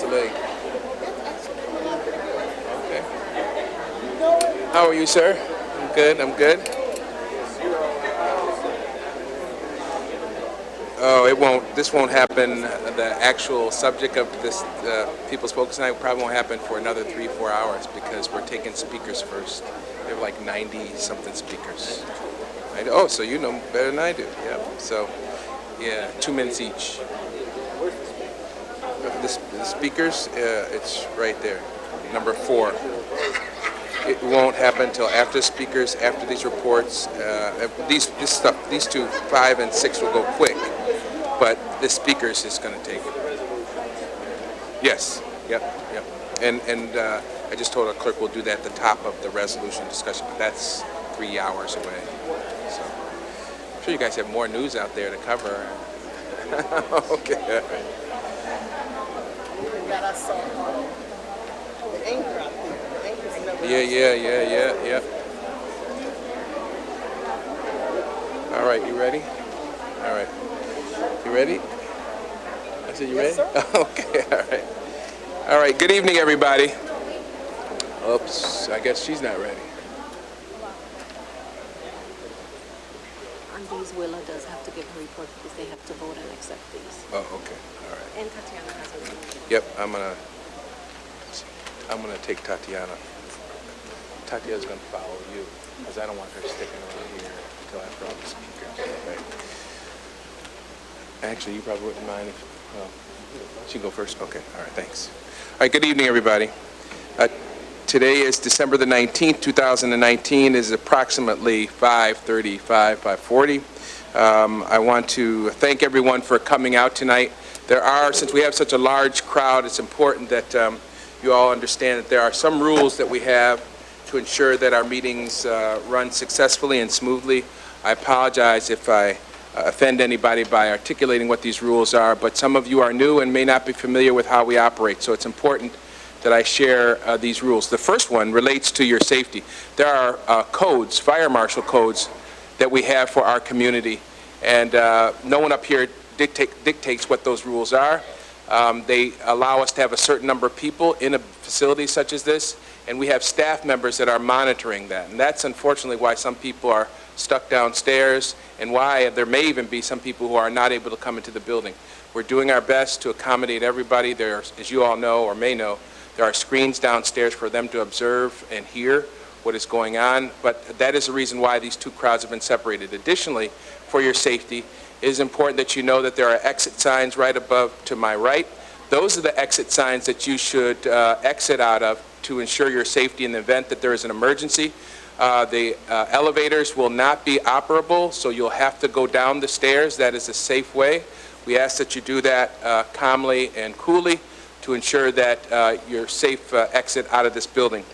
How's the leg? Okay. How are you, sir? I'm good. I'm good. Oh, it won't. This won't happen. The actual subject of this People's Focus Night probably won't happen for another 3-4 hours because we're taking speakers first. There are like 90-something speakers. Oh, so you know better than I do. Yeah. So, yeah, 2 minutes each. The speakers, it's right there, number 4. It won't happen until after speakers, after these reports. These two, 5 and 6, will go quick. But the speakers is going to take it. Yes. Yep. And I just told our clerk we'll do that at the top of the resolution discussion, but that's 3 hours away. So I'm sure you guys have more news out there to cover. Okay. We got us the anchor out there. The anchor's never Yeah. All right, you ready? All right. You ready? I said, you ready? Yes, sir. Okay, all right. Good evening, everybody. Oops, I guess she's not ready. On these, Willa does have to give a report because they have to vote and accept these. Oh, okay, all right. And Tatiana has a report. Yep, I'm gonna take Tatiana. Tatiana's gonna follow you because I don't want her sticking around here until after all the speakers. Right? Actually, you probably wouldn't mind if she go first. Okay, all right, thanks. All right, good evening, everybody. Today is December the 19th, 2019. It is approximately 5:40. I want to thank everyone for coming out tonight. Since we have such a large crowd, it's important that you all understand that there are some rules that we have to ensure that our meetings run successfully and smoothly. I apologize if I offend anybody by articulating what these rules are, but some of you are new and may not be familiar with how we operate, so it's important that I share these rules. The first one relates to your safety. There are codes, fire marshal codes, that we have for our community, and no one up here dictates what those rules are. They allow us to have a certain number of people in a facility such as this, and we have staff members that are monitoring that. And that's unfortunately why some people are stuck downstairs and why there may even be some people who are not able to come into the building. We're doing our best to accommodate everybody. There, as you all know or may know, there are screens downstairs for them to observe and hear what is going on, but that is the reason why these two crowds have been separated. Additionally, for your safety, it is important that you know that there are exit signs right above to my right. Those are the exit signs that you should exit out of to ensure your safety in the event that there is an emergency. The elevators will not be operable, so you'll have to go down the stairs. That is a safe way. We ask that you do that calmly and coolly to ensure that you're safe exit out of this building.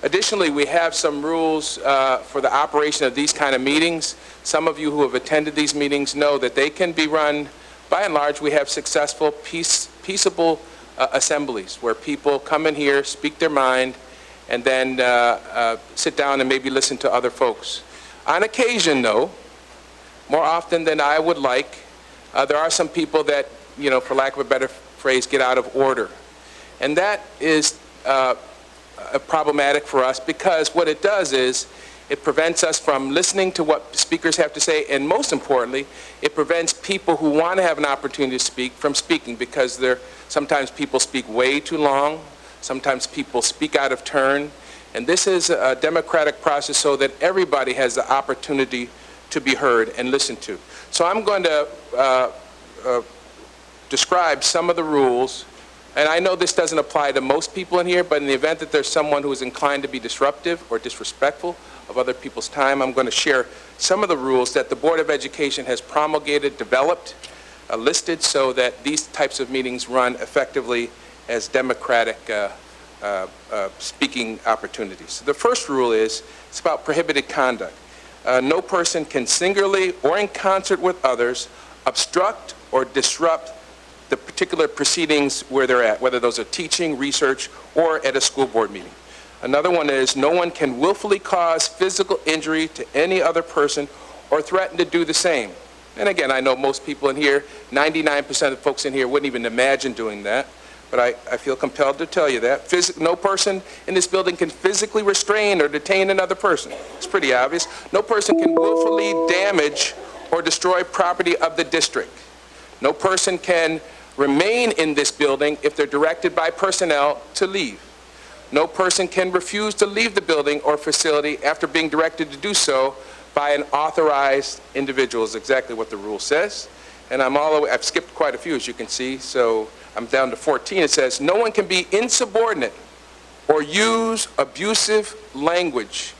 Additionally, we have some rules for the operation of these kind of meetings. Some of you who have attended these meetings know that they can be run, by and large, we have successful, peaceable assemblies where people come in here, speak their mind, and then sit down and maybe listen to other folks. On occasion, though, more often than I would like, there are some people that, for lack of a better phrase, get out of order. And that is problematic for us because what it does is it prevents us from listening to what speakers have to say, and most importantly, it prevents people who want to have an opportunity to speak from speaking because sometimes people speak way too long, sometimes people speak out of turn, and this is a democratic process so that everybody has the opportunity to be heard and listened to. So I'm going to describe some of the rules. And I know this doesn't apply to most people in here, but in the event that there's someone who is inclined to be disruptive or disrespectful of other people's time, I'm going to share some of the rules that the Board of Education has promulgated, developed, listed so that these types of meetings run effectively as democratic speaking opportunities. The first rule is, it's about prohibited conduct. No person can singularly or in concert with others obstruct or disrupt the particular proceedings where they're at, whether those are teaching, research, or at a school board meeting. Another one is no one can willfully cause physical injury to any other person or threaten to do the same. And again, I know most people in here, 99% of the folks in here wouldn't even imagine doing that. but I feel compelled to tell you that. No person in this building can physically restrain or detain another person. It's pretty obvious. No person can willfully damage or destroy property of the district. No person can remain in this building if they're directed by personnel to leave. No person can refuse to leave the building or facility after being directed to do so by an authorized individual, is exactly what the rule says. And I've skipped quite a few, as you can see, so I'm down to 14. It says, no one can be insubordinate or use abusive language.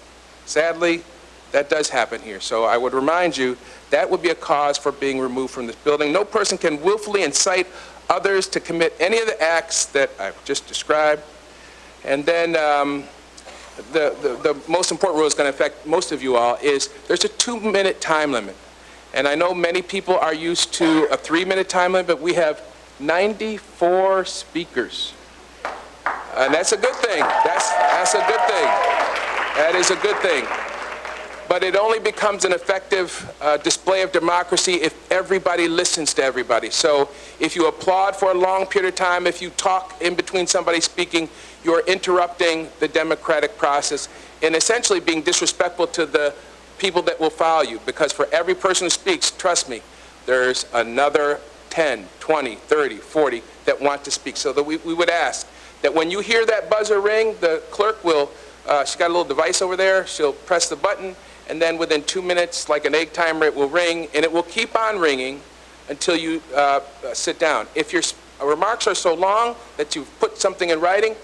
Sadly, that does happen here. So I would remind you, that would be a cause for being removed from this building. No person can willfully incite others to commit any of the acts that I've just described. And then the most important rule is going to affect most of you all is there's a 2-minute time limit. And I know many people are used to a 3-minute time limit, but we have 94 speakers. And that's a good thing. That's a good thing. That is a good thing. But it only becomes an effective display of democracy if everybody listens to everybody. So if you applaud for a long period of time, if you talk in between somebody speaking, you're interrupting the democratic process and essentially being disrespectful to the people that will follow you. Because for every person who speaks, trust me, there's another 10, 20, 30, 40 that want to speak. So that we would ask that when you hear that buzzer ring, the clerk will, she's got a little device over there, she'll press the button, and then within 2 minutes, like an egg timer, it will ring, and it will keep on ringing until you sit down. If your remarks are so long that you've put something in writing,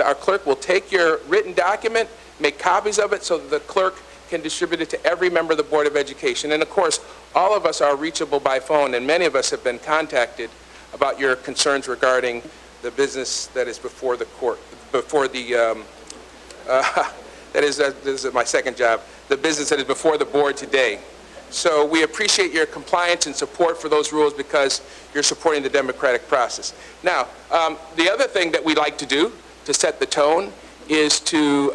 our clerk will take your written document, make copies of it so that the clerk can distribute it to every member of the Board of Education. And of course, all of us are reachable by phone, and many of us have been contacted about your concerns regarding the business that is before the court, before the, this is my second job, the business that is before the board today. So we appreciate your compliance and support for those rules because you're supporting the democratic process. Now, the other thing that we like to do to set the tone is to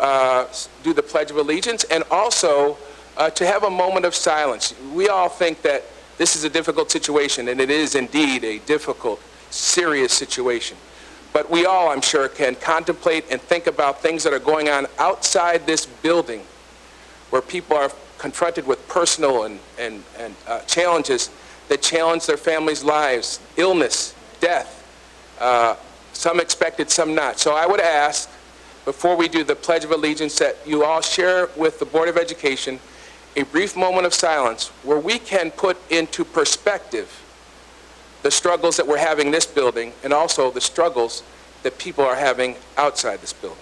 do the Pledge of Allegiance and also to have a moment of silence. We all think that this is a difficult situation, and it is indeed a difficult, serious situation. But we all, I'm sure, can contemplate and think about things that are going on outside this building where people are confronted with personal and challenges that challenge their families' lives, illness, death, some expected, some not. So I would ask, before we do the Pledge of Allegiance, that you all share with the Board of Education a brief moment of silence where we can put into perspective the struggles that we're having in this building and also the struggles that people are having outside this building.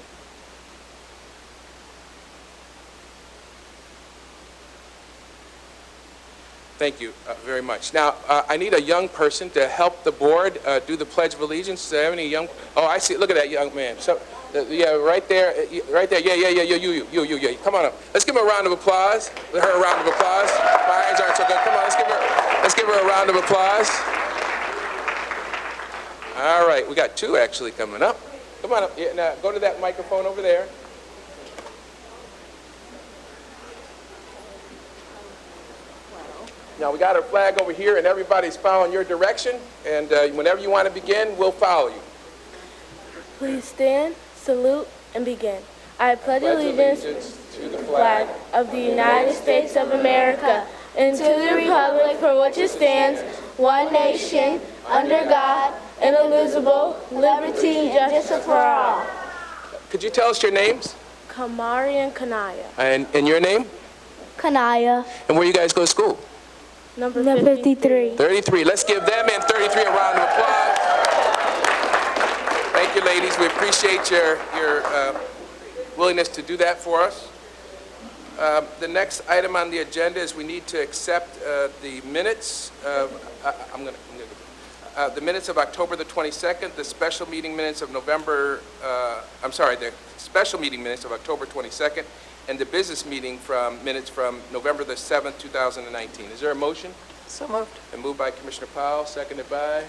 Thank you very much. Now, I need a young person to help the board do the Pledge of Allegiance. Do I have any young? Oh, I see. Look at that young man. So, yeah, right there, right there. Yeah. You. Come on up. Let's give him a round of applause. Let her a round of applause. My hands aren't so good. Come on, let's give her a round of applause. All right, we got two actually coming up. Come on up. Yeah, now go to that microphone over there. Now we got our flag over here, and everybody's following your direction. And whenever you want to begin, we'll follow you. Please stand, salute, and begin. I pledge allegiance to the flag of the United States of America and to the republic for which it stands, one nation, under God, indivisible, liberty and justice for all. Could you tell us your names? Kamari and Kanaya. And your name? Kanaya. And where you guys go to school? Number 53. 33. Let's give them and 33 a round of applause. Thank you, ladies. We appreciate your willingness to do that for us. The next item on the agenda is we need to accept the minutes of, the minutes of October the 22nd, the special meeting minutes of the special meeting minutes of October 22nd, and the business meeting minutes from November the 7th, 2019. Is there a motion? So moved. And moved by Commissioner Powell, seconded by?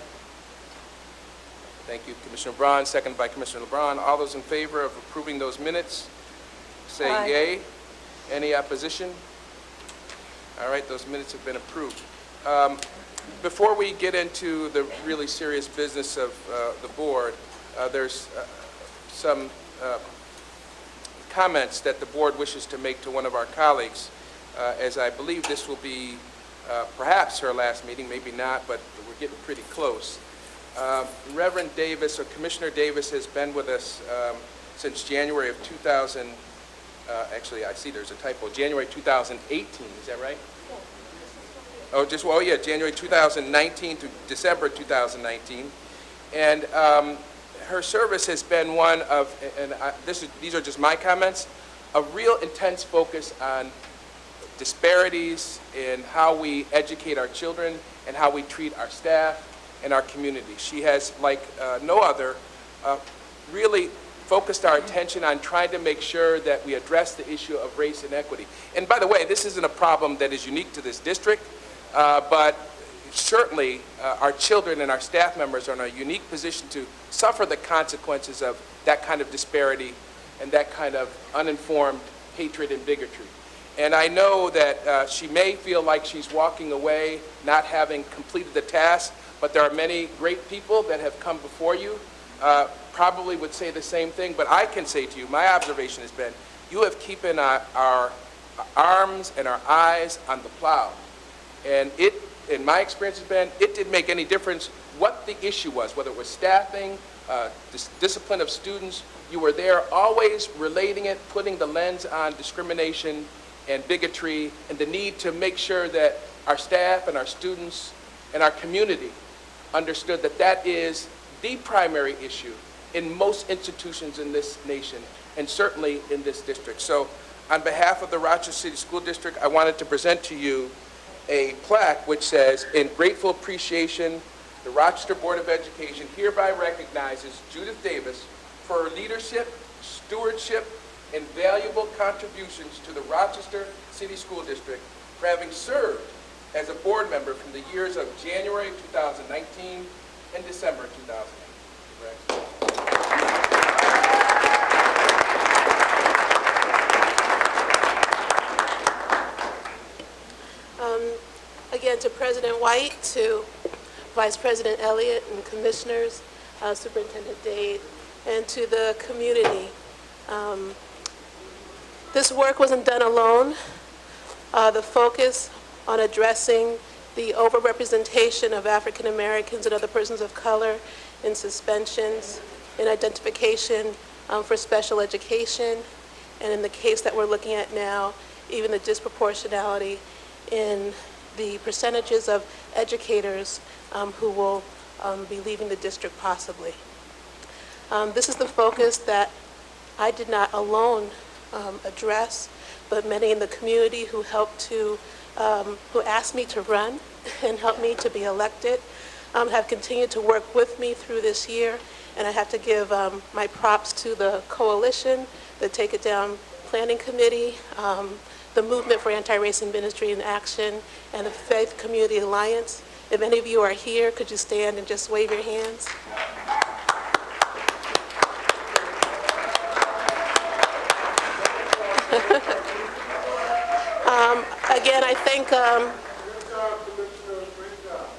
Thank you, Commissioner Braun, seconded by Commissioner LeBron. All those in favor of approving those minutes, say Aye. yay. Any opposition? All right, those minutes have been approved. Before we get into the really serious business of the board, there's some comments that the board wishes to make to one of our colleagues, as I believe this will be perhaps her last meeting, maybe not, but we're getting pretty close. Reverend Davis, or Commissioner Davis, has been with us since January of 2000. Actually, I see there's a typo. January 2018, is that right? Oh, yeah, January 2019 through December 2019. And her service has been one of, and these are just my comments, a real intense focus on disparities in how we educate our children and how we treat our staff and our community. She has, like no other, really focused our attention on trying to make sure that we address the issue of race and equity. And by the way, this isn't a problem that is unique to this district, but certainly our children and our staff members are in a unique position to suffer the consequences of that kind of disparity and that kind of uninformed hatred and bigotry. And I know that she may feel like she's walking away not having completed the task, but there are many great people that have come before you, probably would say the same thing, but I can say to you, my observation has been, you have keeping our arms and our eyes on the plow. And it, in my experience, has been, it didn't make any difference what the issue was, whether it was staffing, discipline of students. You were there always relating it, putting the lens on discrimination and bigotry and the need to make sure that our staff and our students and our community understood that that is the primary issue in most institutions in this nation and certainly in this district. So on behalf of the Rochester City School District, I wanted to present to you a plaque which says, in grateful appreciation, the Rochester Board of Education hereby recognizes Judith Davis for her leadership, stewardship, and valuable contributions to the Rochester City School District for having served as a board member from the years of January 2019 and December 2008. Again, to President White, to Vice President Elliott and commissioners, Superintendent Dade, and to the community. This work wasn't done alone. The focus on addressing the overrepresentation of African Americans and other persons of color in suspensions, in identification for special education, and in the case that we're looking at now, even the disproportionality in the percentages of educators who will be leaving the district possibly. This is the focus that I did not alone address, but many in the community who who asked me to run and helped me to be elected have continued to work with me through this year. And I have to give my props to the coalition, the Take It Down Planning Committee, the Movement for Anti-Racist Ministry in Action, and the Faith Community Alliance. If any of you are here, could you stand and just wave your hands? Again, I thank,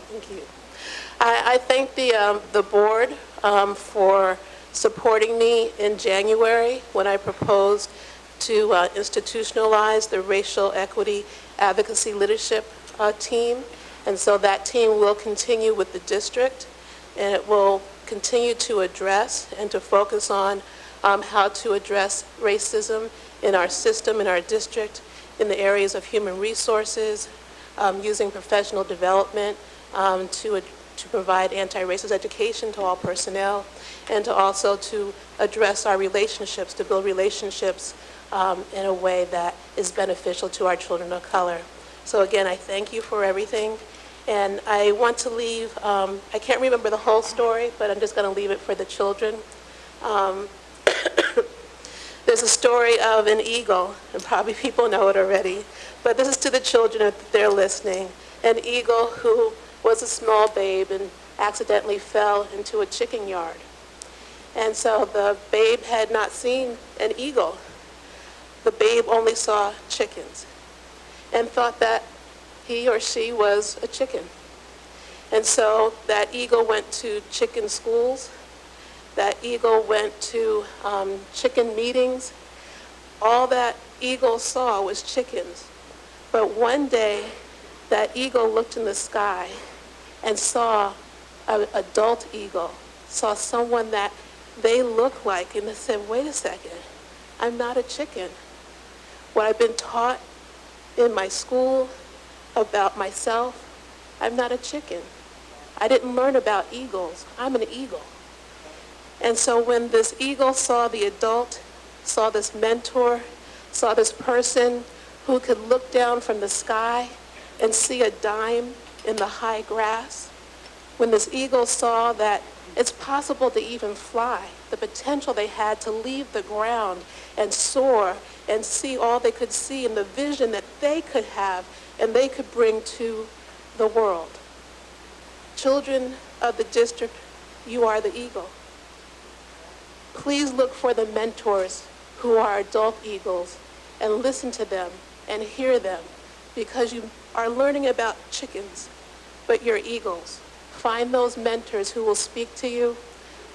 thank you. I thank the board for supporting me in January when I proposed to institutionalize the Racial Equity Advocacy Leadership Team. And so that team will continue with the district, and it will continue to address and to focus on how to address racism in our system, in our district, in the areas of human resources, using professional development to provide anti-racist education to all personnel, and to also to address our relationships, to build relationships in a way that is beneficial to our children of color. So again, I thank you for everything. And I want to leave, I can't remember the whole story, but I'm just going to leave it for the children. There's a story of an eagle, and probably people know it already, but this is to the children if they're listening. An eagle who was a small babe and accidentally fell into a chicken yard. And so the babe had not seen an eagle. The babe only saw chickens and thought that he or she was a chicken. And so that eagle went to chicken schools. That eagle went to chicken meetings. All that eagle saw was chickens. But one day, that eagle looked in the sky and saw an adult eagle, saw someone that they looked like, and they said, wait a second, I'm not a chicken. What I've been taught in my school about myself, I'm not a chicken. I didn't learn about eagles. I'm an eagle. And so when this eagle saw the adult, saw this mentor, saw this person who could look down from the sky and see a dime in the high grass, when this eagle saw that it's possible to even fly, the potential they had to leave the ground and soar and see all they could see and the vision that they could have and they could bring to the world. Children of the district, you are the eagle. Please look for the mentors who are adult eagles and listen to them and hear them, because you are learning about chickens, but you're eagles. Find those mentors who will speak to you,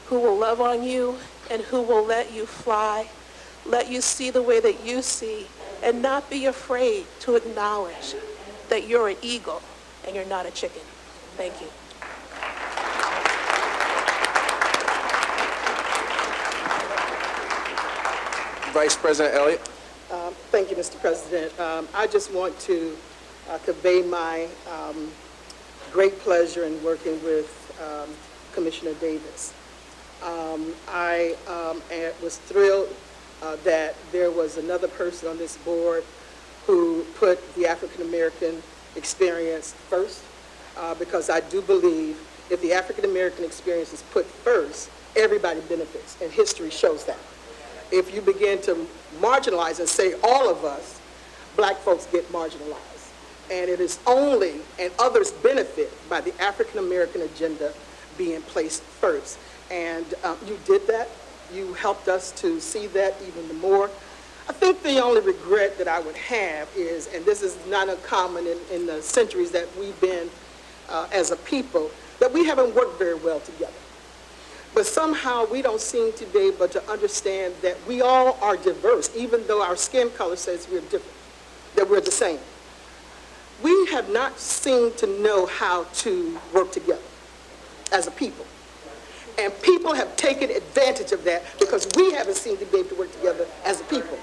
who will love on you, and who will let you fly, let you see the way that you see, and not be afraid to acknowledge that you're an eagle and you're not a chicken. Thank you. Vice President Elliott. Thank you, Mr. President. I just want to convey my great pleasure in working with Commissioner Davis. I was thrilled that there was another person on this board who put the African American experience first, because I do believe if the African American experience is put first, everybody benefits, and history shows that. If you begin to marginalize and say all of us, black folks get marginalized. And it is only, and others benefit by the African American agenda being placed first. And you did that. You helped us to see that even more. I think the only regret that I would have is, and this is not uncommon in the centuries that we've been as a people, that we haven't worked very well together. But somehow we don't seem to be able to understand that we all are diverse, even though our skin color says we're different, that we're the same. We have not seemed to know how to work together as a people. And people have taken advantage of that because we haven't seemed to be able to work together as a people.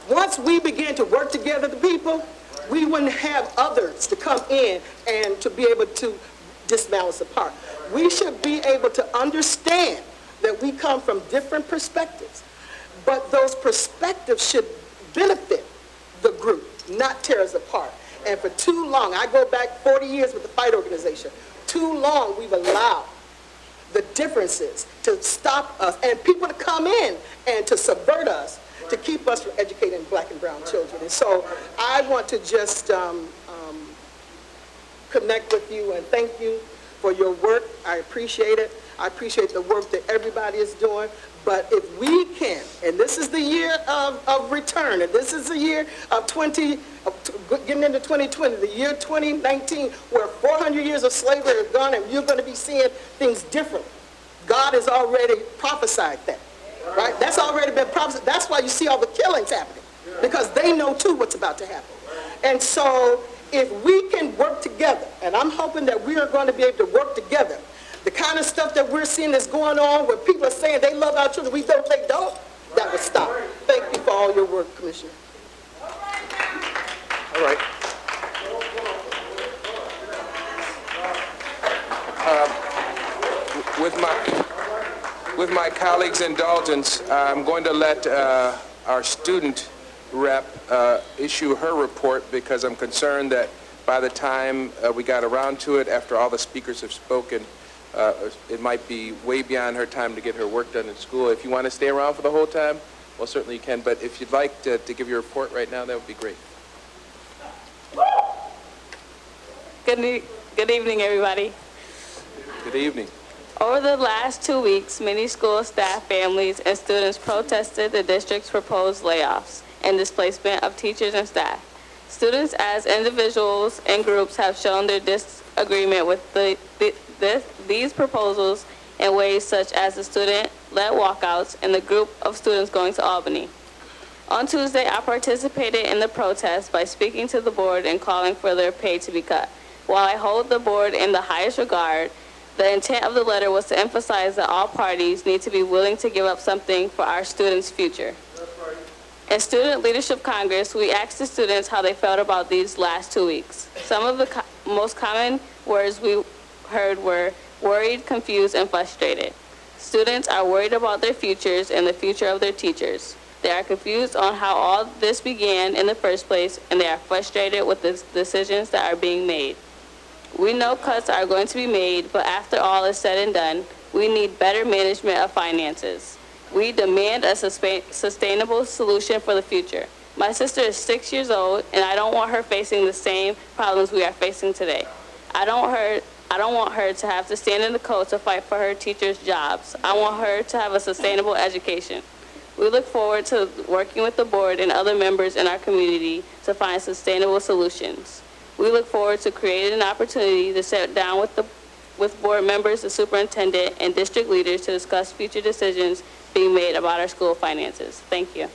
Once we begin to work together, the people, we wouldn't have others to come in and to be able to dismantle us apart. We should be able to understand that we come from different perspectives, but those perspectives should benefit the group, not tear us apart. And for too long, I go back 40 years with the fight organization, too long we've allowed the differences to stop us and people to come in and to subvert us, to keep us from educating black and brown children. And so I want to just connect with you and thank you for your work. I appreciate it. I appreciate the work that everybody is doing. But if we can, and this is the year of return, and this is the year of getting into 2020, the year 2019, where 400 years of slavery are gone, and you're going to be seeing things different. God has already prophesied that, right? That's already been prophesied. That's why you see all the killings happening, because they know too what's about to happen. And so if we can work together, and I'm hoping that we are going to be able to work together, the kind of stuff that we're seeing that's going on where people are saying they love our children, we don't, they don't, that would stop. Thank you for all your work, Commissioner. All right. With my colleagues' indulgence, I'm going to let our student rep issue her report, because I'm concerned that by the time we got around to it, after all the speakers have spoken, it might be way beyond her time to get her work done in school. If you want to stay around for the whole time, well, certainly you can. But if you'd like to give your report right now, that would be great. Good evening, everybody. Good evening. Over the last 2 weeks, many school staff, families, and students protested the district's proposed layoffs and displacement of teachers and staff. Students as individuals and groups have shown their disagreement with these proposals in ways such as the student-led walkouts and the group of students going to Albany. On Tuesday, I participated in the protest by speaking to the board and calling for their pay to be cut. While I hold the board in the highest regard, the intent of the letter was to emphasize that all parties need to be willing to give up something for our students' future. In Student Leadership Congress, we asked the students how they felt about these last 2 weeks. Some of the most common words we heard were worried, confused, and frustrated. Students are worried about their futures and the future of their teachers. They are confused on how all this began in the first place, and they are frustrated with the decisions that are being made. We know cuts are going to be made, but after all is said and done, we need better management of finances. We demand a sustainable solution for the future. My sister is 6 years old, and I don't want her facing the same problems we are facing today. I don't want her to have to stand in the cold to fight for her teachers' jobs. I want her to have a sustainable education. We look forward to working with the board and other members in our community to find sustainable solutions. We look forward to creating an opportunity to sit down with board members, the superintendent, and district leaders to discuss future decisions being made about our school finances. Thank you.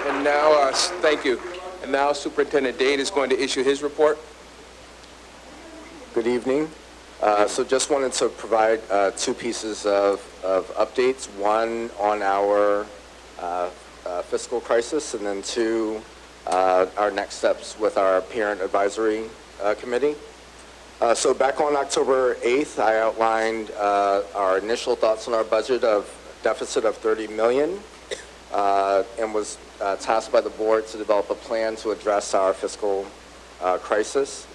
And now, thank you. And now Superintendent Dade is going to issue his report. Good evening. So just wanted to provide two pieces of updates, one on our fiscal crisis, and then two, our next steps with our Parent Advisory Committee. So back on October 8th, I outlined our initial thoughts on our budget of deficit of $30 million and was tasked by the board to develop a plan to address our fiscal crisis.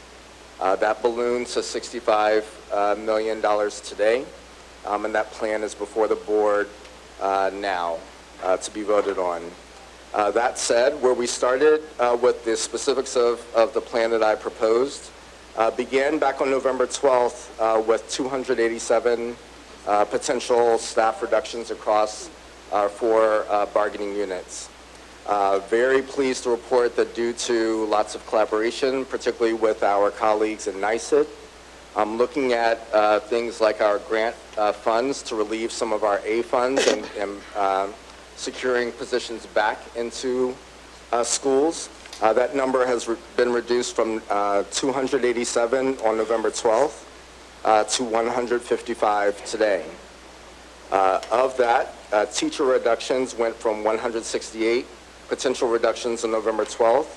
That ballooned to $65 million today, and that plan is before the board now to be voted on. That said, where we started with the specifics of the plan that I proposed began back on November 12th with 287 potential staff reductions across our 4 bargaining units. Very pleased to report that due to lots of collaboration, particularly with our colleagues in NYSET, looking at things like our grant funds to relieve some of our A funds and securing positions back into schools. That number has been reduced from 287 on November 12th to 155 today. Of that, teacher reductions went from 168 potential reductions on November 12th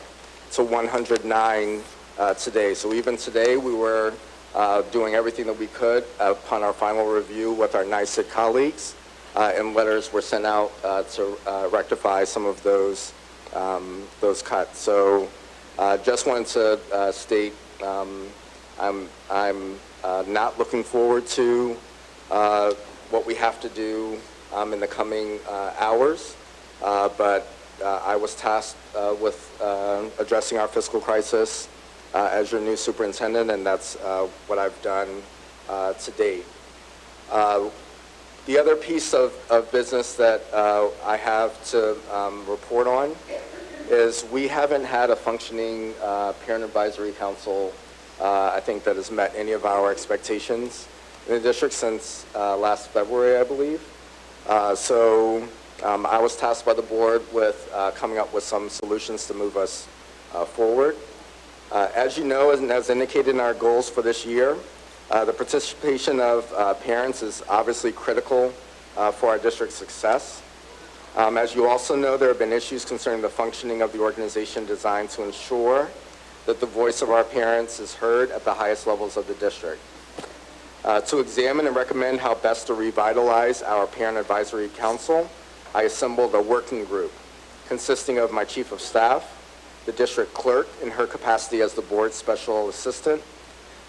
to 109 today. So even today, we were doing everything that we could upon our final review with our NYSET colleagues, and letters were sent out to rectify some of those cuts. So just wanted to state I'm not looking forward to what we have to do in the coming hours, but I was tasked with addressing our fiscal crisis as your new superintendent, and that's what I've done to date. The other piece of business that I have to report on is we haven't had a functioning Parent Advisory Council, I think, that has met any of our expectations in the district since last February, I believe. So I was tasked by the board with coming up with some solutions to move us forward. As you know, and as indicated in our goals for this year, the participation of parents is obviously critical for our district's success. As you also know, there have been issues concerning the functioning of the organization designed to ensure that the voice of our parents is heard at the highest levels of the district. To examine and recommend how best to revitalize our Parent Advisory Council, I assembled a working group consisting of my chief of staff, the district clerk in her capacity as the board's special assistant,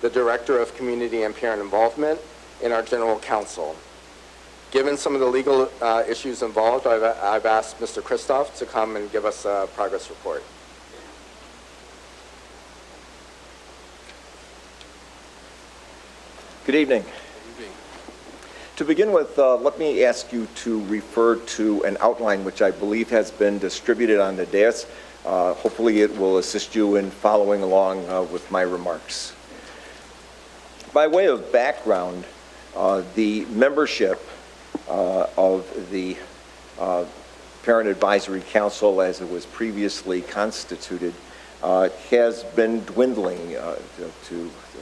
the director of community and parent involvement, and our general counsel. Given some of the legal issues involved, I've asked Mr. Kristoff to come and give us a progress report. Good evening. To begin with, let me ask you to refer to an outline which I believe has been distributed on the dais. Hopefully it will assist you in following along with my remarks. By way of background, the membership of the Parent Advisory Council, as it was previously constituted, has been dwindling,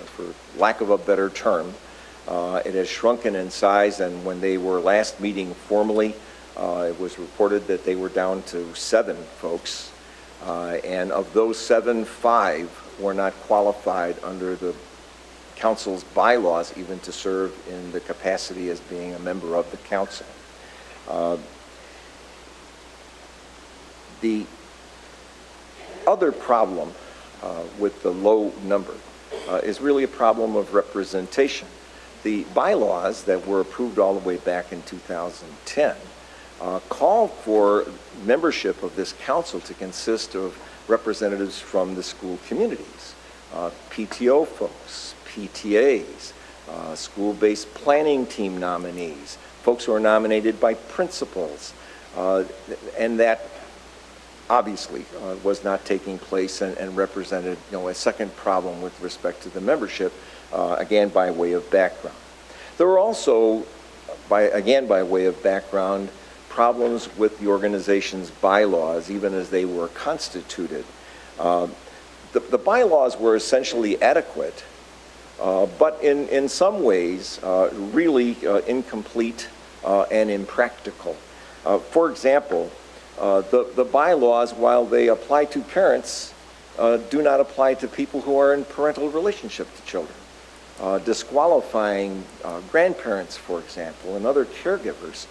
for lack of a better term. It has shrunken in size, and when they were last meeting formally, it was reported that they were down to 7 folks. And of those 7, 5 were not qualified under the council's bylaws even to serve in the capacity as being a member of the council. The other problem with the low number is really a problem of representation. The bylaws that were approved all the way back in 2010 call for membership of this council to consist of representatives from the school communities, PTO folks, PTAs, school-based planning team nominees, folks who are nominated by principals, and that obviously was not taking place and represented, a second problem with respect to the membership, again, by way of background. There were also, by way of background, problems with the organization's bylaws, even as they were constituted. The bylaws were essentially adequate, but in some ways, really incomplete and impractical. For example, the bylaws, while they apply to parents, do not apply to people who are in parental relationship to children, disqualifying grandparents, for example, and other caregivers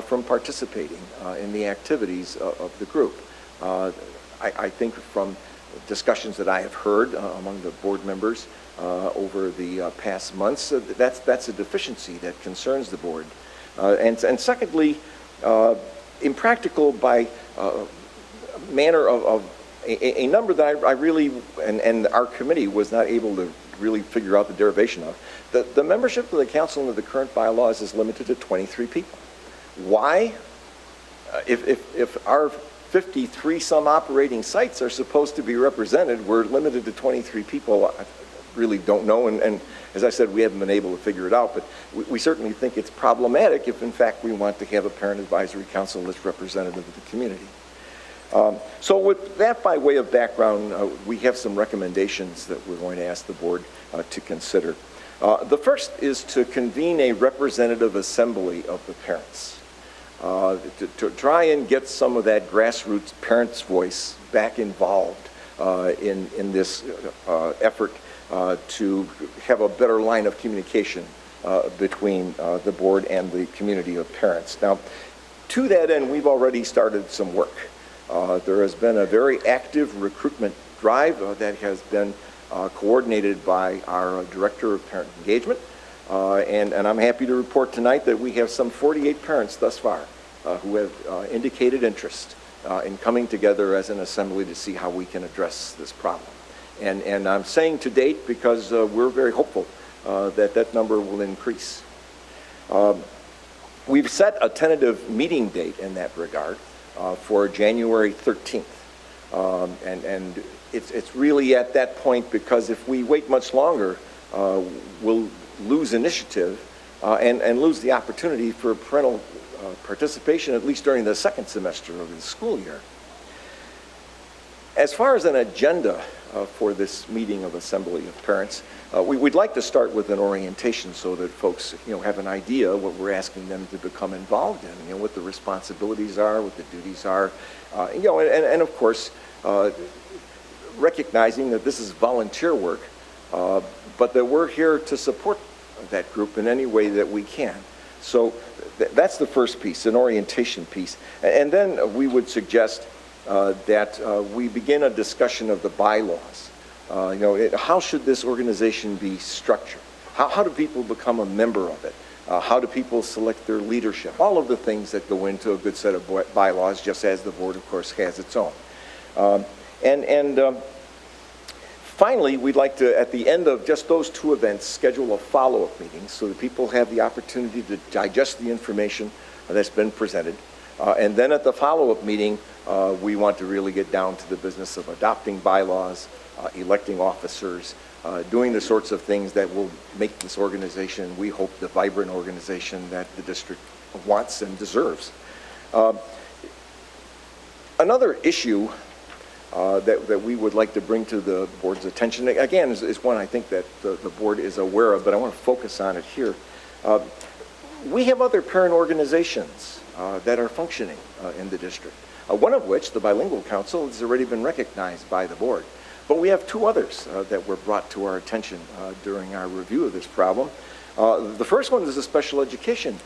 from participating in the activities of the group. I think from discussions that I have heard among the board members over the past months, that's a deficiency that concerns the board. And secondly, impractical by manner of a number that I really, and our committee was not able to really figure out the derivation of. The membership of the council under the current bylaws is limited to 23 people. Why? If our 53 some operating sites are supposed to be represented, we're limited to 23 people. I really don't know, and as I said, we haven't been able to figure it out, but we certainly think it's problematic if in fact we want to have a parent advisory council that's representative of the community. So with that by way of background, we have some recommendations that we're going to ask the board to consider. The first is to convene a representative assembly of the parents, to try and get some of that grassroots parents' voice back involved in this effort to have a better line of communication between the board and the community of parents. Now, to that end, we've already started some work. There has been a very active recruitment drive that has been coordinated by our Director of Parent Engagement, and I'm happy to report tonight that we have some 48 parents thus far who have indicated interest in coming together as an assembly to see how we can address this problem. And I'm saying to date because we're very hopeful that number will increase. We've set a tentative meeting date in that regard for January 13th. And it's really at that point, because if we wait much longer, we'll lose initiative and lose the opportunity for parental participation, at least during the second semester of the school year. As far as an agenda for this meeting of Assembly of Parents, we'd like to start with an orientation so that folks, have an idea what we're asking them to become involved in, what the responsibilities are, what the duties are, and of course, recognizing that this is volunteer work, but that we're here to support that group in any way that we can. So that's the first piece, an orientation piece. And then we would suggest that we begin a discussion of the bylaws. How should this organization be structured? How do people become a member of it? How do people select their leadership? All of the things that go into a good set of bylaws, just as the board, of course, has its own. Finally, we'd like to, at the end of just those two events, schedule a follow-up meeting so that people have the opportunity to digest the information that's been presented. And then at the follow-up meeting, we want to really get down to the business of adopting bylaws, electing officers, doing the sorts of things that will make this organization, we hope, the vibrant organization that the district wants and deserves. Another issue that we would like to bring to the board's attention, again, is one I think that the board is aware of, but I want to focus on it here. We have other parent organizations that are functioning in the district, one of which, the Bilingual Council, has already been recognized by the board. But we have two others that were brought to our attention during our review of this problem. The first one is the Special Education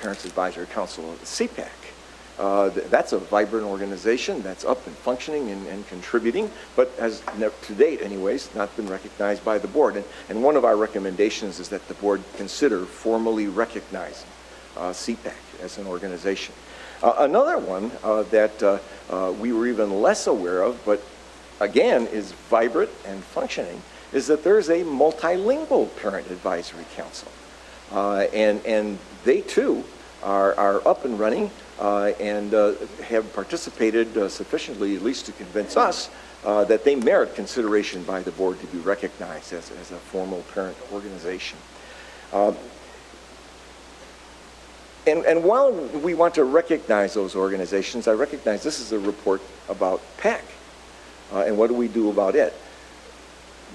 Parents Advisory Council, CPAC. That's a vibrant organization that's up and functioning and contributing, but has, to date anyways, not been recognized by the board. And one of our recommendations is that the board consider formally recognizing CPAC as an organization. Another one that we were even less aware of, but again is vibrant and functioning, is that there's a multilingual parent advisory council. And they too are up and running and have participated sufficiently, at least to convince us, that they merit consideration by the board to be recognized as a formal parent organization. And while we want to recognize those organizations, I recognize this is a report about PAC. And what do we do about it?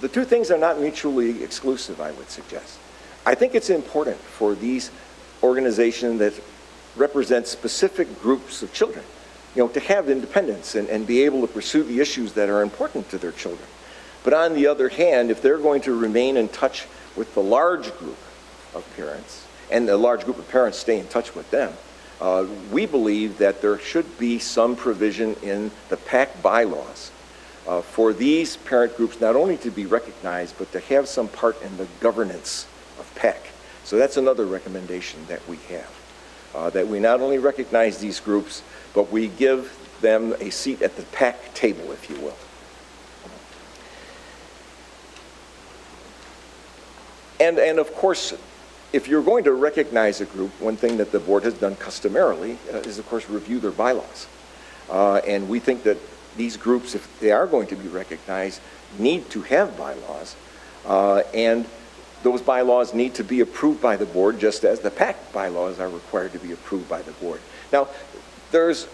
The two things are not mutually exclusive, I would suggest. I think it's important for these organizations that represent specific groups of children, to have independence and be able to pursue the issues that are important to their children. But on the other hand, if they're going to remain in touch with the large group of parents, and the large group of parents stay in touch with them, we believe that there should be some provision in the PAC bylaws for these parent groups not only to be recognized, but to have some part in the governance of PAC. So that's another recommendation that we have, that we not only recognize these groups, but we give them a seat at the PAC table, if you will. And of course, if you're going to recognize a group, one thing that the board has done customarily is, of course, review their bylaws. And we think that these groups, if they are going to be recognized, need to have bylaws. And those bylaws need to be approved by the board, just as the PAC bylaws are required to be approved by the board. Now, there's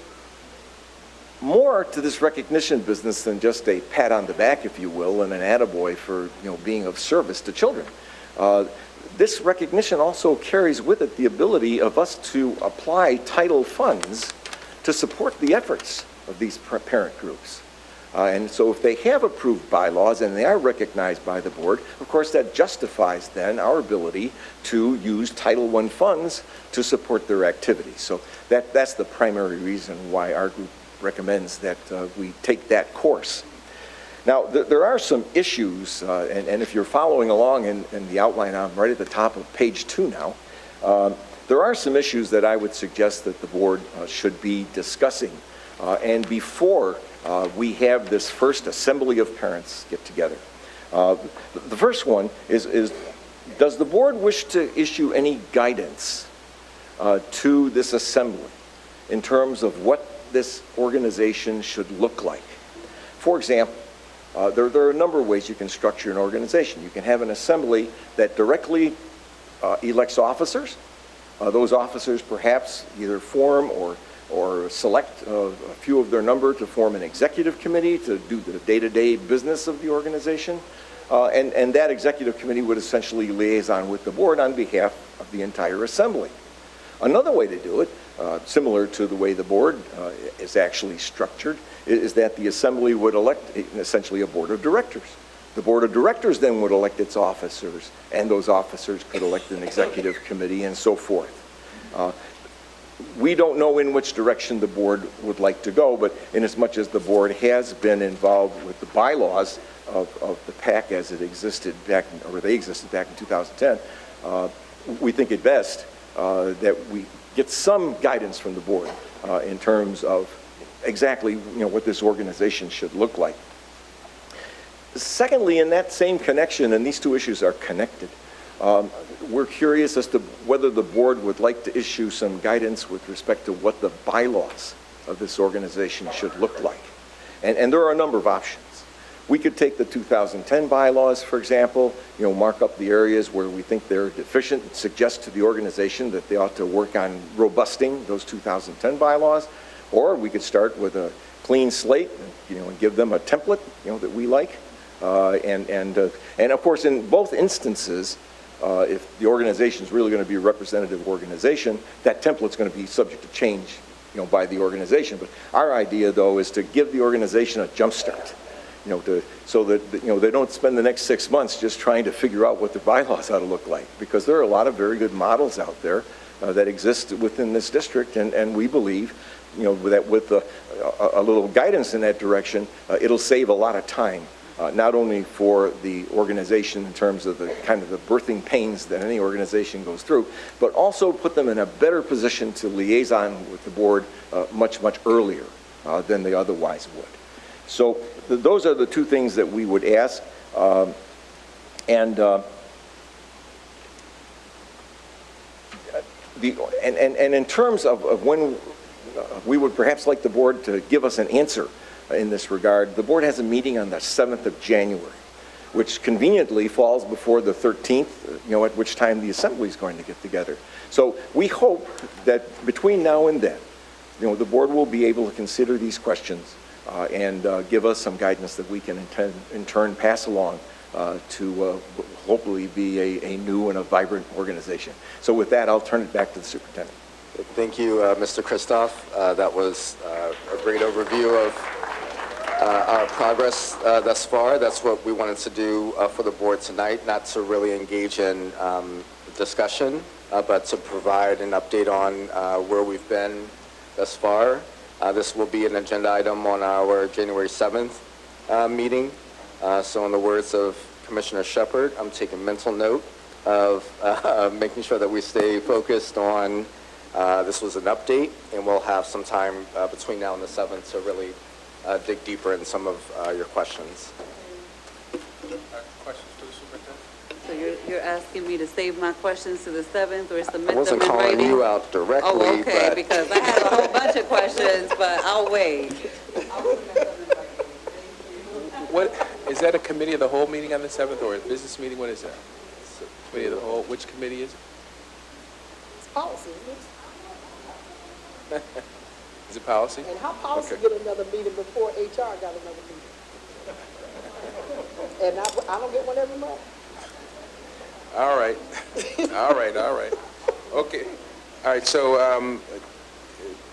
more to this recognition business than just a pat on the back, if you will, and an attaboy for being of service to children. This recognition also carries with it the ability of us to apply title funds to support the efforts of these parent groups. And so if they have approved bylaws and they are recognized by the board, of course that justifies then our ability to use Title I funds to support their activities. So that's the primary reason why our group recommends that we take that course. Now, there are some issues, and if you're following along in the outline, I'm right at the top of page 2 now. There are some issues that I would suggest that the board should be discussing. And before we have this first assembly of parents get together. The first one is does the board wish to issue any guidance to this assembly in terms of what this organization should look like? For example, there are a number of ways you can structure an organization. You can have an assembly that directly elects officers. Those officers perhaps either form or select a few of their number to form an executive committee to do the day-to-day business of the organization. And that executive committee would essentially liaison with the board on behalf of the entire assembly. Another way to do it, similar to the way the board is actually structured, is that the assembly would elect essentially a board of directors. The board of directors then would elect its officers, and those officers could elect an executive committee and so forth. We don't know in which direction the board would like to go, but inasmuch as the board has been involved with the bylaws of the PAC as it existed back, or they existed back in 2010, we think it best that we get some guidance from the board in terms of exactly what this organization should look like. Secondly, in that same connection, and these two issues are connected, we're curious as to whether the board would like to issue some guidance with respect to what the bylaws of this organization should look like. And there are a number of options. We could take the 2010 bylaws, for example, mark up the areas where we think they're deficient, and suggest to the organization that they ought to work on robusting those 2010 bylaws. Or we could start with a clean slate, and give them a template, that we like. And of course, in both instances, if the organization is really going to be a representative organization, that template's going to be subject to change, by the organization. But our idea, though, is to give the organization a jump start, so that they don't spend the next 6 months just trying to figure out what their bylaws ought to look like, because there are a lot of very good models out there that exist within this district, and we believe, that with a little guidance in that direction, it'll save a lot of time. Not only for the organization in terms of the kind of the birthing pains that any organization goes through, but also put them in a better position to liaison with the board much, much earlier than they otherwise would. So those are the two things that we would ask. And in terms of when we would perhaps like the board to give us an answer in this regard, the board has a meeting on the 7th of January, which conveniently falls before the 13th, at which time the assembly is going to get together. So we hope that between now and then, the board will be able to consider these questions and give us some guidance that we can in turn pass along to hopefully be a new and a vibrant organization. So with that, I'll turn it back to the superintendent. Thank you, Mr. Christoph. That was a great overview of our progress thus far. That's what we wanted to do for the board tonight, not to really engage in discussion, but to provide an update on where we've been thus far. This will be an agenda item on our January 7th meeting. So in the words of Commissioner Shepard, I'm taking mental note of making sure that we stay focused on this was an update, and we'll have some time between now and the 7th to really dig deeper in some of your questions. Questions for the superintendent? So you're asking me to save my questions to the 7th or submit them in writing? I wasn't calling you out directly, Oh, okay, but because I have a whole bunch of questions, but I'll wait. What, is that a committee of the whole meeting on the 7th, or a business meeting? What is that? Committee of the whole, which committee is it? It's policy, isn't it? Is it policy? And how policy Okay. get another meeting before HR got another meeting? And I don't get one every month? All right. All right. Okay. All right, so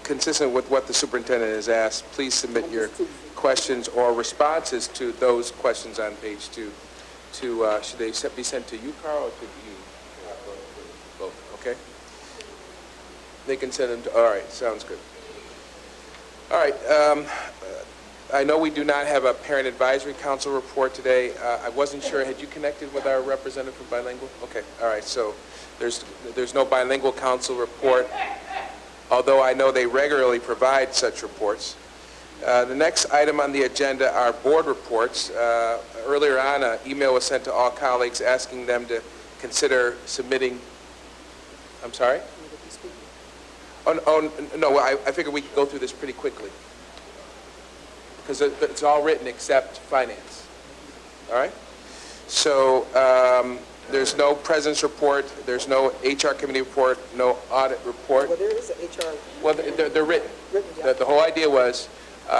consistent with what the superintendent has asked, please submit your questions or responses to those questions on page 2. Should they be sent to you, Carl, or to you? Both, okay? They can send them to, all right, sounds good. All right, I know we do not have a Parent Advisory Council report today. I wasn't sure, had you connected with our representative from Bilingual? Okay, all right, so there's no Bilingual Council report, although I know they regularly provide such reports. The next item on the agenda are board reports. Earlier on, an email was sent to all colleagues asking them consider submitting, I'm sorry? Oh, no, I figured we could go through this pretty quickly, because it's all written except finance. All right? So there's no president's report, there's no HR committee report, no audit report. Well, there is an HR. Well, they're written. Yeah. The whole idea was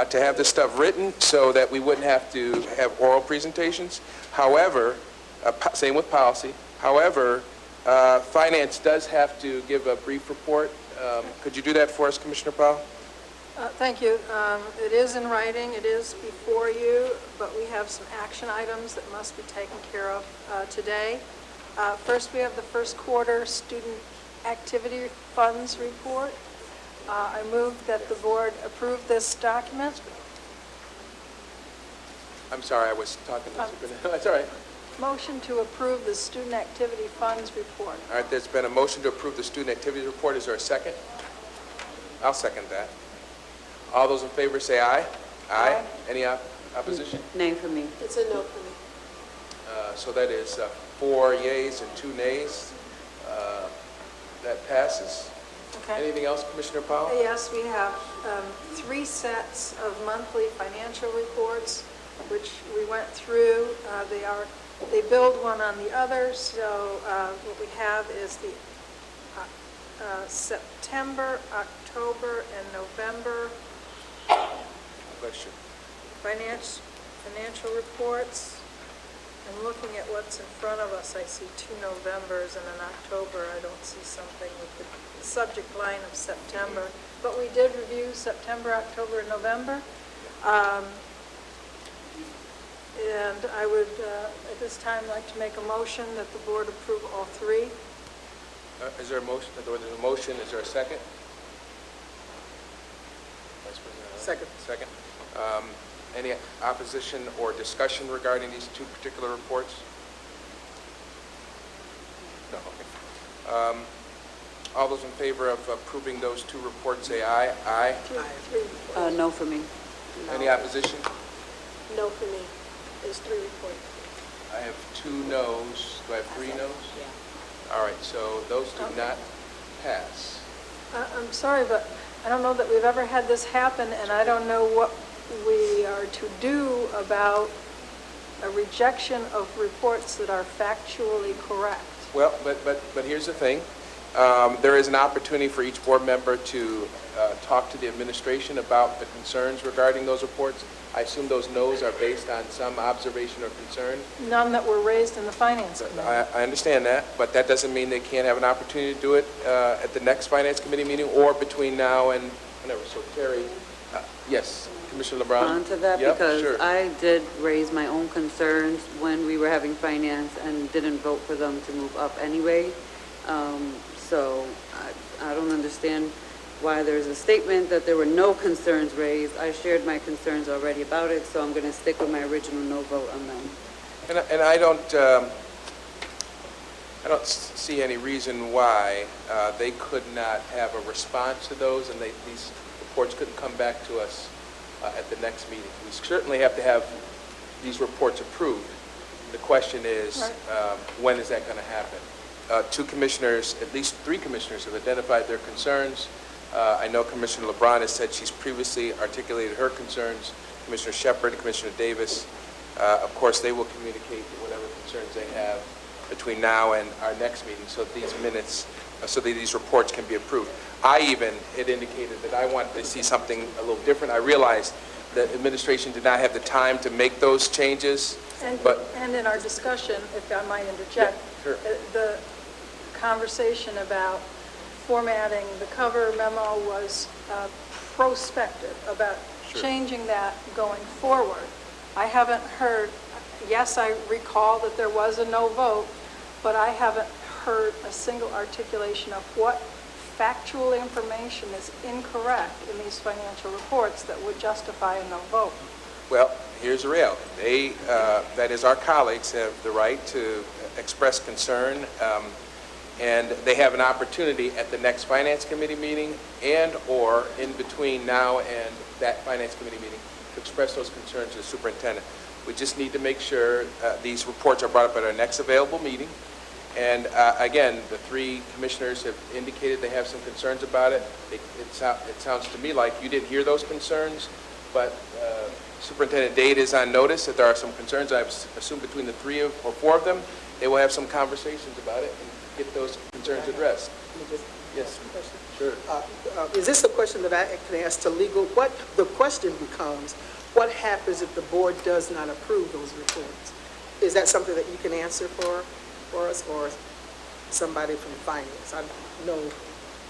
to have this stuff written so that we wouldn't have to have oral presentations. However, same with policy. However, finance does have to give a brief report. Could you do that for us, Commissioner Powell? Thank you. It is in writing, it is before you, but we have some action items that must be taken care of today. First, we have the first quarter student activity funds report. I move that the board approve this document. I'm sorry, I was talking to the superintendent. That's all right. Motion to approve the student activity funds report. All right, there's been a motion to approve the student activity report. Is there a second? I'll second that. All those in favor say aye. Aye. Any Opposition? Nay for me. It's a no for me. So that is 4 yeas and 2 nays. That passes. Okay. Anything else, Commissioner Powell? Yes, we have 3 sets of monthly financial reports, which we went through. They build one on the other, so what we have is the September, October, and November Bless you. financial reports. And looking at what's in front of us, I see 2 Novembers and an October. I don't see something with the subject line of September. But we did review September, October, and November. And I would, at this time, like to make a motion that the board approve all 3. Is there a motion? There's a motion. Is there a second? Vice President? Second. Second. Any opposition or discussion regarding these 2 particular reports? No, okay. All those in favor of approving those 2 reports, say aye. Aye. 3 reports. No for me. Any opposition? No for me. There's 3 reports. I have 2 noes. Do I have 3 noes? Yeah. All right, so those do not pass. I'm sorry, but I don't know that we've ever had this happen, and I don't know what we are to do about a rejection of reports that are factually correct. Well, but here's the thing. There is an opportunity for each board member to talk to the administration about the concerns regarding those reports. I assume those no's are based on some observation or concern. None that were raised in the Finance Committee. I understand that, but that doesn't mean they can't have an opportunity to do it at the next Finance Committee meeting or between now and whenever. So, Terry, yes, Commissioner LeBron? On to that, Yep, because sure. I did raise my own concerns when we were having finance and didn't vote for them to move up anyway. So I don't understand why there's a statement that there were no concerns raised. I shared my concerns already about it, so I'm going to stick with my original no vote on them. And I don't see any reason why they could not have a response to those, and these reports couldn't come back to us at the next meeting. We certainly have to have these reports approved. The question is, when is that going to happen? 2 commissioners, at least 3 commissioners, have identified their concerns. I know Commissioner LeBron has said she's previously articulated her concerns. Commissioner Shepard and Commissioner Davis, of course, they will communicate whatever concerns they have between now and our next meeting, so that these minutes, so that these reports can be approved. I even had indicated that I wanted to see something a little different. I realized that administration did not have the time to make those changes, And in our discussion, if I might interject, Yeah, sure. The conversation about formatting the cover memo was prospective, about Sure. changing that going forward. I haven't heard, yes, I recall that there was a no vote, but I haven't heard a single articulation of what factual information is incorrect in these financial reports that would justify a no vote. Well, here's the reality. They, that is, our colleagues have the right to express concern, and they have an opportunity at the next Finance Committee meeting and/or in between now and that Finance Committee meeting to express those concerns to the superintendent. We just need to make sure these reports are brought up at our next available meeting. And again, the 3 commissioners have indicated they have some concerns about it. It sounds to me like you didn't hear those concerns, but Superintendent Dade is on notice that there are some concerns. I assume between the 3 or 4 of them, they will have some conversations about it and get those concerns addressed. Yes, sure. Is this a question that I can ask to legal? What the question becomes, what happens if the board does not approve those reports? Is that something that you can answer for us, or somebody from finance? I don't know.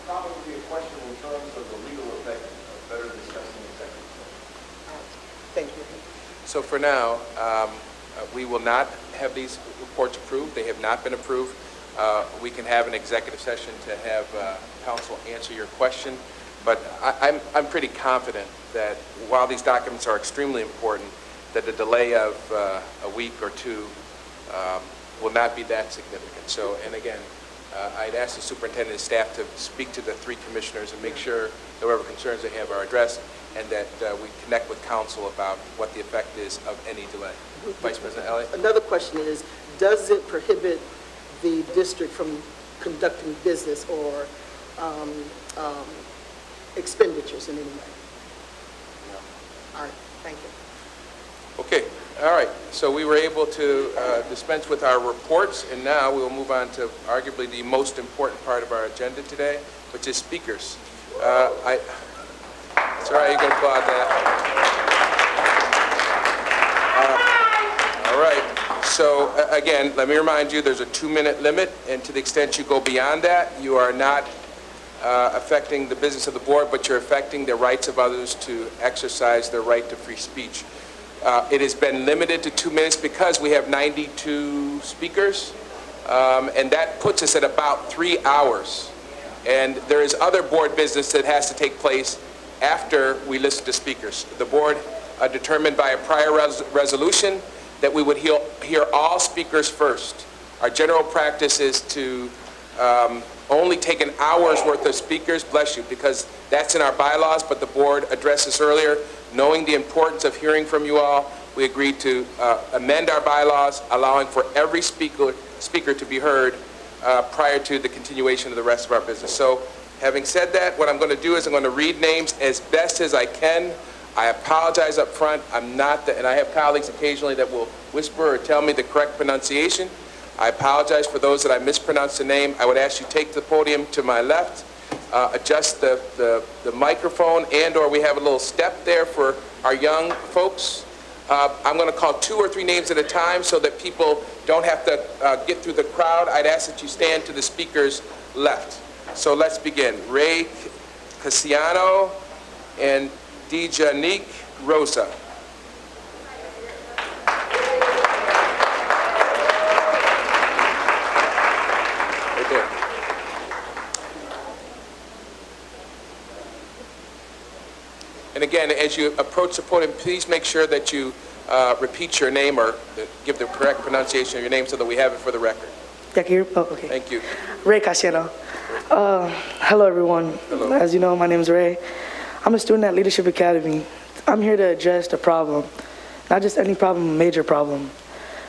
Probably a question in terms of the legal effect of better discussing executive session. Thank you. So for now, we will not have these reports approved. They have not been approved. We can have an executive session to have counsel answer your question, but I'm pretty confident that while these documents are extremely important, that the delay of a week or 2 will not be that significant. So, and again, I'd ask the superintendent and staff to speak to the three commissioners and make sure that whatever concerns they have are addressed, and that we connect with council about what the effect is of any delay. Vice President Elliott? Another question is, does it prohibit the district from conducting business or expenditures in any way? No. All right, thank you. Okay, all right. So we were able to dispense with our reports, and now we will move on to arguably the most important part of our agenda today, which is speakers. It's all right, you can applaud that. All right. So again, let me remind you, there's a 2-minute limit, and to the extent you go beyond that, you are not affecting the business of the board, but you're affecting the rights of others to exercise their right to free speech. It has been limited to 2 minutes because we have 92 speakers, and that puts us at about 3 hours. And there is other board business that has to take place after we listen to speakers. The board determined by a prior resolution that we would hear all speakers first. Our general practice is to only take an hour's worth of speakers, bless you, because that's in our bylaws, but the board addressed this earlier. Knowing the importance of hearing from you all, we agreed to amend our bylaws, allowing for every speaker to be heard prior to the continuation of the rest of our business. So, having said that, what I'm going to do is I'm going to read names as best as I can. I apologize up front. I'm not, and I have colleagues occasionally that will whisper or tell me the correct pronunciation. I apologize for those that I mispronounced the name. I would ask you take the podium to my left, adjust the microphone, and/or we have a little step there for our young folks. I'm going to call 2 or 3 names at a time so that people don't have to get through the crowd. I'd ask that you stand to the speaker's left. So let's begin. Ray Cassiano and Dijanique Rosa. Right there. And again, as you approach the podium, please make sure that you repeat your name or give the correct pronunciation of your name so that we have it for the record. Okay. Thank you. Ray Casiano. Hello, everyone. Hello. As you know, my name is Ray. I'm a student at Leadership Academy. I'm here to address the problem, not just any problem, a major problem.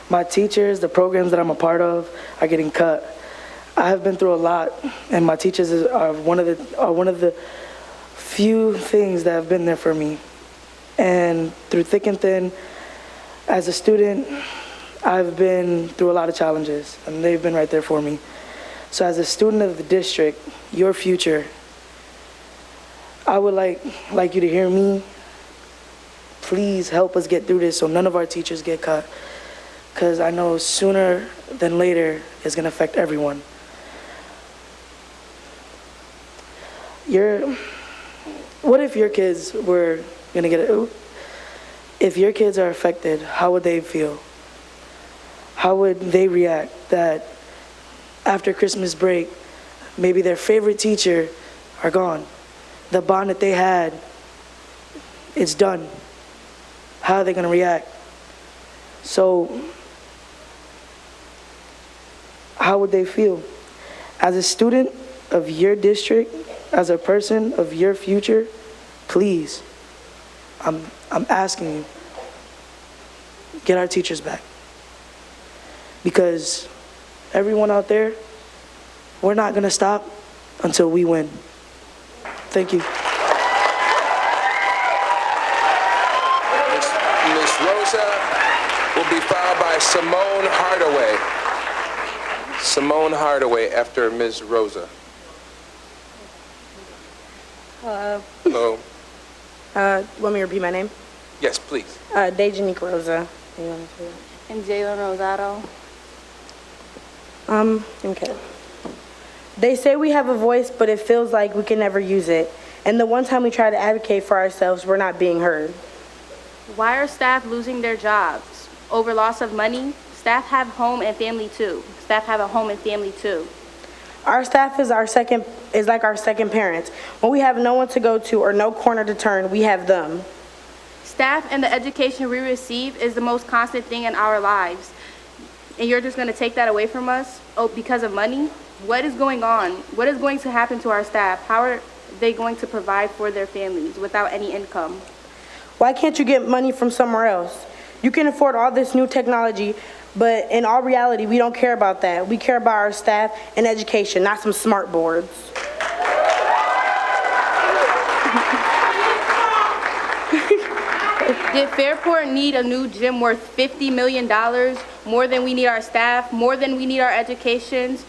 My teachers, the programs that I'm a part of, are getting cut. I have been through a lot, and my teachers are one of the few things that have been there for me. And through thick and thin, as a student, I've been through a lot of challenges, and they've been right there for me. So as a student of the district, your future, I would like you to hear me. Please help us get through this so none of our teachers get cut, because I know sooner than later it's going to affect everyone. What if your kids were going to get it? If your kids are affected, how would they feel? How would they react that after Christmas break, maybe their favorite teacher are gone? The bond that they had, it's done. How are they going to react? So, how would they feel? As a student of your district, as a person of your future, please, I'm asking you, get our teachers back. Because everyone out there, we're not going to stop until we win. Thank you. Ms. Rosa will be followed by Simone Hardaway. Simone Hardaway after Ms. Rosa. Hello. Want me to repeat my name? Yes, please. Dijanique Rosa. And Jalen Rosado. Okay. They say we have a voice, but it feels like we can never use it. And the one time we try to advocate for ourselves, we're not being heard. Why are staff losing their jobs? Over loss of money? Staff have home and family too. Staff have a home and family too. Our staff is like our second parents. When we have no one to go to or no corner to turn, we have them. Staff and the education we receive is the most constant thing in our lives. And you're just going to take that away from us because of money? What is going on? What is going to happen to our staff? How are they going to provide for their families without any income? Why can't you get money from somewhere else? You can afford all this new technology, but in all reality, we don't care about that. We care about our staff and education, not some smart boards. Did Fairport need a new gym worth $50 million, more than we need our staff, more than we need our educations?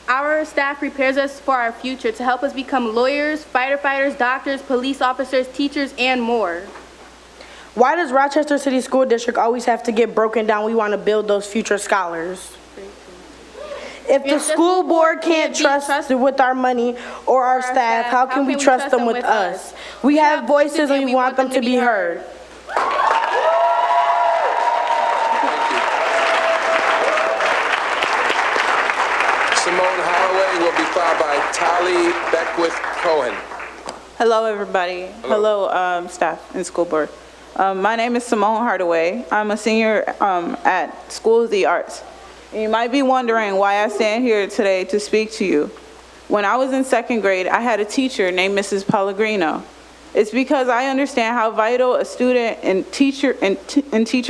Our staff prepares us for our future to help us become lawyers, firefighters, doctors, police officers, teachers, and more. Why does Rochester City School District always have to get broken down? We want to build those future scholars. If the school board can't trust with our money or our staff, how can we trust them with us? We have voices and we want them to be heard. Simone Holloway will be followed by Tali Beckwith-Cohen. Hello, everybody. Hello, staff and school board. My name is Simone Hardaway. I'm a senior at School of the Arts. And you might be wondering why I stand here today to speak to you. When I was in second grade, I had a teacher named Mrs. Pellegrino. It's because I understand how vital a student and teacher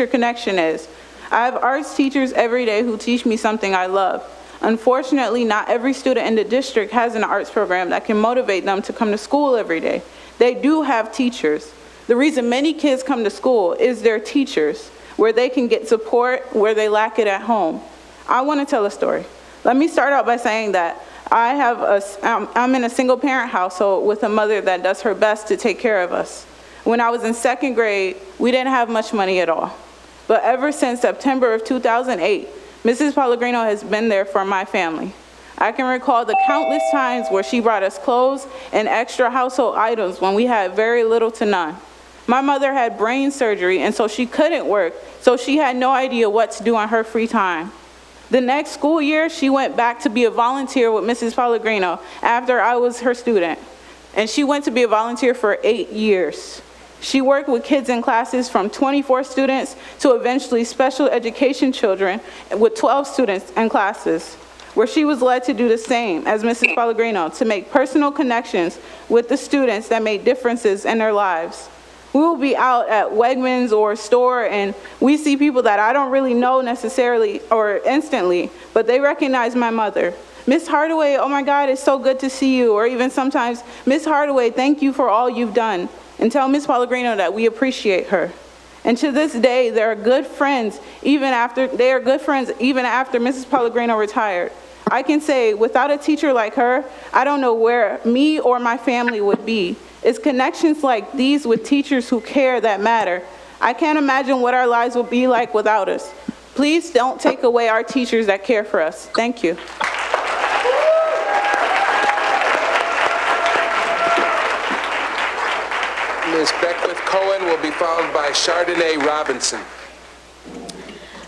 connection is. I have arts teachers every day who teach me something I love. Unfortunately, not every student in the district has an arts program that can motivate them to come to school every day. They do have teachers. The reason many kids come to school is their teachers, where they can get support where they lack it at home. I want to tell a story. Let me start out by saying that I'm in a single parent household with a mother that does her best to take care of us. When I was in second grade, we didn't have much money at all. But ever since September of 2008, Mrs. Pellegrino has been there for my family. I can recall the countless times where she brought us clothes and extra household items when we had very little to none. My mother had brain surgery, and so she couldn't work, so she had no idea what to do on her free time. The next school year, she went back to be a volunteer with Mrs. Pellegrino after I was her student, and she went to be a volunteer for 8 years. She worked with kids in classes from 24 students to eventually special education children with 12 students in classes, where she was led to do the same as Mrs. Pellegrino to make personal connections with the students that made differences in their lives. We will be out at Wegmans or a store and we see people that I don't really know necessarily or instantly, but they recognize my mother. Miss Hardaway, oh my God, it's so good to see you. Or even sometimes, Miss Hardaway, thank you for all you've done. And tell Miss Pellegrino that we appreciate her. And to this day, they are good friends even after Mrs. Pellegrino retired. I can say, without a teacher like her, I don't know where me or my family would be. It's connections like these with teachers who care that matter. I can't imagine what our lives would be like without us. Please don't take away our teachers that care for us. Thank you. Ms. Beckwith-Cohen will be followed by Chardonnay Robinson.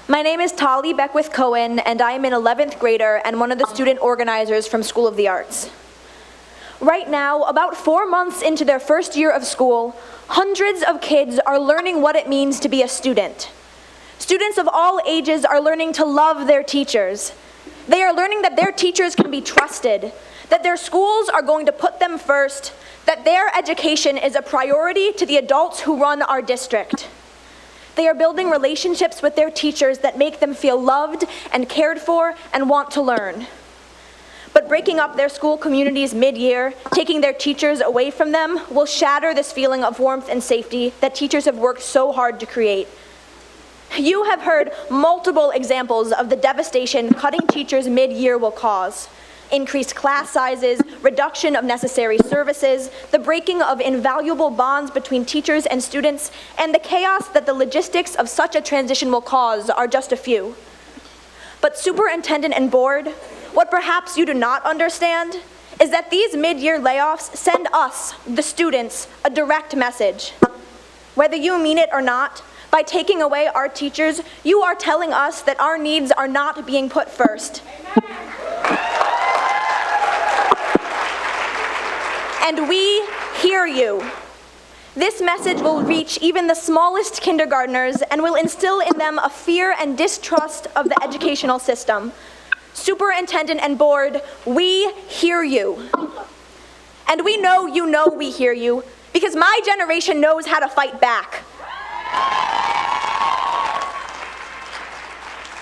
My name is Tali Beckwith-Cohen, and I am an 11th grader and one of the student organizers from School of the Arts. Right now, about 4 months into their first year of school, hundreds of kids are learning what it means to be a student. Students of all ages are learning to love their teachers. They are learning that their teachers can be trusted, that their schools are going to put them first, that their education is a priority to the adults who run our district. They are building relationships with their teachers that make them feel loved and cared for and want to learn. But breaking up their school communities mid-year, taking their teachers away from them, will shatter this feeling of warmth and safety that teachers have worked so hard to create. You have heard multiple examples of the devastation cutting teachers mid-year will cause. Increased class sizes, reduction of necessary services, the breaking of invaluable bonds between teachers and students, and the chaos that the logistics of such a transition will cause are just a few. But Superintendent and Board, what perhaps you do not understand is that these mid-year layoffs send us, the students, a direct message. Whether you mean it or not, by taking away our teachers, you are telling us that our needs are not being put first. And we hear you. This message will reach even the smallest kindergartners and will instill in them a fear and distrust of the educational system. Superintendent, and board, we hear you. And we know we hear you, because my generation knows how to fight back.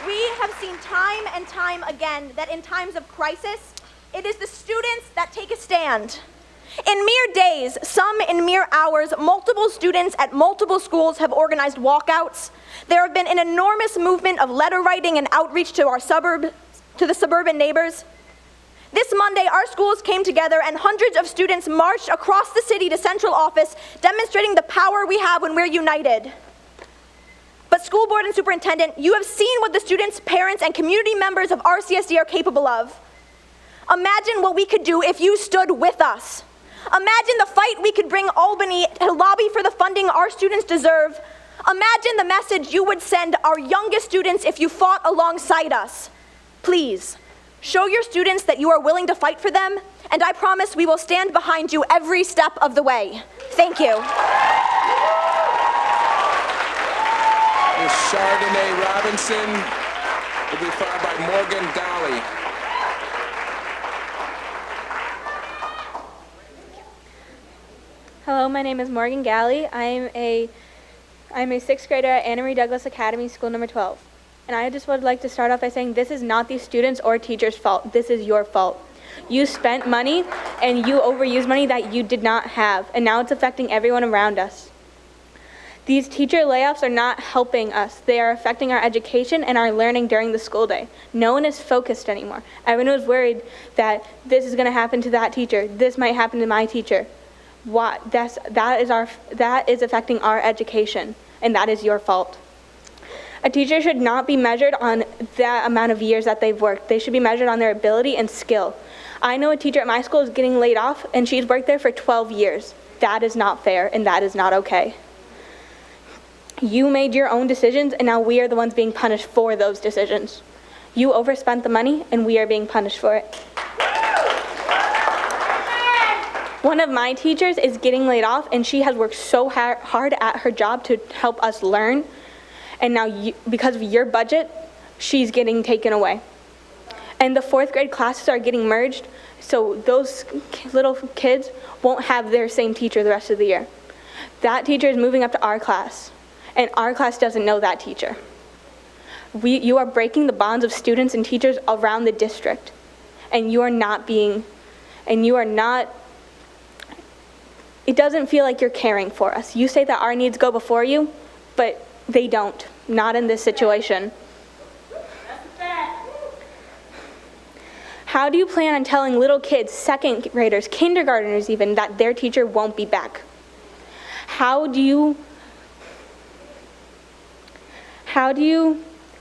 We have seen time and time again that in times of crisis, it is the students that take a stand. In mere days, some in mere hours, multiple students at multiple schools have organized walkouts. There have been an enormous movement of letter writing and outreach to the suburban neighbors. This Monday, our schools came together and hundreds of students marched across the city to central office, demonstrating the power we have when we're united. But school board and superintendent, you have seen what the students, parents, and community members of RCSD are capable of. Imagine what we could do if you stood with us. Imagine the fight we could bring Albany to lobby for the funding our students deserve. Imagine the message you would send our youngest students if you fought alongside us. Please, show your students that you are willing to fight for them, and I promise we will stand behind you every step of the way. Thank you. Ms. Chardonnay Robinson will be followed by Morgan Dolly. Hello, my name is Morgan Galley. I'm a sixth grader at Anna Marie Douglas Academy, school number 12. And I just would like to start off by saying this is not the students' or teachers' fault. This is your fault. You spent money and you overused money that you did not have, and now it's affecting everyone around us. These teacher layoffs are not helping us. They are affecting our education and our learning during the school day. No one is focused anymore. Everyone was worried that this is going to happen to that teacher. This might happen to my teacher. That is affecting our education, and that is your fault. A teacher should not be measured on that amount of years that they've worked. They should be measured on their ability and skill. I know a teacher at my school is getting laid off, and she's worked there for 12 years. That is not fair, and that is not okay. You made your own decisions, and now we are the ones being punished for those decisions. You overspent the money, and we are being punished for it. One of my teachers is getting laid off, and she has worked so hard at her job to help us learn, and now because of your budget, she's getting taken away. And the 4th grade classes are getting merged, so those little kids won't have their same teacher the rest of the year. That teacher is moving up to our class, and our class doesn't know that teacher. You are breaking the bonds of students and teachers around the district, and it doesn't feel like you're caring for us. You say that our needs go before you, but they don't, not in this situation. How do you plan on telling little kids, 2nd graders, kindergartners even, that their teacher won't be back? How do you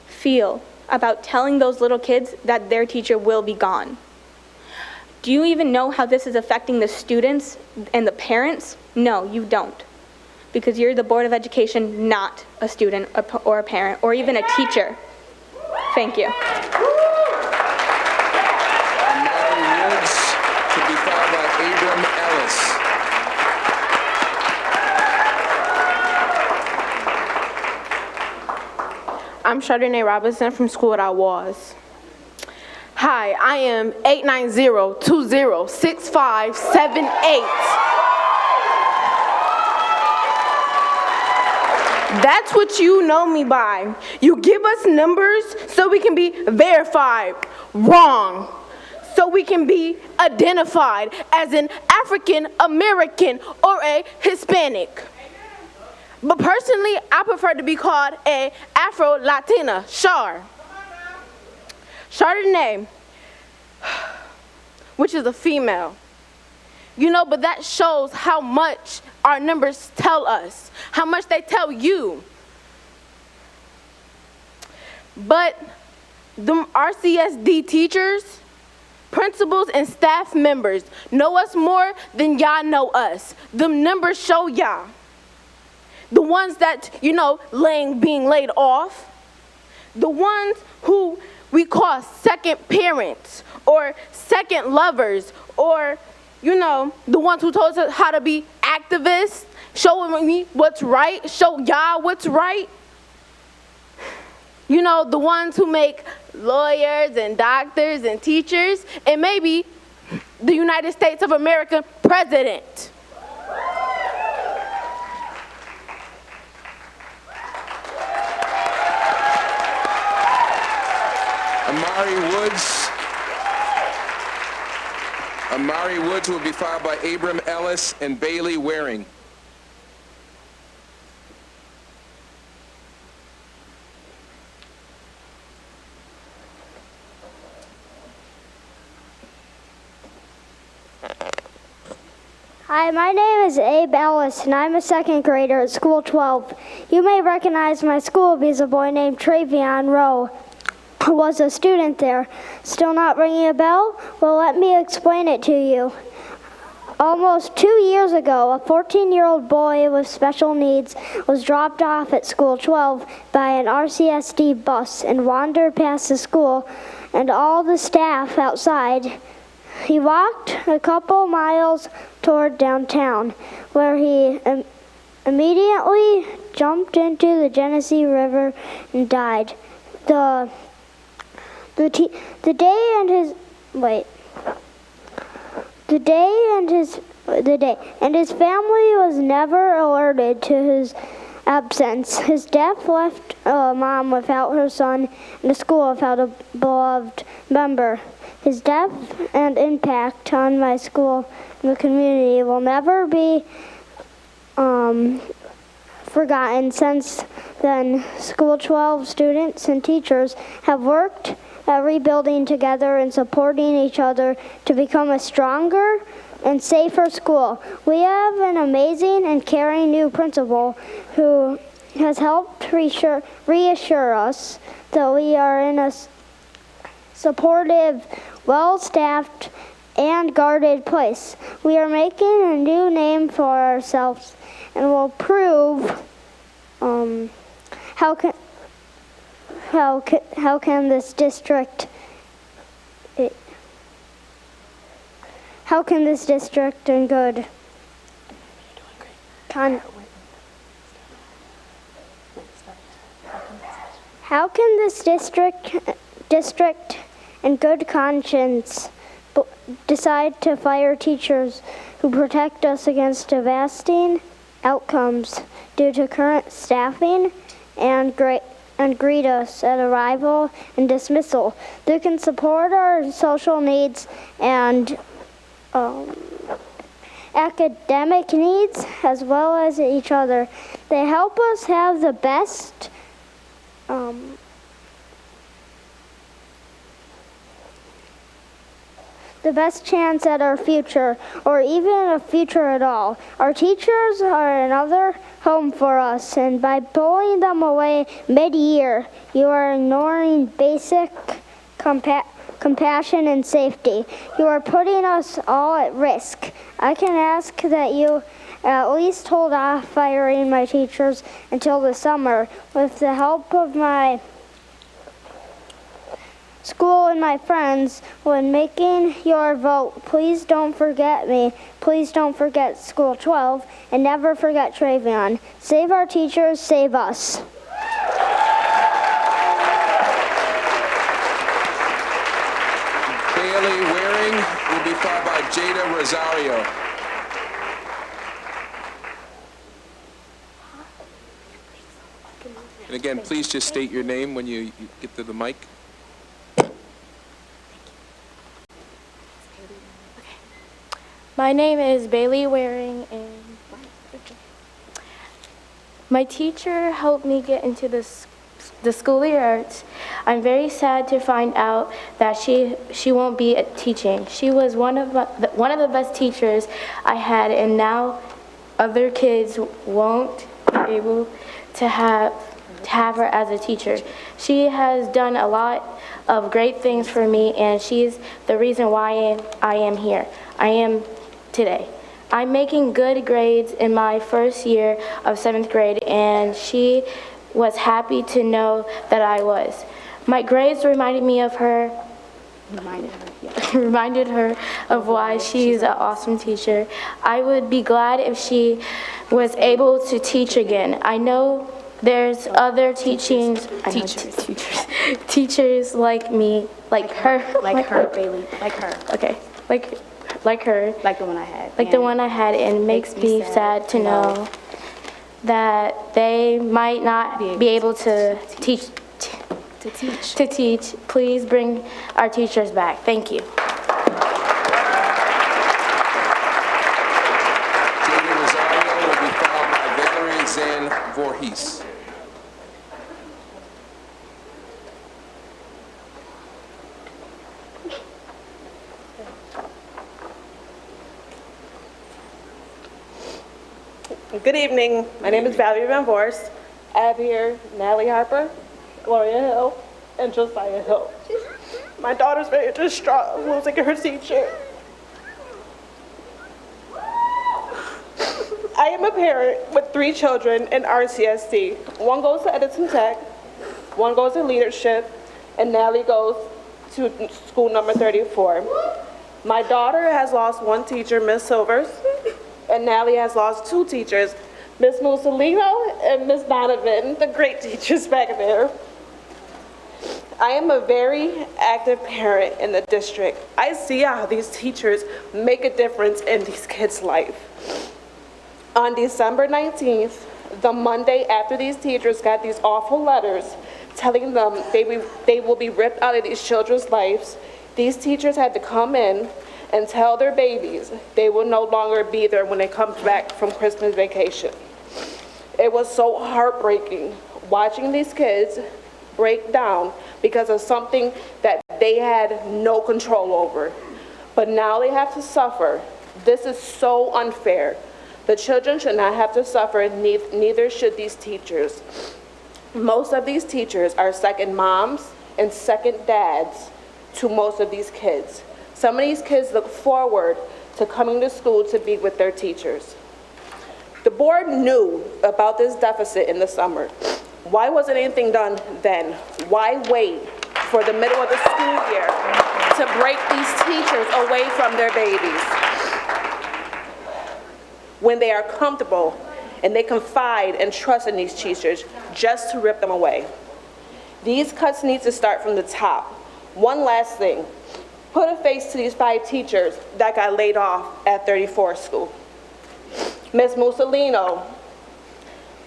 feel about telling those little kids that their teacher will be gone? Do you even know how this is affecting the students and the parents? No, you don't. Because you're the Board of Education, not a student or a parent or even a teacher. Thank you. Amari Woods to be followed by Abram Ellis. I'm Chardonnay Robinson from school that I was. Hi, I am 890-206578. That's what you know me by. You give us numbers so we can be verified. Wrong. So we can be identified as an African American or a Hispanic. But personally, I prefer to be called a Afro-Latina, Char. Chardonnay, which is a female. You know, but that shows how much our numbers tell us, how much they tell you. But the RCSD teachers, principals, and staff members know us more than y'all know us. Them numbers show y'all. The ones that, being laid off, the ones who we call second parents or second lovers, or, the ones who told us how to be activists, showing me what's right, show y'all what's right. You know, the ones who make lawyers and doctors and teachers and maybe the United States of America president. Amari Woods will be followed by Abram Ellis and Bailey Waring. Hi, my name is Abe Ellis, and I'm a second grader at School 12. You may recognize my school because a boy named Travion Rowe was a student there. Still not ringing a bell? Well, let me explain it to you. Almost 2 years ago, a 14-year-old boy with special needs was dropped off at School 12 by an RCSD bus and wandered past the school and all the staff outside. He walked a couple miles toward downtown, where he immediately jumped into the Genesee River and died. The day and his family was never alerted to his absence. His death left a mom without her son and a school without a beloved member. His death and impact on my school and the community will never be forgotten. Since then, School 12 students and teachers have worked at rebuilding together and supporting each other to become a stronger and safer school. We have an amazing and caring new principal who has helped reassure us that we are in a supportive, well-staffed, and guarded place. We are making a new name for ourselves and will prove how can this district and good how can this district and good conscience decide to fire teachers who protect us against devastating outcomes due to current staffing and greet us at arrival and dismissal? They can support our social needs and academic needs as well as each other. They help us have the best chance at our future, or even a future at all. Our teachers are another home for us, and by pulling them away mid-year, you are ignoring basic compassion and safety. You are putting us all at risk. I can ask that you at least hold off firing my teachers until the summer. With the help of my school and my friends, when making your vote, please don't forget me. Please don't forget School 12, and never forget Travion. Save our teachers, save us. Bailey Waring will be followed by Jada Rosario. And again, please just state your name when you get to the mic. My name is Bailey Waring, and my teacher helped me get into the School of the Arts. I'm very sad to find out that she won't be teaching. She was one of the best teachers I had, and now other kids won't be able to have her as a teacher. She has done a lot of great things for me, and she's the reason why I am here. I am today. I'm making good grades in my first year of 7th grade, and she was happy to know that I was. My grades reminded her of why she's an awesome teacher. I would be glad if she was able to teach again. I know There's other teachers like me, like her, Bailey, like her, okay, like her, like the one I had. like the one I had, and it makes me sad to know that they might not be able to teach. Please bring our teachers back. Thank you. Jada Rosario will be followed by Valerie Zan Voorhees. Good evening. My name is Valerie Van Voorst. I have here Natalie Harper, Gloria Hill, and Josiah Hill. My daughter's very distraught losing her teacher. I am a parent with 3 children in RCSD. One goes to Edison Tech, one goes to leadership, and Natalie goes to school number 34. My daughter has lost 1 teacher, Miss Silvers, and Natalie has lost 2 teachers, Miss Mussolino and Miss Donovan, the great teachers back there. I am a very active parent in the district. I see how these teachers make a difference in these kids' life. On December 19th, the Monday after these teachers got these awful letters telling them they will be ripped out of these children's lives, these teachers had to come in and tell their babies they will no longer be there when they come back from Christmas vacation. It was so heartbreaking watching these kids break down because of something that they had no control over. But now they have to suffer. This is so unfair. The children should not have to suffer, neither should these teachers. Most of these teachers are second moms and second dads to most of these kids. Some of these kids look forward to coming to school to be with their teachers. The board knew about this deficit in the summer. Why wasn't anything done then? Why wait for the middle of the school year to break these teachers away from their babies when they are comfortable and they confide and trust in these teachers just to rip them away? These cuts need to start from the top. One last thing. Put a face to these 5 teachers that got laid off at 34th School. Miss Mussolino,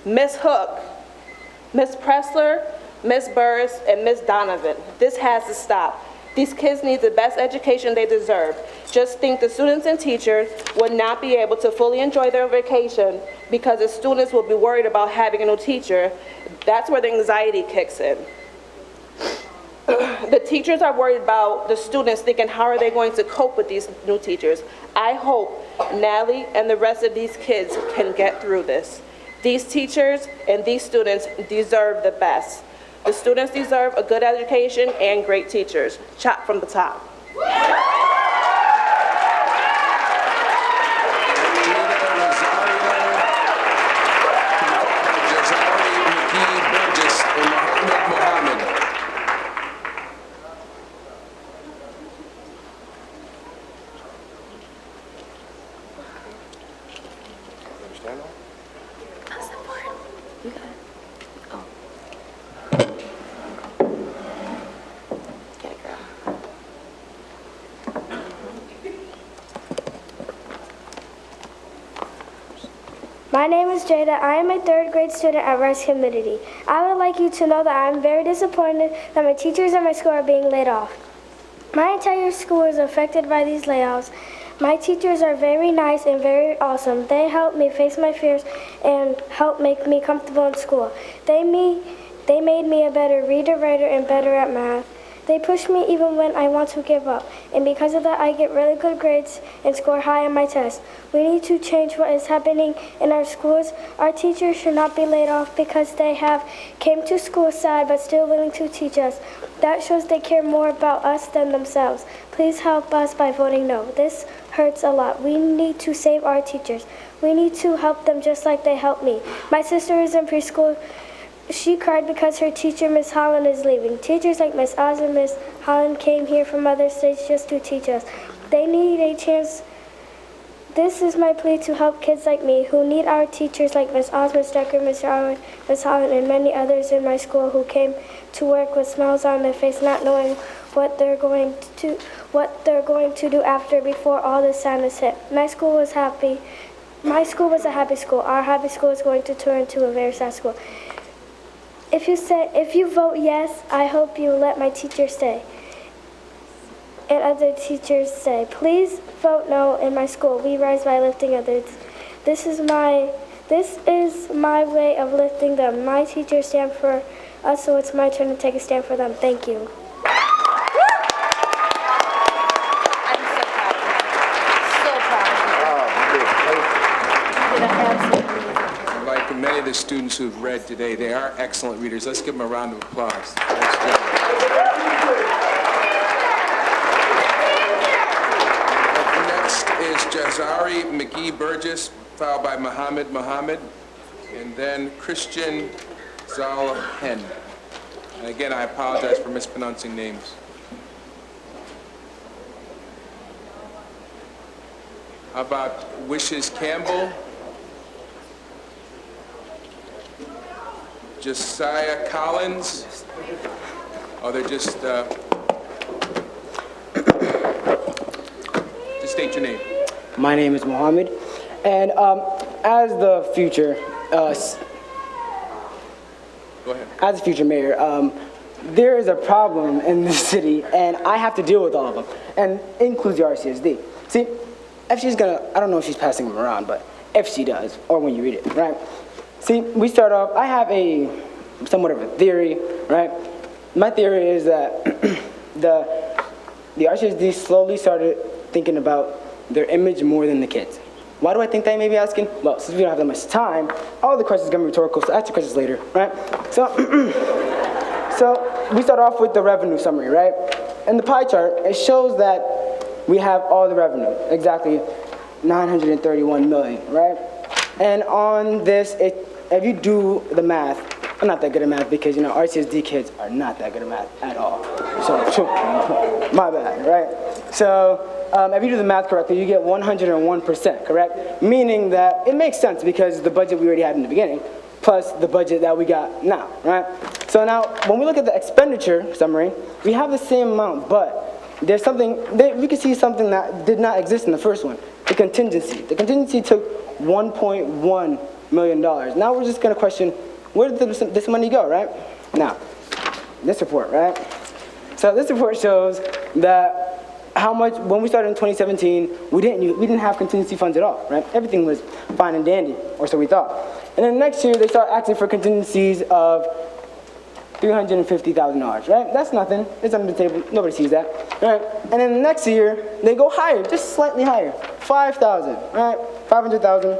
Miss Hook, Miss Pressler, Miss Burris, and Miss Donovan. This has to stop. These kids need the best education they deserve. Just think the students and teachers would not be able to fully enjoy their vacation because the students will be worried about having a new teacher. That's where the anxiety kicks in. The teachers are worried about the students thinking, how are they going to cope with these new teachers? I hope Natalie and the rest of these kids can get through this. These teachers and these students deserve the best. The students deserve a good education and great teachers. Chop from the top. My name is Jada. I am a 3rd grade student at Rice Community. I would like you to know that I am very disappointed that my teachers at my school are being laid off. My entire school is affected by these layoffs. My teachers are very nice and very awesome. They help me face my fears and help make me comfortable in school. They made me a better reader, writer, and better at math. They push me even when I want to give up, and because of that I get really good grades and score high on my tests. We need to change what is happening in our schools. Our teachers should not be laid off because they have came to school sad but still willing to teach us. That shows they care more about us than themselves. Please help us by voting no. This hurts a lot. We need to save our teachers. We need to help them just like they helped me. My sister is in preschool. She cried because her teacher, Miss Holland, is leaving. Teachers like Miss Oz and Miss Holland came here from other states just to teach us. They need a chance This is my plea to help kids like me who need our teachers like Ms. Osmond Stecker, Mr. Owen, Ms. Holland, and many others in my school who came to work with smiles on their face, not knowing what they're going to do after before all this sadness hit. My school was happy. My school was a happy school. Our happy school is going to turn into a very sad school. If you vote yes, I hope you let my teachers stay. And other teachers say, please vote no in my school. We rise by lifting others. This is my way of lifting them. My teachers stand for us, so it's my turn to take a stand for them. Thank you. Like many of the students who've read today, they are excellent readers. Let's give them a round of applause. Next is Jazari McGee Burgess, followed by Muhammad, and then Christian Zalhen. And again, I apologize for mispronouncing names. How about Wishes Campbell? Josiah Collins? Oh, they're just state your name. My name is Mohammed, and as the future, Go ahead. as the future mayor, there is a problem in this city, and I have to deal with all of them, and it includes the RCSD. See, if she's gonna, I don't know if she's passing them around, but if she does, or when you read it, right? See, we start off, I have somewhat of a theory, right? My theory is that the RCSD slowly started thinking about their image more than the kids. Why do I think that, you may be asking? Well, since we don't have that much time, all the questions are gonna be rhetorical, so ask your questions later, right? So, so we start off with the revenue summary, right? In the pie chart, it shows that we have all the revenue, exactly 931 million, right? And on this, if you do the math, I'm not that good at math because, RCSD kids are not that good at math at all. So, my bad, right? So, if you do the math correctly, you get 101%, correct? Meaning that it makes sense because the budget we already had in the beginning, plus the budget that we got now, right? So now, when we look at the expenditure summary, we have the same amount, but there's we can see something that did not exist in the first one, the contingency. The contingency took $1.1 million. Now we're just gonna question, where did this money go, right? Now, this report, right? So this report shows that how much, when we started in 2017, we didn't have contingency funds at all, right? Everything was fine and dandy, or so we thought. And then next year, they start asking for contingencies of $350,000, right? That's nothing. It's under the table. Nobody sees that, right? And then next year, they go higher, just slightly higher, 5,000, right? 500,000,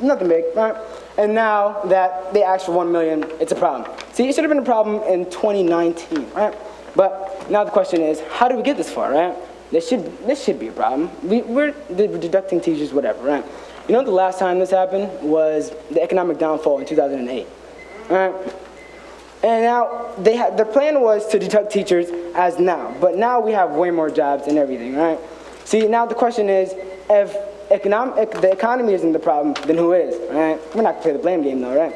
nothing big, right? And now that they asked for 1 million, it's a problem. See, it should have been a problem in 2019, right? But now the question is, how did we get this far, right? This should be a problem. We're deducting teachers, whatever, right? You know, the last time this happened was the economic downfall in 2008, right? And now the plan was to deduct teachers as now, but now we have way more jobs and everything, right? See, now the question is, if the economy isn't the problem, then who is, right? We're not gonna play the blame game though, right?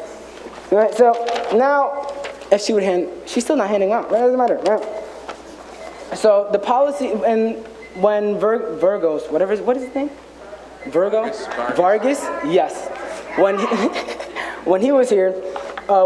Right, so now, if she would she's still not handing out, right? It doesn't matter, right? So the policy, and when Virgos, what is his name? Vargas, yes. When he was here,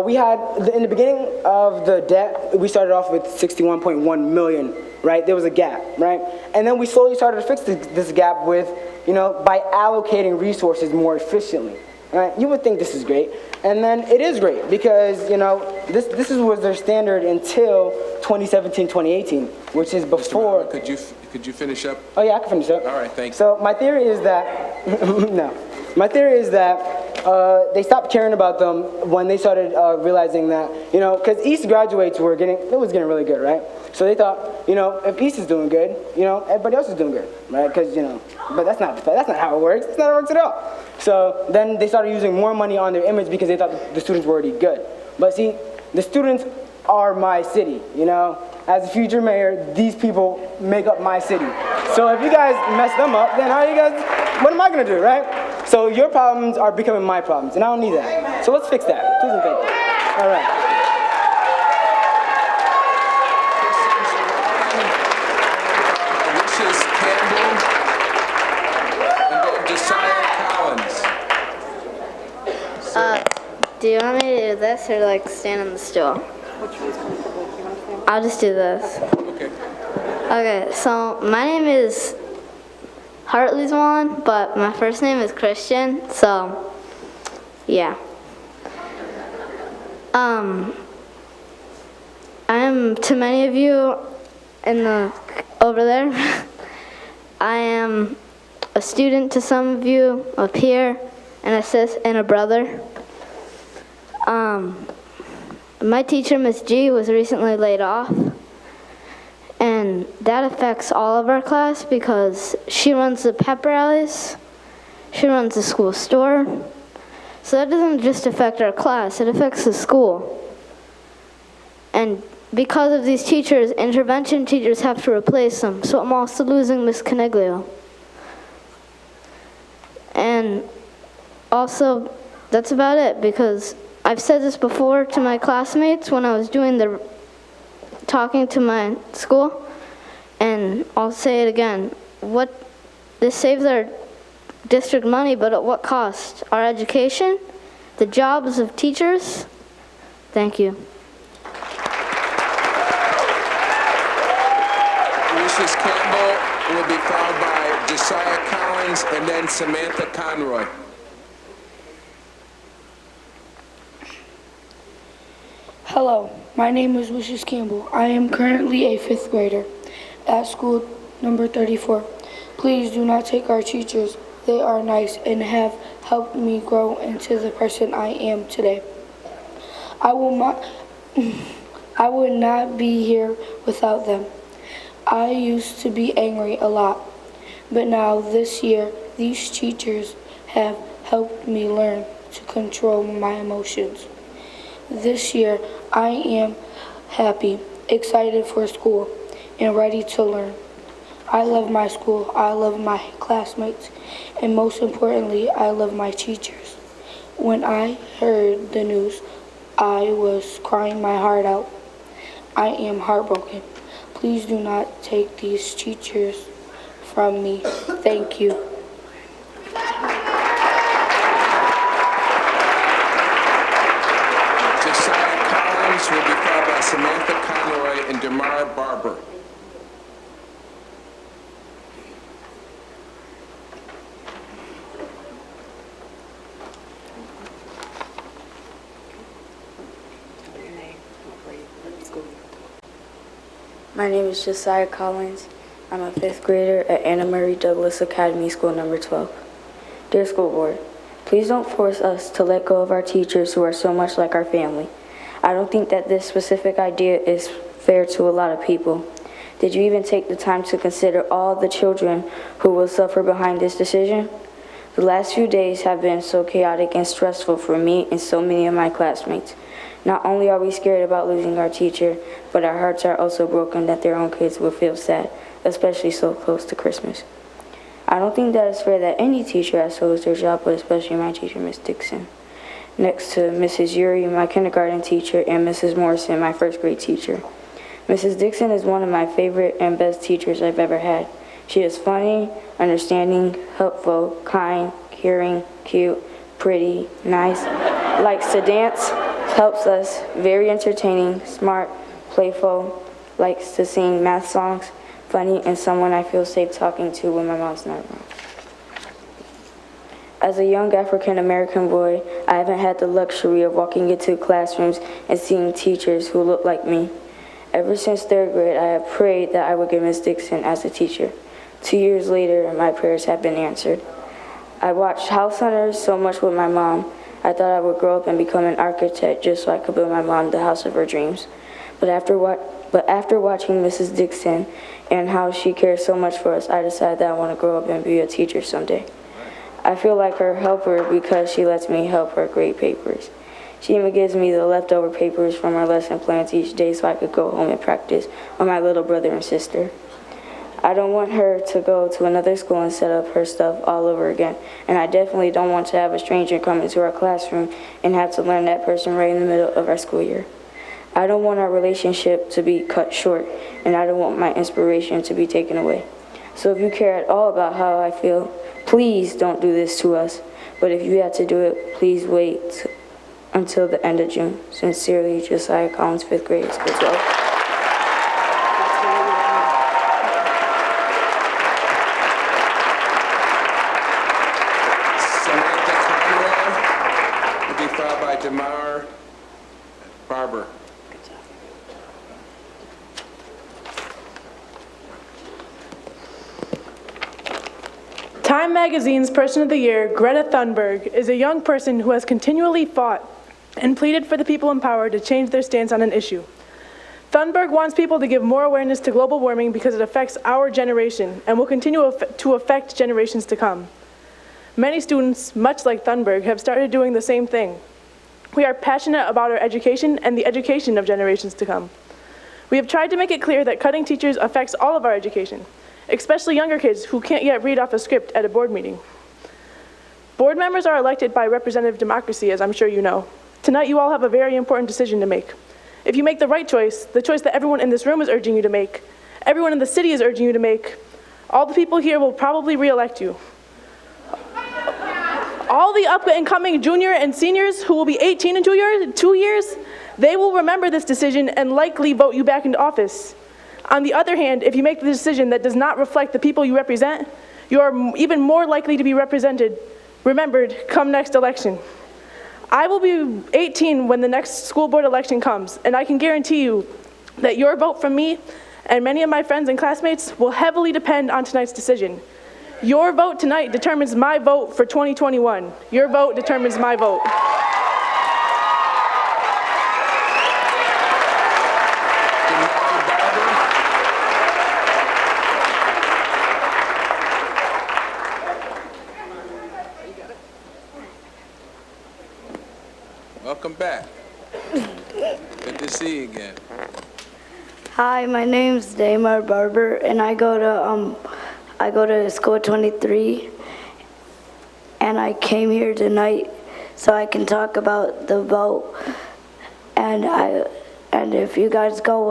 we had, in the beginning of the debt, we started off with 61.1 million, right? There was a gap, right? And then we slowly started to fix this gap with, by allocating resources more efficiently, right? You would think this is great. And then it is great because, this was their standard until 2017, 2018, which is before. Could you finish up? Oh yeah, I can finish up. All right, thanks. So my theory is that, they stopped caring about them when they started realizing that, because East graduates was getting really good, right? So they thought, if East is doing good, everybody else is doing good, right? Because, but that's not how it works. That's not how it works at all. So then they started using more money on their image because they thought the students were already good. But see, the students are my city, as a future mayor, these people make up my city. So if you guys mess them up, then what am I gonna do, right? So your problems are becoming my problems, and I don't need that. So let's fix that. Please and thank you. All right. Mrs. Campbell, and then Josiah Collins. Do you want me to do this or like stand on the stool? I'll just do this. Okay. Okay, so my name is Hartley's one, but my first name is Christian, so yeah. I am to many of you over there. I am a student to some of you up here, and a brother. My teacher, Miss G, was recently laid off, and that affects all of our class because she runs the pep rallies, she runs the school store, so that doesn't just affect our class, it affects the school. And because of these teachers, intervention teachers have to replace them, so I'm also losing Miss Caniglio. And also, that's about it, because I've said this before to my classmates when I was talking to my school, and I'll say it again. This saves our district money, but at what cost? Our education, the jobs of teachers. Thank you. Mrs. Campbell will be followed by Josiah Collins and then Samantha Conroy. Hello, my name is Lucius Campbell. I am currently a 5th grader at school number 34. Please do not take our teachers. They are nice and have helped me grow into the person I am today. I would not be here without them. I used to be angry a lot, but now this year, these teachers have helped me learn to control my emotions. This year, I am happy, excited for school, and ready to learn. I love my school, I love my classmates, and most importantly, I love my teachers. When I heard the news, I was crying my heart out. I am heartbroken. Please do not take these teachers from me. Thank you. Josiah Collins will be followed by Samantha Conroy and Demar Barber. My name is Josiah Collins. I'm a 5th grader at Anna Murray Douglas Academy School number 12. Dear School Board, please don't force us to let go of our teachers who are so much like our family. I don't think that this specific idea is fair to a lot of people. Did you even take the time to consider all the children who will suffer behind this decision? The last few days have been so chaotic and stressful for me and so many of my classmates. Not only are we scared about losing our teacher, but our hearts are also broken that their own kids will feel sad, especially so close to Christmas. I don't think that it's fair that any teacher has to lose their job, but especially my teacher, Ms. Dixon. Next to Mrs. Yuri, my kindergarten teacher, and Mrs. Morrison, my 1st grade teacher. Mrs. Dixon is one of my favorite and best teachers I've ever had. She is funny, understanding, helpful, kind, caring, cute, pretty, nice, likes to dance, helps us, very entertaining, smart, playful, likes to sing math songs, funny, and someone I feel safe talking to when my mom's not around. As a young African-American boy, I haven't had the luxury of walking into classrooms and seeing teachers who look like me. Ever since 3rd grade, I have prayed that I would get Ms. Dixon as a teacher. 2 years later, my prayers have been answered. I watched House Hunters so much with my mom. I thought I would grow up and become an architect just so I could build my mom the house of her dreams. But after watching Mrs. Dixon and how she cares so much for us, I decided that I want to grow up and be a teacher someday. I feel like her helper because she lets me help her grade papers. She even gives me the leftover papers from our lesson plans each day so I could go home and practice with my little brother and sister. I don't want her to go to another school and set up her stuff all over again. And I definitely don't want to have a stranger come into our classroom and have to learn that person right in the middle of our school year. I don't want our relationship to be cut short, and I don't want my inspiration to be taken away. So if you care at all about how I feel, please don't do this to us. But if you have to do it, please wait until the end of June. Sincerely, Josiah Collins, 5th grade, School 12. Damar Barber. Time Magazine's Person of the Year, Greta Thunberg, is a young person who has continually fought and pleaded for the people in power to change their stance on an issue. Thunberg wants people to give more awareness to global warming because it affects our generation and will continue to affect generations to come. Many students, much like Thunberg, have started doing the same thing. We are passionate about our education and the education of generations to come. We have tried to make it clear that cutting teachers affects all of our education, especially younger kids who can't yet read off a script at a board meeting. Board members are elected by representative democracy, as I'm sure you know. Tonight you all have a very important decision to make. If you make the right choice, the choice that everyone in this room is urging you to make, everyone in the city is urging you to make, all the people here will probably re-elect you. All the up-and-coming junior and seniors who will be 18 in 2 years, they will remember this decision and likely vote you back into office. On the other hand, if you make the decision that does not reflect the people you represent, you are even more likely to be remembered come next election. I will be 18 when the next school board election comes, and I can guarantee you that your vote from me and many of my friends and classmates will heavily depend on tonight's decision. Your vote tonight determines my vote for 2021. Your vote determines my vote. Welcome back. Good to see you again. Hi, my name's Damar Barber, and I go to School 23, and I came here tonight so I can talk about the vote. And if you guys go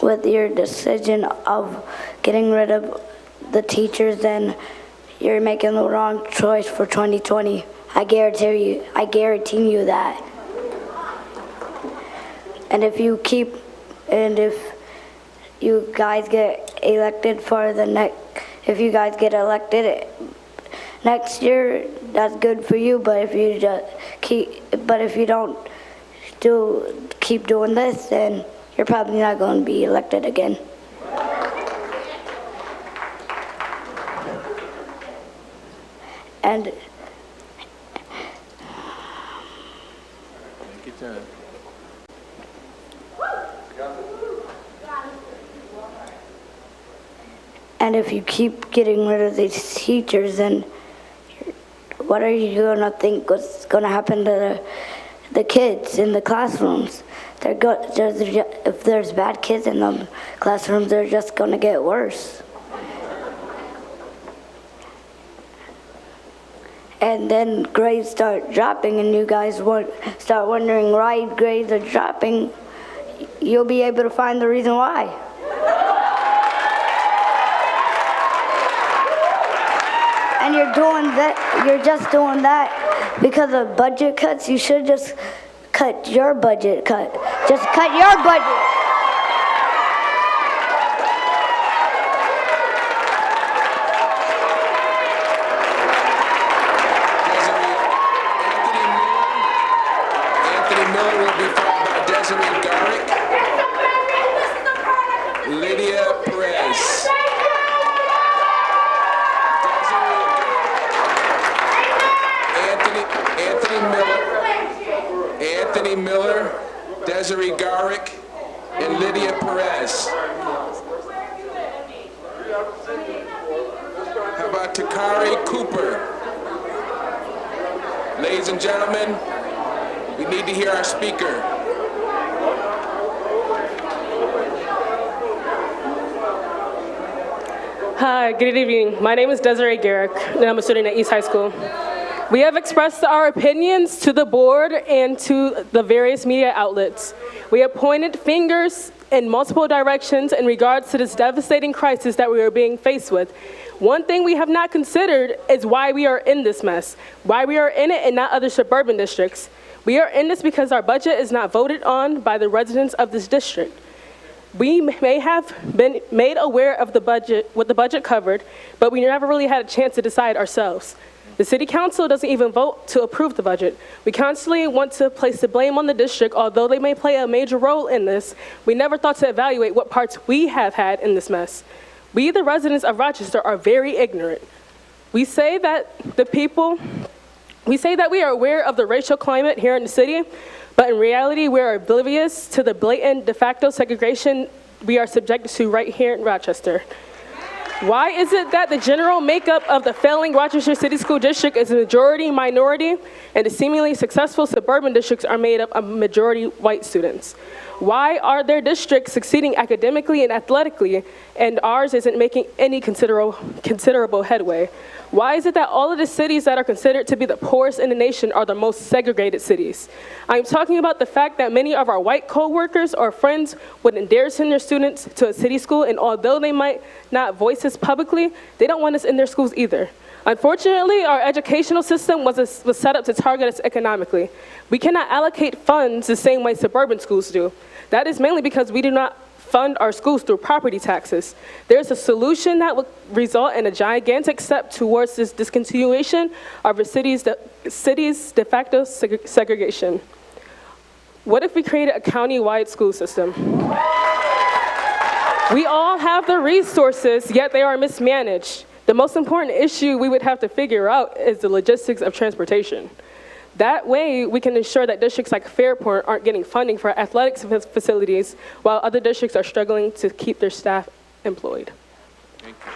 with your decision of getting rid of the teachers, then you're making the wrong choice for 2020. I guarantee you that. And if you guys get elected if you guys get elected next year, that's good for you. But if you don't keep doing this, then you're probably not going to be elected again. And take your time. And if you keep getting rid of these teachers, then what are you going to think what's going to happen to the kids in the classrooms? If there's bad kids in the classrooms, they're just going to get worse. And then grades start dropping, and you guys start wondering why grades are dropping. You'll be able to find the reason why. And you're just doing that because of budget cuts. You should just cut your budget cut. Just cut your budget. Anthony Miller will be followed by Desiree Garrick. Lydia Perez. Anthony Miller, Desiree Garrick, and Lydia Perez. How about Takari Cooper? Ladies and gentlemen, We need to hear our speaker. Hi, good evening. My name is Desiree Garrick, and I'm a student at East High School. We have expressed our opinions to the board and to the various media outlets. We have pointed fingers in multiple directions in regards to this devastating crisis that we are being faced with. One thing we have not considered is why we are in this mess, why we are in it and not other suburban districts. We are in this because our budget is not voted on by the residents of this district. We may have been made aware of the budget, what the budget covered, but we never really had a chance to decide ourselves. The city council doesn't even vote to approve the budget. We constantly want to place the blame on the district, although they may play a major role in this. We never thought to evaluate what parts we have had in this mess. We, the residents of Rochester, are very ignorant. We say that we are aware of the racial climate here in the city, but in reality, we are oblivious to the blatant de facto segregation we are subjected to right here in Rochester. Why is it that the general makeup of the failing Rochester City School District is a majority minority, and the seemingly successful suburban districts are made up of majority white students? Why are their districts succeeding academically and athletically, and ours isn't making any considerable headway? Why is it that all of the cities that are considered to be the poorest in the nation are the most segregated cities? I'm talking about the fact that many of our white co-workers or friends wouldn't dare send their students to a city school, and although they might not voice this publicly, they don't want us in their schools either. Unfortunately, our educational system was set up to target us economically. We cannot allocate funds the same way suburban schools do. That is mainly because we do not fund our schools through property taxes. There's a solution that would result in a gigantic step towards this discontinuation of the city's de facto segregation. What if we created a county-wide school system? We all have the resources, yet they are mismanaged. The most important issue we would have to figure out is the logistics of transportation. That way, we can ensure that districts like Fairport aren't getting funding for athletics facilities, while other districts are struggling to keep their staff employed. Thank you.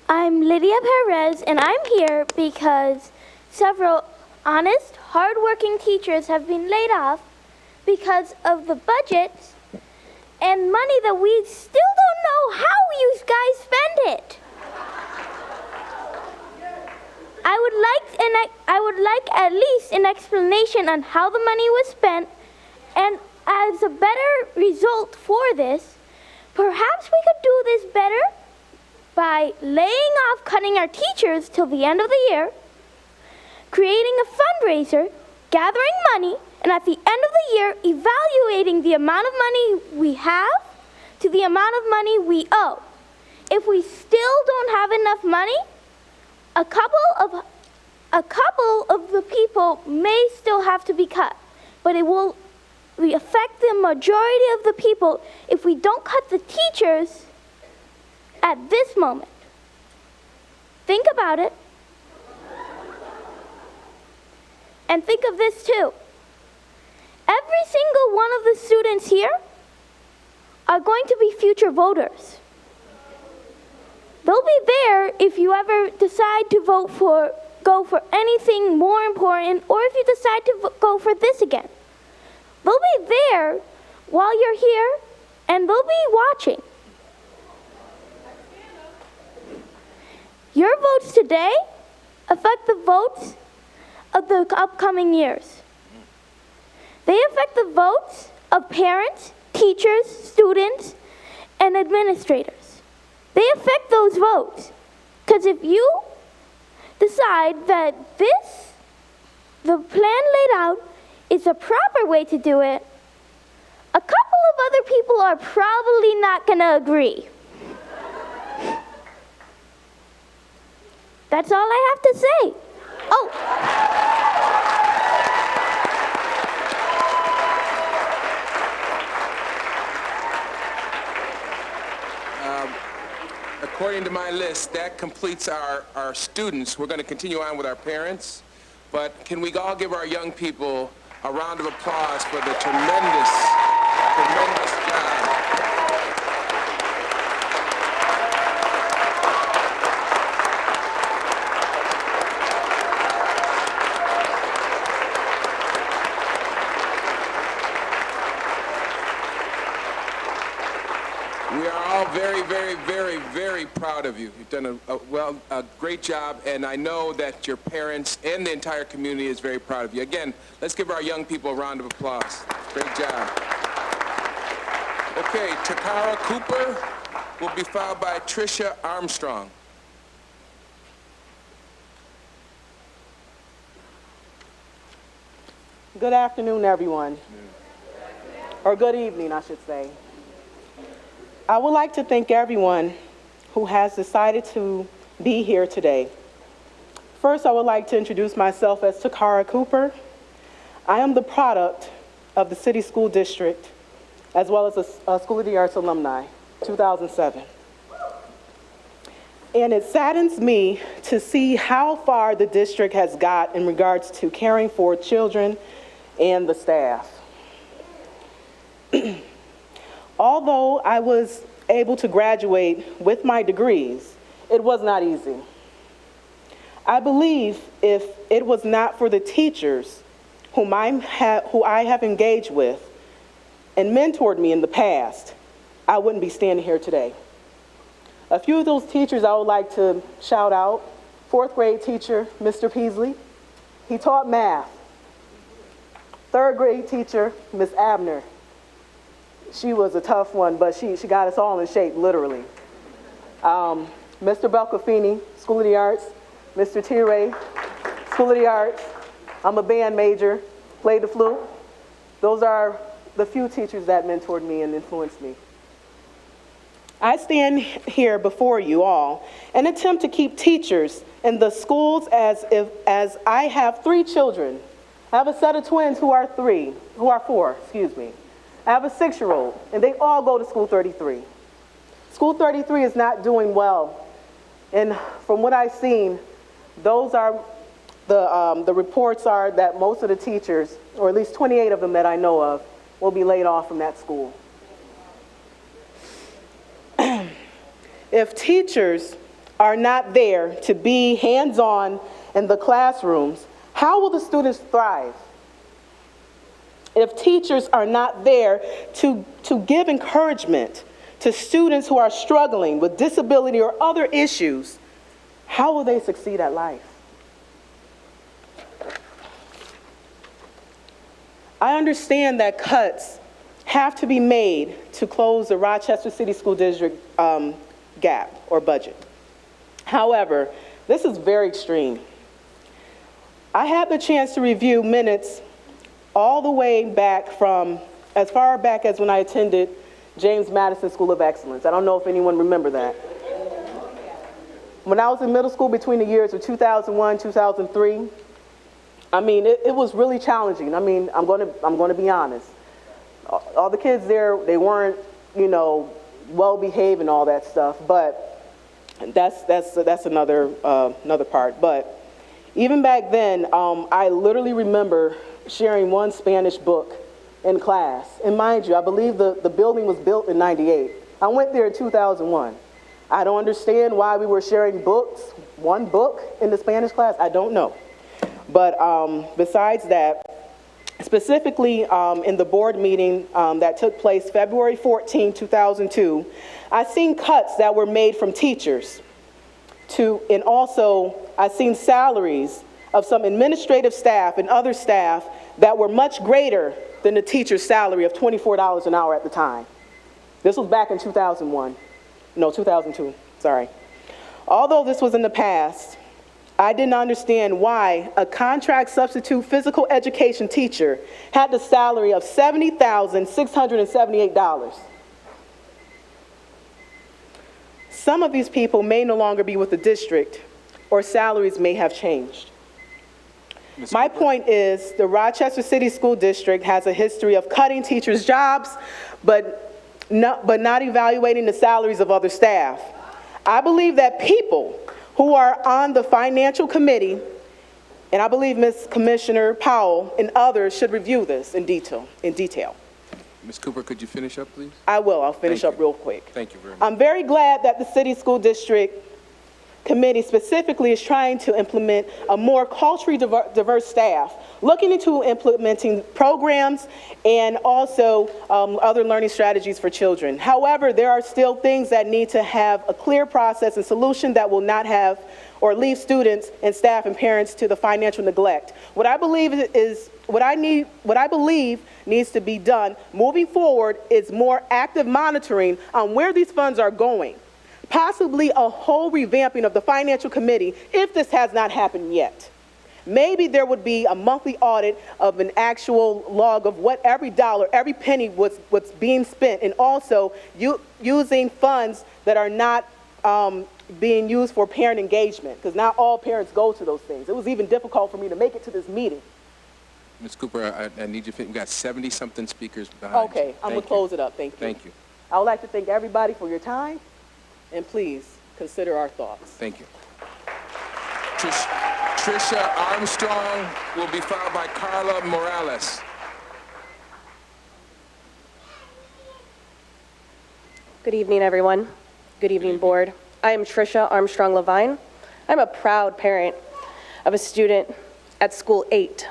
I'm Lydia Perez, and I'm here because several honest, hardworking teachers have been laid off because of the budgets and money that we still don't know how you guys spend it. I would like at least an explanation on how the money was spent, and as a better result for this, perhaps we could do this better by laying off cutting our teachers till the end of the year, creating a fundraiser, gathering money, and at the end of the year, evaluating the amount of money we have to the amount of money we owe. If we still don't have enough money, a couple of the people may still have to be cut, but it will affect the majority of the people if we don't cut the teachers at this moment. Think about it. And think of this too. Every single one of the students here are going to be future voters. They'll be there if you ever decide to go for anything more important, or if you decide to go for this again. They'll be there while you're here, and they'll be watching. Your votes today affect the votes of the upcoming years. They affect the votes of parents, teachers, students, and administrators. They affect those votes. Because if you decide that the plan laid out is the proper way to do it, a couple of other people are probably not going to agree. That's all I have to say. According to my list, that completes our students. We're going to continue on with our parents, but can we all give our young people a round of applause for the tremendous job We are all very, very, very, very proud of you. You've done a great job, and I know that your parents and the entire community is very proud of you. Again, let's give our young people a round of applause. Great job. Okay, Takara Cooper will be followed by Tricia Armstrong. Good afternoon, everyone. Or good evening, I should say. I would like to thank everyone who has decided to be here today. First, I would like to introduce myself as Takara Cooper. I am the product of the City School District, as well as a School of the Arts alumni, 2007. And it saddens me to see how far the district has got in regards to caring for children and the staff. Although I was able to graduate with my degrees, it was not easy. I believe if it was not for the teachers who I have engaged with and mentored me in the past, I wouldn't be standing here today. A few of those teachers I would like to shout out. 4th grade teacher, Mr. Peasley. He taught math. 3rd grade teacher, Miss Abner. She was a tough one, but she got us all in shape, literally. Mr. Belcafini, School of the Arts. Mr. T-Ray, School of the Arts. I'm a band major, played the flute. Those are the few teachers that mentored me and influenced me. I stand here before you all and attempt to keep teachers in the schools as I have 3 children. I have a set of twins who are 4, excuse me. I have a 6-year-old, and they all go to School 33. School 33 is not doing well, and from what I've seen, those are the reports are that most of the teachers, or at least 28 of them that I know of, will be laid off from that school. If teachers are not there to be hands-on in the classrooms, how will the students thrive? If teachers are not there to give encouragement to students who are struggling with disability or other issues, how will they succeed at life? I understand that cuts have to be made to close the Rochester City School District gap or budget. However, this is very extreme. I had the chance to review minutes all the way back from as far back as when I attended James Madison School of Excellence. I don't know if anyone remember that. When I was in middle school between the years of 2001, 2003, I mean, it was really challenging. I mean, I'm going to be honest. All the kids there, they weren't, well-behaved and all that stuff, but that's another part. But even back then, I literally remember sharing one Spanish book in class. And mind you, I believe the building was built in '98. I went there in 2001. I don't understand why we were sharing books, one book in the Spanish class. I don't know. But besides that, specifically in the board meeting that took place February 14, 2002, I seen cuts that were made from teachers and also I seen salaries of some administrative staff and other staff that were much greater than the teacher's salary of $24 an hour at the time. This was back in 2002, sorry. Although this was in the past, I didn't understand why a contract substitute physical education teacher had the salary of $70,678. Some of these people may no longer be with the district, or salaries may have changed. My point is, the Rochester City School District has a history of cutting teachers' jobs, but not evaluating the salaries of other staff. I believe that people who are on the financial committee, and I believe Ms. Commissioner Powell and others should review this in detail. Ms. Cooper, could you finish up, please? I will. I'll finish up real quick. Thank you very much. I'm very glad that the City School District committee specifically is trying to implement a more culturally diverse staff, looking into implementing programs and also other learning strategies for children. However, there are still things that need to have a clear process and solution that will not have or leave students and staff and parents to the financial neglect. What I believe needs to be done moving forward is more active monitoring on where these funds are going. Possibly a whole revamping of the financial committee if this has not happened yet. Maybe there would be a monthly audit of an actual log of what every dollar, every penny was being spent, and also using funds that are not being used for parent engagement, because not all parents go to those things. It was even difficult for me to make it to this meeting. Ms. Cooper, I need you to, we got 70-something speakers behind you. Okay, I'm gonna close it up, thank you. Thank you. I would like to thank everybody for your time, and please consider our thoughts. Thank you. Tricia Armstrong will be followed by Carla Morales. Good evening, everyone. Good evening, board. I am Tricia Armstrong Levine. I'm a proud parent of a student at school 8.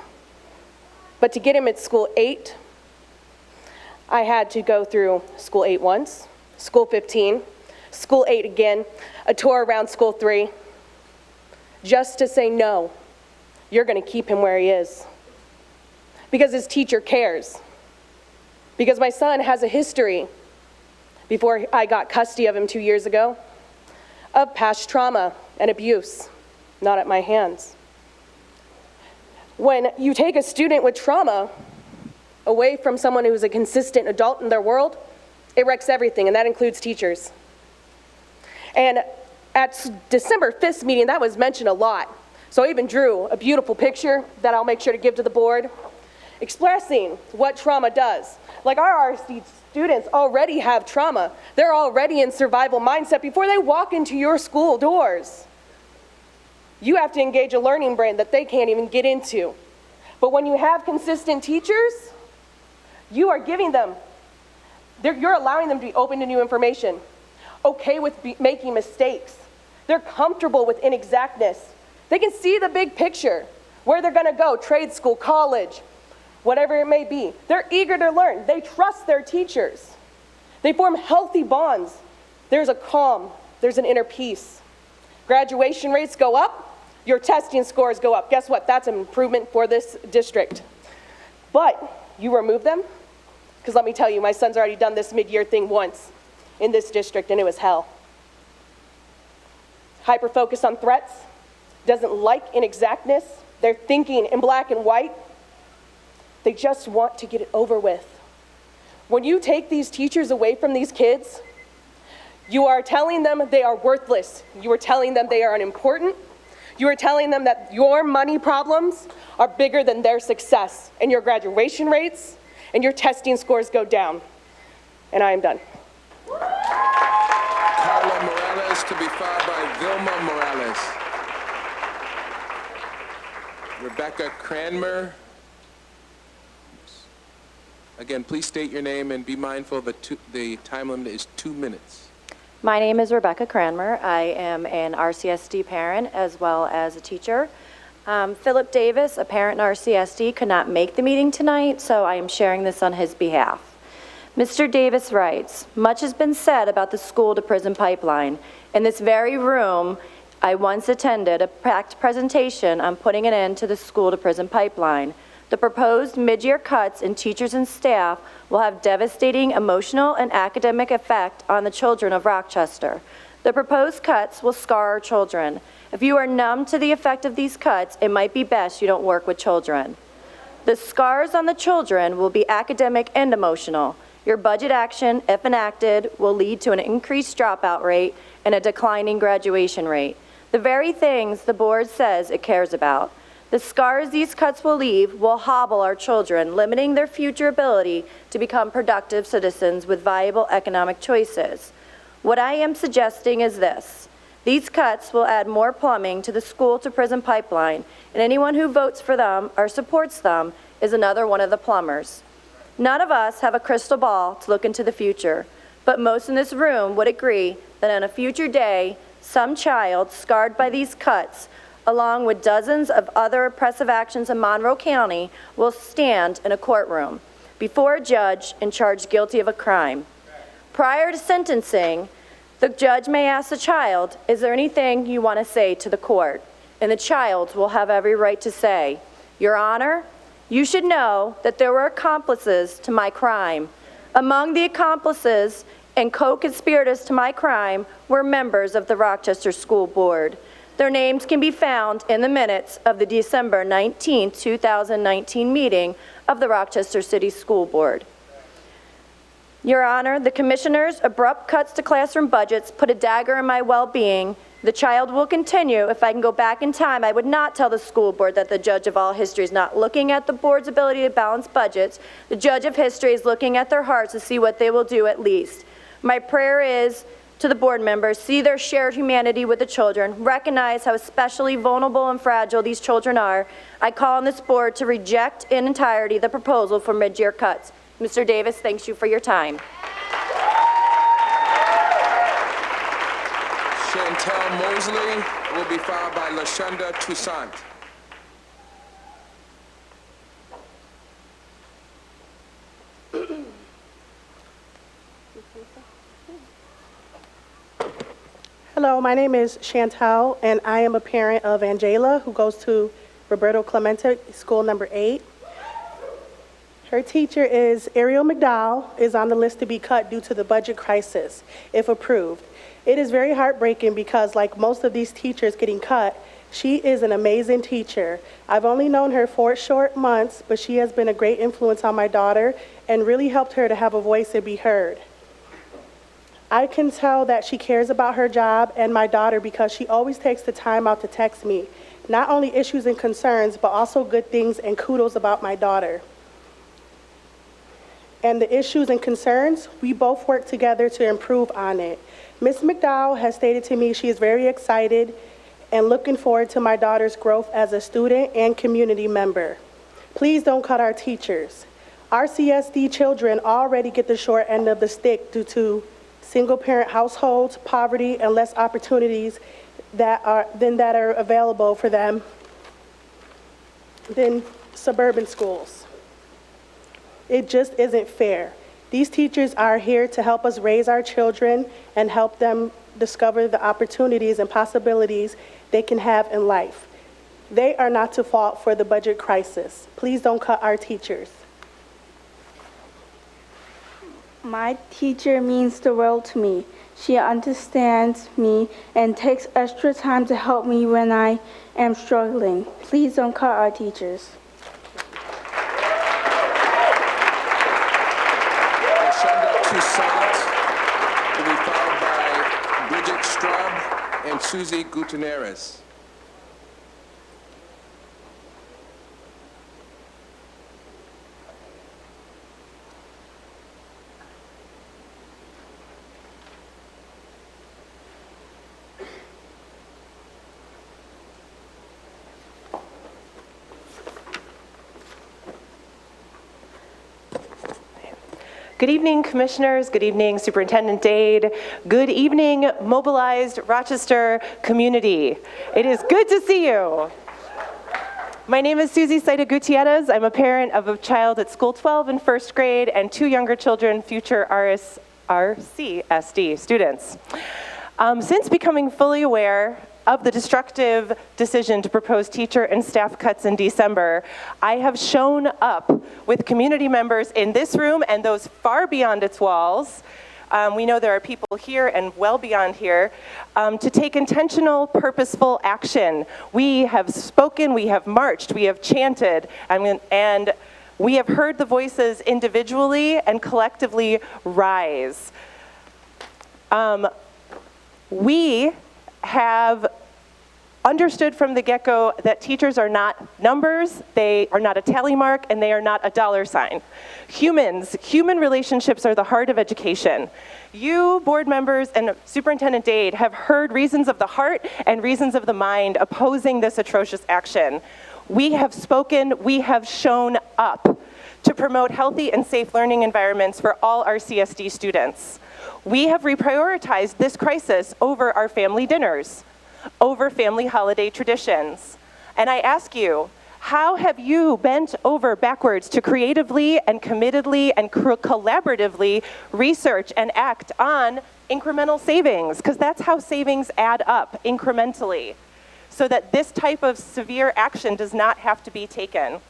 But to get him at school 8, I had to go through school 8 once, school 15, school 8 again, a tour around school 3, just to say, no, you're going to keep him where he is. Because his teacher cares. Because my son has a history, before I got custody of him 2 years ago, of past trauma and abuse, not at my hands. When you take a student with trauma away from someone who's a consistent adult in their world, it wrecks everything, and that includes teachers. And at December 5th meeting, that was mentioned a lot. So I even drew a beautiful picture that I'll make sure to give to the board, expressing what trauma does. Like our RSD students already have trauma. They're already in survival mindset before they walk into your school doors. You have to engage a learning brain that they can't even get into. But when you have consistent teachers, you are giving them, you're allowing them to be open to new information, okay with making mistakes. They're comfortable with inexactness. They can see the big picture, where they're gonna go, trade school, college, whatever it may be. They're eager to learn. They trust their teachers. They form healthy bonds. There's a calm, there's an inner peace. Graduation rates go up, your testing scores go up. Guess what? That's an improvement for this district. But you remove them? Because let me tell you, my son's already done this mid-year thing once in this district, and it was hell. Hyper-focus on threats, doesn't like inexactness. They're thinking in black and white. They just want to get it over with. When you take these teachers away from these kids, you are telling them they are worthless. You are telling them they are unimportant. You are telling them that your money problems are bigger than their success, and your graduation rates and your testing scores go down. And I am done. Carla Morales to be followed by Vilma Morales. Rebecca Cranmer. Again, please state your name and be mindful that the time limit is 2 minutes. My name is Rebecca Cranmer. I am an RCSD parent as well as a teacher. Philip Davis, a parent in RCSD, could not make the meeting tonight, so I am sharing this on his behalf. Mr. Davis writes, much has been said about the school to prison pipeline. In this very room, I once attended a packed presentation on putting an end to the school to prison pipeline. The proposed mid-year cuts in teachers and staff will have devastating emotional and academic effect on the children of Rochester. The proposed cuts will scar our children. If you are numb to the effect of these cuts, it might be best you don't work with children. The scars on the children will be academic and emotional. Your budget action, if enacted, will lead to an increased dropout rate and a declining graduation rate. The very things the board says it cares about. The scars these cuts will leave will hobble our children, limiting their future ability to become productive citizens with viable economic choices. What I am suggesting is this. These cuts will add more plumbing to the school to prison pipeline, and anyone who votes for them or supports them is another one of the plumbers. None of us have a crystal ball to look into the future, but most in this room would agree that on a future day, some child scarred by these cuts, along with dozens of other oppressive actions in Monroe County, will stand in a courtroom before a judge and charged guilty of a crime. Prior to sentencing, the judge may ask the child, "Is there anything you want to say to the court?" And the child will have every right to say, "Your Honor, you should know that there were accomplices to my crime. Among the accomplices and co-conspirators to my crime were members of the Rochester School Board. Their names can be found in the minutes of the December 19, 2019 meeting of the Rochester City School Board." Your Honor, the Commissioner's abrupt cuts to classroom budgets put a dagger in my well-being. The child will continue. If I can go back in time, I would not tell the school board that the judge of all history is not looking at the board's ability to balance budgets. The judge of history is looking at their hearts to see what they will do at least. My prayer is to the board members, see their shared humanity with the children, recognize how especially vulnerable and fragile these children are. I call on this board to reject in entirety the proposal for mid-year cuts. Mr. Davis, thanks you for your time. Chantel Mosley will be followed by LaShonda Toussaint. Hello, my name is Chantel, and I am a parent of Angela, who goes to Roberto Clemente, school number 8. Her teacher is Ariel McDowell, is on the list to be cut due to the budget crisis, if approved. It is very heartbreaking because, like most of these teachers getting cut, she is an amazing teacher. I've only known her 4 short months, but she has been a great influence on my daughter and really helped her to have a voice and be heard. I can tell that she cares about her job and my daughter because she always takes the time out to text me, not only issues and concerns, but also good things and kudos about my daughter. And the issues and concerns, we both work together to improve on it. Ms. McDowell has stated to me she is very excited and looking forward to my daughter's growth as a student and community member. Please don't cut our teachers. Our CSD children already get the short end of the stick due to single-parent households, poverty, and less opportunities that are available for them than suburban schools. It just isn't fair. These teachers are here to help us raise our children and help them discover the opportunities and possibilities they can have in life. They are not to fault for the budget crisis. Please don't cut our teachers. My teacher means the world to me. She understands me and takes extra time to help me when I am struggling. Please don't cut our teachers. Toussaint will be followed by Bridget Straub and Susie Gutierrez. Good evening, Commissioners. Good evening, Superintendent Dade. Good evening, mobilized Rochester community. It is good to see you. My name is Susie Saida Gutierrez. I'm a parent of a child at School 12 in first grade and 2 younger children, future RCSD students. Since becoming fully aware of the destructive decision to propose teacher and staff cuts in December, I have shown up with community members in this room and those far beyond its walls. We know there are people here and well beyond here to take intentional, purposeful action. We have spoken, we have marched, we have chanted, and we have heard the voices individually and collectively rise. We have understood from the get-go that teachers are not numbers, they are not a tally mark, and they are not a dollar sign. Human relationships are the heart of education. You, board members, and Superintendent Dade have heard reasons of the heart and reasons of the mind opposing this atrocious action. We have spoken, we have shown up to promote healthy and safe learning environments for all our CSD students. We have reprioritized this crisis over our family dinners, over family holiday traditions. And I ask you, how have you bent over backwards to creatively and committedly and collaboratively research and act on incremental savings? Because that's how savings add up incrementally, so that this type of severe action does not have to be taken.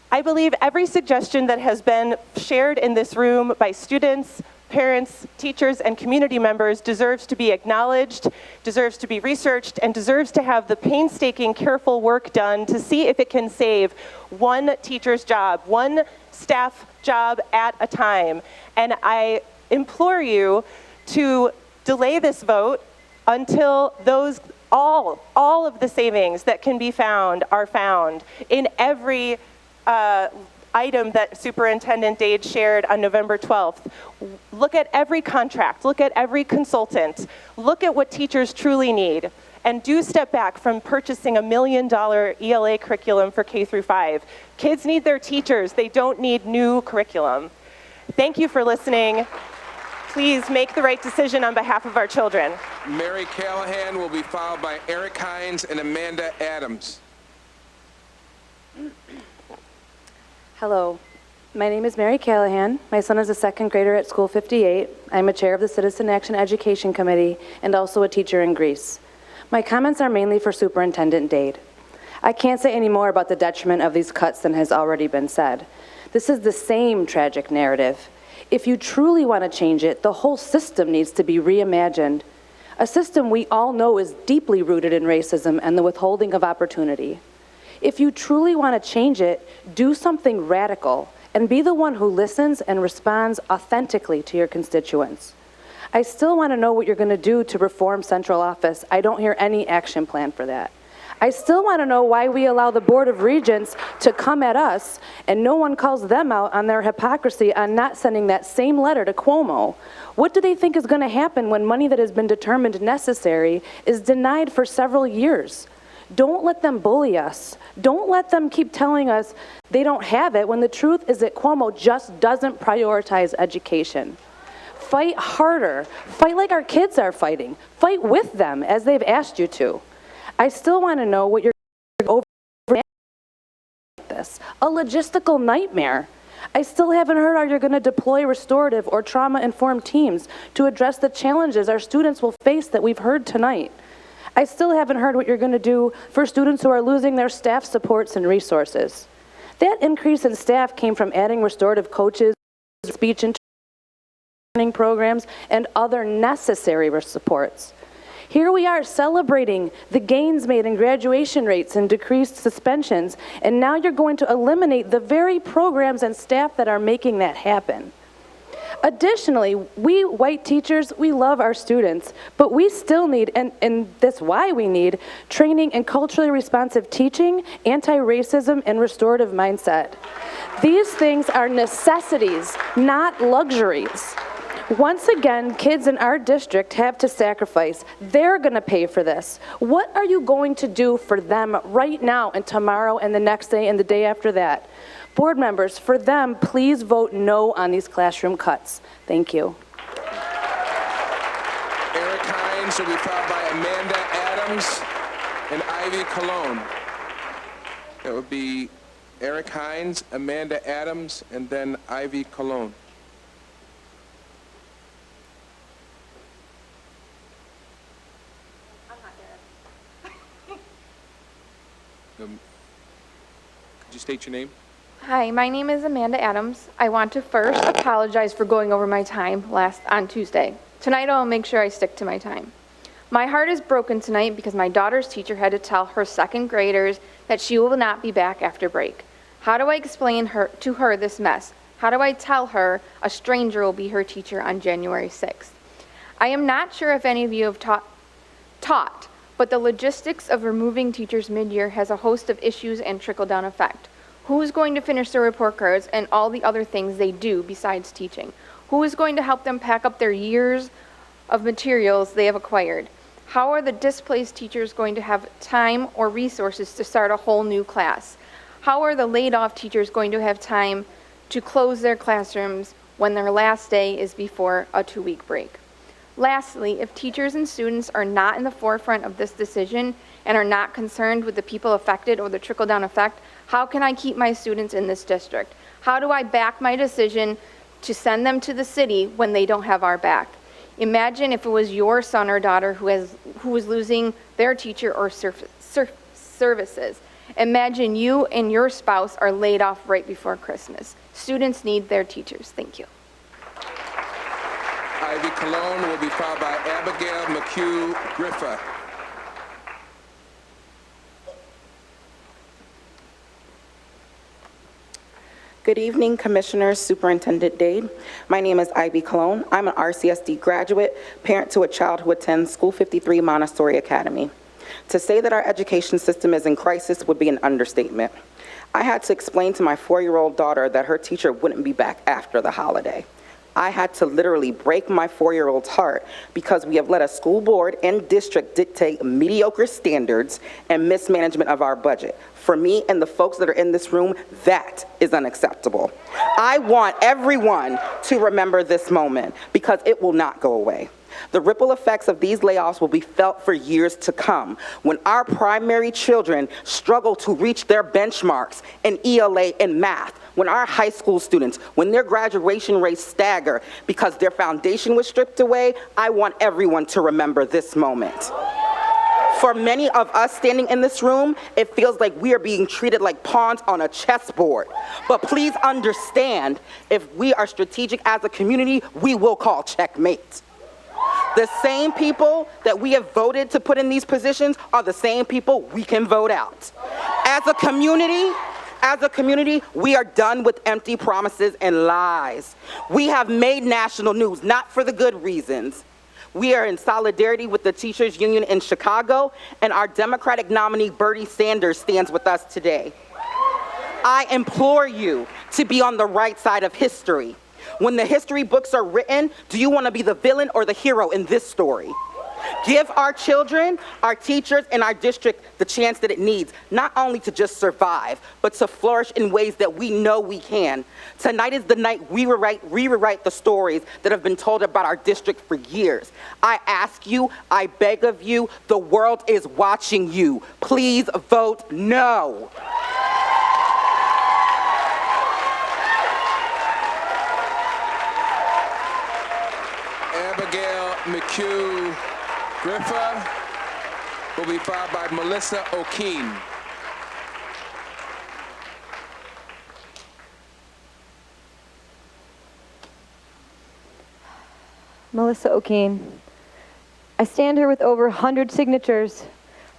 I believe every suggestion that has been shared in this room by students, parents, teachers, and community members deserves to be acknowledged, deserves to be researched, and deserves to have the painstaking, careful work done to see if it can save one teacher's job, one staff job at a time. And I implore you to delay this vote until all of the savings that can be found are found in every item that Superintendent Davis shared on November 12th. Look at every contract, look at every consultant, look at what teachers truly need, and do step back from purchasing $1 million ELA curriculum for K through 5. Kids need their teachers, they don't need new curriculum. Thank you for listening. Please make the right decision on behalf of our children. Mary Callahan will be followed by Eric Hines and Amanda Adams. Hello, my name is Mary Callahan. My son is a second grader at School 58. I'm a chair of the Citizen Action Education Committee and also a teacher in Greece. My comments are mainly for Superintendent Davis. I can't say any more about the detriment of these cuts than has already been said. This is the same tragic narrative. If you truly want to change it, the whole system needs to be reimagined. A system we all know is deeply rooted in racism and the withholding of opportunity. If you truly want to change it, do something radical and be the one who listens and responds authentically to your constituents. I still want to know what you're going to do to reform central office. I don't hear any action plan for that. I still want to know why we allow the Board of Regents to come at us and no one calls them out on their hypocrisy on not sending that same letter to Cuomo. What do they think is going to happen when money that has been determined necessary is denied for several years? Don't let them bully us. Don't let them keep telling us they don't have it when the truth is that Cuomo just doesn't prioritize education. Fight harder. Fight like our kids are fighting. Fight with them as they've asked you to. I still want to know what you're over this. A logistical nightmare. I still haven't heard how you're going to deploy restorative or trauma-informed teams to address the challenges our students will face that we've heard tonight. I still haven't heard what you're going to do for students who are losing their staff supports and resources. That increase in staff came from adding restorative coaches, speech and training programs, and other necessary supports. Here we are celebrating the gains made in graduation rates and decreased suspensions, and now you're going to eliminate the very programs and staff that are making that happen. Additionally, we white teachers, we love our students, but we still need, and that's why we need, training in culturally responsive teaching, anti-racism, and restorative mindset. These things are necessities, not luxuries. Once again, kids in our district have to sacrifice. They're going to pay for this. What are you going to do for them right now and tomorrow and the next day and the day after that? Board members, for them, please vote no on these classroom cuts. Thank you. Eric Hines will be followed by Amanda Adams and Ivy Cologne. That would be Eric Hines, Amanda Adams, and then Ivy Cologne. Could you state your name? Hi, my name is Amanda Adams. I want to first apologize for going over my time on Tuesday. Tonight I'll make sure I stick to my time. My heart is broken tonight because my daughter's teacher had to tell her second graders that she will not be back after break. How do I explain to her this mess? How do I tell her a stranger will be her teacher on January 6th? I am not sure if any of you have taught, but the logistics of removing teachers mid-year has a host of issues and trickle-down effect. Who is going to finish their report cards and all the other things they do besides teaching? Who is going to help them pack up their years of materials they have acquired? How are the displaced teachers going to have time or resources to start a whole new class? How are the laid off teachers going to have time to close their classrooms when their last day is before a 2-week break? Lastly, if teachers and students are not in the forefront of this decision and are not concerned with the people affected or the trickle-down effect, how can I keep my students in this district? How do I back my decision to send them to the city when they don't have our back? Imagine if it was your son or daughter who was losing their teacher or services. Imagine you and your spouse are laid off right before Christmas. Students need their teachers. Thank you. Ivy Cologne will be followed by Abigail McHugh-Griffa. Good evening, Commissioners, Superintendent Dade. My name is Ivy Cologne. I'm an RCSD graduate, parent to a child who attends School 53 Montessori Academy. To say that our education system is in crisis would be an understatement. I had to explain to my 4-year-old daughter that her teacher wouldn't be back after the holiday. I had to literally break my 4-year-old's heart because we have let a school board and district dictate mediocre standards and mismanagement of our budget. For me and the folks that are in this room, that is unacceptable. I want everyone to remember this moment because it will not go away. The ripple effects of these layoffs will be felt for years to come when our primary children struggle to reach their benchmarks in ELA and math, when our high school students, when their graduation rates stagger because their foundation was stripped away. I want everyone to remember this moment. For many of us standing in this room, it feels like we are being treated like pawns on a chessboard. But please understand, if we are strategic as a community, we will call checkmate. The same people that we have voted to put in these positions are the same people we can vote out. As a community, we are done with empty promises and lies. We have made national news, not for the good reasons. We are in solidarity with the teachers union in Chicago, and our Democratic nominee, Bernie Sanders, stands with us today. I implore you to be on the right side of history. When the history books are written, do you want to be the villain or the hero in this story? Give our children, our teachers, and our district the chance that it needs, not only to just survive, but to flourish in ways that we know we can. Tonight is the night we rewrite the stories that have been told about our district for years. I ask you, I beg of you, the world is watching you. Please vote no. Abigail McHugh-Griffa will be followed by Melissa O'Keene. Melissa O'Keene. I stand here with over 100 signatures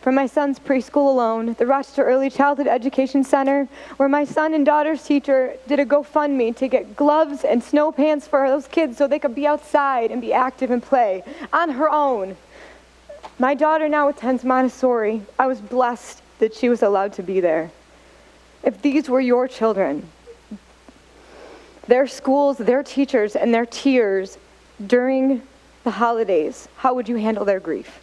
from my son's preschool alone, the Rochester Early Childhood Education Center, where my son and daughter's teacher did a GoFundMe to get gloves and snow pants for those kids so they could be outside and be active and play on her own. My daughter now attends Montessori. I was blessed that she was allowed to be there. If these were your children, their schools, their teachers, and their tears during the holidays, how would you handle their grief?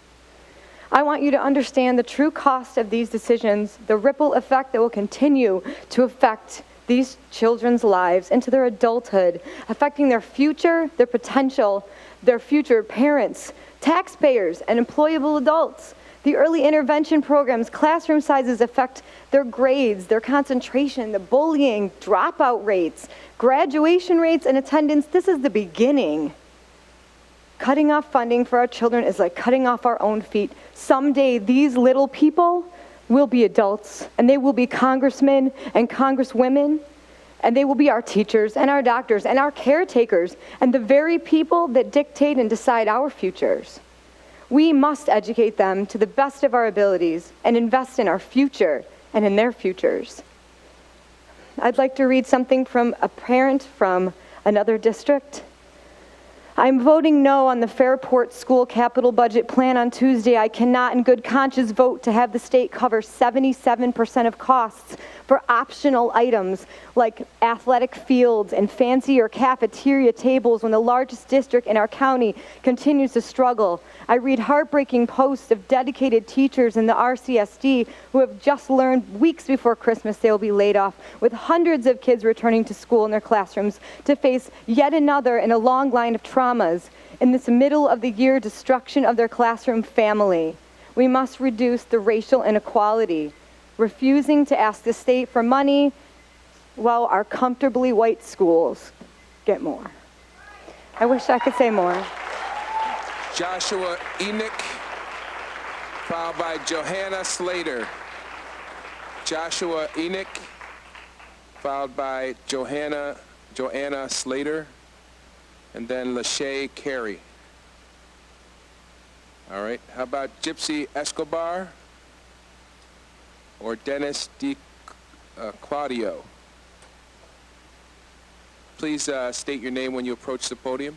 I want you to understand the true cost of these decisions, the ripple effect that will continue to affect these children's lives into their adulthood, affecting their future, their potential, their future parents, taxpayers, and employable adults. The early intervention programs, classroom sizes affect their grades, their concentration, the bullying, dropout rates, graduation rates, and attendance. This is the beginning. Cutting off funding for our children is like cutting off our own feet. Someday, these little people will be adults, and they will be congressmen and congresswomen, and they will be our teachers and our doctors and our caretakers, and the very people that dictate and decide our futures. We must educate them to the best of our abilities and invest in our future and in their futures. I'd like to read something from a parent from another district. I'm voting no on the Fairport School capital budget plan on Tuesday. I cannot in good conscience vote to have the state cover 77% of costs for optional items like athletic fields and fancier cafeteria tables when the largest district in our county continues to struggle. I read heartbreaking posts of dedicated teachers in the RCSD who have just learned weeks before Christmas they will be laid off, with hundreds of kids returning to school in their classrooms to face yet another in a long line of traumas in this middle of the year destruction of their classroom family. We must reduce the racial inequality, refusing to ask the state for money while our comfortably white schools get more. I wish I could say more. Joshua Enoch, followed by Johanna Slater. Joshua Enoch, followed by Joanna Slater, and then Lachey Carey. All right, how about Gypsy Escobar or Dennis D. Claudio? Please state your name when you approach the podium.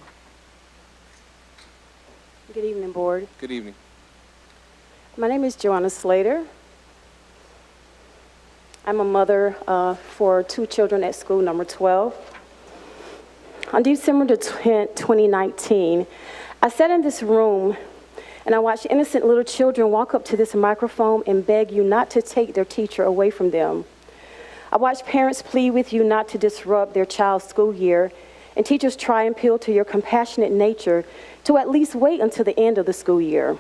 Good evening, Board. Good evening. My name is Joanna Slater. I'm a mother for 2 children at school number 12. On December the 10th, 2019, I sat in this room and I watched innocent little children walk up to this microphone and beg you not to take their teacher away from them. I watched parents plead with you not to disrupt their child's school year, and teachers try and appeal to your compassionate nature to at least wait until the end of the school year.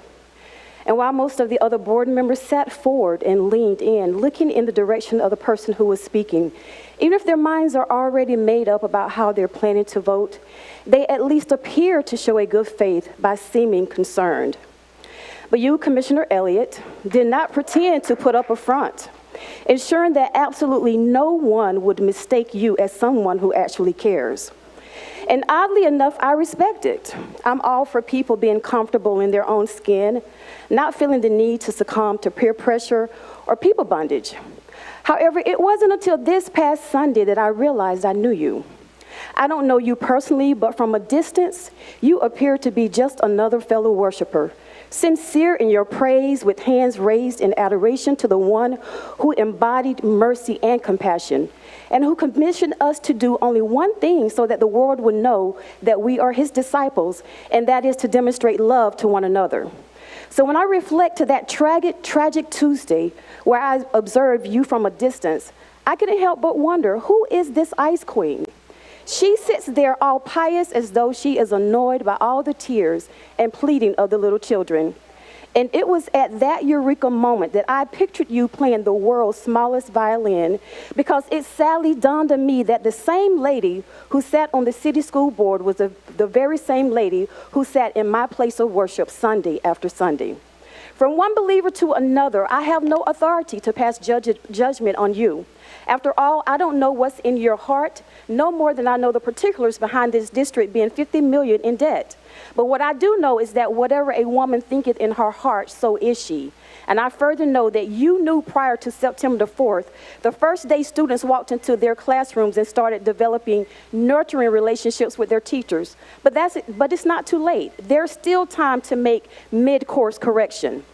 And while most of the other board members sat forward and leaned in, looking in the direction of the person who was speaking, even if their minds are already made up about how they're planning to vote, they at least appear to show a good faith by seeming concerned. But you, Commissioner Elliott, did not pretend to put up a front, ensuring that absolutely no one would mistake you as someone who actually cares. And oddly enough, I respect it. I'm all for people being comfortable in their own skin, not feeling the need to succumb to peer pressure or people bondage. However, it wasn't until this past Sunday that I realized I knew you. I don't know you personally, but from a distance, you appear to be just another fellow worshiper, sincere in your praise with hands raised in adoration to the one who embodied mercy and compassion, and who commissioned us to do only one thing so that the world would know that we are his disciples, and that is to demonstrate love to one another. So when I reflect to that tragic Tuesday where I observed you from a distance, I couldn't help but wonder, who is this ice queen? She sits there all pious as though she is annoyed by all the tears and pleading of the little children. And it was at that eureka moment that I pictured you playing the world's smallest violin, because it sadly dawned on me that the same lady who sat on the city school board was the very same lady who sat in my place of worship Sunday after Sunday. From one believer to another, I have no authority to pass judgment on you. After all, I don't know what's in your heart, no more than I know the particulars behind this district being $50 million in debt. But what I do know is that whatever a woman thinketh in her heart, so is she. And I further know that you knew prior to September the 4th, the first day students walked into their classrooms and started developing nurturing relationships with their teachers. But it's not too late. There's still time to make mid-course correction.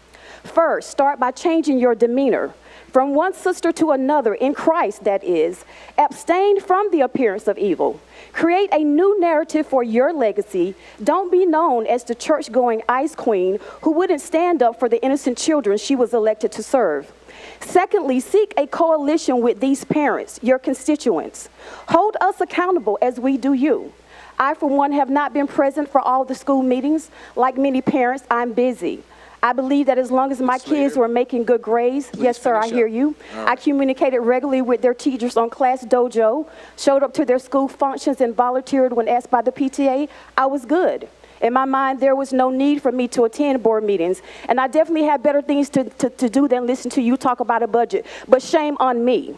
First, start by changing your demeanor. From one sister to another, in Christ that is, abstain from the appearance of evil. Create a new narrative for your legacy. Don't be known as the church-going ice queen who wouldn't stand up for the innocent children she was elected to serve. Secondly, seek a coalition with these parents, your constituents. Hold us accountable as we do you. I, for one, have not been present for all the school meetings. Like many parents, I'm busy. I believe that as long as my kids were making good grades, yes, sir, I hear you. Right. I communicated regularly with their teachers on Class Dojo, showed up to their school functions, and volunteered when asked by the PTA. I was good. In my mind, there was no need for me to attend board meetings, and I definitely had better things to do than listen to you talk about a budget. But shame on me.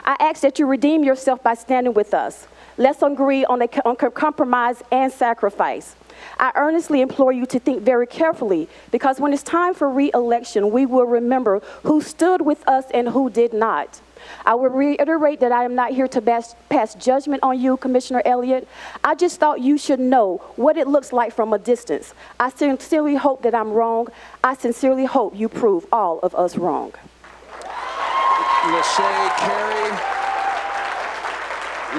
I ask that you redeem yourself by standing with us. Let's agree on compromise and sacrifice. I earnestly implore you to think very carefully, because when it's time for re-election, we will remember who stood with us and who did not. I will reiterate that I am not here to pass judgment on you, Commissioner Elliott. I just thought you should know what it looks like from a distance. I sincerely hope that I'm wrong. I sincerely hope you prove all of us wrong.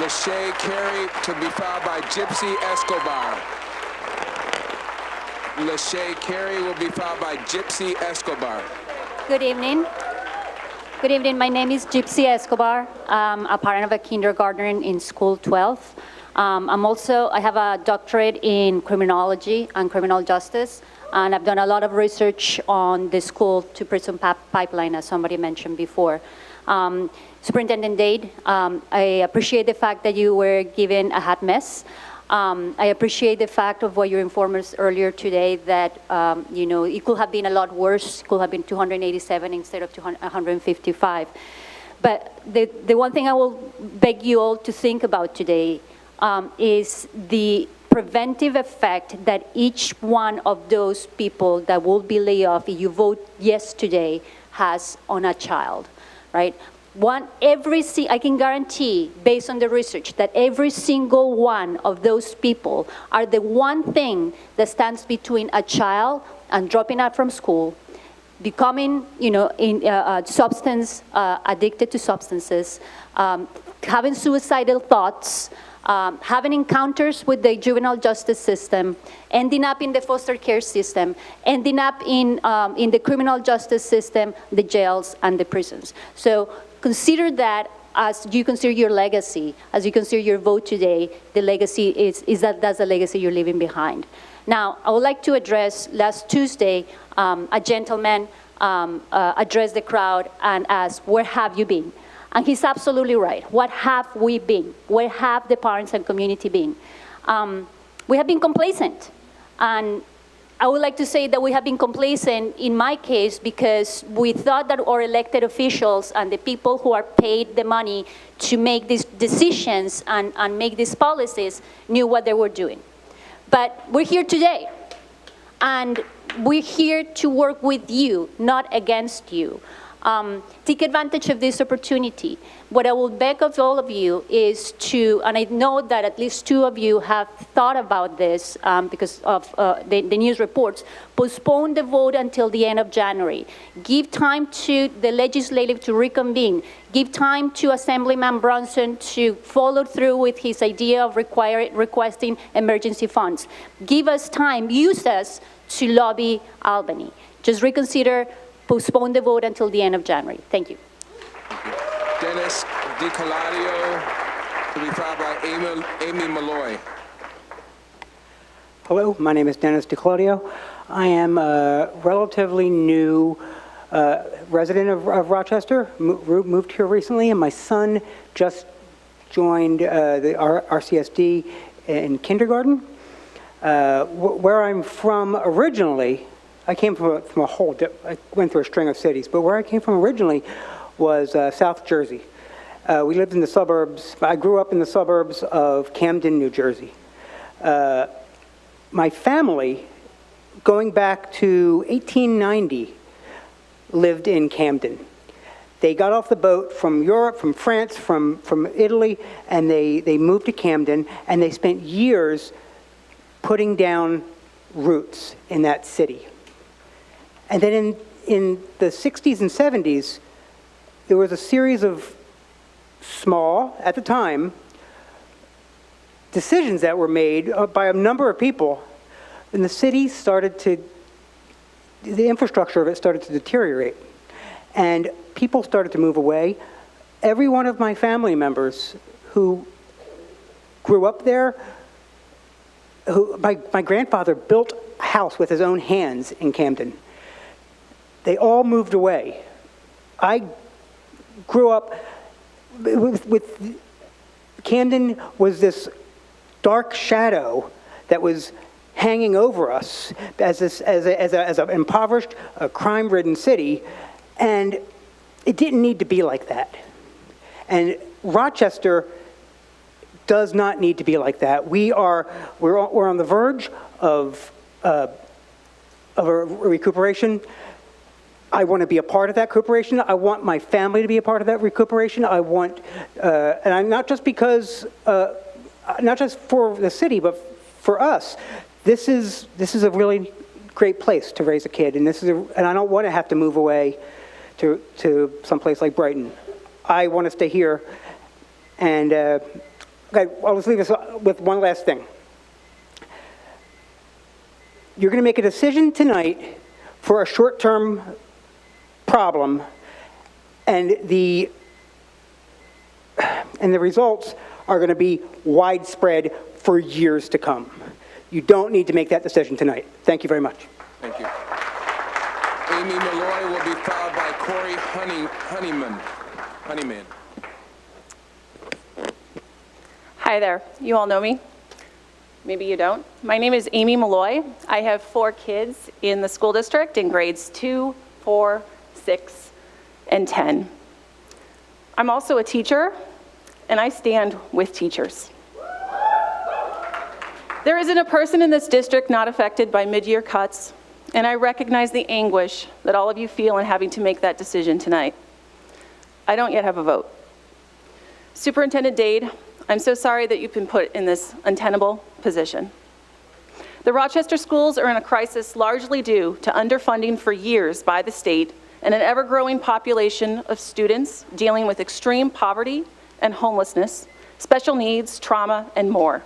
Lachey Carey to be filed by Gypsy Escobar. Lachey Carey will be filed by Gypsy Escobar. Good evening. Good evening. My name is Gypsy Escobar. I'm a parent of a kindergartner in School 12. I have a doctorate in criminology and criminal justice, and I've done a lot of research on the school to prison pipeline, as somebody mentioned before. Superintendent Dade, I appreciate the fact that you were given a hot mess. I appreciate the fact of what you informed us earlier today that, it could have been a lot worse. It could have been 287 instead of 155. But the one thing I will beg you all to think about today is the preventive effect that each one of those people that will be laid off if you vote yes today has on a child, right? I can guarantee, based on the research, that every single one of those people are the one thing that stands between a child and dropping out from school, becoming, addicted to substances, having suicidal thoughts, having encounters with the juvenile justice system, ending up in the foster care system, ending up in the criminal justice system, the jails, and the prisons. So consider that as you consider your legacy, as you consider your vote today, the legacy is that's the legacy you're leaving behind. Now, I would like to address, last Tuesday, a gentleman addressed the crowd and asked, where have you been? And he's absolutely right. What have we been? Where have the parents and community been? We have been complacent. And I would like to say that we have been complacent in my case because we thought that our elected officials and the people who are paid the money to make these decisions and make these policies knew what they were doing. But we're here today. And we're here to work with you, not against you. Take advantage of this opportunity. What I will beg of all of you is to, and I know that at least 2 of you have thought about this because of the news reports, postpone the vote until the end of January. Give time to the legislative to reconvene. Give time to Assemblyman Brunson to follow through with his idea of requesting emergency funds. Give us time, use us to lobby Albany. Just reconsider, postpone the vote until the end of January. Thank you. Dennis DiColadio to be filed by Amy Malloy. Hello, my name is Dennis DiClaudio. I am a relatively new resident of Rochester, moved here recently, and my son just joined the RCSD in kindergarten. Where I'm from originally, I came from I went through a string of cities, but where I came from originally was South Jersey. We lived in the suburbs. I grew up in the suburbs of Camden, New Jersey. My family, going back to 1890, lived in Camden. They got off the boat from Europe, from France, from Italy, and they moved to Camden, and they spent years putting down roots in that city. And then in the 60s and 70s, there was a series of small, at the time, decisions that were made by a number of people, and the city the infrastructure of it started to deteriorate. And people started to move away. Every one of my family members who grew up there, my grandfather built a house with his own hands in Camden. They all moved away. I grew up with Camden was this dark shadow that was hanging over us as an impoverished, crime-ridden city, and it didn't need to be like that. And Rochester does not need to be like that. We're on the verge of a recuperation. I want to be a part of that recuperation. I want my family to be a part of that recuperation. I want, and I'm not just because, not just for the city, but for us. This is a really great place to raise a kid, and and I don't want to have to move away to someplace like Brighton. I want to stay here, and okay, I'll just leave us with one last thing. You're going to make a decision tonight for a short-term problem, and the results are going to be widespread for years to come. You don't need to make that decision tonight. Thank you very much. Thank you. Amy Malloy will be followed by Corey Honeyman. Hi there. You all know me. Maybe you don't. My name is Amy Malloy. I have 4 kids in the school district in grades 2, 4, 6, and 10. I'm also a teacher, and I stand with teachers. There isn't a person in this district not affected by mid-year cuts, and I recognize the anguish that all of you feel in having to make that decision tonight. I don't yet have a vote. Superintendent Dade, I'm so sorry that you've been put in this untenable position. The Rochester schools are in a crisis largely due to underfunding for years by the state and an ever-growing population of students dealing with extreme poverty and homelessness, special needs, trauma, and more.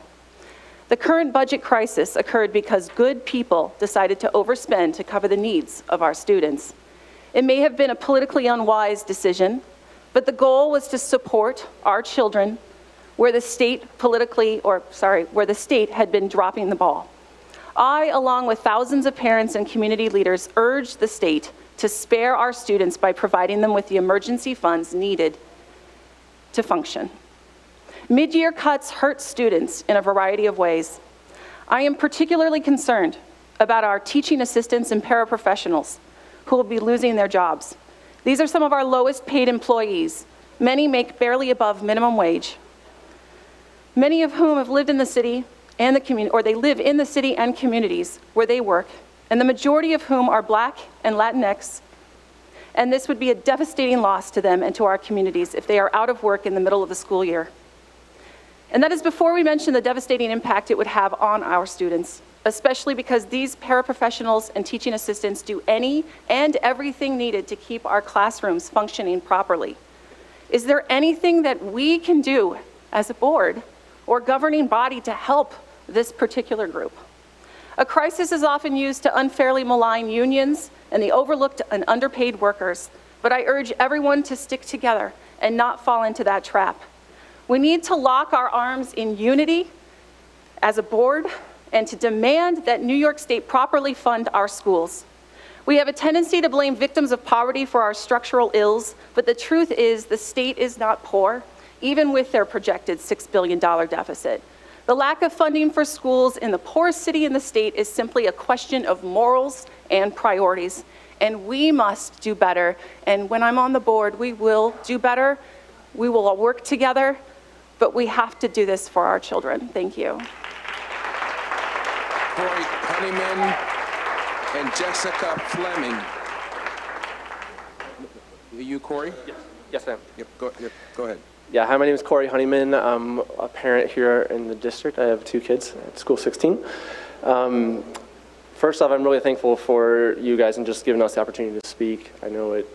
The current budget crisis occurred because good people decided to overspend to cover the needs of our students. It may have been a politically unwise decision, but the goal was to support our children where the state had been dropping the ball. I, along with thousands of parents and community leaders, urged the state to spare our students by providing them with the emergency funds needed to function. Mid-year cuts hurt students in a variety of ways. I am particularly concerned about our teaching assistants and paraprofessionals who will be losing their jobs. These are some of our lowest paid employees. Many make barely above minimum wage. Many of whom have lived in the city and the community, or they live in the city and communities where they work, and the majority of whom are Black and Latinx. And this would be a devastating loss to them and to our communities if they are out of work in the middle of the school year. And that is before we mention the devastating impact it would have on our students, especially because these paraprofessionals and teaching assistants do any and everything needed to keep our classrooms functioning properly. Is there anything that we can do as a board or governing body to help this particular group? A crisis is often used to unfairly malign unions and the overlooked and underpaid workers, but I urge everyone to stick together and not fall into that trap. We need to lock our arms in unity as a board and to demand that New York State properly fund our schools. We have a tendency to blame victims of poverty for our structural ills, but the truth is the state is not poor, even with their projected $6 billion deficit. The lack of funding for schools in the poorest city in the state is simply a question of morals and priorities, and we must do better. And when I'm on the board, we will do better. We will all work together, but we have to do this for our children. Thank you. Corey Honeyman and Jessica Fleming. Are you Corey? Yes, ma'am. Yep, go ahead. Yeah, hi, my name is Corey Honeyman. I'm a parent here in the district. I have 2 kids at school 16. First off, I'm really thankful for you guys and just giving us the opportunity to speak. I know it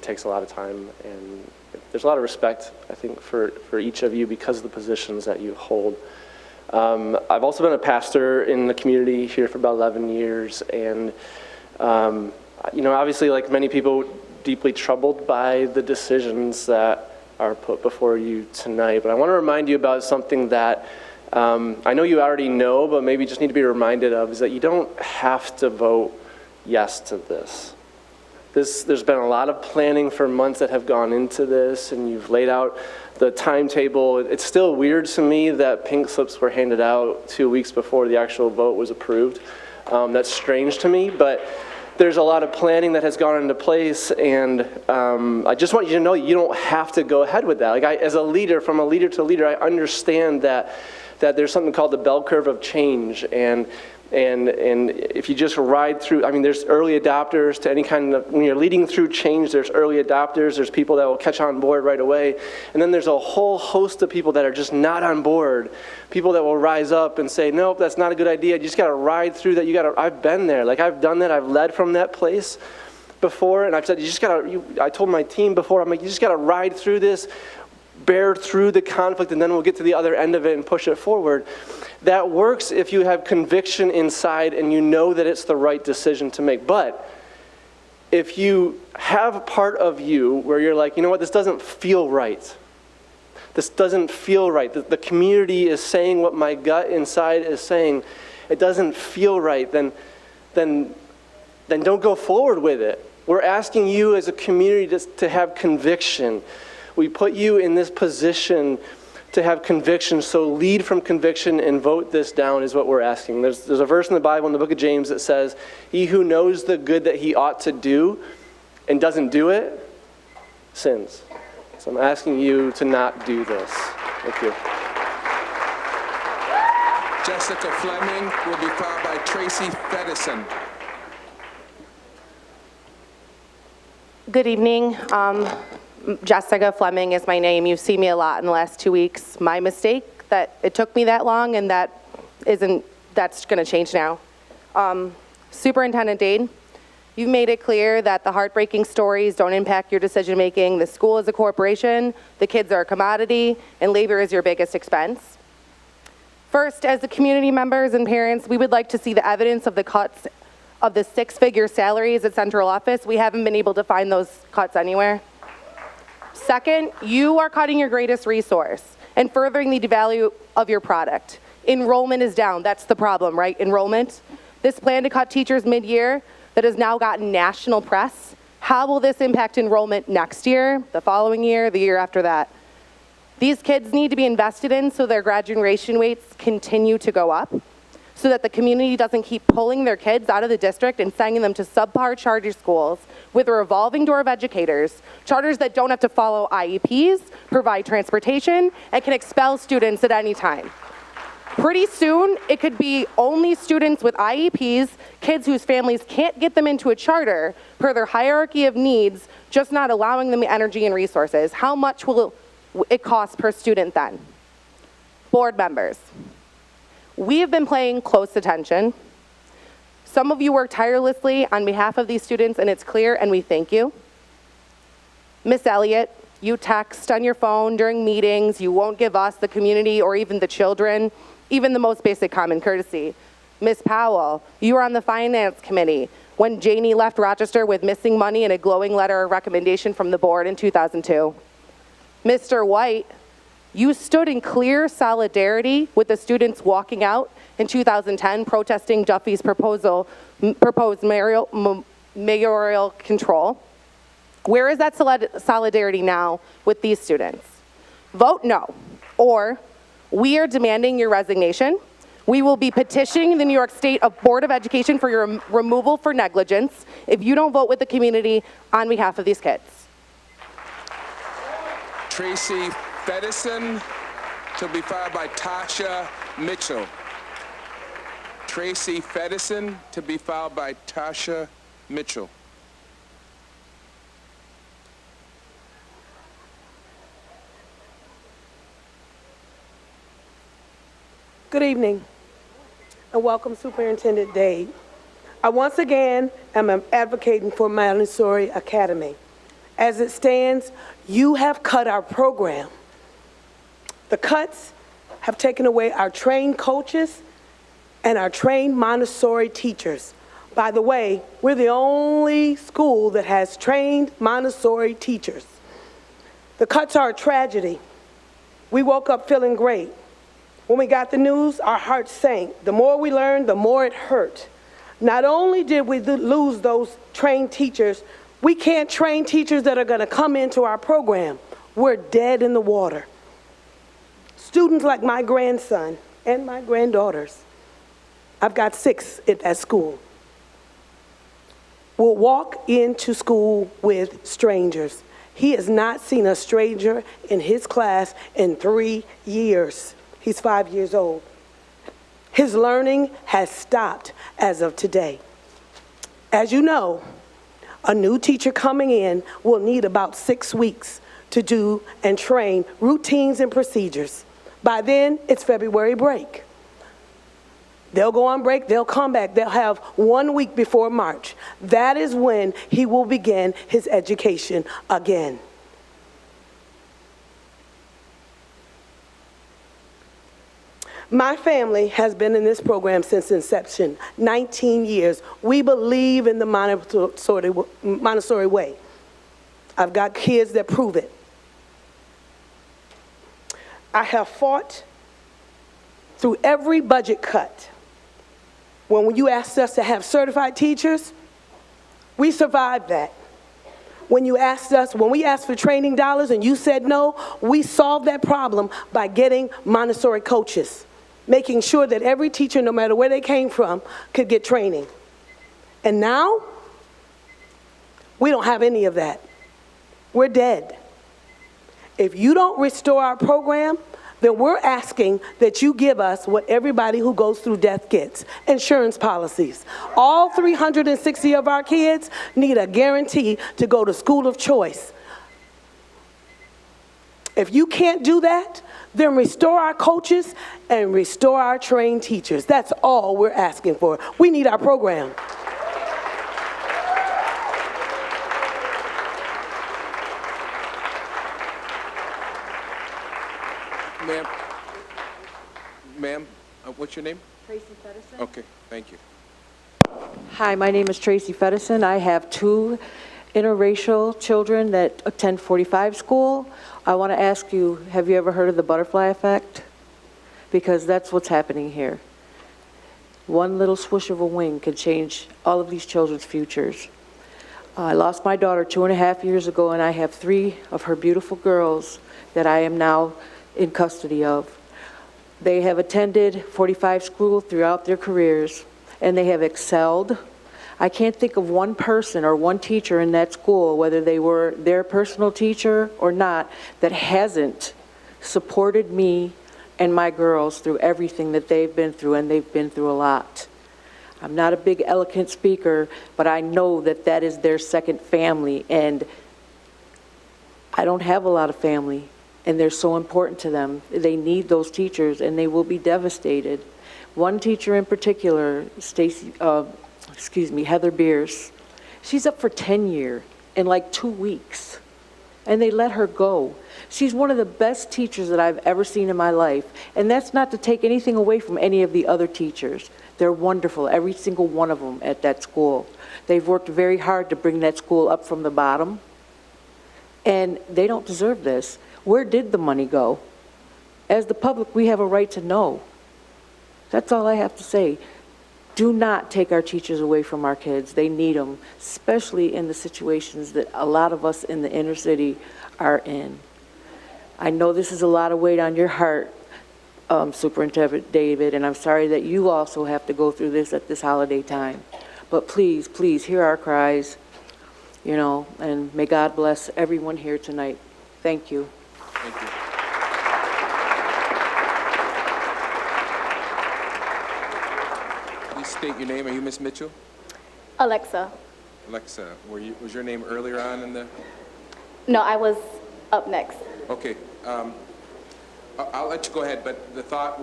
takes a lot of time, and there's a lot of respect, I think, for each of you because of the positions that you hold. I've also been a pastor in the community here for about 11 years, and obviously, like many people, deeply troubled by the decisions that are put before you tonight. But I want to remind you about something that I know you already know, but maybe just need to be reminded of, is that you don't have to vote yes to this. There's been a lot of planning for months that have gone into this, and you've laid out the timetable. It's still weird to me that pink slips were handed out 2 weeks before the actual vote was approved. That's strange to me, but there's a lot of planning that has gone into place, and I just want you to know you don't have to go ahead with that. Like as a leader, from a leader to leader, I understand that there's something called the bell curve of change, and And if you just ride through, I mean, there's early adopters to any kind of, when you're leading through change, there's early adopters, there's people that will catch on board right away. And then there's a whole host of people that are just not on board. People that will rise up and say, nope, that's not a good idea. You just got to ride through that. I've been there. Like, I've done that. I've led from that place before. And I've said, I told my team before, I'm like, you just got to ride through this, bear through the conflict, and then we'll get to the other end of it and push it forward. That works if you have conviction inside and you know that it's the right decision to make. But if you have a part of you where you're like, you know what, this doesn't feel right. This doesn't feel right. The community is saying what my gut inside is saying. It doesn't feel right. Then don't go forward with it. We're asking you as a community to have conviction. We put you in this position to have conviction, so lead from conviction and vote this down is what we're asking. There's a verse in the Bible in the book of James that says, he who knows the good that he ought to do and doesn't do it, sins. So I'm asking you to not do this. Thank you. Jessica Fleming will be followed by Tracy Fedison. Good evening. Jessica Fleming is my name. You've seen me a lot in the last 2 weeks. My mistake that it took me that long, and that's going to change now. Superintendent Dade, you've made it clear that the heartbreaking stories don't impact your decision making. The school is a corporation, the kids are a commodity, and labor is your biggest expense. First, as the community members and parents, we would like to see the evidence of the cuts of the 6-figure salaries at central office. We haven't been able to find those cuts anywhere. Second, you are cutting your greatest resource and furthering the devalue of your product. Enrollment is down. That's the problem, right? Enrollment. This plan to cut teachers mid-year that has now gotten national press, how will this impact enrollment next year, the following year, the year after that? These kids need to be invested in so their graduation rates continue to go up, so that the community doesn't keep pulling their kids out of the district and sending them to subpar charter schools with a revolving door of educators, charters that don't have to follow IEPs, provide transportation, and can expel students at any time. Pretty soon, it could be only students with IEPs, kids whose families can't get them into a charter per their hierarchy of needs, just not allowing them the energy and resources. How much will it cost per student then? Board members. We have been paying close attention. Some of you work tirelessly on behalf of these students, and it's clear, and we thank you. Miss Elliott, you text on your phone during meetings. You won't give us, the community, or even the children, even the most basic common courtesy. Miss Powell, you were on the finance committee when Janie left Rochester with missing money and a glowing letter of recommendation from the board in 2002. Mr. White, you stood in clear solidarity with the students walking out in 2010 protesting Duffy's proposed mayoral control. Where is that solidarity now with these students? Vote no, or we are demanding your resignation. We will be petitioning the New York State Board of Education for your removal for negligence if you don't vote with the community on behalf of these kids. Tracy Fedison to be followed by Tasha Mitchell. Tracy Fedison to be followed by Tasha Mitchell. Good evening, and welcome Superintendent Dade. I once again am advocating for Montessori Academy. As it stands, you have cut our program. The cuts have taken away our trained coaches and our trained Montessori teachers. By the way, we're the only school that has trained Montessori teachers. The cuts are a tragedy. We woke up feeling great. When we got the news, our hearts sank. The more we learned, the more it hurt. Not only did we lose those trained teachers, we can't train teachers that are going to come into our program. We're dead in the water. Students like my grandson and my granddaughters, I've got 6 at that school, will walk into school with strangers. He has not seen a stranger in his class in 3 years. He's 5 years old. His learning has stopped as of today. As you know, a new teacher coming in will need about 6 weeks to do and train routines and procedures. By then, it's February break. They'll go on break, they'll come back, they'll have 1 week before March. That is when he will begin his education again. My family has been in this program since inception, 19 years. We believe in the Montessori way. I've got kids that prove it. I have fought through every budget cut. When you asked us to have certified teachers, we survived that. When we asked for training dollars and you said no, we solved that problem by getting Montessori coaches, making sure that every teacher, no matter where they came from, could get training. And now, we don't have any of that. We're dead. If you don't restore our program, then we're asking that you give us what everybody who goes through death gets, insurance policies. All 360 of our kids need a guarantee to go to school of choice. If you can't do that, then restore our coaches and restore our trained teachers. That's all we're asking for. We need our program. Ma'am, what's your name? Tracy Fedison. Okay, thank you. Hi, my name is Tracy Fedison. I have 2 interracial children that attend 45 school. I want to ask you, have you ever heard of the butterfly effect? Because that's what's happening here. One little swoosh of a wing can change all of these children's futures. I lost my daughter 2.5 years ago, and I have 3 of her beautiful girls that I am now in custody of. They have attended 45 school throughout their careers, and they have excelled. I can't think of one person or one teacher in that school, whether they were their personal teacher or not, that hasn't supported me and my girls through everything that they've been through, and they've been through a lot. I'm not a big eloquent speaker, but I know that that is their second family, and I don't have a lot of family, and they're so important to them. They need those teachers, and they will be devastated. One teacher in particular, Heather Beers, she's up for tenure in like 2 weeks, and they let her go. She's one of the best teachers that I've ever seen in my life, and that's not to take anything away from any of the other teachers. They're wonderful, every single one of them at that school. They've worked very hard to bring that school up from the bottom, and they don't deserve this. Where did the money go? As the public, we have a right to know. That's all I have to say. Do not take our teachers away from our kids. They need them, especially in the situations that a lot of us in the inner city are in. I know this is a lot of weight on your heart, Superintendent David, and I'm sorry that you also have to go through this at this holiday time. But please, please, hear our cries, and may God bless everyone here tonight. Thank you. Thank you. Please state your name. Are you Ms. Mitchell? Alexa. Alexa, was your name earlier on in the? No, I was up next. Okay. I'll let you go ahead, but my thought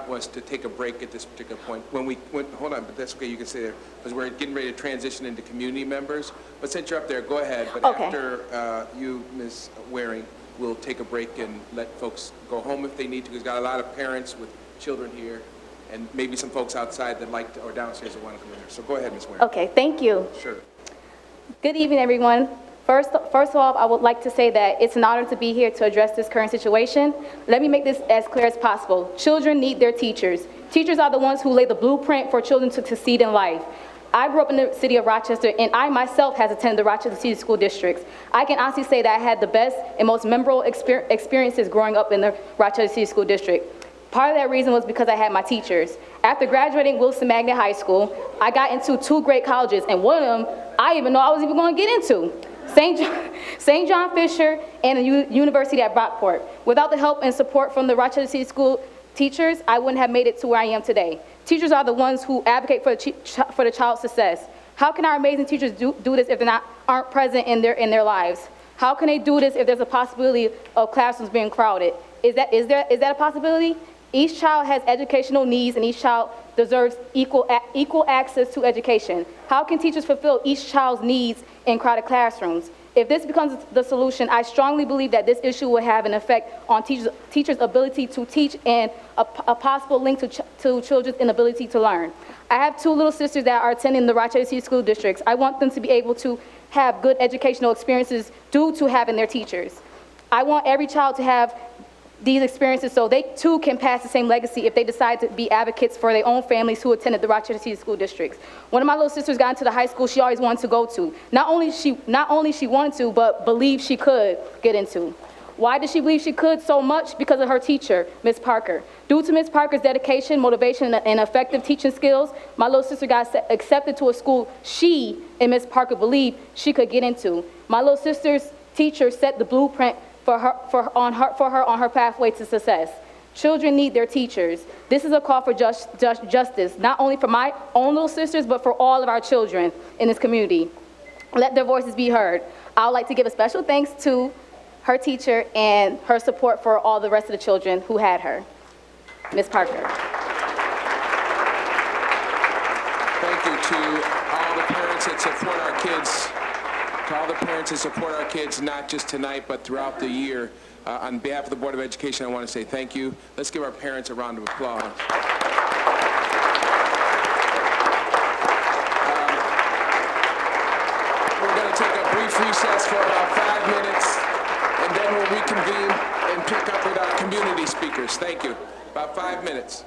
was to take a break at this particular point. Hold on, but that's okay, you can stay there, because we're getting ready to transition into community members. But since you're up there, go ahead. But okay. After you, Ms. Waring, we'll take a break and let folks go home if they need to, because we've got a lot of parents with children here, and maybe some folks outside that like to, or downstairs that want to come in here. So go ahead, Ms. Waring. Okay, thank you. Sure. Good evening, everyone. First of all, I would like to say that it's an honor to be here to address this current situation. Let me make this as clear as possible. Children need their teachers. Teachers are the ones who lay the blueprint for children to succeed in life. I grew up in the city of Rochester, and I myself has attended the Rochester City School Districts. I can honestly say that I had the best and most memorable experiences growing up in the Rochester City School District. Part of that reason was because I had my teachers. After graduating Wilson Magnet High School, I got into 2 great colleges, and one of them I didn't even know I was even going to get into. St. John Fisher and the University at Brockport. Without the help and support from the Rochester City School teachers, I wouldn't have made it to where I am today. Teachers are the ones who advocate for the child's success. How can our amazing teachers do this if aren't present in their lives? How can they do this if there's a possibility of classrooms being crowded? Is that a possibility? Each child has educational needs, and each child deserves equal access to education. How can teachers fulfill each child's needs in crowded classrooms? If this becomes the solution, I strongly believe that this issue will have an effect on teachers' ability to teach and a possible link to children's inability to learn. I have 2 little sisters that are attending the Rochester City School Districts. I want them to be able to have good educational experiences due to having their teachers. I want every child to have these experiences so they too can pass the same legacy if they decide to be advocates for their own families who attended the Rochester City School Districts. One of my little sisters got into the high school she always wanted to go to. Not only she wanted to, but believed she could get into. Why did she believe she could so much? Because of her teacher, Ms. Parker. Due to Ms. Parker's dedication, motivation, and effective teaching skills, my little sister got accepted to a school she and Ms. Parker believed she could get into. My little sister's teacher set the blueprint for her on her pathway to success. Children need their teachers. This is a call for justice, not only for my own little sisters, but for all of our children in this community. Let their voices be heard. I would like to give a special thanks to her teacher and her support for all the rest of the children who had her. Ms. Parker. Thank you to all the parents that support our kids. To all the parents that support our kids, not just tonight, but throughout the year. On behalf of the Board of Education, I want to say thank you. Let's give our parents a round of applause. We're going to take a brief recess for about 5 minutes, and then we'll reconvene and pick up with our community speakers. Thank you. About 5 minutes.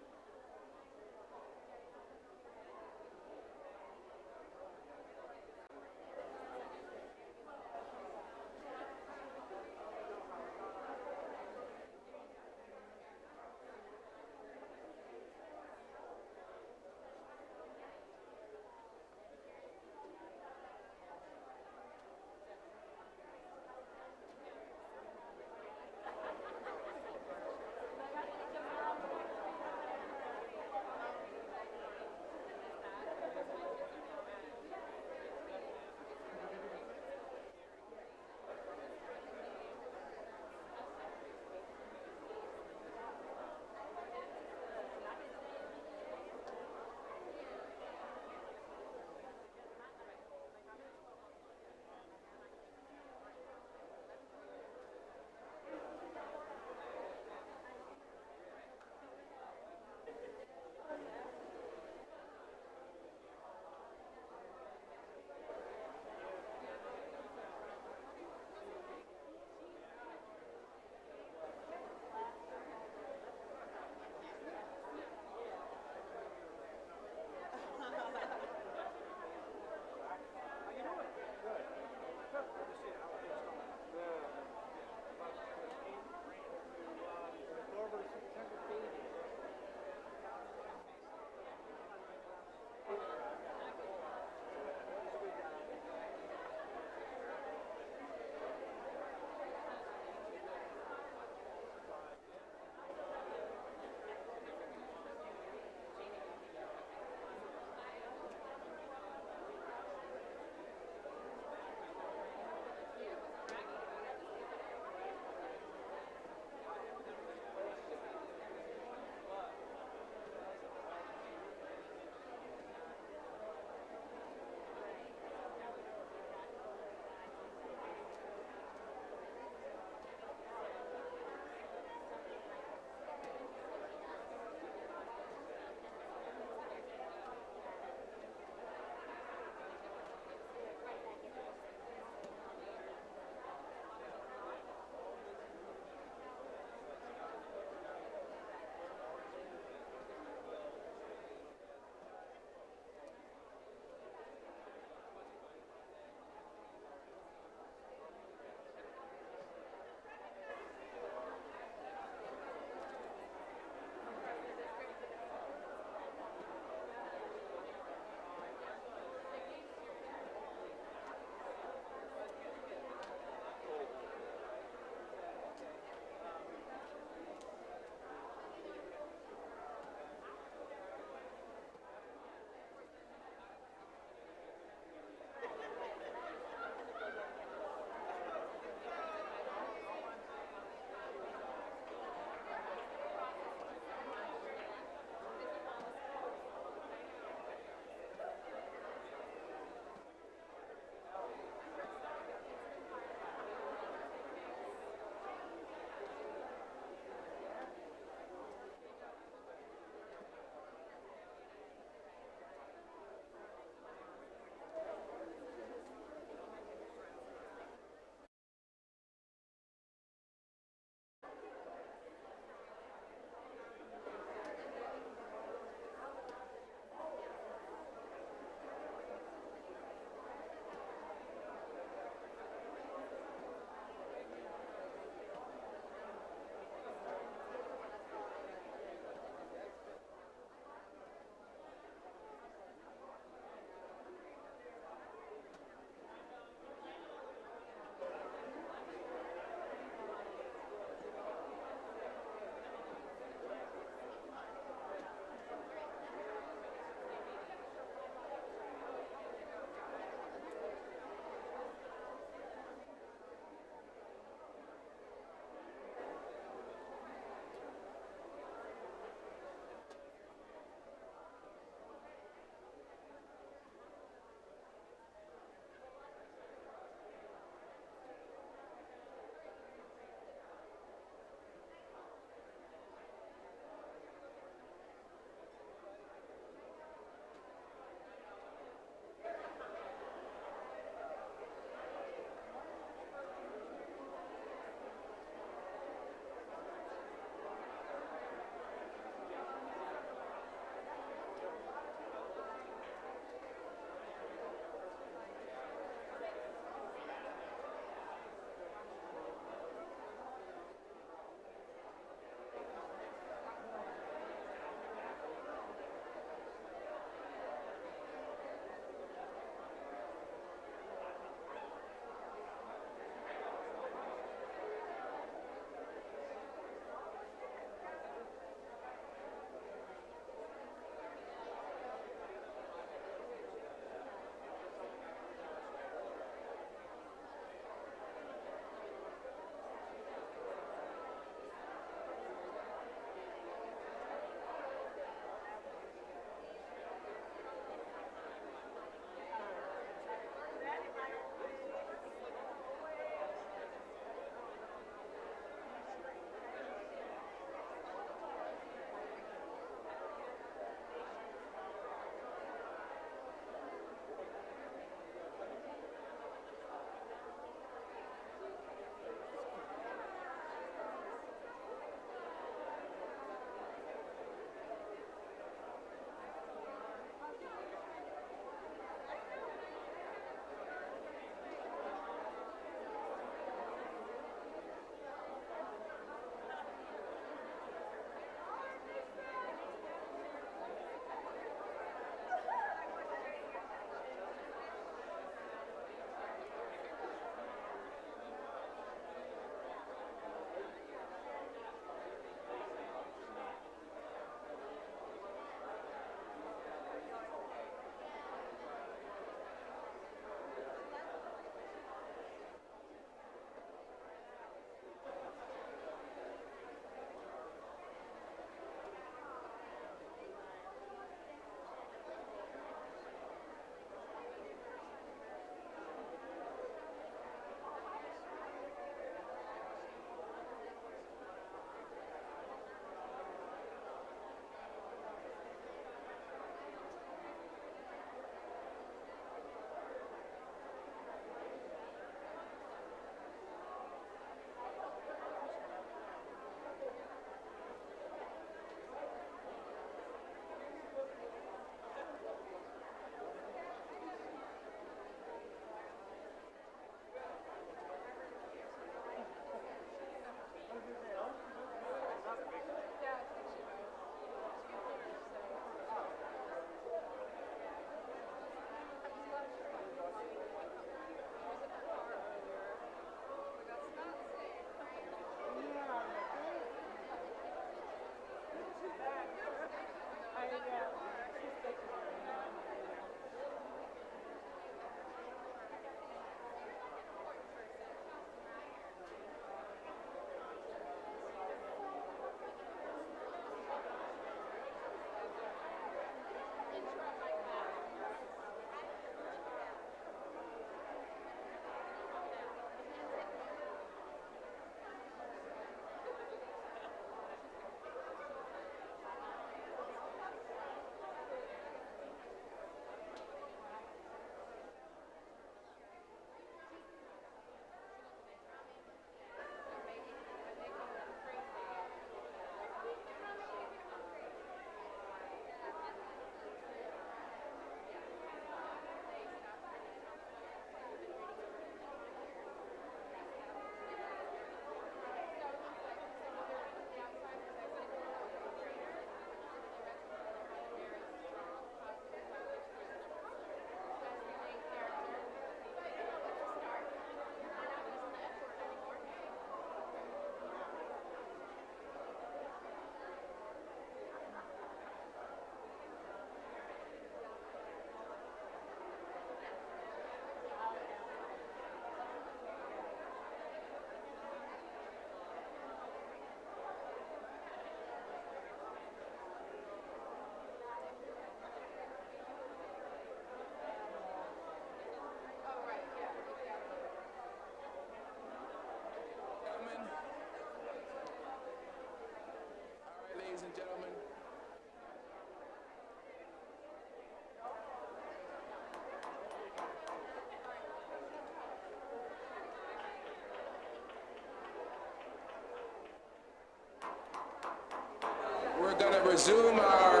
going to resume our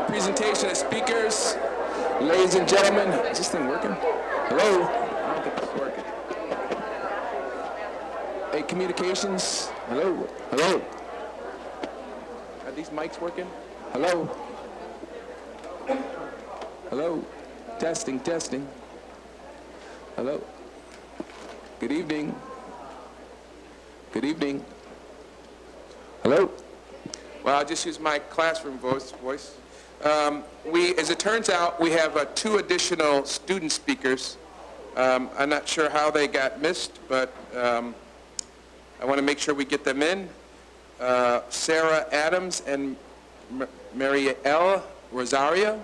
presentation of speakers. Ladies and gentlemen, is this thing working? Hello? I don't think it's working. Hey, communications. Hello? Hello? Are these mics working? Hello? Hello? Testing, testing. Hello? Good evening. Good evening. Hello? Well, I'll just use my classroom voice. As it turns out, we have 2 additional student speakers. I'm not sure how they got missed, but I want to make sure we get them in. Sarah Adams and Marielle Rosario.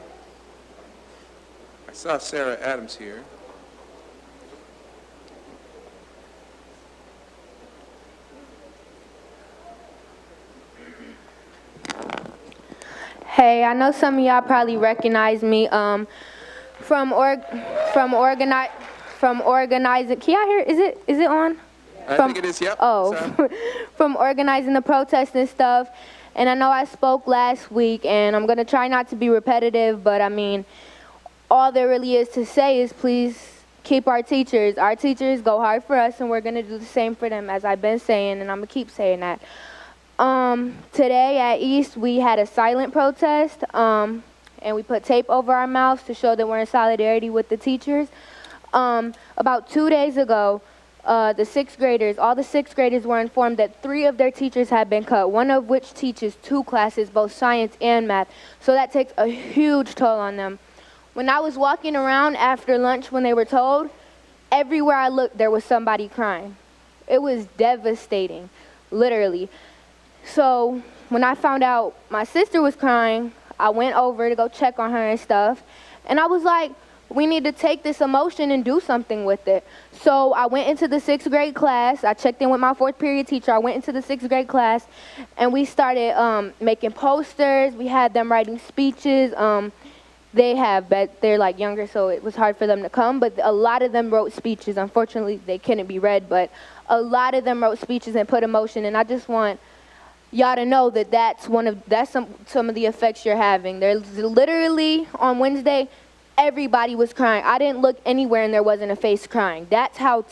I saw Sarah Adams here. Hey, I know some of y'all probably recognize me from organizing. Can y'all hear? Is it on? I think it is. Yep. Oh, from organizing the protests and stuff. And I know I spoke last week, and I'm gonna try not to be repetitive, but I mean, all there really is to say is please keep our teachers. Our teachers go hard for us, and we're gonna do the same for them, as I've been saying, and I'm gonna keep saying that. Today at East, we had a silent protest, and we put tape over our mouths to show that we're in solidarity with the teachers. About 2 days ago, all the 6th graders were informed that 3 of their teachers had been cut, one of which teaches 2 classes, both science and math. So that takes a huge toll on them. When I was walking around after lunch when they were told, everywhere I looked, there was somebody crying. It was devastating, literally. So when I found out my sister was crying, I went over to go check on her and stuff. And I was like, we need to take this emotion and do something with it. So I went into the 6th grade class. I checked in with my 4th period teacher. I went into the 6th grade class, and we started making posters. We had them writing speeches. They're like younger, so it was hard for them to come, but a lot of them wrote speeches. Unfortunately, they couldn't be read, but a lot of them wrote speeches and put emotion, and I just want y'all to know that that's some of the effects you're having. There's literally, on Wednesday, everybody was crying. I didn't look anywhere and there wasn't a face crying. That's how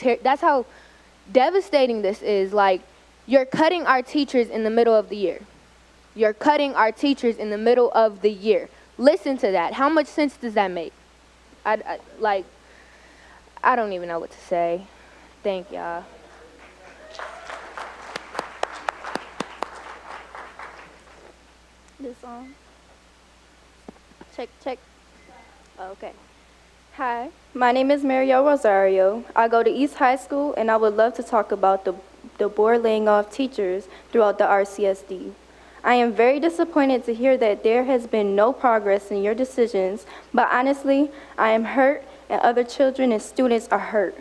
devastating this is. Like, you're cutting our teachers in the middle of the year. You're cutting our teachers in the middle of the year. Listen to that. How much sense does that make? I don't even know what to say. Thank y'all. This on? Check. Okay. Hi, my name is Marielle Rosario. I go to East High School, and I would love to talk about the board laying off teachers throughout the RCSD. I am very disappointed to hear that there has been no progress in your decisions, but honestly, I am hurt, and other children and students are hurt.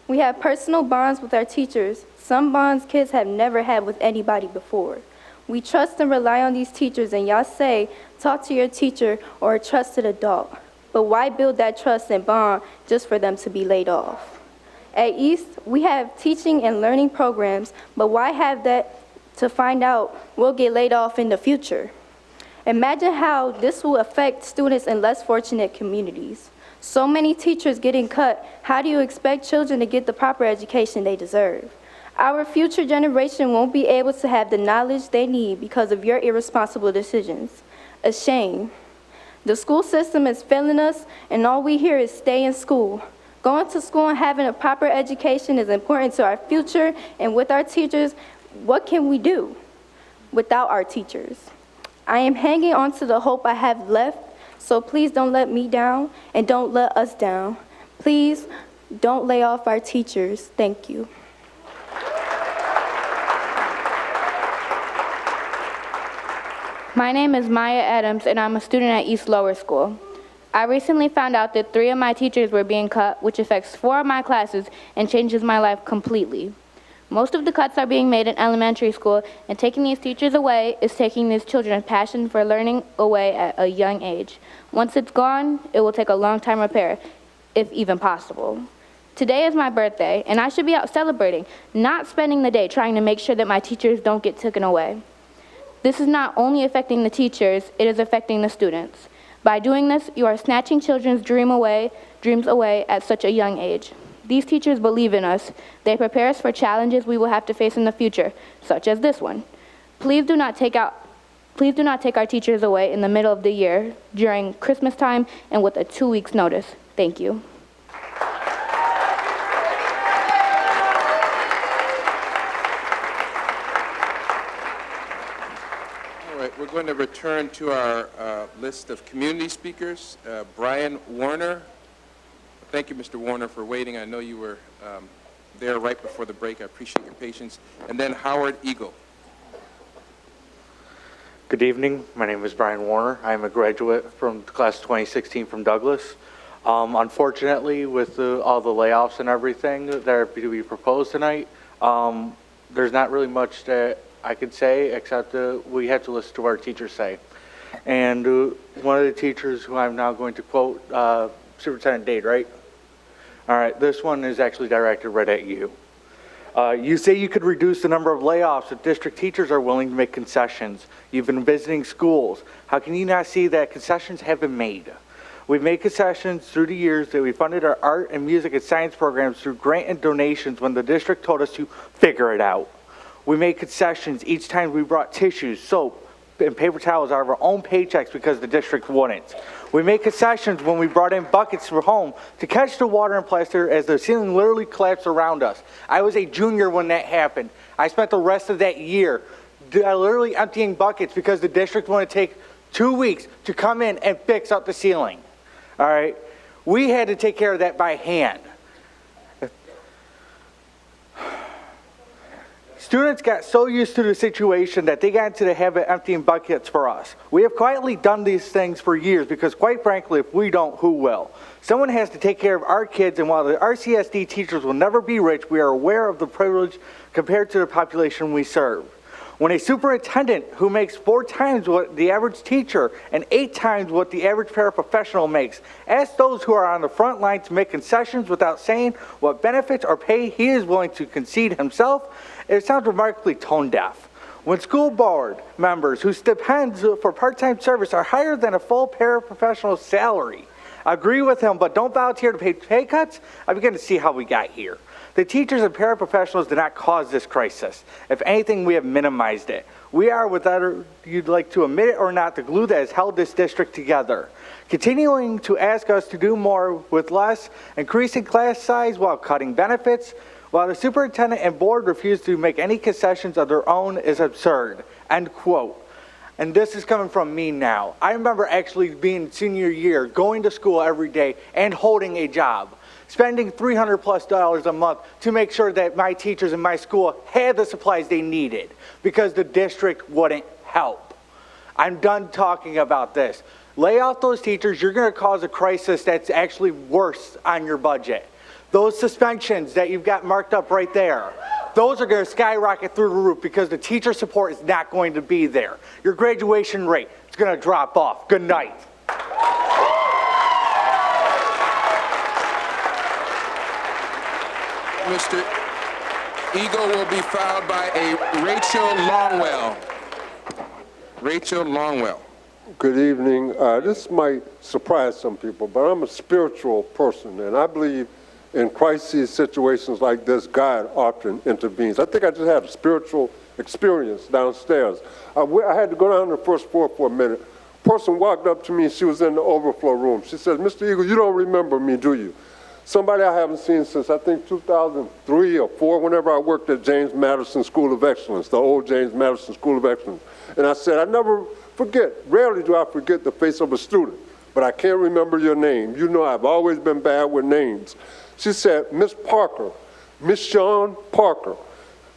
We have personal bonds with our teachers, some bonds kids have never had with anybody before. We trust and rely on these teachers, and y'all say, talk to your teacher or a trusted adult. But why build that trust and bond just for them to be laid off? At East, we have teaching and learning programs, but why have that to find out we'll get laid off in the future? Imagine how this will affect students in less fortunate communities. So many teachers getting cut, how do you expect children to get the proper education they deserve? Our future generation won't be able to have the knowledge they need because of your irresponsible decisions. A shame. The school system is failing us, and all we hear is stay in school. Going to school and having a proper education is important to our future, and with our teachers, what can we do without our teachers? I am hanging on to the hope I have left, so please don't let me down, and don't let us down. Please don't lay off our teachers. Thank you. My name is Maya Adams, and I'm a student at East Lower School. I recently found out that 3 of my teachers were being cut, which affects 4 of my classes and changes my life completely. Most of the cuts are being made in elementary school, and taking these teachers away is taking these children's passion for learning away at a young age. Once it's gone, it will take a long time to repair, if even possible. Today is my birthday, and I should be out celebrating, not spending the day trying to make sure that my teachers don't get taken away. This is not only affecting the teachers, it is affecting the students. By doing this, you are snatching children's dreams away at such a young age. These teachers believe in us. They prepare us for challenges we will have to face in the future, such as this one. Please do not take our teachers away in the middle of the year, during Christmas time, and with a 2 weeks notice. Thank you. All right, we're going to return to our list of community speakers. Brian Warner. Thank you, Mr. Warner, for waiting. I know you were there right before the break. I appreciate your patience. And then Howard Eagle. Good evening. My name is Brian Warner. I am a graduate from class 2016 from Douglas. Unfortunately, with all the layoffs and everything that are to be proposed tonight, there's not really much that I could say except we have to listen to what our teachers say. And one of the teachers who I'm now going to quote, Superintendent Davis, right? All right, this one is actually directed right at you. You say you could reduce the number of layoffs if district teachers are willing to make concessions. You've been visiting schools. How can you not see that concessions have been made? We've made concessions through the years that we funded our art and music and science programs through grant and donations when the district told us to figure it out. We made concessions each time we brought tissues, soap, and paper towels out of our own paychecks because the district wouldn't. We made concessions when we brought in buckets from home to catch the water and plaster as the ceiling literally collapsed around us. I was a junior when that happened. I spent the rest of that year literally emptying buckets because the district wanted to take 2 weeks to come in and fix up the ceiling. All right? We had to take care of that by hand. Students got so used to the situation that they got into the habit of emptying buckets for us. We have quietly done these things for years because, quite frankly, if we don't, who will? Someone has to take care of our kids, and while the RCSD teachers will never be rich, we are aware of the privilege compared to the population we serve. When a superintendent who makes 4 times what the average teacher and 8 times what the average paraprofessional makes asks those who are on the front line to make concessions without saying what benefits or pay he is willing to concede himself, it sounds remarkably tone deaf. When school board members whose stipends for part-time service are higher than a full paraprofessional's salary agree with him but don't volunteer to pay pay cuts, I begin to see how we got here. The teachers and paraprofessionals did not cause this crisis. If anything, we have minimized it. We are, whether you'd like to admit it or not, the glue that has held this district together. Continuing to ask us to do more with less, increasing class size while cutting benefits, while the superintendent and board refuse to make any concessions of their own is absurd. End quote. And this is coming from me now. I remember actually being senior year, going to school every day and holding a job, spending $300+ a month to make sure that my teachers in my school had the supplies they needed because the district wouldn't help. I'm done talking about this. Lay off those teachers, you're going to cause a crisis that's actually worse on your budget. Those suspensions that you've got marked up right there, those are going to skyrocket through the roof because the teacher support is not going to be there. Your graduation rate is going to drop off. Good night. Mr. Eagle will be followed by a Rachel Longwell. Rachel Longwell. Good evening. This might surprise some people, but I'm a spiritual person, and I believe in crisis situations like this, God often intervenes. I think I just had a spiritual experience downstairs. I had to go down to the first floor for a minute. A person walked up to me, she was in the overflow room. She said, Mr. Eagle, you don't remember me, do you? Somebody I haven't seen since, I think, 2003 or 4, whenever I worked at James Madison School of Excellence, the old James Madison School of Excellence. And I said, I never forget, rarely do I forget the face of a student, but I can't remember your name. You know I've always been bad with names. She said, Miss Parker, Miss Shawn Parker.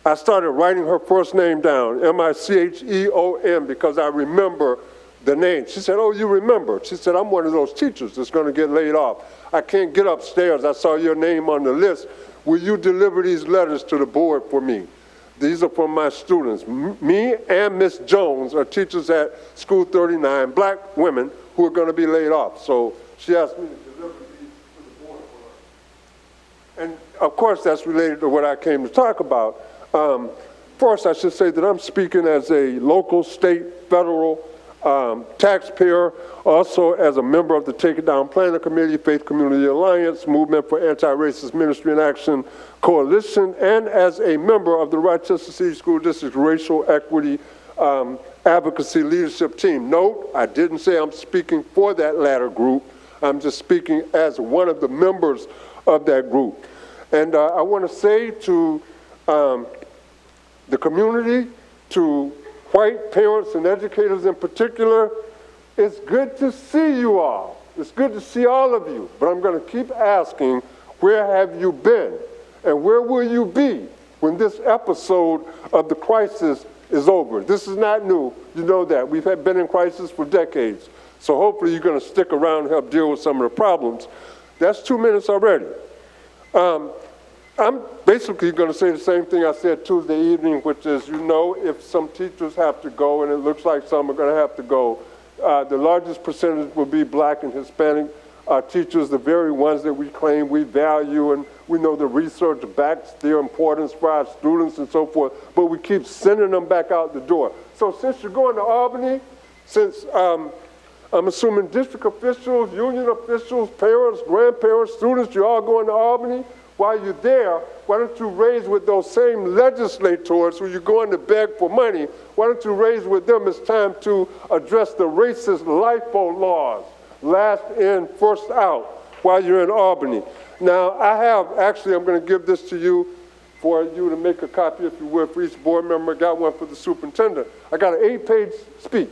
I started writing her first name down, M-I-C-H-E-O-N, because I remember the name. She said, oh, you remember. She said, I'm one of those teachers that's going to get laid off. I can't get upstairs. I saw your name on the list. Will you deliver these letters to the board for me? These are from my students. Me and Miss Jones are teachers at School 39, black women who are going to be laid off. So she asked me to deliver these to the board for her. And of course, that's related to what I came to talk about. First, I should say that I'm speaking as a local, state, federal taxpayer, also as a member of the Take It Down Planning Committee, Faith Community Alliance, Movement for Anti-Racist Ministry and Action Coalition, and as a member of the Rochester City School District Racial Equity Advocacy Leadership Team. Note, I didn't say I'm speaking for that latter group. I'm just speaking as one of the members of that group. And I want to say to the community, to white parents and educators in particular, it's good to see you all. It's good to see all of you, but I'm going to keep asking, where have you been? And where will you be when this episode of the crisis is over? This is not new. You know that. We've been in crisis for decades. So hopefully you're going to stick around and help deal with some of the problems. That's 2 minutes already. I'm basically going to say the same thing I said Tuesday evening, which is, if some teachers have to go, and it looks like some are going to have to go, the largest percentage will be Black and Hispanic teachers, the very ones that we claim we value, and we know the research backs their importance for our students and so forth, but we keep sending them back out the door. So since you're going to Albany, since I'm assuming district officials, union officials, parents, grandparents, students, you're all going to Albany, while you're there, why don't you raise with those same legislators who you're going to beg for money, why don't you raise with them it's time to address the racist LIFO laws, last in, first out, while you're in Albany. Now, I'm going to give this to you for you to make a copy, if you would, for each board member. I got one for the superintendent. I got an 8-page speech,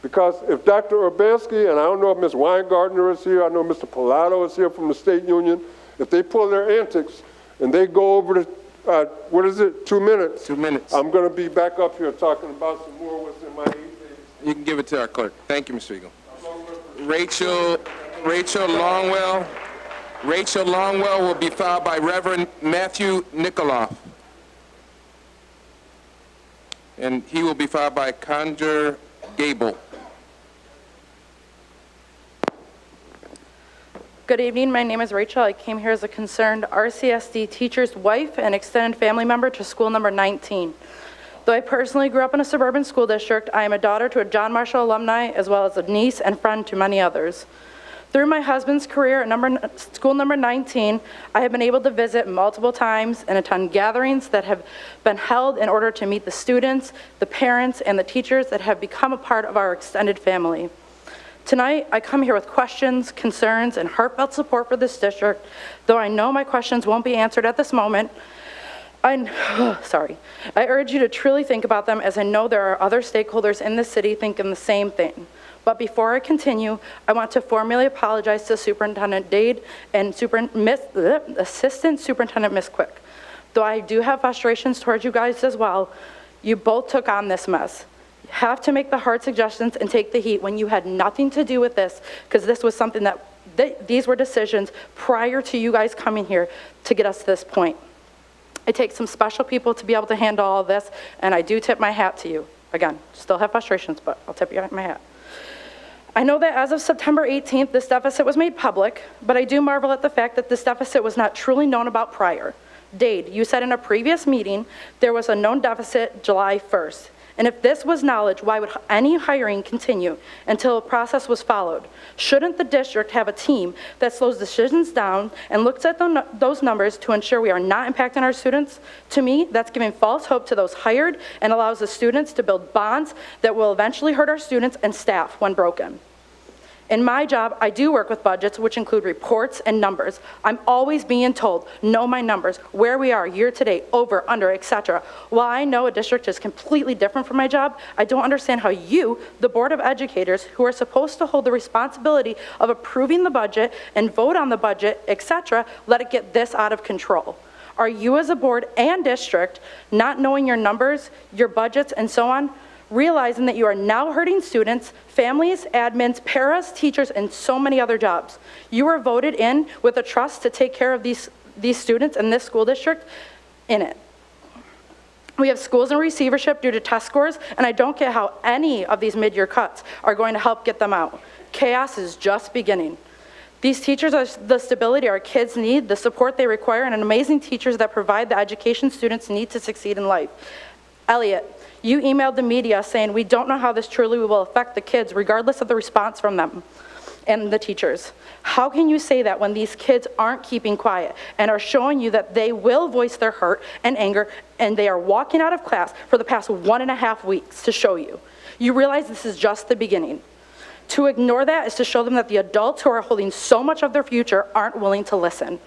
because if Dr. Urbanski, and I don't know if Ms. Weingartner is here, I know Mr. Pilato is here from the state union, if they pull their antics and they go over to, 2 minutes? 2 minutes. I'm going to be back up here talking about some more what's in my 8 pages. You can give it to our clerk. Thank you, Mr. Eagle. Rachel Longwell will be followed by Reverend Matthew Nikoloff. And he will be followed by Conjure Gable. Good evening, my name is Rachel. I came here as a concerned RCSD teacher's wife and extended family member to school number 19. Though I personally grew up in a suburban school district, I am a daughter to a John Marshall alumni, as well as a niece and friend to many others. Through my husband's career at school number 19, I have been able to visit multiple times and attend gatherings that have been held in order to meet the students, the parents, and the teachers that have become a part of our extended family. Tonight, I come here with questions, concerns, and heartfelt support for this district. Though I know my questions won't be answered at this moment, I urge you to truly think about them, as I know there are other stakeholders in the city thinking the same thing. But before I continue, I want to formally apologize to Superintendent Dade and Assistant Superintendent Ms. Quick. Though I do have frustrations towards you guys as well, you both took on this mess. You have to make the hard suggestions and take the heat when you had nothing to do with this, because this was something these were decisions prior to you guys coming here to get us to this point. It takes some special people to be able to handle all of this, and I do tip my hat to you. Again, still have frustrations, but I'll tip my hat. I know that as of September 18th, this deficit was made public, but I do marvel at the fact that this deficit was not truly known about prior. Dade, you said in a previous meeting there was a known deficit July 1st. And if this was knowledge, why would any hiring continue until a process was followed? Shouldn't the district have a team that slows decisions down and looks at those numbers to ensure we are not impacting our students? To me, that's giving false hope to those hired and allows the students to build bonds that will eventually hurt our students and staff when broken. In my job, I do work with budgets, which include reports and numbers. I'm always being told, know my numbers, where we are year to date, over, under, etc. While I know a district is completely different from my job, I don't understand how you, the Board of Educators, who are supposed to hold the responsibility of approving the budget and vote on the budget, etc., let it get this out of control. Are you as a board and district not knowing your numbers, your budgets, and so on, realizing that you are now hurting students, families, admins, paras, teachers, and so many other jobs? You were voted in with a trust to take care of these students in this school district in it. We have schools in receivership due to test scores, and I don't get how any of these mid-year cuts are going to help get them out. Chaos is just beginning. These teachers are the stability our kids need, the support they require, and amazing teachers that provide the education students need to succeed in life. Elliot, you emailed the media saying we don't know how this truly will affect the kids regardless of the response from them and the teachers. How can you say that when these kids aren't keeping quiet and are showing you that they will voice their hurt and anger, and they are walking out of class for the past 1.5 weeks to show you? You realize this is just the beginning. To ignore that is to show them that the adults who are holding so much of their future aren't willing to listen.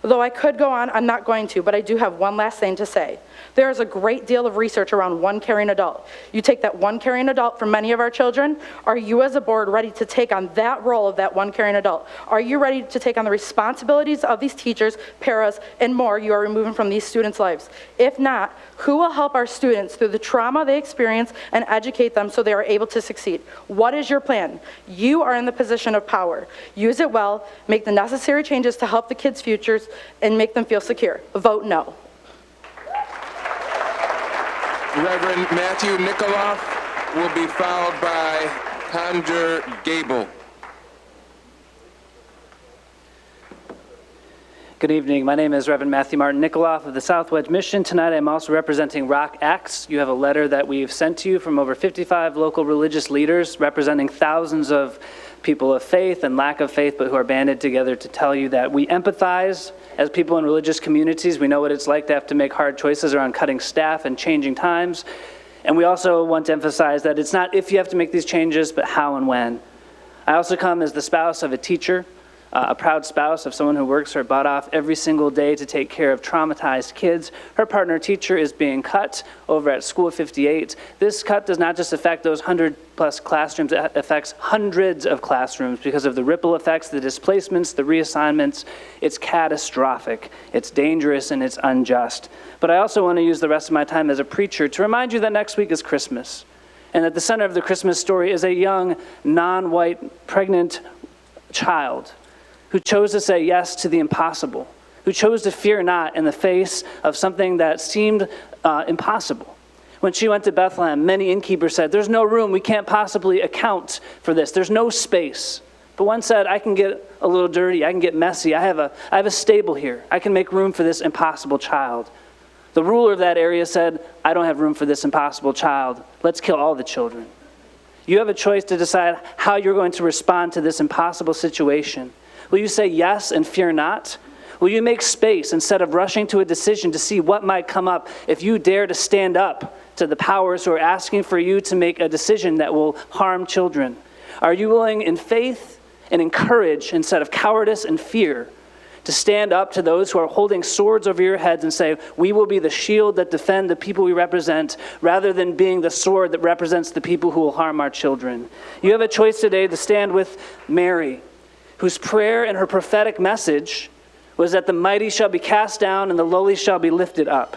Though I could go on, I'm not going to, but I do have one last thing to say. There is a great deal of research around one caring adult. You take that one caring adult from many of our children. Are you as a board ready to take on that role of that one caring adult? Are you ready to take on the responsibilities of these teachers, paras, and more you are removing from these students' lives? If not, who will help our students through the trauma they experience and educate them so they are able to succeed? What is your plan? You are in the position of power. Use it well, make the necessary changes to help the kids' futures, and make them feel secure. Vote no. Reverend Matthew Nikoloff will be followed by Conjure Gable. Good evening. My name is Reverend Matthew Martin Nikoloff of the Southwedge Mission. Tonight I'm also representing Rock Acts. You have a letter that we've sent to you from over 55 local religious leaders representing thousands of people of faith and lack of faith, but who are banded together to tell you that we empathize as people in religious communities. We know what it's like to have to make hard choices around cutting staff and changing times. And we also want to emphasize that it's not if you have to make these changes, but how and when. I also come as the spouse of a teacher, a proud spouse of someone who works her butt off every single day to take care of traumatized kids. Her partner teacher is being cut over at School 58. This cut does not just affect those 100+ classrooms, it affects hundreds of classrooms because of the ripple effects, the displacements, the reassignments. It's catastrophic, it's dangerous, and it's unjust. But I also want to use the rest of my time as a preacher to remind you that next week is Christmas, and at the center of the Christmas story is a young, non-white, pregnant child who chose to say yes to the impossible, who chose to fear not in the face of something that seemed impossible. When she went to Bethlehem, many innkeepers said, "There's no room, we can't possibly account for this, there's no space." But one said, "I can get a little dirty, I can get messy, I have a stable here, I can make room for this impossible child." The ruler of that area said, "I don't have room for this impossible child, let's kill all the children." You have a choice to decide how you're going to respond to this impossible situation. Will you say yes and fear not? Will you make space instead of rushing to a decision to see what might come up if you dare to stand up to the powers who are asking for you to make a decision that will harm children? Are you willing in faith and in courage instead of cowardice and fear to stand up to those who are holding swords over your heads and say, "We will be the shield that defend the people we represent," rather than being the sword that represents the people who will harm our children? You have a choice today to stand with Mary, whose prayer and her prophetic message was that the mighty shall be cast down and the lowly shall be lifted up.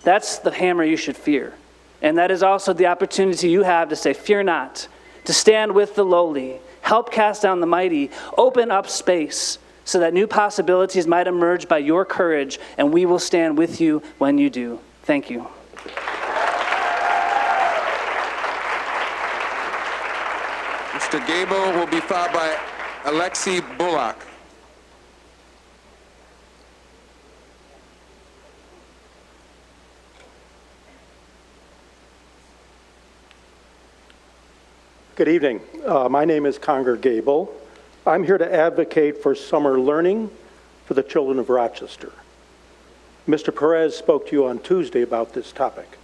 That's the hammer you should fear. And that is also the opportunity you have to say, "Fear not," to stand with the lowly, help cast down the mighty, open up space so that new possibilities might emerge by your courage, and we will stand with you when you do. Thank you. Mr. Gable will be followed by Alexi Bullock. Good evening. My name is Conger Gable. I'm here to advocate for summer learning for the children of Rochester. Mr. Perez spoke to you on Tuesday about this topic.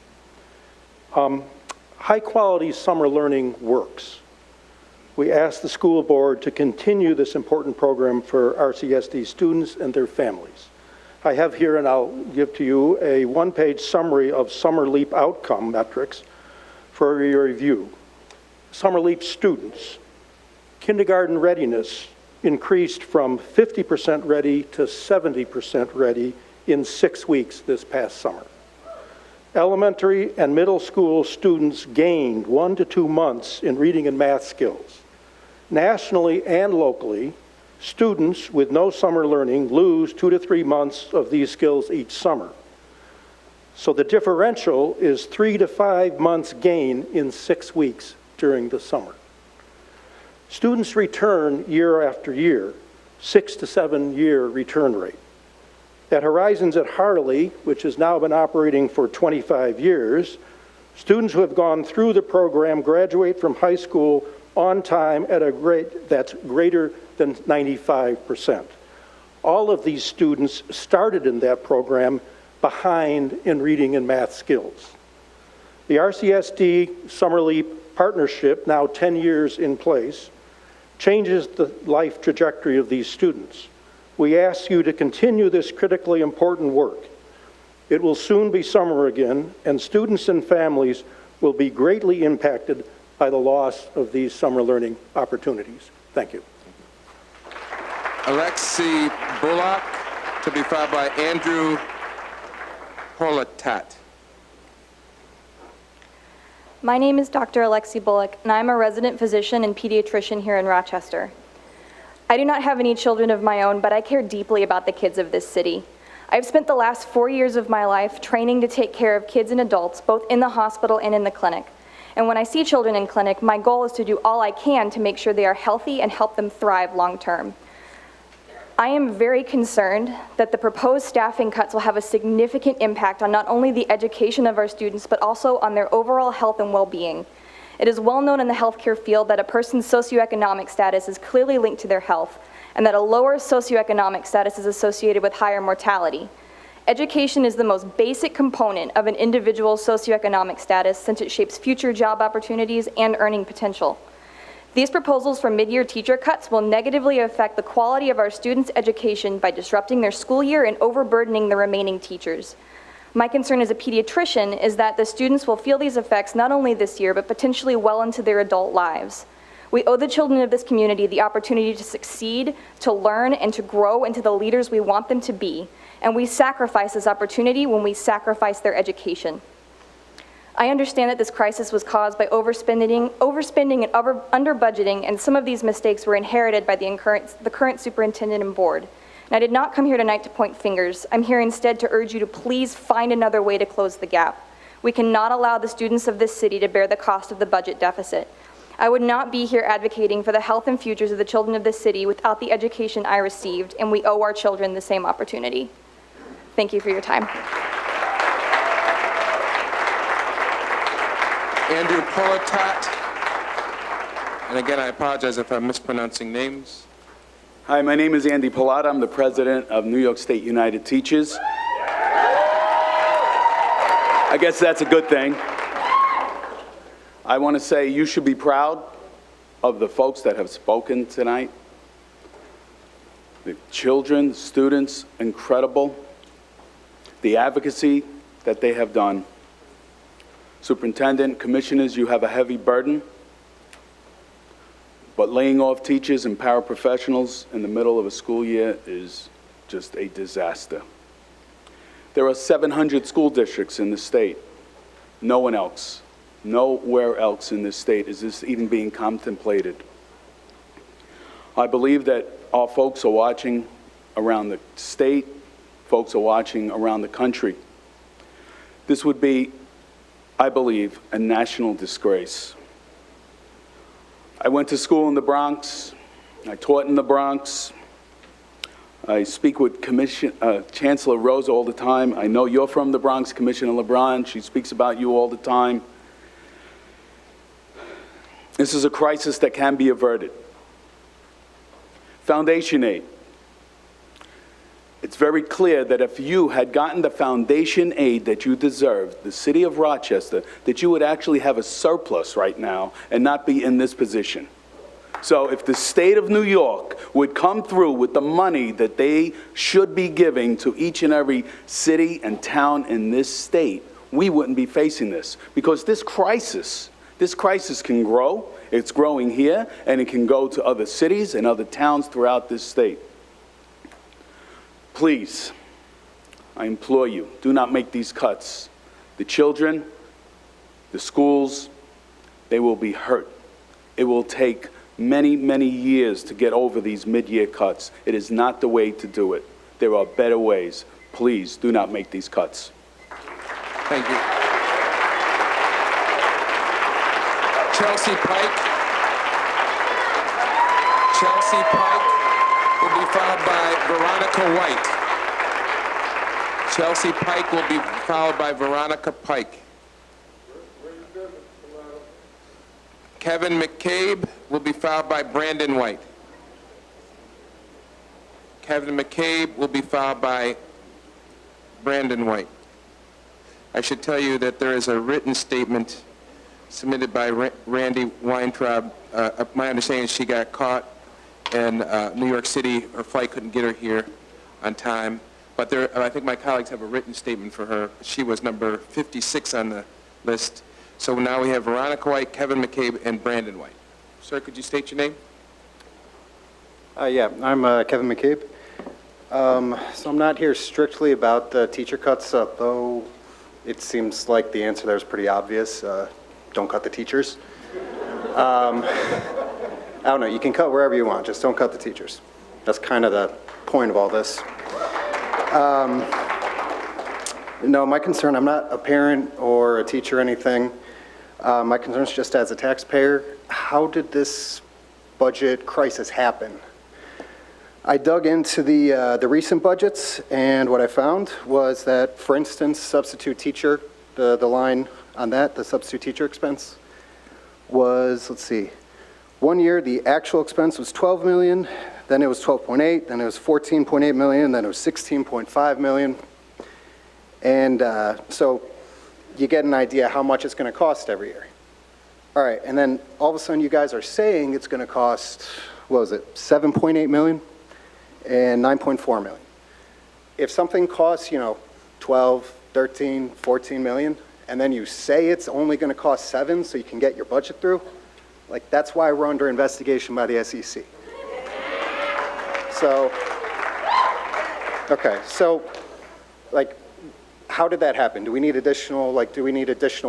High-quality summer learning works. We ask the school board to continue this important program for RCSD students and their families. I have here, and I'll give to you, a one-page summary of Summer Leap outcome metrics for your review. Summer Leap students, kindergarten readiness increased from 50% ready to 70% ready in 6 weeks this past summer. Elementary and middle school students gained 1 to 2 months in reading and math skills. Nationally and locally, students with no summer learning lose 2 to 3 months of these skills each summer. So the differential is 3 to 5 months gain in 6 weeks during the summer. Students return year after year, 6 to 7 year return rate. At Horizons at Harley, which has now been operating for 25 years, students who have gone through the program graduate from high school on time at a rate that's greater than 95%. All of these students started in that program behind in reading and math skills. The RCSD Summer Leap partnership, now 10 years in place, changes the life trajectory of these students. We ask you to continue this critically important work. It will soon be summer again, and students and families will be greatly impacted by the loss of these summer learning opportunities. Thank you. Alexi Bullock, to be followed by Andrew Holotat. My name is Dr. Alexi Bullock, and I'm a resident physician and pediatrician here in Rochester. I do not have any children of my own, but I care deeply about the kids of this city. I've spent the last 4 years of my life training to take care of kids and adults, both in the hospital and in the clinic. And when I see children in clinic, my goal is to do all I can to make sure they are healthy and help them thrive long term. I am very concerned that the proposed staffing cuts will have a significant impact on not only the education of our students, but also on their overall health and well-being. It is well known in the healthcare field that a person's socioeconomic status is clearly linked to their health, and that a lower socioeconomic status is associated with higher mortality. Education is the most basic component of an individual's socioeconomic status, since it shapes future job opportunities and earning potential. These proposals for mid-year teacher cuts will negatively affect the quality of our students' education by disrupting their school year and overburdening the remaining teachers. My concern as a pediatrician is that the students will feel these effects not only this year, but potentially well into their adult lives. We owe the children of this community the opportunity to succeed, to learn, and to grow into the leaders we want them to be, and we sacrifice this opportunity when we sacrifice their education. I understand that this crisis was caused by overspending and under-budgeting, and some of these mistakes were inherited by the current superintendent and board. And I did not come here tonight to point fingers. I'm here instead to urge you to please find another way to close the gap. We cannot allow the students of this city to bear the cost of the budget deficit. I would not be here advocating for the health and futures of the children of this city without the education I received, and we owe our children the same opportunity. Thank you for your time. Andrew Holotat. And again, I apologize if I'm mispronouncing names. Hi, my name is Andy Pilata. I'm the president of New York State United Teachers. I guess that's a good thing. I want to say you should be proud of the folks that have spoken tonight. The children, students, incredible. The advocacy that they have done. Superintendent, commissioners, you have a heavy burden. But laying off teachers and paraprofessionals in the middle of a school year is just a disaster. There are 700 school districts in the state. Nowhere else in this state is this even being contemplated. I believe that our folks are watching around the state, folks are watching around the country. This would be, I believe, a national disgrace. I went to school in the Bronx. I taught in the Bronx. I speak with Chancellor Rose all the time. I know you're from the Bronx, Commissioner LeBron. She speaks about you all the time. This is a crisis that can be averted. Foundation aid. It's very clear that if you had gotten the foundation aid that you deserved, the city of Rochester, that you would actually have a surplus right now and not be in this position. So if the state of New York would come through with the money that they should be giving to each and every city and town in this state, we wouldn't be facing this. Because this crisis can grow. It's growing here, and it can go to other cities and other towns throughout this state. Please, I implore you, do not make these cuts. The children, the schools, they will be hurt. It will take many, many years to get over these mid-year cuts. It is not the way to do it. There are better ways. Please, do not make these cuts. Thank you. Chelsea Pike. Chelsea Pike will be followed by Veronica White. Chelsea Pike will be followed by Veronica Pike. Kevin McCabe will be followed by Brandon White. Kevin McCabe will be followed by Brandon White. I should tell you that there is a written statement submitted by Randy Weintraub. My understanding is she got caught in New York City. Her flight couldn't get her here on time. But I think my colleagues have a written statement for her. She was number 56 on the list. So now we have Veronica White, Kevin McCabe, and Brandon White. Sir, could you state your name? Yeah, I'm Kevin McCabe. So I'm not here strictly about the teacher cuts, though it seems like the answer there is pretty obvious. Don't cut the teachers. I don't know, you can cut wherever you want, just don't cut the teachers. That's kind of the point of all this. No, my concern, I'm not a parent or a teacher or anything. My concern is just as a taxpayer, how did this budget crisis happen? I dug into the recent budgets, and what I found was that, for instance, substitute teacher, the line on that, the substitute teacher expense, was, let's see, one year the actual expense was 12 million, then it was 12.8, then it was 14.8 million, then it was 16.5 million. And so you get an idea how much it's going to cost every year. All right, and then all of a sudden you guys are saying it's going to cost, what was it, 7.8 million and 9.4 million. If something costs, 12, 13, 14 million, and then you say it's only going to cost 7 so you can get your budget through, like that's why we're under investigation by the SEC. So, okay, so like, how did that happen? Do we need additional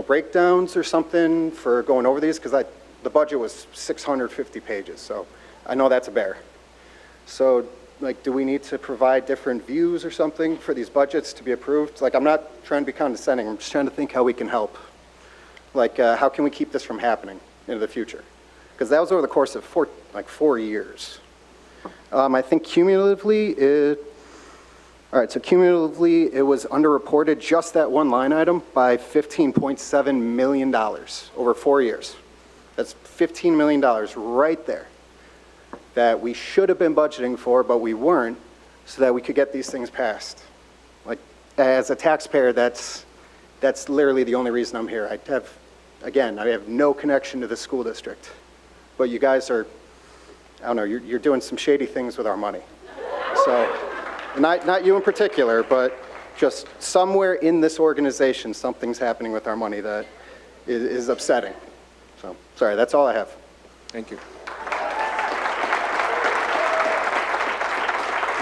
breakdowns or something for going over these? Because the budget was 650 pages, so I know that's a bear. So, like, do we need to provide different views or something for these budgets to be approved? Like, I'm not trying to be condescending. I'm just trying to think how we can help. Like, how can we keep this from happening into the future? Because that was over the course of 4 years. I think cumulatively, it was underreported, just that one line item, by $15.7 million over 4 years. That's $15 million right there that we should have been budgeting for, but we weren't, so that we could get these things passed. Like, as a taxpayer, that's literally the only reason I'm here. I have no connection to the school district, but you guys are, I don't know, you're doing some shady things with our money. So, not you in particular, but just somewhere in this organization, something's happening with our money that is upsetting. So, sorry, that's all I have. Thank you.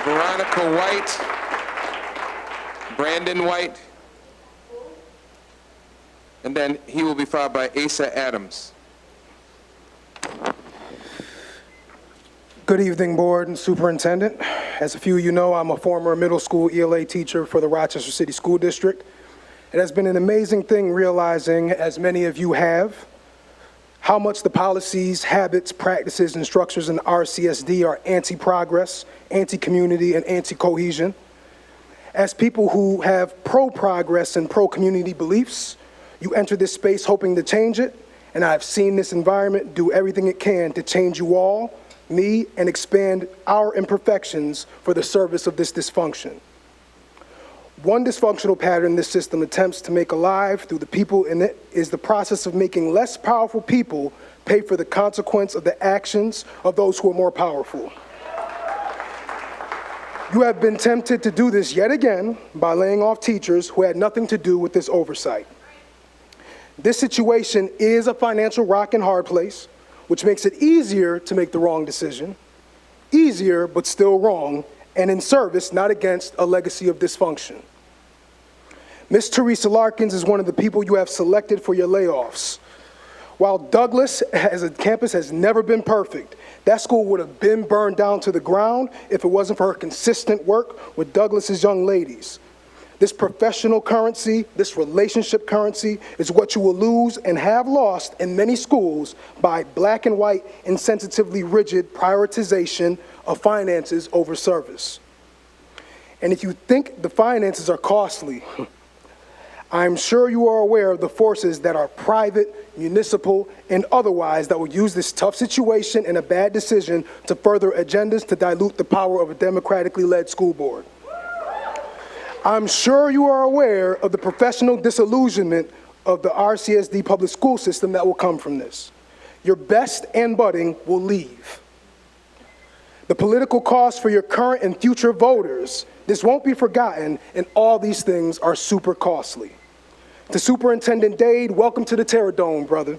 Veronica White, Brandon White, and then he will be followed by Asa Adams. Good evening, Board and Superintendent. As a few of you know, I'm a former middle school ELA teacher for the Rochester City School District. It has been an amazing thing realizing, as many of you have, how much the policies, habits, practices, and structures in RCSD are anti-progress, anti-community, and anti-cohesion. As people who have pro-progress and pro-community beliefs, you enter this space hoping to change it, and I've seen this environment do everything it can to change you all, me, and expand our imperfections for the service of this dysfunction. One dysfunctional pattern this system attempts to make alive through the people in it is the process of making less powerful people pay for the consequence of the actions of those who are more powerful. You have been tempted to do this yet again by laying off teachers who had nothing to do with this oversight. This situation is a financial rock and hard place, which makes it easier to make the wrong decision, easier but still wrong, and in service, not against, a legacy of dysfunction. Ms. Teresa Larkins is one of the people you have selected for your layoffs. While Douglas as a campus has never been perfect, that school would have been burned down to the ground if it wasn't for her consistent work with Douglas's young ladies. This professional currency, this relationship currency, is what you will lose and have lost in many schools by black and white, insensitively rigid prioritization of finances over service. And if you think the finances are costly, I'm sure you are aware of the forces that are private, municipal, and otherwise that will use this tough situation and a bad decision to further agendas to dilute the power of a democratically led school board. I'm sure you are aware of the professional disillusionment of the RCSD public school system that will come from this. Your best and budding will leave. The political cost for your current and future voters, this won't be forgotten, and all these things are super costly. To Superintendent Dade, welcome to the Terror Dome, brother.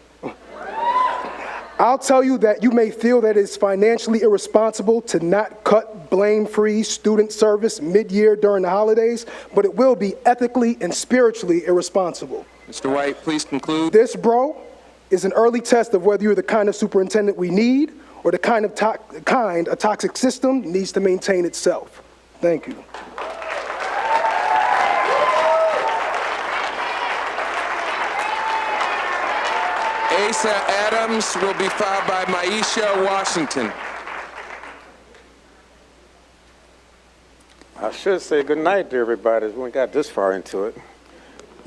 I'll tell you that you may feel that it's financially irresponsible to not cut blame-free student service mid-year during the holidays, but it will be ethically and spiritually irresponsible. Mr. White, please conclude. This, bro, is an early test of whether you're the kind of superintendent we need or the kind a toxic system needs to maintain itself. Thank you. Asa Adams will be followed by Maisha Washington. I should say good night to everybody. We got this far into it.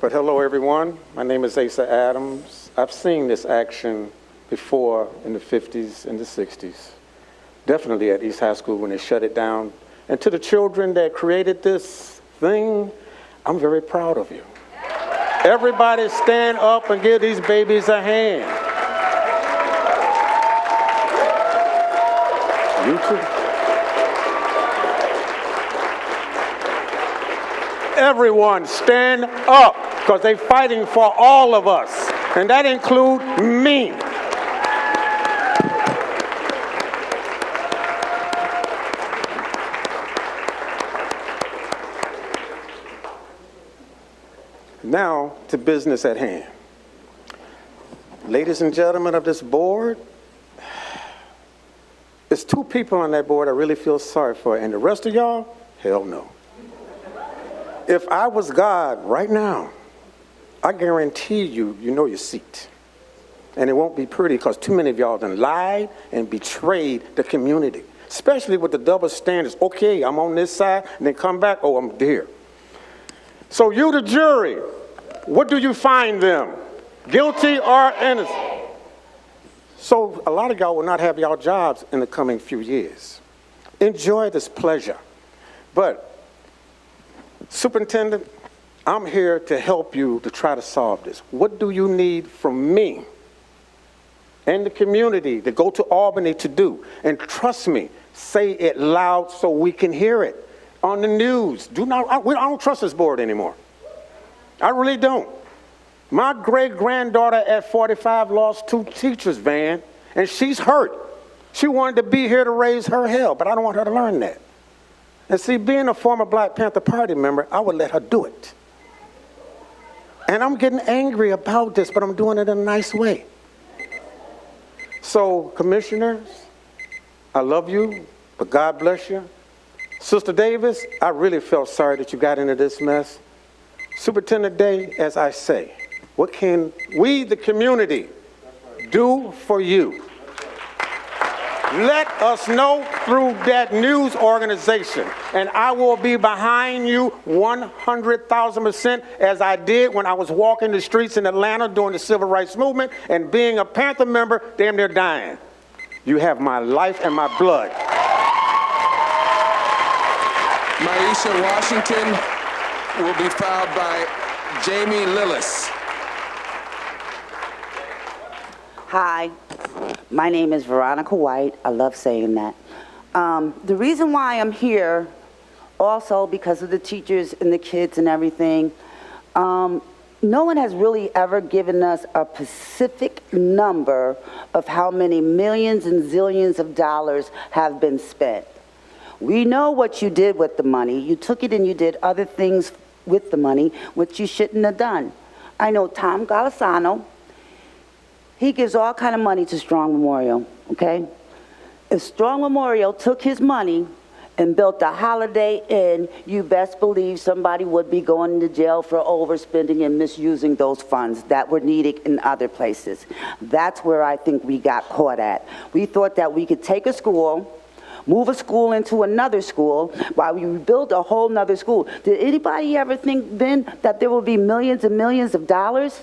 But hello, everyone. My name is Asa Adams. I've seen this action before in the 50s and the 60s. Definitely at East High School when they shut it down. And to the children that created this thing, I'm very proud of you. Everybody stand up and give these babies a hand. You too. Everyone stand up, because they're fighting for all of us, and that includes me. Now to business at hand. Ladies and gentlemen of this board, there's two people on that board I really feel sorry for, and the rest of y'all, hell no. If I was God right now, I guarantee you, you know your seat. And it won't be pretty because too many of y'all done lied and betrayed the community, especially with the double standards. Okay, I'm on this side, and then come back, oh, I'm there. So you, the jury, what do you find them? Guilty or innocent? So a lot of y'all will not have y'all jobs in the coming few years. Enjoy this pleasure. But Superintendent, I'm here to help you to try to solve this. What do you need from me and the community to go to Albany to do? And trust me, say it loud so we can hear it on the news. I don't trust this board anymore. I really don't. My great-granddaughter at 45 lost 2 teachers, Van, and she's hurt. She wanted to be here to raise her hell, but I don't want her to learn that. And see, being a former Black Panther Party member, I would let her do it. And I'm getting angry about this, but I'm doing it in a nice way. So, commissioners, I love you, but God bless you. Sister Davis, I really felt sorry that you got into this mess. Superintendent Day, as I say, what can we, the community, do for you? Let us know through that news organization, and I will be behind you 100,000%, as I did when I was walking the streets in Atlanta during the Civil Rights Movement and being a Panther member, damn near dying. You have my life and my blood. Maisha Washington will be followed by Jamie Lillis. Hi, my name is Veronica White. I love saying that. The reason why I'm here, also because of the teachers and the kids and everything, no one has really ever given us a specific number of how many millions and zillions of dollars have been spent. We know what you did with the money. You took it and you did other things with the money, which you shouldn't have done. I know Tom Golisano, he gives all kind of money to Strong Memorial, okay? If Strong Memorial took his money and built a Holiday Inn, you best believe somebody would be going to jail for overspending and misusing those funds that were needed in other places. That's where I think we got caught at. We thought that we could take a school, move a school into another school while we rebuild a whole nother school. Did anybody ever think then that there will be millions and millions of dollars?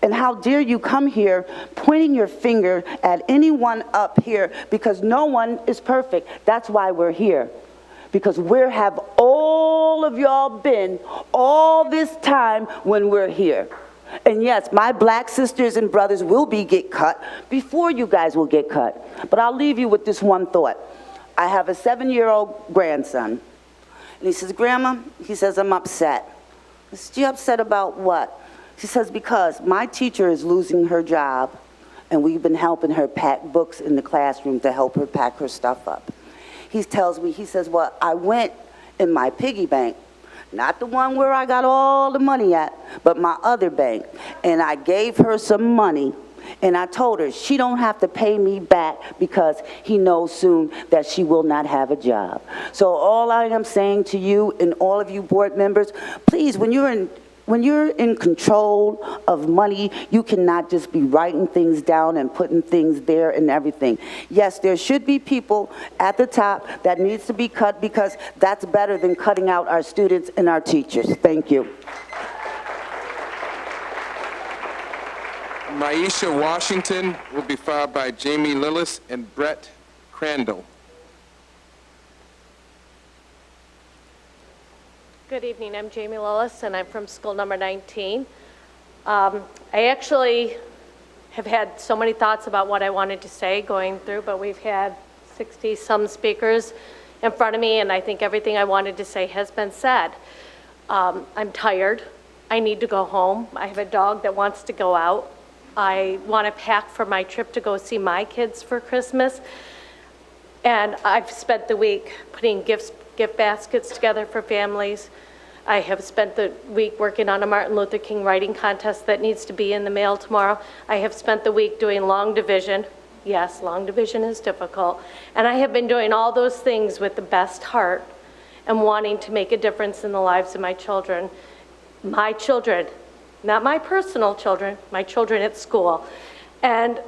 And how dare you come here pointing your finger at anyone up here, because no one is perfect. That's why we're here. Because where have all of y'all been all this time when we're here? And yes, my black sisters and brothers will get cut before you guys will get cut. But I'll leave you with this one thought. I have a 7-year-old grandson. And he says, Grandma, he says, I'm upset. I said, you upset about what? She says, because my teacher is losing her job, and we've been helping her pack books in the classroom to help her pack her stuff up. He tells me, he says, well, I went in my piggy bank, not the one where I got all the money at, but my other bank, and I gave her some money, and I told her she don't have to pay me back because he knows soon that she will not have a job. So all I am saying to you and all of you board members, please, when you're in control of money, you cannot just be writing things down and putting things there and everything. Yes, there should be people at the top that needs to be cut, because that's better than cutting out our students and our teachers. Thank you. Maisha Washington will be followed by Jamie Lillis and Brett Crandall. Good evening, I'm Jamie Lillis, and I'm from school number 19. I actually have had so many thoughts about what I wanted to say going through, but we've had 60-some speakers in front of me, and I think everything I wanted to say has been said. I'm tired. I need to go home. I have a dog that wants to go out. I want to pack for my trip to go see my kids for Christmas. And I've spent the week putting gift baskets together for families. I have spent the week working on a Martin Luther King writing contest that needs to be in the mail tomorrow. I have spent the week doing long division. Yes, long division is difficult. And I have been doing all those things with the best heart and wanting to make a difference in the lives of my children. My children, not my personal children, my children at school. And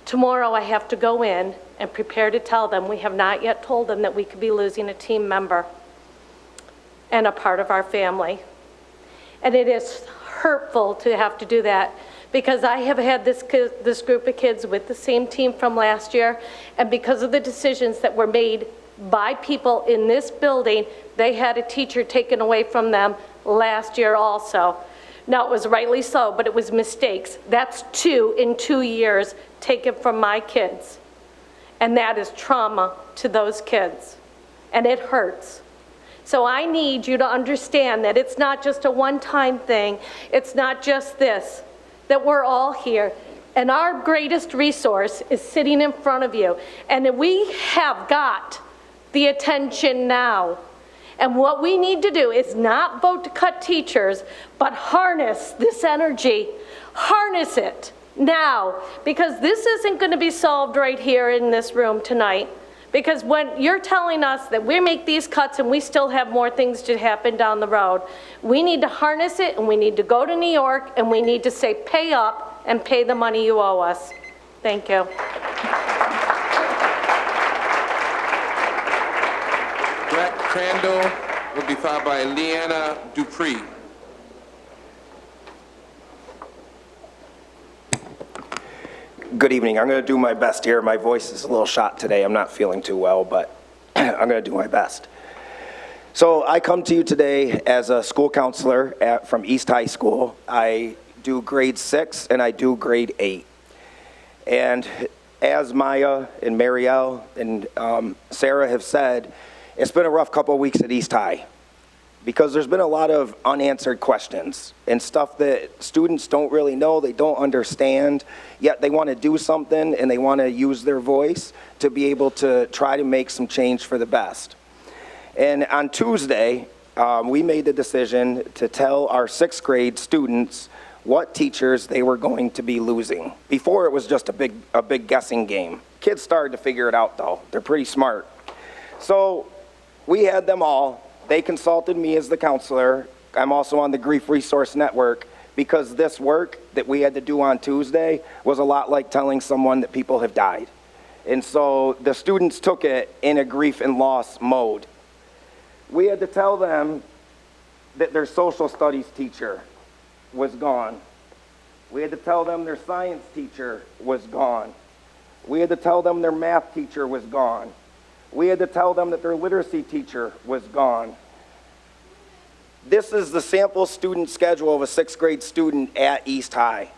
tomorrow I have to go in and prepare to tell them we have not yet told them that we could be losing a team member and a part of our family. And it is hurtful to have to do that, because I have had this group of kids with the same team from last year, and because of the decisions that were made by people in this building, they had a teacher taken away from them last year also. Now, it was rightly so, but it was mistakes. That's 2 in 2 years taken from my kids. And that is trauma to those kids. And it hurts. So I need you to understand that it's not just a one-time thing. It's not just this, that we're all here. And our greatest resource is sitting in front of you. And we have got the attention now. And what we need to do is not vote to cut teachers, but harness this energy. Harness it now, because this isn't going to be solved right here in this room tonight. Because when you're telling us that we make these cuts and we still have more things to happen down the road, we need to harness it, and we need to go to New York, and we need to say pay up and pay the money you owe us. Thank you. Brett Crandall will be followed by Leanna Dupree. Good evening. I'm going to do my best here. My voice is a little shot today. I'm not feeling too well, but I'm going to do my best. So I come to you today as a school counselor from East High School. I do grade 6 and I do grade 8. And as Maya and Marielle and Sarah have said, it's been a rough couple of weeks at East High, because there's been a lot of unanswered questions and stuff that students don't really know, they don't understand, yet they want to do something and they want to use their voice to be able to try to make some change for the best. And on Tuesday, we made the decision to tell our 6th grade students what teachers they were going to be losing. Before, it was just a big guessing game. Kids started to figure it out, though. They're pretty smart. So we had them all. They consulted me as the counselor. I'm also on the Grief Resource Network, because this work that we had to do on Tuesday was a lot like telling someone that people have died. And so the students took it in a grief and loss mode. We had to tell them that their social studies teacher was gone. We had to tell them their science teacher was gone. We had to tell them their math teacher was gone. We had to tell them that their literacy teacher was gone. This is the sample student schedule of a 6th grade student at East High.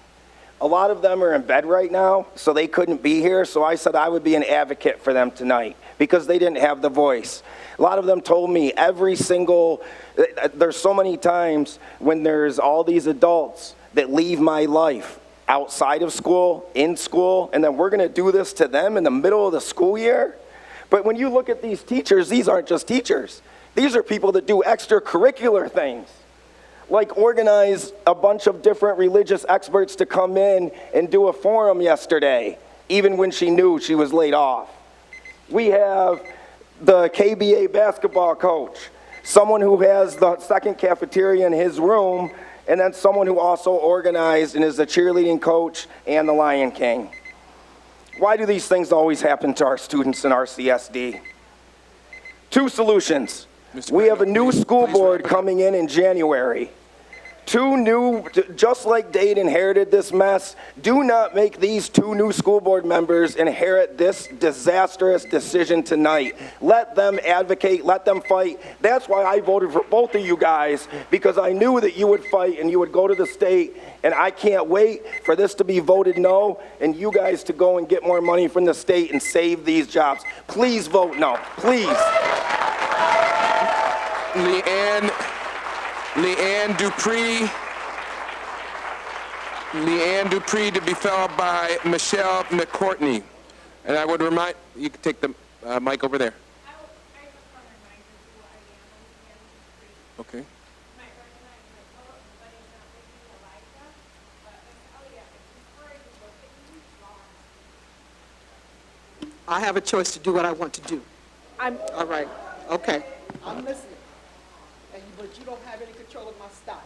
A lot of them are in bed right now, so they couldn't be here, so I said I would be an advocate for them tonight because they didn't have the voice. A lot of them told me there's so many times when there's all these adults that leave my life outside of school, in school, and then we're gonna do this to them in the middle of the school year? But when you look at these teachers, these aren't just teachers. These are people that do extracurricular things, like organize a bunch of different religious experts to come in and do a forum yesterday, even when she knew she was laid off. We have the KBA basketball coach, someone who has the second cafeteria in his room, and then someone who also organized and is the cheerleading coach and the Lion King. Why do these things always happen to our students in RCSD? 2 solutions. We have a new school board coming in January. 2 new, just like Dade inherited this mess, do not make these 2 new school board members inherit this disastrous decision tonight. Let them advocate, let them fight. That's why I voted for both of you guys, because I knew that you would fight and you would go to the state, and I can't wait for this to be voted no, and you guys to go and get more money from the state and save these jobs. Please vote no, please. Leanne Dupree to be followed by Michelle McCourtney. And I would remind, you can take the mic over there. Okay. I have a choice to do what I want to do. All right, okay. I'm listening, but you don't have any control of my style.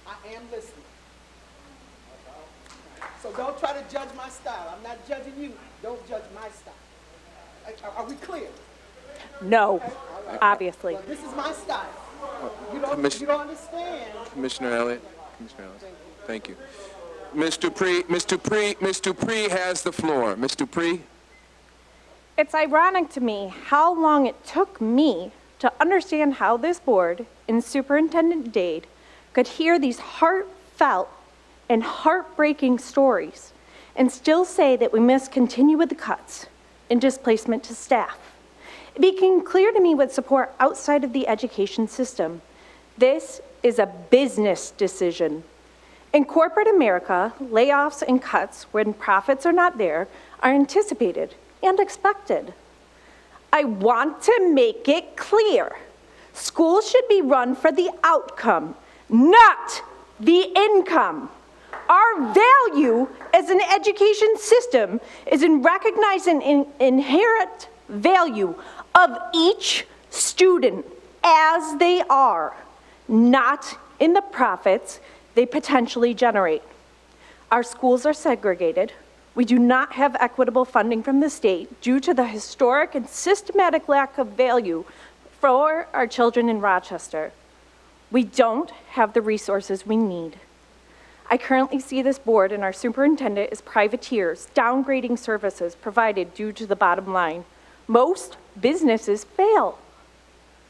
I am listening. So don't try to judge my style. I'm not judging you. Don't judge my style. Are we clear? No, Okay. obviously. Well, this is my style. You don't understand. Commissioner Elliott. Thank you. Ms. Dupree has the floor. Ms. Dupree. It's ironic to me how long it took me to understand how this board and Superintendent Dade could hear these heartfelt and heartbreaking stories and still say that we must continue with the cuts and displacement to staff. It became clear to me with support outside of the education system. This is a business decision. In corporate America, layoffs and cuts when profits are not there are anticipated and expected. I want to make it clear. Schools should be run for the outcome, not the income. Our value as an education system is in recognizing an inherent value of each student as they are, not in the profits they potentially generate. Our schools are segregated. We do not have equitable funding from the state due to the historic and systematic lack of value for our children in Rochester. We don't have the resources we need. I currently see this board and our superintendent as privateers, downgrading services provided due to the bottom line. Most businesses fail.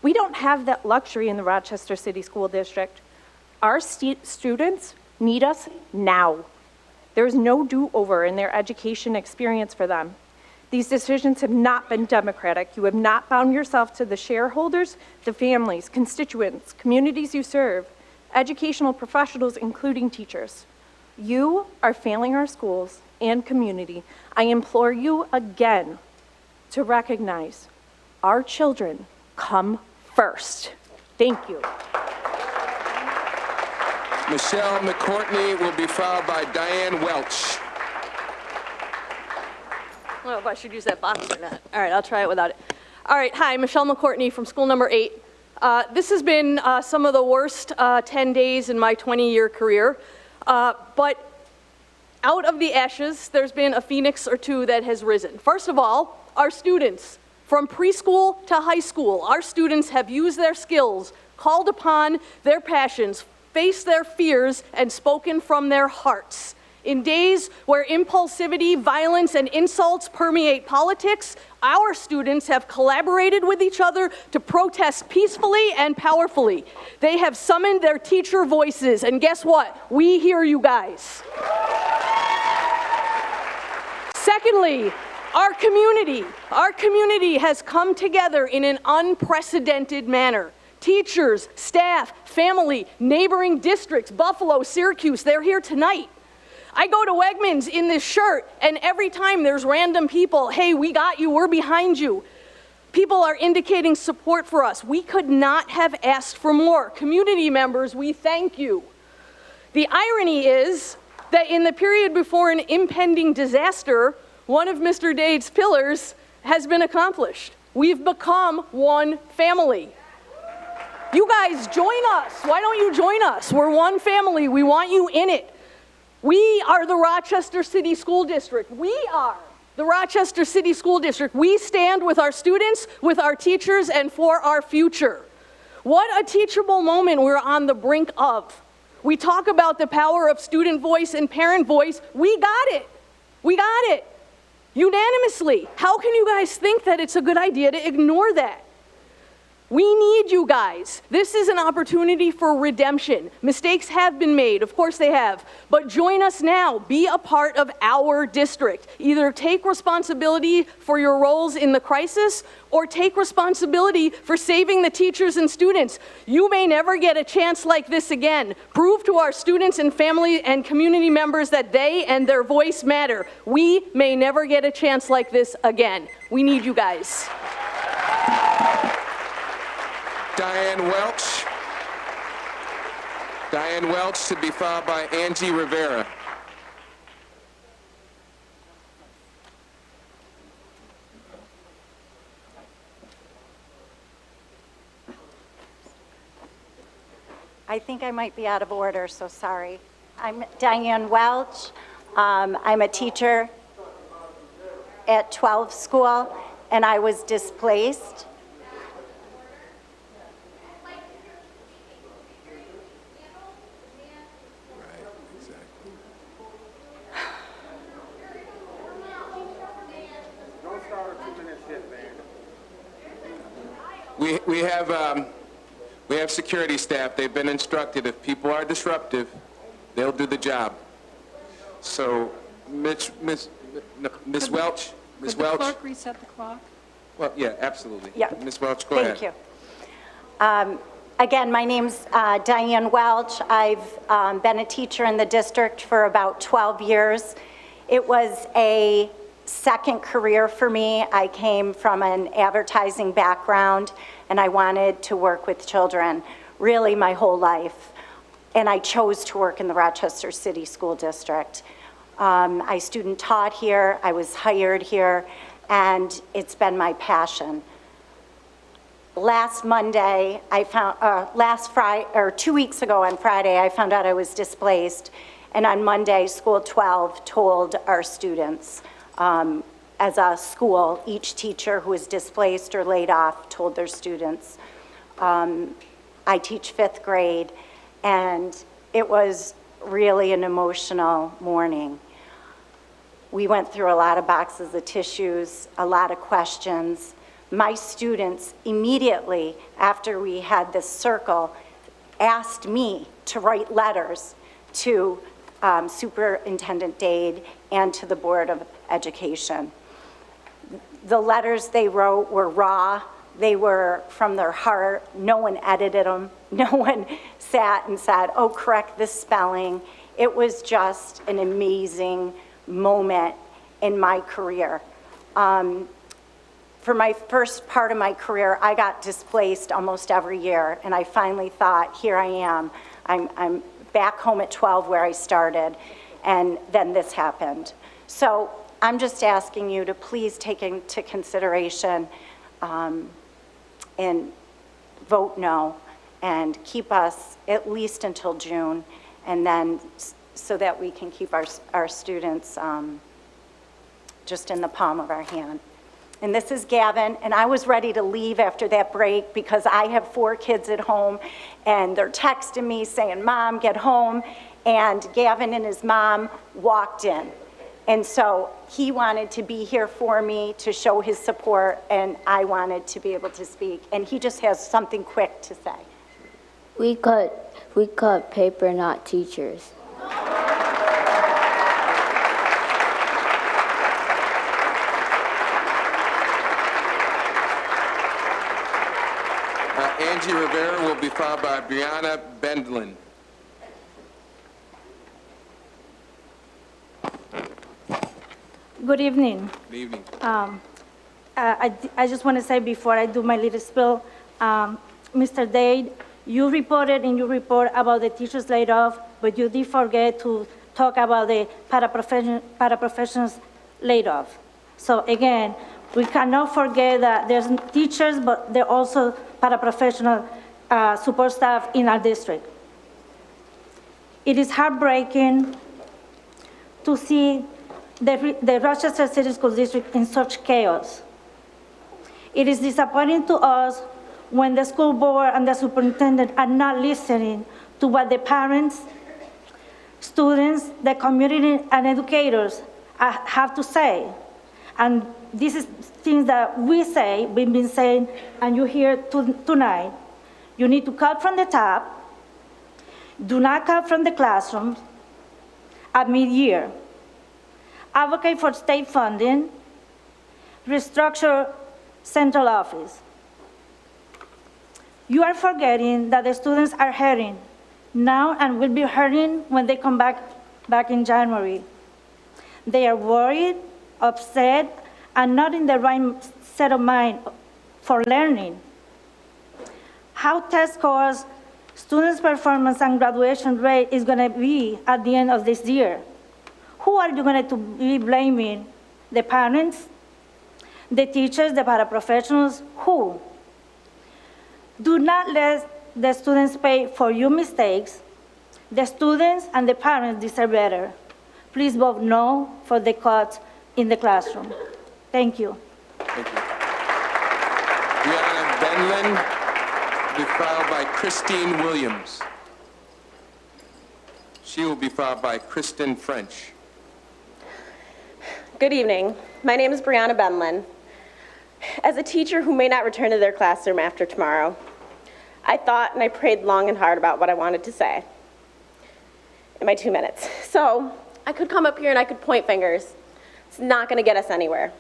We don't have that luxury in the Rochester City School District. Our students need us now. There is no do-over in their education experience for them. These decisions have not been democratic. You have not bound yourself to the shareholders, the families, constituents, communities you serve, educational professionals, including teachers. You are failing our schools and community. I implore you again to recognize our children come first. Thank you. Michelle McCourtney will be followed by Diane Welch. I don't know if I should use that box or not. All right, I'll try it without it. All right, hi, Michelle McCourtney from school number 8. This has been some of the worst 10 days in my 20-year career, but out of the ashes, there's been a phoenix or two that has risen. First of all, our students, from preschool to high school, our students have used their skills, called upon their passions, faced their fears, and spoken from their hearts. In days where impulsivity, violence, and insults permeate politics, our students have collaborated with each other to protest peacefully and powerfully. They have summoned their teacher voices, and guess what? We hear you guys. Secondly, our community has come together in an unprecedented manner. Teachers, staff, family, neighboring districts, Buffalo, Syracuse, they're here tonight. I go to Wegmans in this shirt, and every time there's random people, hey, we got you, we're behind you. People are indicating support for us. We could not have asked for more. Community members, we thank you. The irony is that in the period before an impending disaster, one of Mr. Dade's pillars has been accomplished. We've become one family. You guys, join us. Why don't you join us? We're one family. We want you in it. We are the Rochester City School District. We are the Rochester City School District. We stand with our students, with our teachers, and for our future. What a teachable moment we're on the brink of. We talk about the power of student voice and parent voice. We got it. We got it. Unanimously. How can you guys think that it's a good idea to ignore that? We need you guys. This is an opportunity for redemption. Mistakes have been made, of course they have, but join us now. Be a part of our district. Either take responsibility for your roles in the crisis or take responsibility for saving the teachers and students. You may never get a chance like this again. Prove to our students and family and community members that they and their voice matter. We may never get a chance like this again. We need you guys. Diane Welch. Diane Welch to be followed by Angie Rivera. I think I might be out of order, so sorry. I'm Diane Welch. I'm a teacher at 12 school, and I was displaced. We have security staff. They've been instructed if people are disruptive, they'll do the job. So, Miss Welch, Miss Welch. Could the clerk reset the clock? Well, yeah, absolutely. Yeah. Miss Welch, go ahead. Thank you. Again, my name's Diane Welch. I've been a teacher in the district for about 12 years. It was a second career for me. I came from an advertising background, and I wanted to work with children really my whole life. And I chose to work in the Rochester City School District. I student taught here, I was hired here, and it's been my passion. Last Monday, I found, 2 weeks ago on Friday, I found out I was displaced. And on Monday, School 12 told our students, as a school, each teacher who was displaced or laid off told their students. I teach 5th grade, and it was really an emotional morning. We went through a lot of boxes of tissues, a lot of questions. My students, immediately after we had this circle, asked me to write letters to Superintendent Dade and to the Board of Education. The letters they wrote were raw. They were from their heart. No one edited them. No one sat and said, oh, correct this spelling. It was just an amazing moment in my career. For my first part of my career, I got displaced almost every year, and I finally thought, here I am. I'm back home at 12 where I started, and then this happened. So I'm just asking you to please take into consideration and vote no, and keep us at least until June, and then so that we can keep our students just in the palm of our hand. And this is Gavin, and I was ready to leave after that break because I have 4 kids at home, and they're texting me saying, "Mom, get home." And Gavin and his mom walked in. And so he wanted to be here for me to show his support, and I wanted to be able to speak. And he just has something quick to say. We cut paper, not teachers. Angie Rivera will be followed by Brianna Bendlin. Good evening. Good evening. I just want to say before I do my little spill, Mr. Dade, you reported in your report about the teachers laid off, but you did forget to talk about the paraprofessionals laid off. So again, we cannot forget that there's teachers, but there are also paraprofessional support staff in our district. It is heartbreaking to see the Rochester City School District in such chaos. It is disappointing to us when the school board and the superintendent are not listening to what the parents, students, the community, and educators have to say. And this is things that we've been saying, and you hear tonight. You need to cut from the top. Do not cut from the classrooms at mid-year. Advocate for state funding. Restructure central office. You are forgetting that the students are hurting now and will be hurting when they come back in January. They are worried, upset, and not in the right set of mind for learning. How test scores, students' performance, and graduation rate is going to be at the end of this year? Who are you going to be blaming? The parents, the teachers, the paraprofessionals? Who? Do not let the students pay for your mistakes. The students and the parents deserve better. Please vote no for the cuts in the classroom. Thank you. Thank you. Brianna Benlin will be followed by Christine Williams. She will be followed by Kristen French. Good evening. My name is Brianna Benlin. As a teacher who may not return to their classroom after tomorrow, I thought and I prayed long and hard about what I wanted to say in my 2 minutes. So I could come up here and I could point fingers. It's not going to get us anywhere.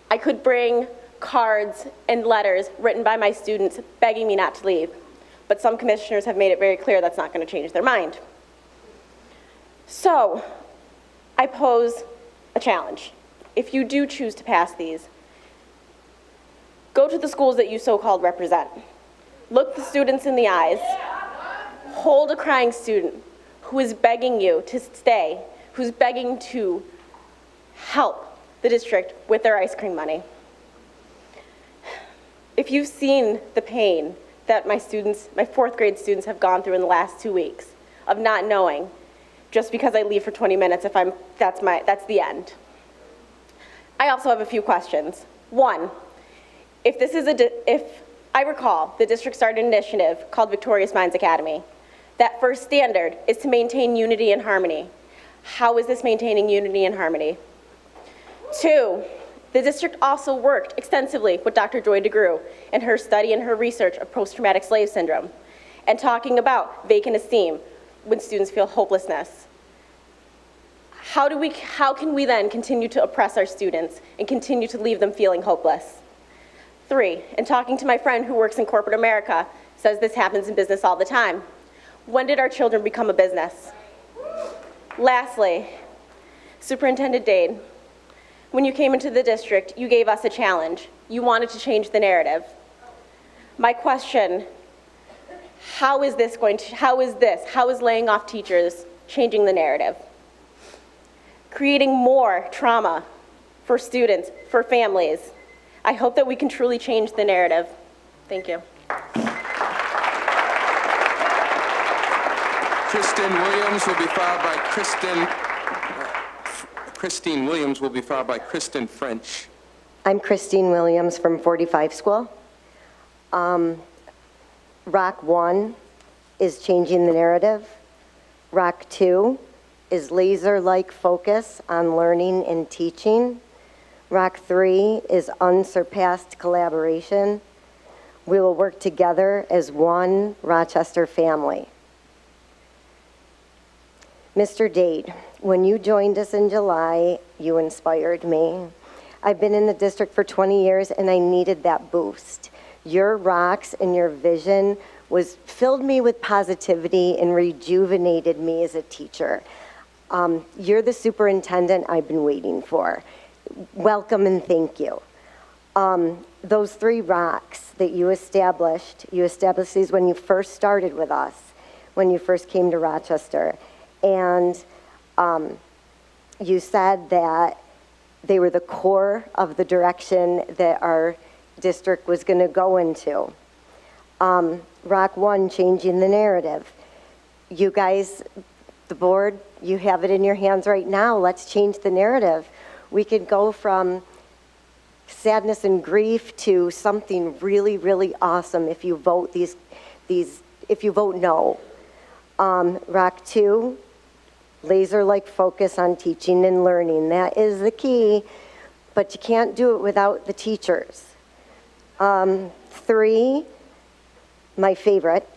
I could bring cards and letters written by my students begging me not to leave, but some commissioners have made it very clear that's not going to change their mind. So I pose a challenge. If you do choose to pass these, go to the schools that you so-called represent. Look the students in the eyes. Hold a crying student who is begging you to stay, who's begging to help the district with their ice cream money. If you've seen the pain that my students, my 4th grade students have gone through in the last 2 weeks of not knowing, just because I leave for 20 minutes, that's the end. I also have a few questions. One, if I recall, the district started an initiative called Victorious Minds Academy. That first standard is to maintain unity and harmony. How is this maintaining unity and harmony? 2, the district also worked extensively with Dr. Joy DeGrew in her study and her research of post-traumatic slave syndrome and talking about vacant esteem when students feel hopelessness. How can we then continue to oppress our students and continue to leave them feeling hopeless? 3, and talking to my friend who works in corporate America, says this happens in business all the time. When did our children become a business? Lastly, Superintendent Dade, when you came into the district, you gave us a challenge. You wanted to change the narrative. My question, how is laying off teachers changing the narrative? Creating more trauma for students, for families. I hope that we can truly change the narrative. Thank you. Kristen Williams will be followed by Christine Williams will be followed by Kristen French. I'm Christine Williams from 45 School. Rock 1 is changing the narrative. Rock 2 is laser-like focus on learning and teaching. Rock 3 is unsurpassed collaboration. We will work together as one Rochester family. Mr. Dade, when you joined us in July, you inspired me. I've been in the district for 20 years and I needed that boost. Your rocks and your vision filled me with positivity and rejuvenated me as a teacher. You're the superintendent I've been waiting for. Welcome and thank you. Those 3 rocks that you established these when you first started with us, when you first came to Rochester. And you said that they were the core of the direction that our district was going to go into. Rock 1, changing the narrative. You guys, the board, you have it in your hands right now. Let's change the narrative. We could go from sadness and grief to something really, really awesome if you vote if you vote no. Rock 2, laser-like focus on teaching and learning. That is the key, but you can't do it without the teachers. 3, my favorite,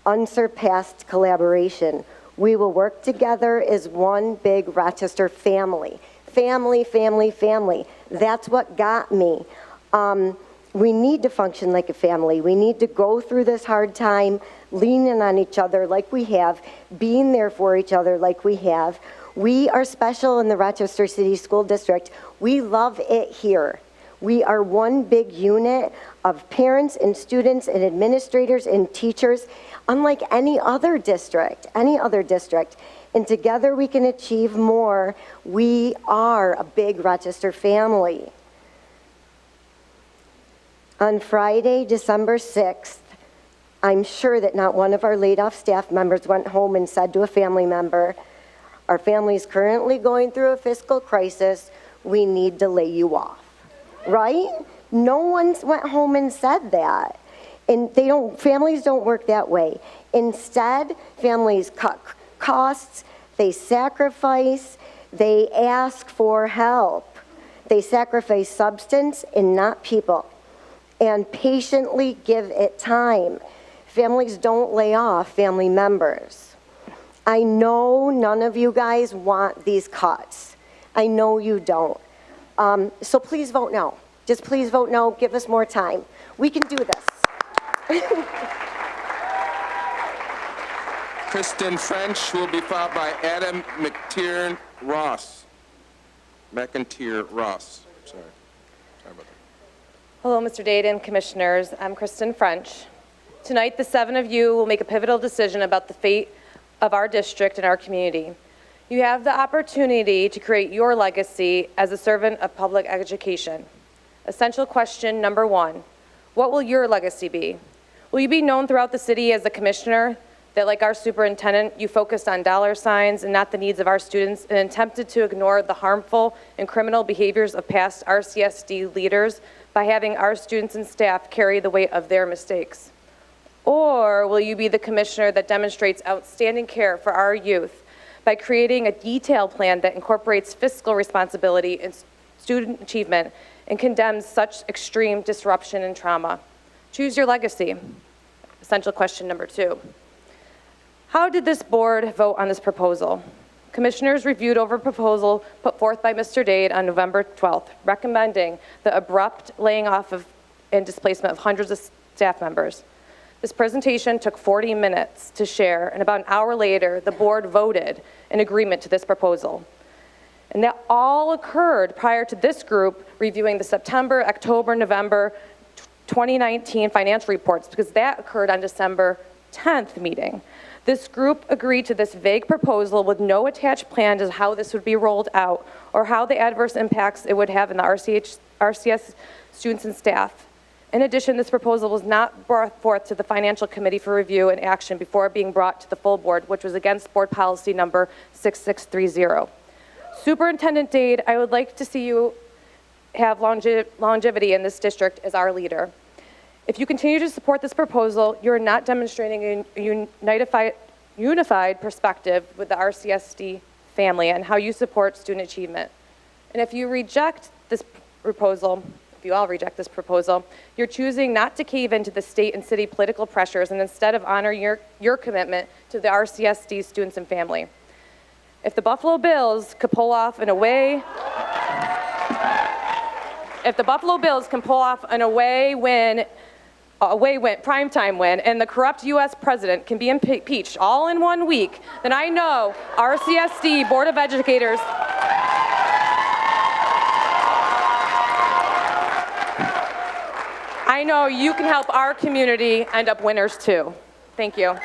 unsurpassed collaboration. We will work together as one big Rochester family. Family, family, family. That's what got me. We need to function like a family. We need to go through this hard time, leaning on each other like we have, being there for each other like we have. We are special in the Rochester City School District. We love it here. We are one big unit of parents and students and administrators and teachers, unlike any other district. And together we can achieve more. We are a big Rochester family. On Friday, December 6th, I'm sure that not one of our laid-off staff members went home and said to a family member, our family is currently going through a fiscal crisis. We need to lay you off. Right? No one went home and said that. And families don't work that way. Instead, families cut costs, they sacrifice, they ask for help. They sacrifice substance and not people, and patiently give it time. Families don't lay off family members. I know none of you guys want these cuts. I know you don't. So please vote no. Just please vote no. Give us more time. We can do this. Kristen French will be followed by Adam McTier Ross. Sorry about that. Hello, Mr. Dade and Commissioners. I'm Kristen French. Tonight, the 7 of you will make a pivotal decision about the fate of our district and our community. You have the opportunity to create your legacy as a servant of public education. Essential question number 1, what will your legacy be? Will you be known throughout the city as a commissioner that, like our superintendent, you focused on dollar signs and not the needs of our students and attempted to ignore the harmful and criminal behaviors of past RCSD leaders by having our students and staff carry the weight of their mistakes? Or will you be the commissioner that demonstrates outstanding care for our youth by creating a detailed plan that incorporates fiscal responsibility and student achievement and condemns such extreme disruption and trauma? Choose your legacy. Essential question number 2. How did this board vote on this proposal? Commissioners reviewed over a proposal put forth by Mr. Dade on November 12th, recommending the abrupt laying off and displacement of hundreds of staff members. This presentation took 40 minutes to share, and about an hour later, the board voted in agreement to this proposal. And that all occurred prior to this group reviewing the September, October, November 2019 financial reports, because that occurred on December 10th meeting. This group agreed to this vague proposal with no attached plan to how this would be rolled out or how the adverse impacts it would have in the RCS students and staff. In addition, this proposal was not brought forth to the Financial Committee for review and action before being brought to the full board, which was against Board Policy Number 6630. Superintendent Dade, I would like to see you have longevity in this district as our leader. If you continue to support this proposal, you're not demonstrating a unified perspective with the RCSD family and how you support student achievement. And if you reject this proposal, if you all reject this proposal, you're choosing not to cave into the state and city political pressures and instead of honor your commitment to the RCSD students and family. If the Buffalo Bills could pull off an away primetime win, and the corrupt U.S. president can be impeached all in 1 week, then I know RCSD Board of Educators I know you can help our community end up winners too. Thank you.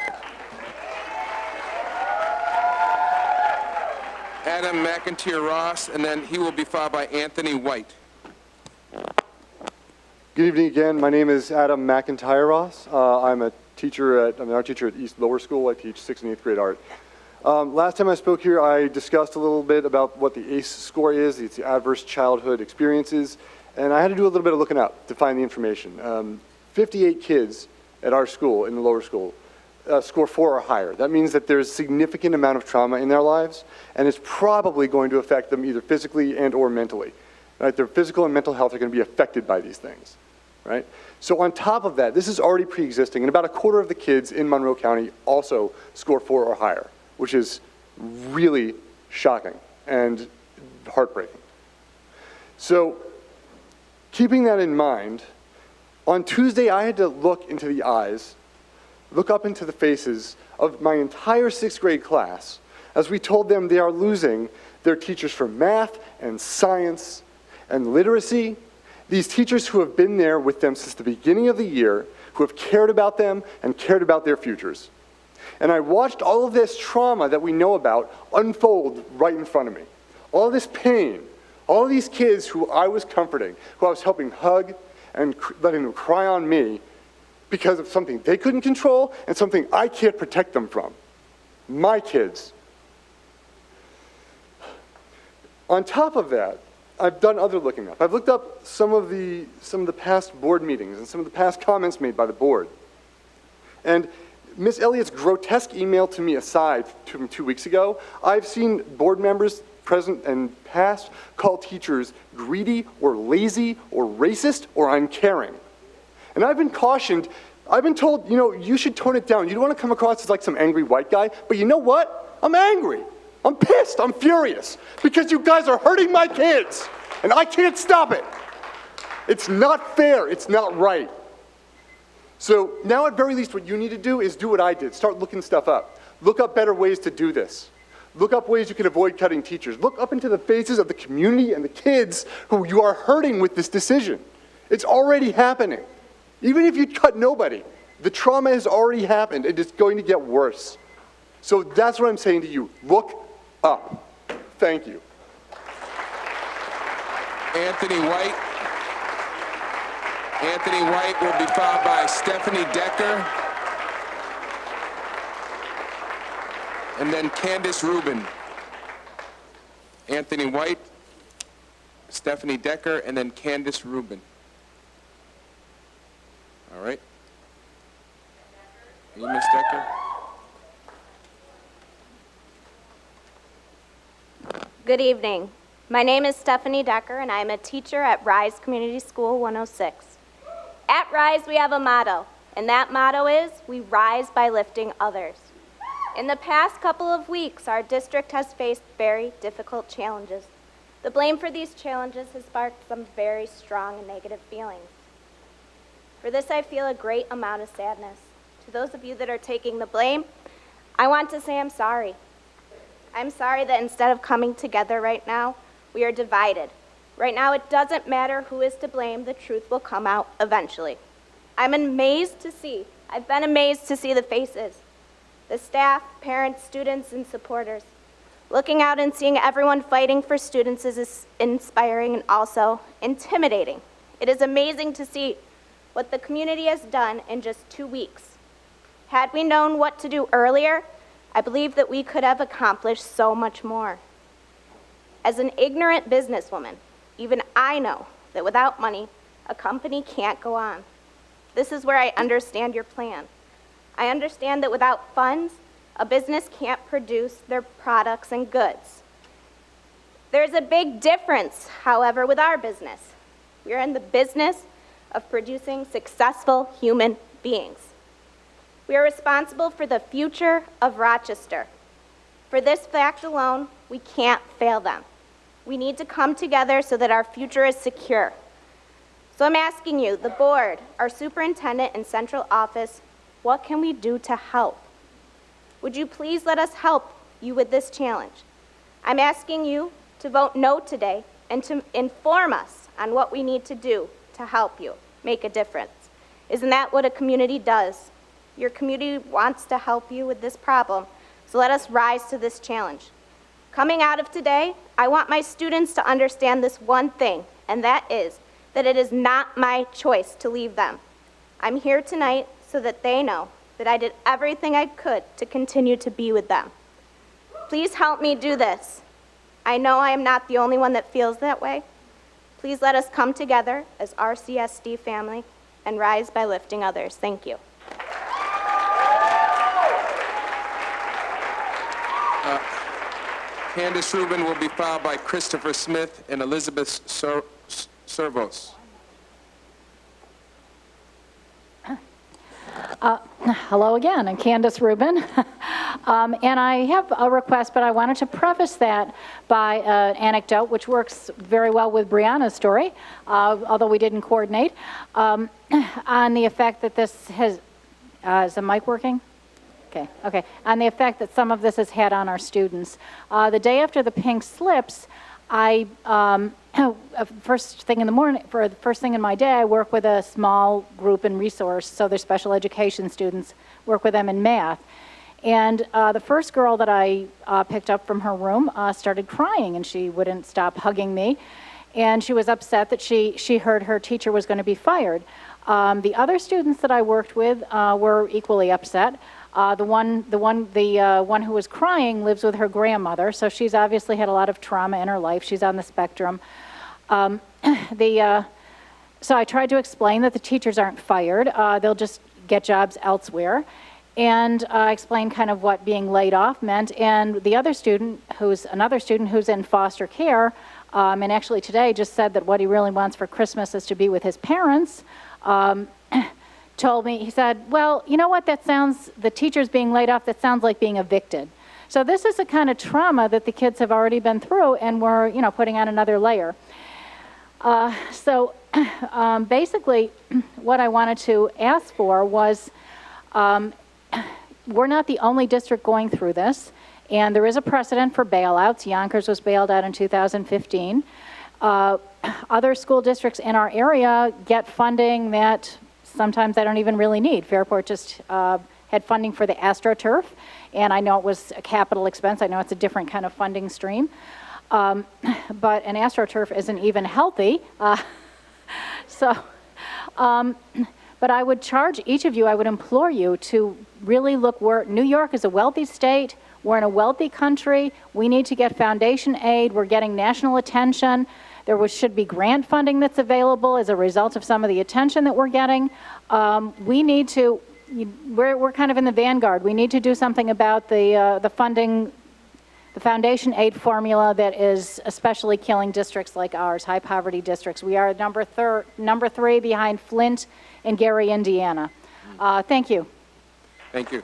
Adam McIntyre Ross, and then he will be followed by Anthony White. Good evening again. My name is Adam McIntyre Ross. I'm an art teacher at East Lower School. I teach 6th and 8th grade art. Last time I spoke here, I discussed a little bit about what the ACE score is. It's the Adverse Childhood Experiences. And I had to do a little bit of looking up to find the information. 58 kids at our school, in the lower school, score 4 or higher. That means that there's a significant amount of trauma in their lives, and it's probably going to affect them either physically and or mentally. Right? Their physical and mental health are going to be affected by these things. Right? So on top of that, this is already pre-existing, and about a quarter of the kids in Monroe County also score 4 or higher, which is really shocking and heartbreaking. So keeping that in mind, on Tuesday I had to look into the eyes, look up into the faces of my entire 6th grade class as we told them they are losing their teachers for math and science and literacy, these teachers who have been there with them since the beginning of the year, who have cared about them and cared about their futures. And I watched all of this trauma that we know about unfold right in front of me. All this pain, all of these kids who I was comforting, who I was helping hug and letting them cry on me because of something they couldn't control and something I can't protect them from. My kids. On top of that, I've done other looking up. I've looked up some of the past board meetings and some of the past comments made by the board. And Ms. Elliott's grotesque email to me aside from 2 weeks ago, I've seen board members, present and past, call teachers greedy or lazy or racist or uncaring. And I've been cautioned, I've been told, you should tone it down. You don't want to come across as like some angry white guy, but you know what? I'm angry. I'm pissed, I'm furious, because you guys are hurting my kids, and I can't stop it. It's not fair, it's not right. So now at very least what you need to do is do what I did, start looking stuff up. Look up better ways to do this. Look up ways you can avoid cutting teachers. Look up into the faces of the community and the kids who you are hurting with this decision. It's already happening. Even if you cut nobody, the trauma has already happened, and it's going to get worse. So that's what I'm saying to you, look up. Thank you. Anthony White. Anthony White will be followed by Stephanie Decker. And then Candace Rubin. Anthony White, Stephanie Decker, and then Candace Rubin. All right. You, Ms. Decker? Good evening. My name is Stephanie Decker, and I am a teacher at Rise Community School 106. At Rise, we have a motto, and that motto is, we rise by lifting others. In the past couple of weeks, our district has faced very difficult challenges. The blame for these challenges has sparked some very strong and negative feelings. For this, I feel a great amount of sadness. To those of you that are taking the blame, I want to say I'm sorry. I'm sorry that instead of coming together right now, we are divided. Right now, it doesn't matter who is to blame, the truth will come out eventually. I've been amazed to see the faces, the staff, parents, students, and supporters. Looking out and seeing everyone fighting for students is inspiring and also intimidating. It is amazing to see what the community has done in just 2 weeks. Had we known what to do earlier, I believe that we could have accomplished so much more. As an ignorant businesswoman, even I know that without money, a company can't go on. This is where I understand your plan. I understand that without funds, a business can't produce their products and goods. There's a big difference, however, with our business. We are in the business of producing successful human beings. We are responsible for the future of Rochester. For this fact alone, we can't fail them. We need to come together so that our future is secure. So I'm asking you, the board, our superintendent and central office, what can we do to help? Would you please let us help you with this challenge? I'm asking you to vote no today and to inform us on what we need to do to help you make a difference. Isn't that what a community does? Your community wants to help you with this problem, so let us rise to this challenge. Coming out of today, I want my students to understand this one thing, and that is that it is not my choice to leave them. I'm here tonight so that they know that I did everything I could to continue to be with them. Please help me do this. I know I am not the only one that feels that way. Please let us come together as RCSD family and rise by lifting others. Thank you. Candace Rubin will be followed by Christopher Smith and Elizabeth Servos. Hello again, I'm Candace Rubin. And I have a request, but I wanted to preface that by an anecdote, which works very well with Brianna's story, although we didn't coordinate, on the effect that this has, is the mic working? Okay. On the effect that some of this has had on our students. The day after the pink slips, I, first thing in the morning, for the first thing in my day, I work with a small group and resource, so they're special education students, work with them in math. And the first girl that I picked up from her room started crying, and she wouldn't stop hugging me. And she was upset that she heard her teacher was going to be fired. The other students that I worked with were equally upset. The one who was crying lives with her grandmother, so she's obviously had a lot of trauma in her life. She's on the spectrum. So I tried to explain that the teachers aren't fired. They'll just get jobs elsewhere. And I explained kind of what being laid off meant. And the other student, another student who's in foster care, and actually today just said that what he really wants for Christmas is to be with his parents, told me, he said, well, you know what, the teachers being laid off, that sounds like being evicted. So this is a kind of trauma that the kids have already been through, and we're, putting on another layer. Basically, what I wanted to ask for was, we're not the only district going through this, and there is a precedent for bailouts. Yonkers was bailed out in 2015. Other school districts in our area get funding that sometimes I don't even really need. Fairport just had funding for the AstroTurf, and I know it was a capital expense. I know it's a different kind of funding stream. But an AstroTurf isn't even healthy. But I would charge each of you, I would implore you to really look where New York is a wealthy state. We're in a wealthy country. We need to get foundation aid. We're getting national attention. There should be grant funding that's available as a result of some of the attention that we're getting. We need to, we're kind of in the vanguard. We need to do something about the funding, the foundation aid formula that is especially killing districts like ours, high poverty districts. We are number 3 behind Flint and Gary, Indiana. Thank you. Thank you.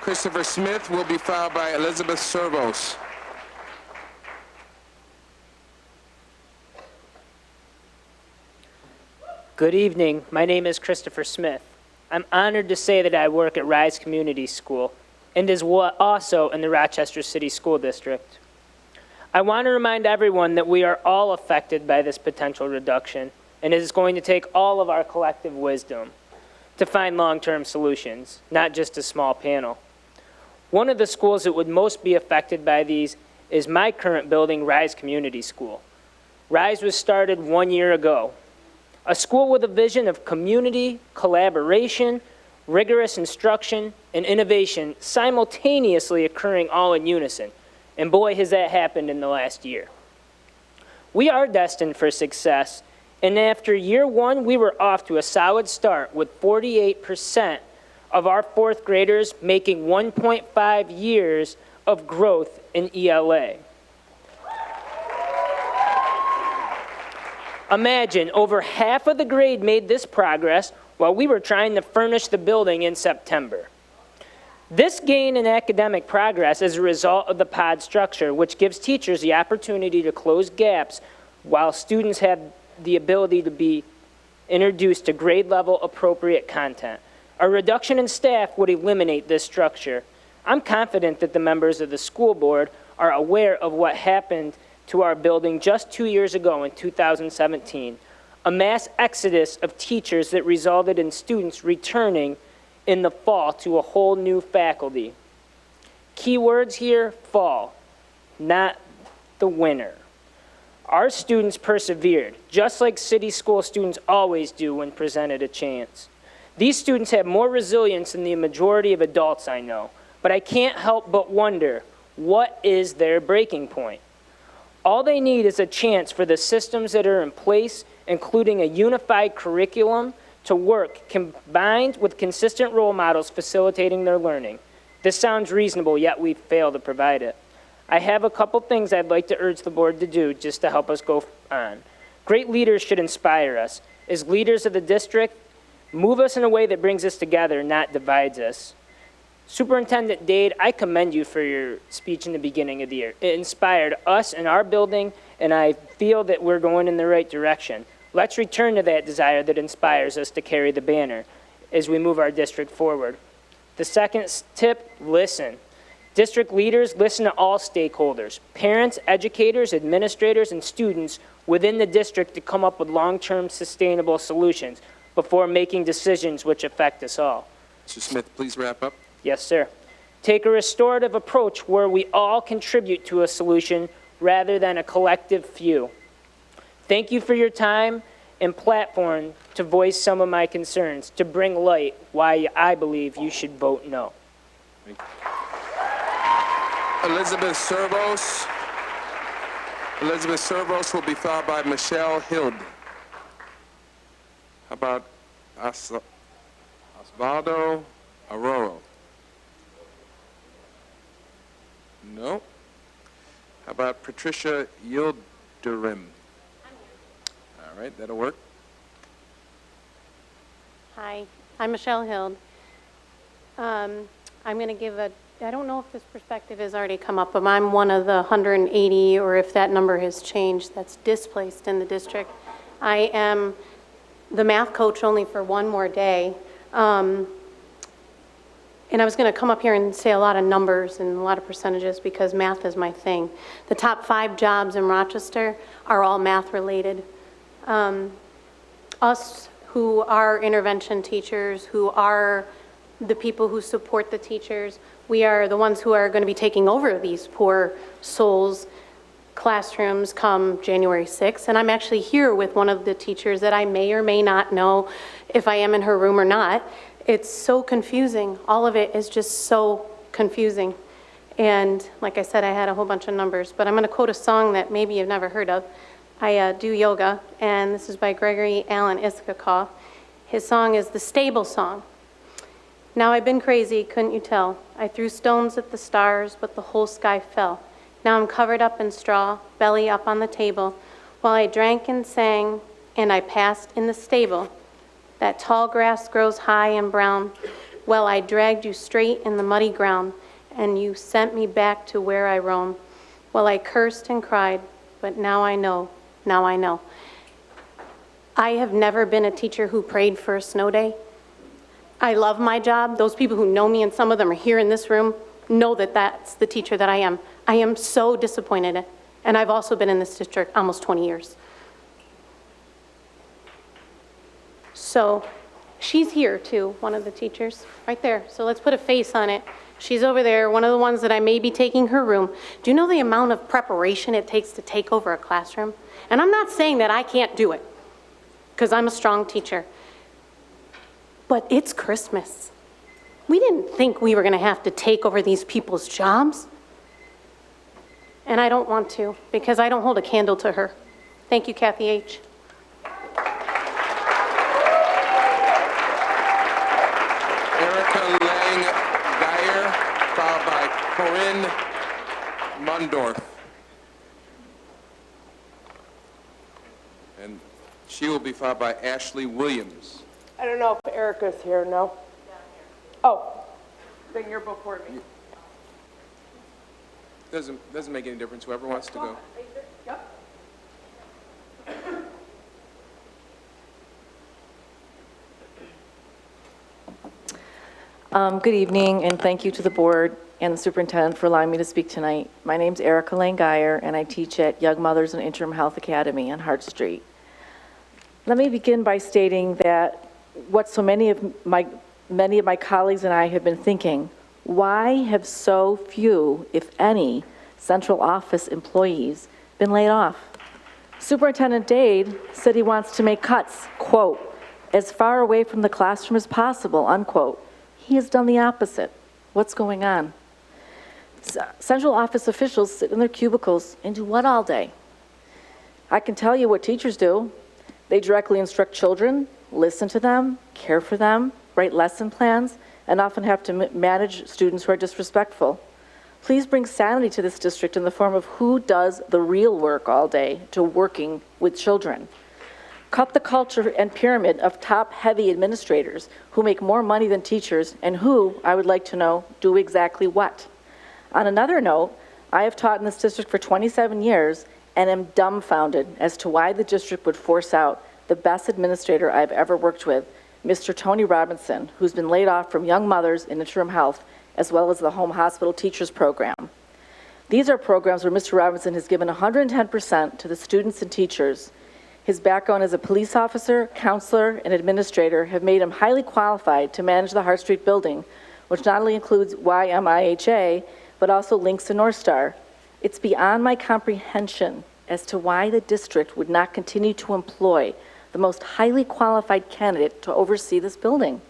Christopher Smith will be followed by Elizabeth Servos. Good evening. My name is Christopher Smith. I'm honored to say that I work at Rise Community School and is also in the Rochester City School District. I want to remind everyone that we are all affected by this potential reduction, and it is going to take all of our collective wisdom to find long-term solutions, not just a small panel. One of the schools that would most be affected by these is my current building, Rise Community School. Rise was started 1 year ago. A school with a vision of community, collaboration, rigorous instruction, and innovation simultaneously occurring all in unison. And boy, has that happened in the last year. We are destined for success, and after year one, we were off to a solid start with 48% of our fourth graders making 1.5 years of growth in ELA. Imagine, over half of the grade made this progress while we were trying to furnish the building in September. This gain in academic progress is a result of the pod structure, which gives teachers the opportunity to close gaps while students have the ability to be introduced to grade level appropriate content. A reduction in staff would eliminate this structure. I'm confident that the members of the school board are aware of what happened to our building just 2 years ago in 2017, a mass exodus of teachers that resulted in students returning in the fall to a whole new faculty. Key words here, fall, not the winter. Our students persevered, just like city school students always do when presented a chance. These students have more resilience than the majority of adults I know, but I can't help but wonder, what is their breaking point? All they need is a chance for the systems that are in place, including a unified curriculum, to work, combined with consistent role models facilitating their learning. This sounds reasonable, yet we fail to provide it. I have a couple things I'd like to urge the board to do just to help us go on. Great leaders should inspire us. As leaders of the district, move us in a way that brings us together, not divides us. Superintendent Dade, I commend you for your speech in the beginning of the year. It inspired us in our building, and I feel that we're going in the right direction. Let's return to that desire that inspires us to carry the banner as we move our district forward. The second tip, listen. District leaders, listen to all stakeholders, parents, educators, administrators, and students within the district to come up with long-term sustainable solutions before making decisions which affect us all. Mr. Smith, please wrap up. Yes, sir. Take a restorative approach where we all contribute to a solution rather than a collective few. Thank you for your time and platform to voice some of my concerns, to bring light why I believe you should vote no. Thank you. Elizabeth Servos. Elizabeth Servos will be followed by Michelle Hild. How about Osvaldo Aroro? No. How about Patricia Yildirim? All right, that'll work. Hi, I'm Michelle Hild. I'm going to give a, I don't know if this perspective has already come up, but I'm one of the 180, or if that number has changed, that's displaced in the district. I am the math coach only for one more day. And I was going to come up here and say a lot of numbers and a lot of percentages because math is my thing. The top 5 jobs in Rochester are all math related. Us who are intervention teachers, who are the people who support the teachers, we are the ones who are going to be taking over these poor souls' classrooms come January 6th. And I'm actually here with one of the teachers that I may or may not know if I am in her room or not. It's so confusing. All of it is just so confusing. And like I said, I had a whole bunch of numbers, but I'm going to quote a song that maybe you've never heard of. I do yoga, and this is by Gregory Alan Iskakov. His song is the Stable Song. Now I've been crazy, couldn't you tell? I threw stones at the stars, but the whole sky fell. Now I'm covered up in straw, belly up on the table, while I drank and sang, and I passed in the stable. That tall grass grows high and brown. Well, I dragged you straight in the muddy ground, and you sent me back to where I roam. Well, I cursed and cried, but now I know, now I know. I have never been a teacher who prayed for a snow day. I love my job. Those people who know me, and some of them are here in this room, know that that's the teacher that I am. I am so disappointed, and I've also been in this district almost 20 years. So she's here too, one of the teachers, right there. So let's put a face on it. She's over there, one of the ones that I may be taking her room. Do you know the amount of preparation it takes to take over a classroom? And I'm not saying that I can't do it, because I'm a strong teacher. But it's Christmas. We didn't think we were going to have to take over these people's jobs. And I don't want to, because I don't hold a candle to her. Thank you, Kathy H. Erica Lang Geyer, followed by Corinne Mundorf. And she will be followed by Ashley Williams. I don't know if Erica's here, no? Oh, then you're before me. Doesn't make any difference, whoever wants to go. Good evening, and thank you to the board and the superintendent for allowing me to speak tonight. My name's Erica Lang Geyer, and I teach at Young Mothers and Interim Health Academy on Hart Street. Let me begin by stating that what so many of my colleagues and I have been thinking: why have so few, if any, central office employees been laid off? Superintendent Dade said he wants to make cuts, quote, as far away from the classroom as possible, unquote. He has done the opposite. What's going on? Central office officials sit in their cubicles and do what all day? I can tell you what teachers do. They directly instruct children, listen to them, care for them, write lesson plans, and often have to manage students who are disrespectful. Please bring sanity to this district in the form of who does the real work all day to working with children. Cut the culture and pyramid of top-heavy administrators who make more money than teachers and who, I would like to know, do exactly what. On another note, I have taught in this district for 27 years and am dumbfounded as to why the district would force out the best administrator I've ever worked with, Mr. Tony Robinson, who's been laid off from Young Mothers in Interim Health, as well as the Home Hospital Teachers Program. These are programs where Mr. Robinson has given 110% to the students and teachers. His background as a police officer, counselor, and administrator have made him highly qualified to manage the Hart Street building, which not only includes YMIHA, but also links to North Star. It's beyond my comprehension as to why the district would not continue to employ the most highly qualified candidate to oversee this building.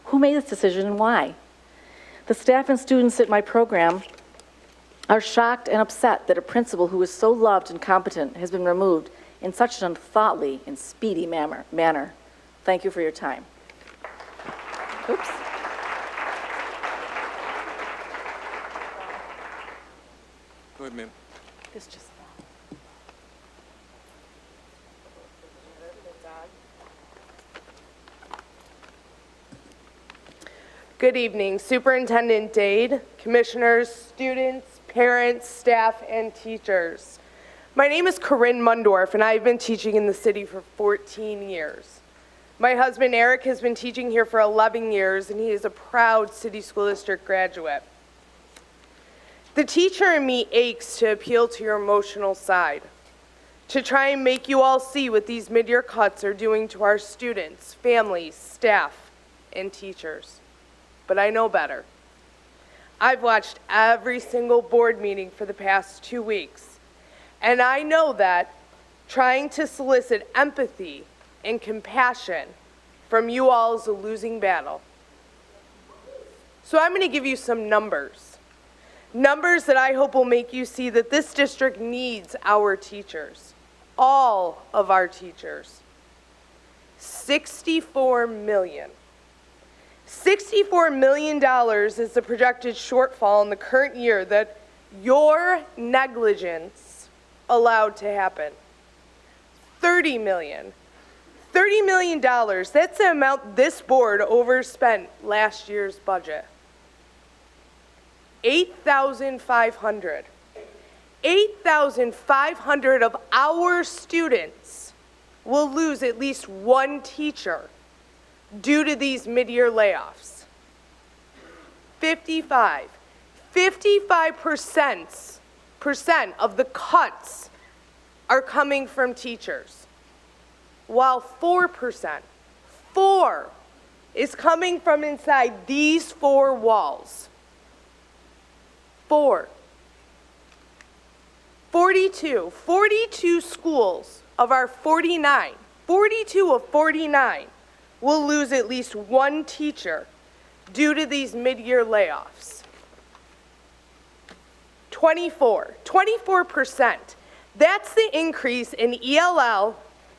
Who made this decision and why? The staff and students at my program are shocked and upset that a principal who is so loved and competent has been removed in such an unthoughtless and speedy manner. Thank you for your time. Oops. Go ahead, ma'am. This just Good evening, Superintendent Dade, commissioners, students, parents, staff, and teachers. My name is Corinne Mundorf, and I've been teaching in the city for 14 years. My husband, Eric, has been teaching here for 11 years, and he is a proud City School District graduate. The teacher in me aches to appeal to your emotional side, to try and make you all see what these mid-year cuts are doing to our students, families, staff, and teachers. But I know better. I've watched every single board meeting for the past 2 weeks, and I know that trying to solicit empathy and compassion from you all is a losing battle. So I'm going to give you some numbers. Numbers that I hope will make you see that this district needs our teachers, all of our teachers. $64 million. $64 million is the projected shortfall in the current year that your negligence allowed to happen. $30 million. $30 million, that's the amount this board overspent last year's budget. 8,500. 8,500 of our students will lose at least one teacher due to these mid-year layoffs. 55% of the cuts are coming from teachers, while 4% is coming from inside these four walls. 42 schools of our 49 42 of 49 will lose at least one teacher due to these mid-year layoffs. 24%. That's the increase in ELL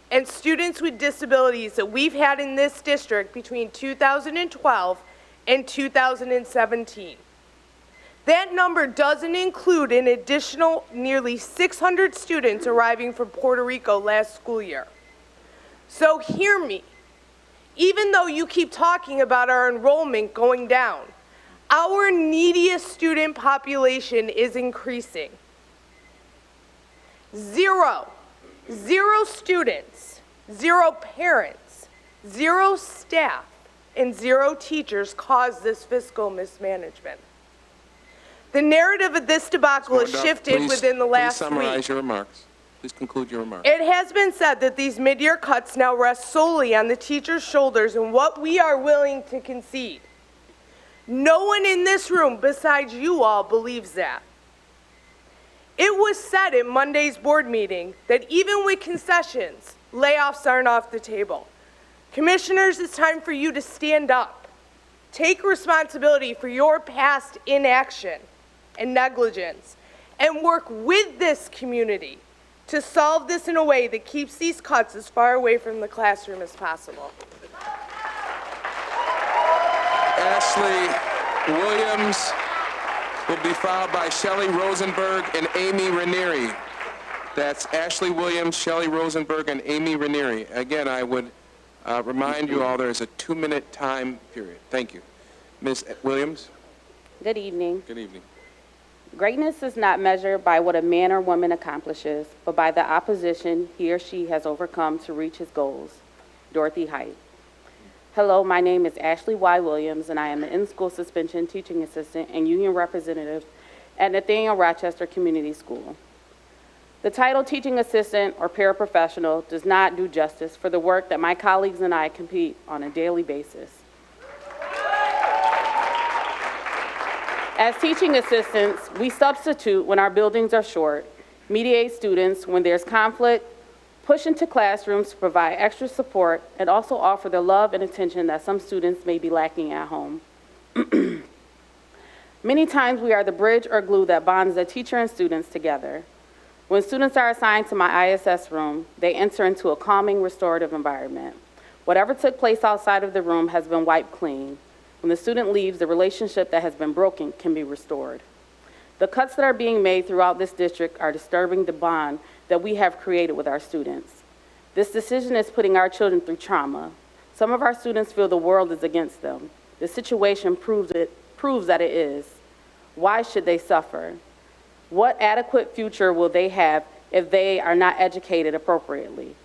and students with disabilities that we've had in this district between 2012 and 2017. That number doesn't include an additional nearly 600 students arriving from Puerto Rico last school year. So hear me. Even though you keep talking about our enrollment going down, our neediest student population is increasing. Zero students, 0 parents, 0 staff, and 0 teachers caused this fiscal mismanagement. The narrative of this debacle has shifted within the last week. Please summarize your remarks. Please conclude your remarks. It has been said that these mid-year cuts now rest solely on the teachers' shoulders and what we are willing to concede. No one in this room besides you all believes that. It was said at Monday's board meeting that even with concessions, layoffs aren't off the table. Commissioners, it's time for you to stand up. Take responsibility for your past inaction and negligence and work with this community to solve this in a way that keeps these cuts as far away from the classroom as possible. Ashley Williams will be followed by Shelley Rosenberg and Amy Ranieri. That's Ashley Williams, Shelley Rosenberg, and Amy Ranieri. Again, I would remind you all there is a 2-minute time period. Thank you. Ms. Williams? Good evening. Good evening. Greatness is not measured by what a man or woman accomplishes, but by the opposition he or she has overcome to reach his goals. Dorothy Height. Hello, my name is Ashley Y. Williams, and I am an in-school suspension teaching assistant and union representative at Nathaniel Rochester Community School. The title teaching assistant or paraprofessional does not do justice for the work that my colleagues and I compete on a daily basis. As teaching assistants, we substitute when our buildings are short, mediate students when there's conflict, push into classrooms to provide extra support, and also offer the love and attention that some students may be lacking at home. Many times we are the bridge or glue that bonds the teacher and students together. When students are assigned to my ISS room, they enter into a calming, restorative environment. Whatever took place outside of the room has been wiped clean. When the student leaves, the relationship that has been broken can be restored. The cuts that are being made throughout this district are disturbing the bond that we have created with our students. This decision is putting our children through trauma. Some of our students feel the world is against them. The situation proves that it is. Why should they suffer? What adequate future will they have if they are not educated appropriately?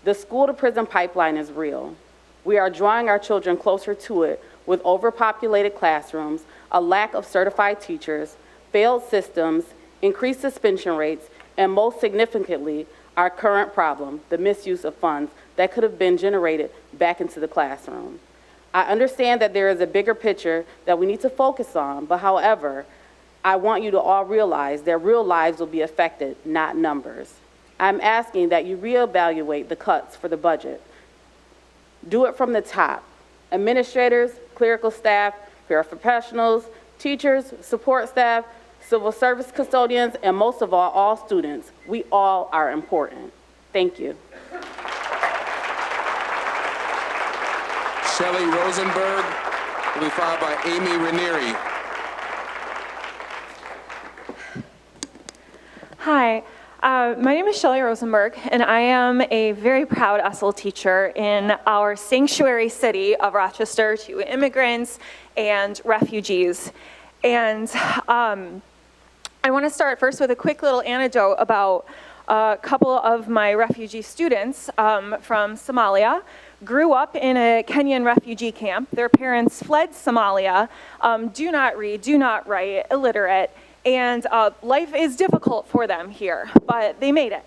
The school-to-prison pipeline is real. We are drawing our children closer to it with overpopulated classrooms, a lack of certified teachers, failed systems, increased suspension rates, and most significantly, our current problem, the misuse of funds that could have been generated back into the classroom. I understand that there is a bigger picture that we need to focus on, but however, I want you to all realize that real lives will be affected, not numbers. I'm asking that you reevaluate the cuts for the budget. Do it from the top. Administrators, clerical staff, paraprofessionals, teachers, support staff, civil service custodians, and most of all students. We all are important. Thank you. Shelley Rosenberg will be followed by Amy Ranieri. Hi, my name is Shelley Rosenberg, and I am a very proud ESL teacher in our sanctuary city of Rochester to immigrants and refugees. And I want to start first with a quick little anecdote about a couple of my refugee students from Somalia. Grew up in a Kenyan refugee camp. Their parents fled Somalia, do not read, do not write, illiterate, and life is difficult for them here, but they made it.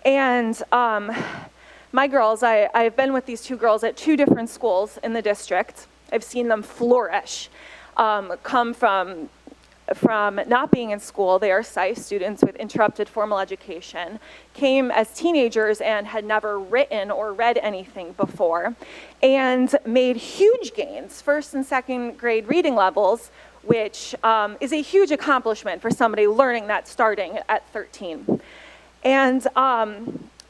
And my girls, I've been with these two girls at 2 different schools in the district. I've seen them flourish, come from from not being in school. They are SIFE students with interrupted formal education, came as teenagers and had never written or read anything before, and made huge gains, first and second grade reading levels, which is a huge accomplishment for somebody learning that starting at 13. And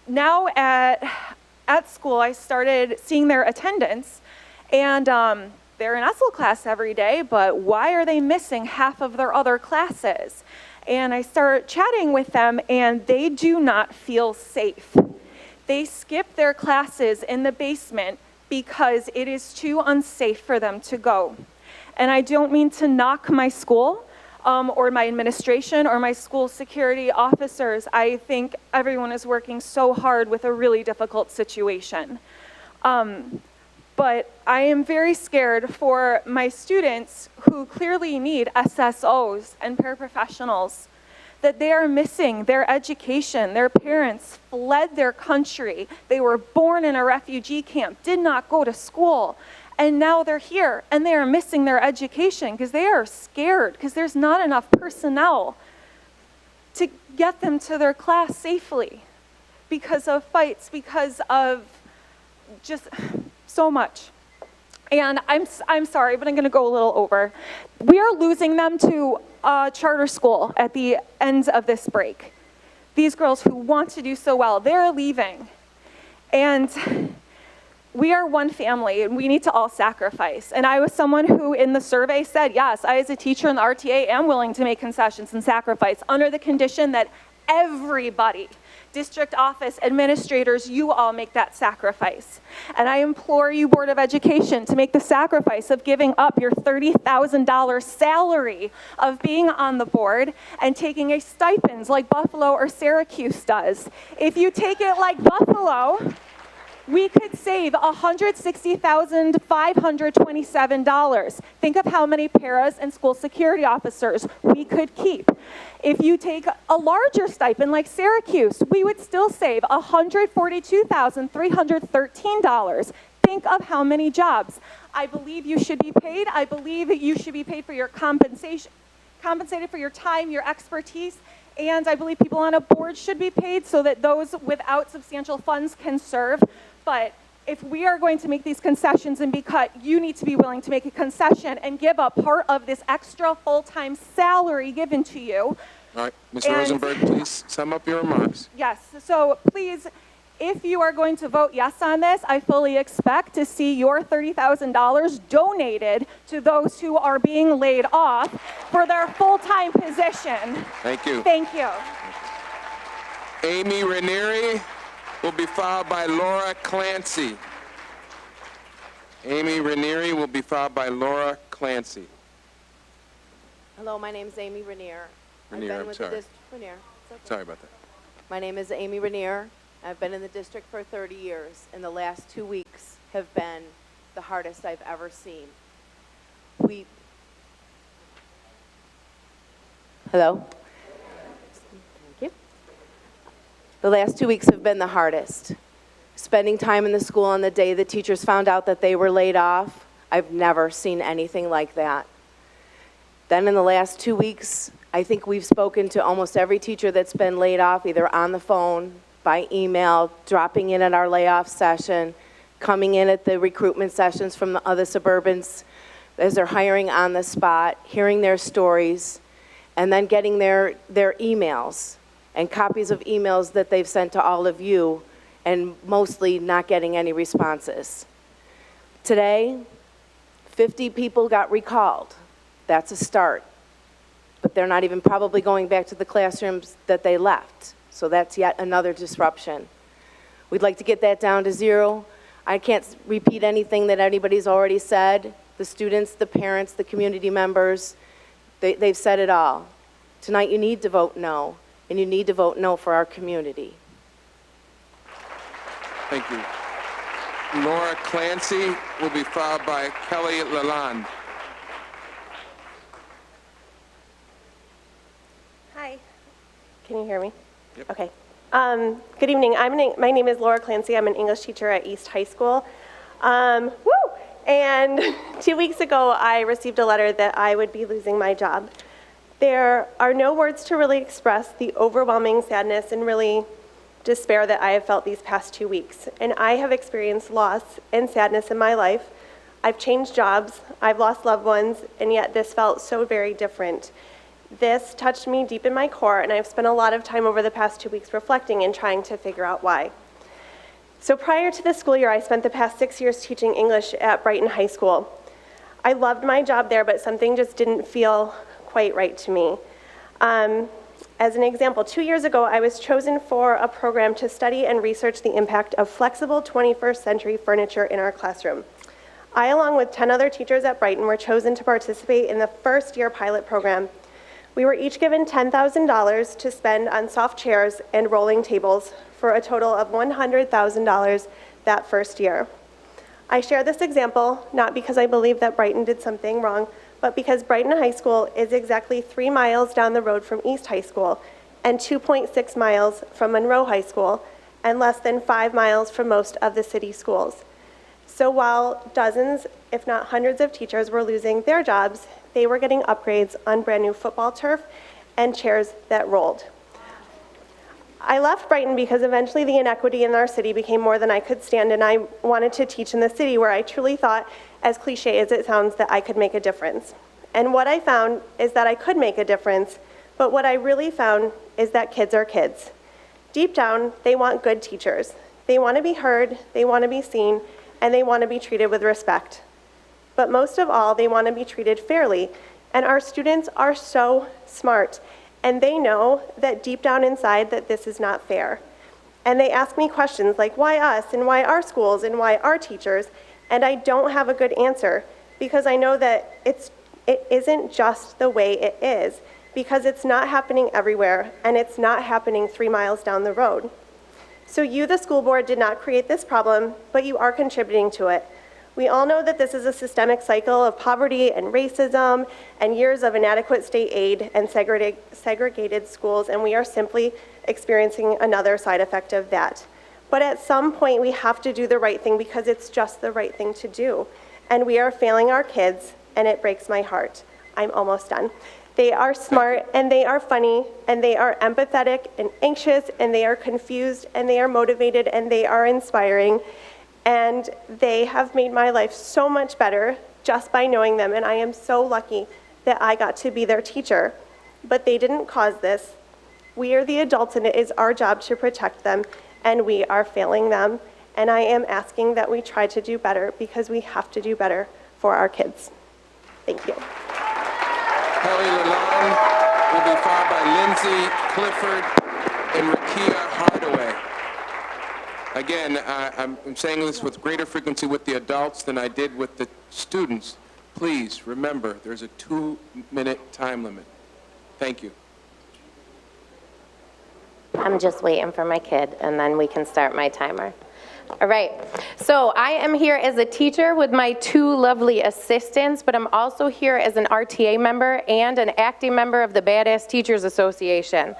now at school, I started seeing their attendance, and they're in ESL class every day, but why are they missing half of their other classes? And I start chatting with them, and they do not feel safe. They skip their classes in the basement because it is too unsafe for them to go. And I don't mean to knock my school or my administration or my school security officers. I think everyone is working so hard with a really difficult situation. But I am very scared for my students who clearly need SSOs and paraprofessionals, that they are missing their education. Their parents fled their country. They were born in a refugee camp, did not go to school, and now they're here and they are missing their education because they are scared because there's not enough personnel to get them to their class safely because of fights, because of just so much. And I'm sorry, but I'm going to go a little over. We are losing them to a charter school at the end of this break. These girls who want to do so well, they're leaving. And we are one family, and we need to all sacrifice. And I was someone who in the survey said, yes, I as a teacher in the RTA am willing to make concessions and sacrifice under the condition that everybody, district office, administrators, you all make that sacrifice. And I implore you, Board of Education, to make the sacrifice of giving up your $30,000 salary of being on the board and taking a stipend like Buffalo or Syracuse does. If you take it like Buffalo, we could save $160,527. Think of how many paras and school security officers we could keep. If you take a larger stipend like Syracuse, we would still save $142,313. Think of how many jobs. I believe you should be paid. I believe that you should be paid for your compensation, compensated for your time, your expertise, and I believe people on a board should be paid so that those without substantial funds can serve. But if we are going to make these concessions and be cut, you need to be willing to make a concession and give up part of this extra full-time salary given to you. All right, Ms. Rosenberg, please sum up your remarks. Yes, so please, if you are going to vote yes on this, I fully expect to see your $30,000 donated to those who are being laid off for their full-time position. Thank you. Thank you. Amy Ranieri will be followed by Laura Clancy. Amy Ranieri will be followed by Laura Clancy. Hello, my name is Amy Ranier. Ranier, I'm sorry. Ranier. Sorry about that. My name is Amy Ranier. I've been in the district for 30 years, and the last 2 weeks have been the hardest I've ever seen. Hello? Thank you. The last 2 weeks have been the hardest. Spending time in the school on the day the teachers found out that they were laid off, I've never seen anything like that. Then in the last 2 weeks, I think we've spoken to almost every teacher that's been laid off, either on the phone, by email, dropping in at our layoff session, coming in at the recruitment sessions from the other suburbans as they're hiring on the spot, hearing their stories, and then getting their emails and copies of emails that they've sent to all of you, and mostly not getting any responses. Today, 50 people got recalled. That's a start. But they're not even probably going back to the classrooms that they left. So that's yet another disruption. We'd like to get that down to 0. I can't repeat anything that anybody's already said. The students, the parents, the community members, they've said it all. Tonight you need to vote no, and you need to vote no for our community. Thank you. Laura Clancy will be followed by Kelly Lalonde. Hi. Can you hear me? Yep. Okay. Good evening. My name is Laura Clancy. I'm an English teacher at East High School. And 2 weeks ago, I received a letter that I would be losing my job. There are no words to really express the overwhelming sadness and really despair that I have felt these past 2 weeks. And I have experienced loss and sadness in my life. I've changed jobs, I've lost loved ones, and yet this felt so very different. This touched me deep in my core, and I've spent a lot of time over the past 2 weeks reflecting and trying to figure out why. So prior to the school year, I spent the past 6 years teaching English at Brighton High School. I loved my job there, but something just didn't feel quite right to me. As an example, 2 years ago, I was chosen for a program to study and research the impact of flexible 21st century furniture in our classroom. I, along with 10 other teachers at Brighton, were chosen to participate in the first year pilot program. We were each given $10,000 to spend on soft chairs and rolling tables for a total of $100,000 that first year. I share this example not because I believe that Brighton did something wrong, but because Brighton High School is exactly 3 miles down the road from East High School and 2.6 miles from Monroe High School and less than 5 miles from most of the city schools. So while dozens, if not hundreds of teachers were losing their jobs, they were getting upgrades on brand new football turf and chairs that rolled. I left Brighton because eventually the inequity in our city became more than I could stand, and I wanted to teach in the city where I truly thought, as cliche as it sounds, that I could make a difference. And what I found is that I could make a difference, but what I really found is that kids are kids. Deep down, they want good teachers. They want to be heard, they want to be seen, and they want to be treated with respect. But most of all, they want to be treated fairly, and our students are so smart. And they know that deep down inside that this is not fair. And they ask me questions like, why us, and why our schools, and why our teachers? And I don't have a good answer because I know that it isn't just the way it is, because it's not happening everywhere, and it's not happening 3 miles down the road. So you, the school board, did not create this problem, but you are contributing to it. We all know that this is a systemic cycle of poverty and racism and years of inadequate state aid and segregated schools, and we are simply experiencing another side effect of that. But at some point, we have to do the right thing because it's just the right thing to do. And we are failing our kids, and it breaks my heart. I'm almost done. They are smart, and they are funny, and they are empathetic and anxious, and they are confused, and they are motivated, and they are inspiring. And they have made my life so much better just by knowing them, and I am so lucky that I got to be their teacher. But they didn't cause this. We are the adults, and it is our job to protect them, and we are failing them. And I am asking that we try to do better because we have to do better for our kids. Thank you. Kelly Lalonde will be followed by Lindsay Clifford and Rakia Hardaway. Again, I'm saying this with greater frequency with the adults than I did with the students. Please remember, there's a 2-minute time limit. Thank you. I'm just waiting for my kid, and then we can start my timer. All right, so I am here as a teacher with my 2 lovely assistants, but I'm also here as an RTA member and an acting member of the Badass Teachers Association.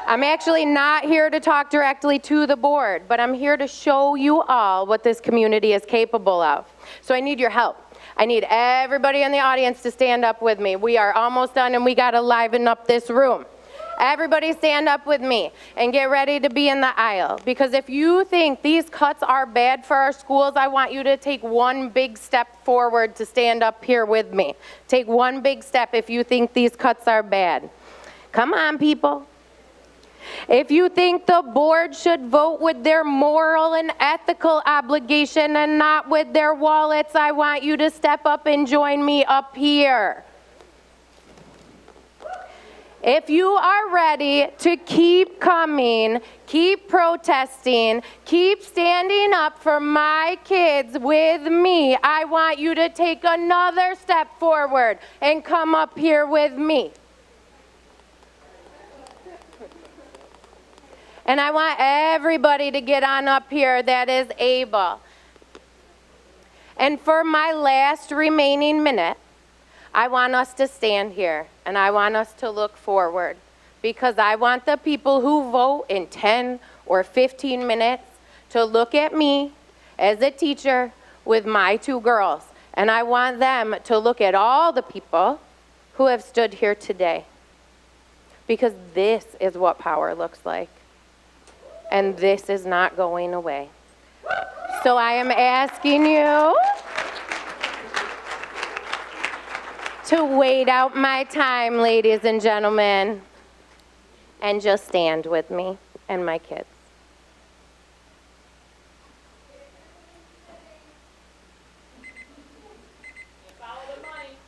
I'm actually not here to talk directly to the board, but I'm here to show you all what this community is capable of. So I need your help. I need everybody in the audience to stand up with me. We are almost done, and we got to liven up this room. Everybody stand up with me and get ready to be in the aisle. Because if you think these cuts are bad for our schools, I want you to take one big step forward to stand up here with me. Take one big step if you think these cuts are bad. Come on, people. If you think the board should vote with their moral and ethical obligation and not with their wallets, I want you to step up and join me up here. If you are ready to keep coming, keep protesting, keep standing up for my kids with me, I want you to take another step forward and come up here with me. And I want everybody to get on up here that is able. And for my last remaining minute, I want us to stand here and I want us to look forward, because I want the people who vote in 10 or 15 minutes to look at me as a teacher with my 2 girls. And I want them to look at all the people who have stood here today, because this is what power looks like, and this is not going away. So I am asking you to wait out my time, ladies and gentlemen, and just stand with me and my kids.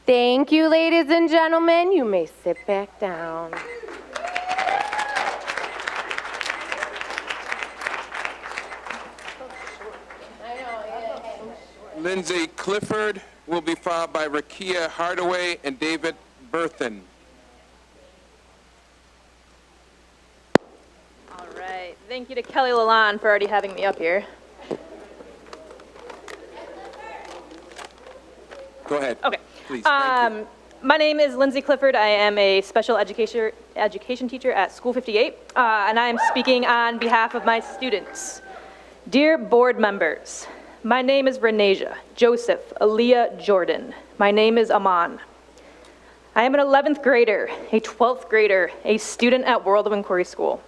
Thank you, ladies and gentlemen. You may sit back down. Lindsay Clifford will be followed by Rakia Hardaway and David Berthen. All right. Thank you to Kelly Lalonde for already having me up here. Go ahead. Okay. Please. Thank you. My name is Lindsay Clifford. I am a special education teacher at School 58, and I am speaking on behalf of my students. Dear board members, my name is Renasia Joseph Aaliyah Jordan. My name is Aman. I am an 11th grader, a 12th grader, a student at World of Inquiry School.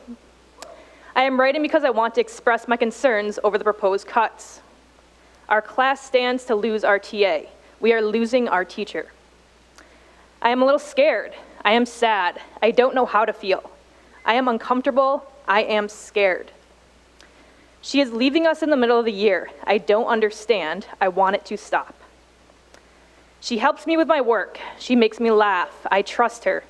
I am writing because I want to express my concerns over the proposed cuts. Our class stands to lose our TA. We are losing our teacher. I am a little scared. I am sad. I don't know how to feel. I am uncomfortable. I am scared. She is leaving us in the middle of the year. I don't understand. I want it to stop. She helps me with my work. She makes me laugh. I trust her.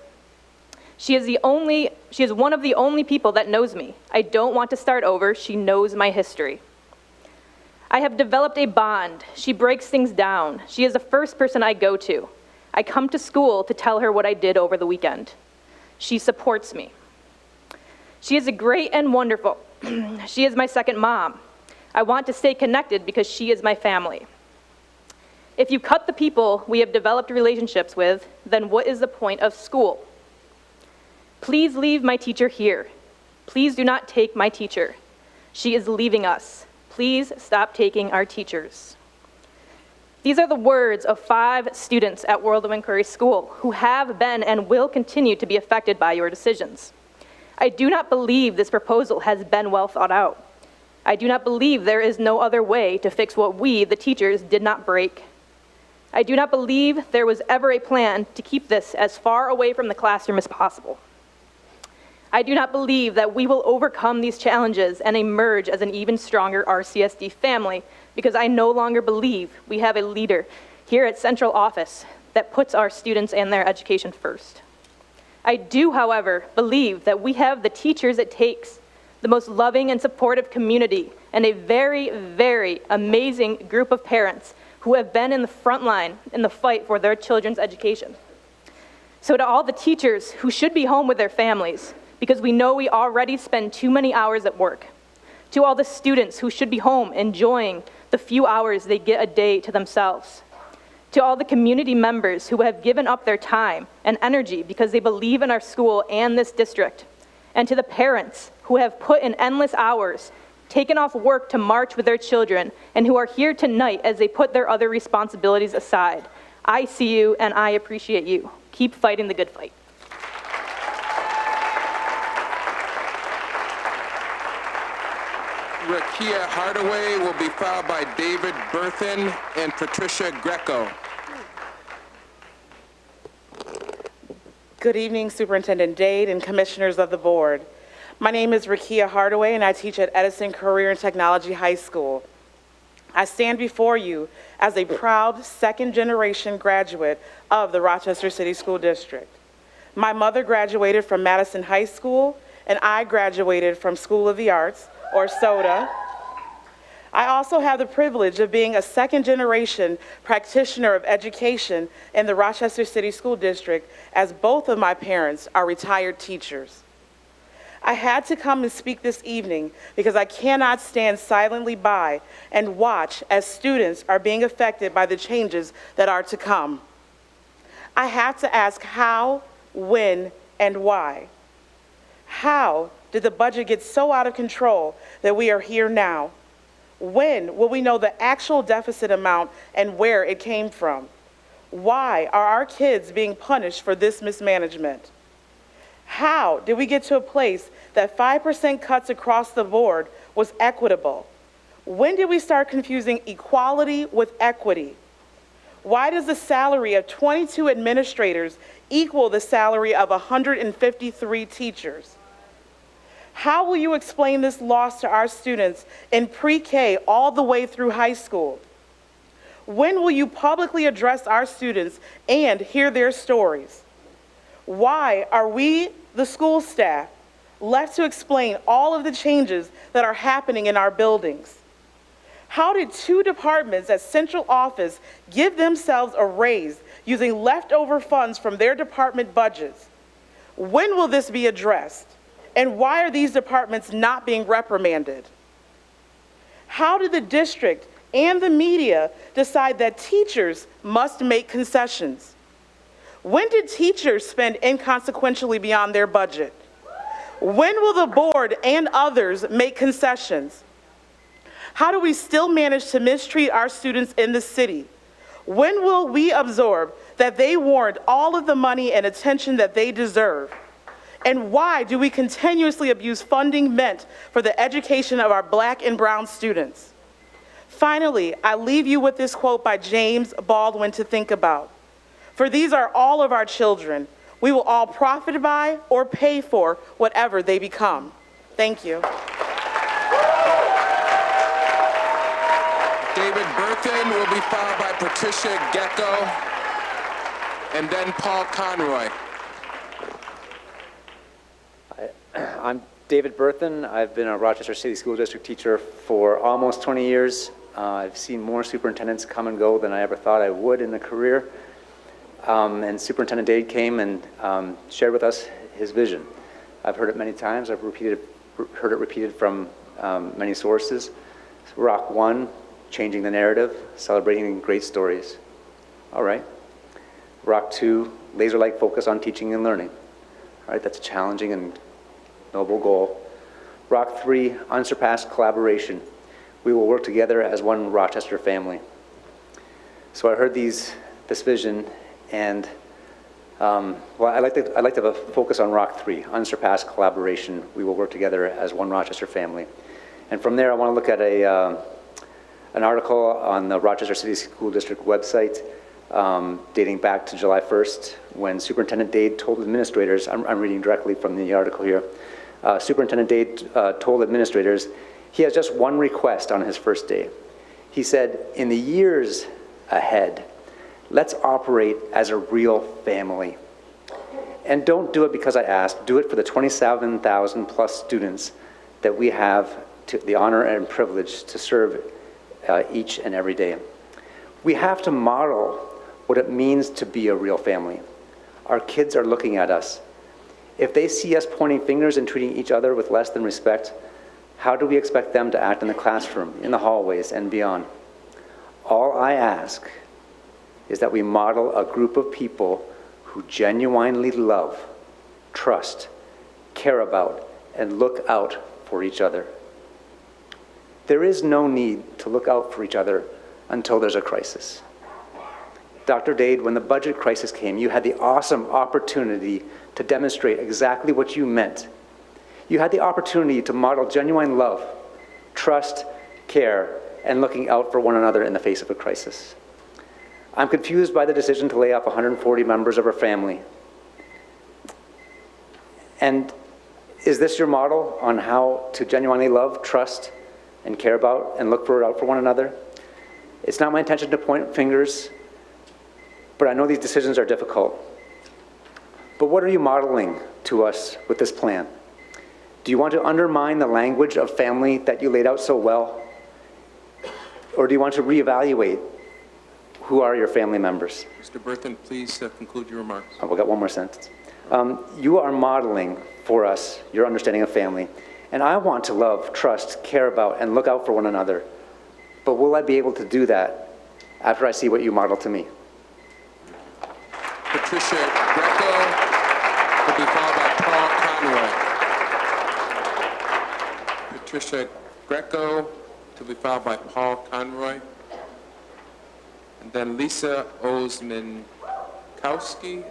She is one of the only people that knows me. I don't want to start over. She knows my history. I have developed a bond. She breaks things down. She is the first person I go to. I come to school to tell her what I did over the weekend. She supports me. She is great and wonderful. She is my second mom. I want to stay connected because she is my family. If you cut the people we have developed relationships with, then what is the point of school? Please leave my teacher here. Please do not take my teacher. She is leaving us. Please stop taking our teachers. These are the words of 5 students at World of Inquiry School who have been and will continue to be affected by your decisions. I do not believe this proposal has been well thought out. I do not believe there is no other way to fix what we, the teachers, did not break. I do not believe there was ever a plan to keep this as far away from the classroom as possible. I do not believe that we will overcome these challenges and emerge as an even stronger RCSD family, because I no longer believe we have a leader here at Central Office that puts our students and their education first. I do, however, believe that we have the teachers it takes, the most loving and supportive community, and a very, very amazing group of parents who have been in the front line in the fight for their children's education. So to all the teachers who should be home with their families, because we know we already spend too many hours at work, to all the students who should be home enjoying the few hours they get a day to themselves, to all the community members who have given up their time and energy because they believe in our school and this district, and to the parents who have put in endless hours, taken off work to march with their children, and who are here tonight as they put their other responsibilities aside. I see you and I appreciate you. Keep fighting the good fight. Rakia Hardaway will be followed by David Berthen and Patricia Greco. Good evening, Superintendent Dade and commissioners of the board. My name is Rakia Hardaway, and I teach at Edison Career and Technology High School. I stand before you as a proud second-generation graduate of the Rochester City School District. My mother graduated from Madison High School, and I graduated from School of the Arts, or SOTA. I also have the privilege of being a second-generation practitioner of education in the Rochester City School District, as both of my parents are retired teachers. I had to come and speak this evening because I cannot stand silently by and watch as students are being affected by the changes that are to come. I have to ask how, when, and why. How did the budget get so out of control that we are here now? When will we know the actual deficit amount and where it came from? Why are our kids being punished for this mismanagement? How did we get to a place that 5% cuts across the board was equitable? When did we start confusing equality with equity? Why does the salary of 22 administrators equal the salary of 153 teachers? How will you explain this loss to our students in pre-K all the way through high school? When will you publicly address our students and hear their stories? Why are we, the school staff, left to explain all of the changes that are happening in our buildings? How did 2 departments at central office give themselves a raise using leftover funds from their department budgets? When will this be addressed? And why are these departments not being reprimanded? How did the district and the media decide that teachers must make concessions? When did teachers spend inconsequentially beyond their budget? When will the board and others make concessions? How do we still manage to mistreat our students in the city? When will we absorb that they warrant all of the money and attention that they deserve? And why do we continuously abuse funding meant for the education of our Black and brown students? Finally, I leave you with this quote by James Baldwin to think about. For these are all of our children. We will all profit by or pay for whatever they become. Thank you. David Berthen will be followed by Patricia Gecko, and then Paul Conroy. I'm David Berthen. I've been a Rochester City School District teacher for almost 20 years. I've seen more superintendents come and go than I ever thought I would in a career. And Superintendent Dade came and shared with us his vision. I've heard it many times. I've heard it repeated from many sources. Rock 1, changing the narrative, celebrating great stories. All right. Rock 2, laser-like focus on teaching and learning. All right, that's a challenging and noble goal. Rock 3, unsurpassed collaboration. We will work together as one Rochester family. So I heard this vision, and well, I'd like to have a focus on Rock 3, unsurpassed collaboration. We will work together as one Rochester family. And from there, I want to look at an article on the Rochester City School District website dating back to July 1st, when Superintendent Dade told administrators, I'm reading directly from the article here, Superintendent Dade told administrators he has just one request on his first day. He said, in the years ahead, let's operate as a real family. And don't do it because I asked, do it for the 27,000 plus students that we have the honor and privilege to serve each and every day. We have to model what it means to be a real family. Our kids are looking at us. If they see us pointing fingers and treating each other with less than respect, how do we expect them to act in the classroom, in the hallways, and beyond? All I ask is that we model a group of people who genuinely love, trust, care about, and look out for each other. There is no need to look out for each other until there's a crisis. Dr. Dade, when the budget crisis came, you had the awesome opportunity to demonstrate exactly what you meant. You had the opportunity to model genuine love, trust, care, and looking out for one another in the face of a crisis. I'm confused by the decision to lay off 140 members of our family. And is this your model on how to genuinely love, trust, and care about and look out for one another? It's not my intention to point fingers, but I know these decisions are difficult. But what are you modeling to us with this plan? Do you want to undermine the language of family that you laid out so well? Or do you want to reevaluate who are your family members? Mr. Berthen, please conclude your remarks. Oh, we've got one more sentence. You are modeling for us your understanding of family. And I want to love, trust, care about, and look out for one another. But will I be able to do that after I see what you model to me? Patricia Greco will be followed by Paul Conroy. Patricia Greco to be followed by Paul Conroy. And then Lisa Osmankowski.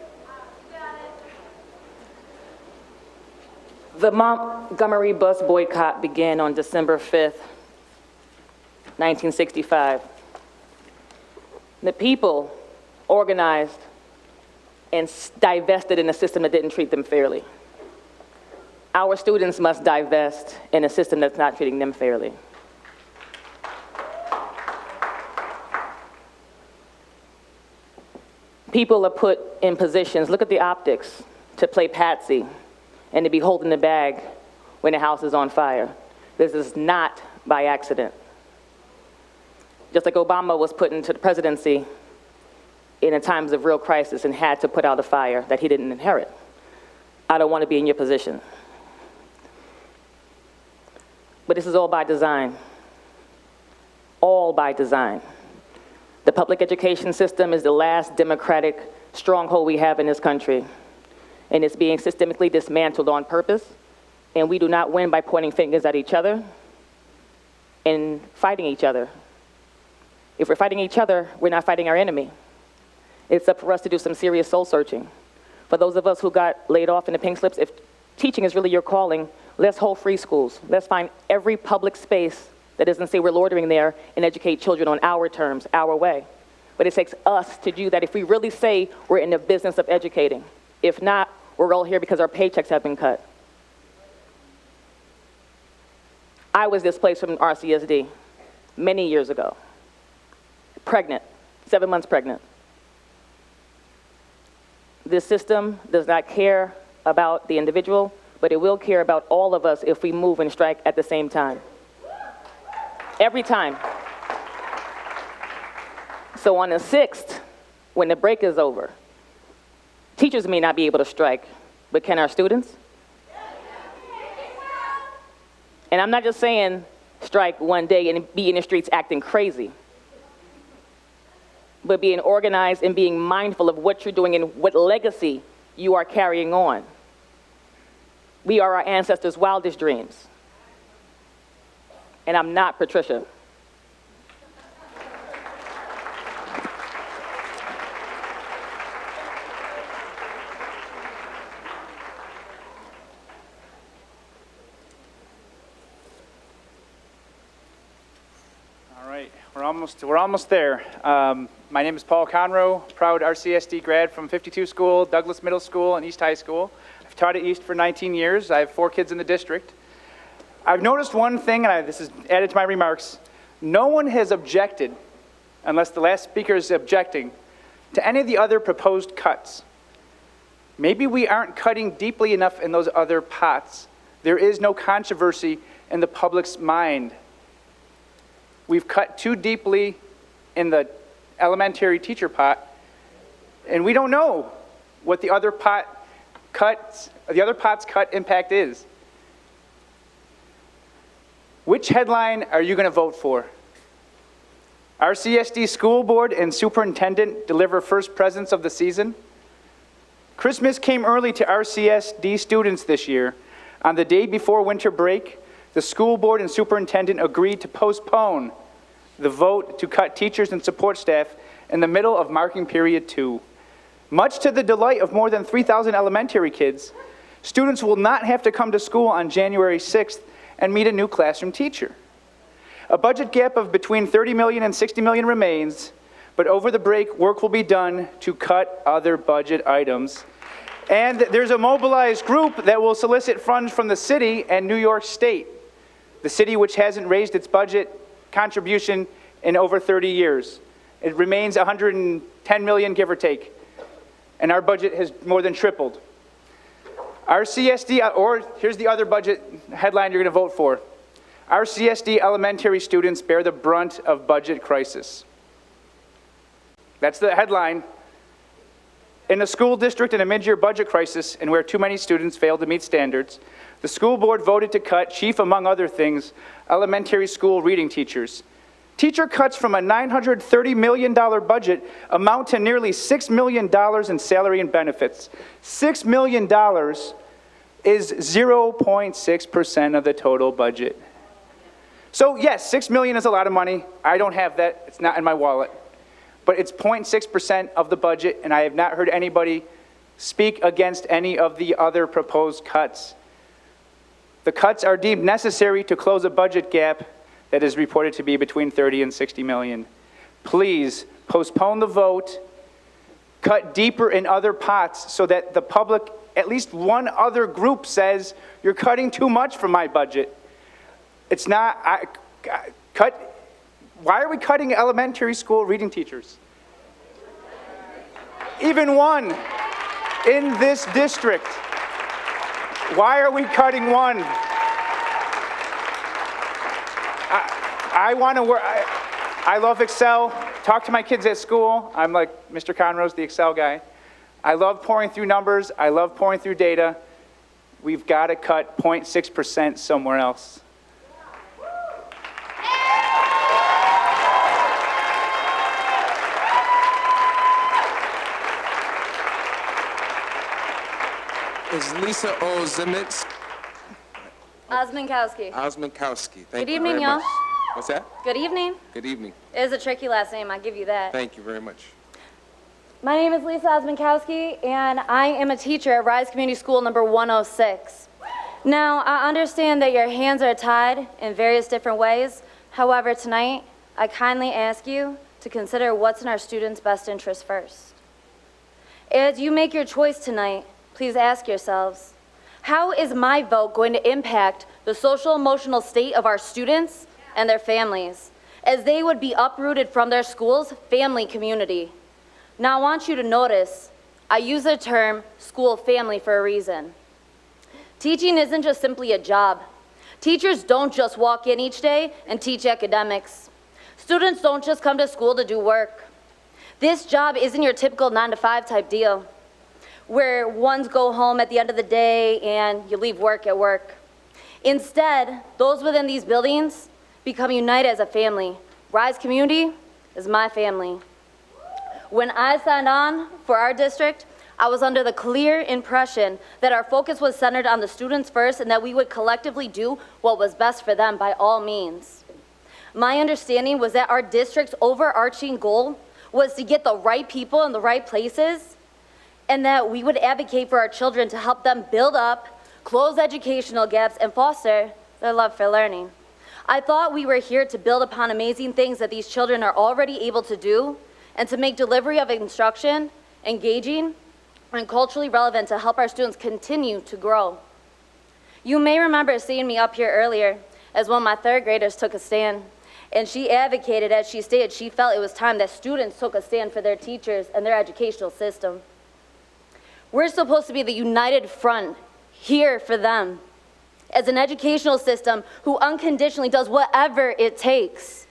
The Montgomery bus boycott began on December 5th, 1965. The people organized and divested in a system that didn't treat them fairly. Our students must divest in a system that's not treating them fairly. People are put in positions, look at the optics, to play patsy and to be holding the bag when the house is on fire. This is not by accident. Just like Obama was put into the presidency in times of real crisis and had to put out a fire that he didn't inherit. I don't want to be in your position. But this is all by design. All by design. The public education system is the last democratic stronghold we have in this country. And it's being systemically dismantled on purpose. And we do not win by pointing fingers at each other and fighting each other. If we're fighting each other, we're not fighting our enemy. It's up for us to do some serious soul searching. For those of us who got laid off in the pink slips, if teaching is really your calling, let's hold free schools. Let's find every public space that doesn't say we're loitering there and educate children on our terms, our way. But it takes us to do that if we really say we're in the business of educating. If not, we're all here because our paychecks have been cut. I was displaced from RCSD many years ago. Pregnant, 7 months pregnant. This system does not care about the individual, but it will care about all of us if we move and strike at the same time. Every time. So on the 6th, when the break is over, teachers may not be able to strike, but can our students? And I'm not just saying strike one day and be in the streets acting crazy, but being organized and being mindful of what you're doing and what legacy you are carrying on. We are our ancestors' wildest dreams. And I'm not Patricia. All right, we're almost there. My name is Paul Conroe, proud RCSD grad from 52 School, Douglas Middle School, and East High School. I've taught at East for 19 years. I have 4 kids in the district. I've noticed one thing, and this is added to my remarks. No one has objected, unless the last speaker is objecting, to any of the other proposed cuts. Maybe we aren't cutting deeply enough in those other pots. There is no controversy in the public's mind. We've cut too deeply in the elementary teacher pot, and we don't know what the other pot's cut impact is. Which headline are you going to vote for? RCSD School Board and Superintendent deliver first presents of the season? Christmas came early to RCSD students this year. On the day before winter break, the school board and superintendent agreed to postpone the vote to cut teachers and support staff in the middle of marking period 2. Much to the delight of more than 3,000 elementary kids, students will not have to come to school on January 6th and meet a new classroom teacher. A budget gap of between $30 million and $60 million remains, but over the break, work will be done to cut other budget items. And there's a mobilized group that will solicit funds from the city and New York State, the city which hasn't raised its budget contribution in over 30 years. It remains $110 million, give or take, and our budget has more than tripled. RCSD, or here's the other budget headline you're going to vote for. RCSD elementary students bear the brunt of budget crisis. That's the headline. In a school district in a mid-year budget crisis and where too many students fail to meet standards, the school board voted to cut, chief among other things, elementary school reading teachers. Teacher cuts from a $930 million budget amount to nearly $6 million in salary and benefits. $6 million is 0.6% of the total budget. So yes, $6 million is a lot of money. I don't have that. It's not in my wallet. but it's 0.6% of the budget, and I have not heard anybody speak against any of the other proposed cuts. The cuts are deemed necessary to close a budget gap that is reported to be between 30 and 60 million. Please postpone the vote, cut deeper in other pots so that the public, at least one other group says, you're cutting too much from my budget. It's not, why are we cutting elementary school reading teachers? Even one in this district. Why are we cutting one? I want to work, I love Excel. Talk to my kids at school. I'm like Mr. Conrose, the Excel guy. I love pouring through numbers. I love pouring through data. We've got to cut 0.6% somewhere else. Is Lisa Ozimits? Osmankowski. Osmankowski. Thank Good you evening, very y'all. much. What's that? Good evening. Good evening. It is a tricky last name, I'll give you that. Thank you very much. My name is Lisa Osmankowski, and I am a teacher at Rise Community School number 106. Now, I understand that your hands are tied in various different ways. However, tonight, I kindly ask you to consider what's in our students' best interest first. As you make your choice tonight, please ask yourselves, how is my vote going to impact the social emotional state of our students and their families, as they would be uprooted from their school's family community? Now, I want you to notice, I use the term school family for a reason. Teaching isn't just simply a job. Teachers don't just walk in each day and teach academics. Students don't just come to school to do work. This job isn't your typical 9-to-5 type deal, where ones go home at the end of the day and you leave work at work. Instead, those within these buildings become united as a family. Rise Community is my family. When I signed on for our district, I was under the clear impression that our focus was centered on the students first and that we would collectively do what was best for them by all means. My understanding was that our district's overarching goal was to get the right people in the right places, and that we would advocate for our children to help them build up, close educational gaps, and foster their love for learning. I thought we were here to build upon amazing things that these children are already able to do, and to make delivery of instruction engaging and culturally relevant to help our students continue to grow. You may remember seeing me up here earlier as one of my third graders took a stand, and she advocated, as she stated, she felt it was time that students took a stand for their teachers and their educational system. We're supposed to be the united front here for them as an educational system who unconditionally does whatever it takes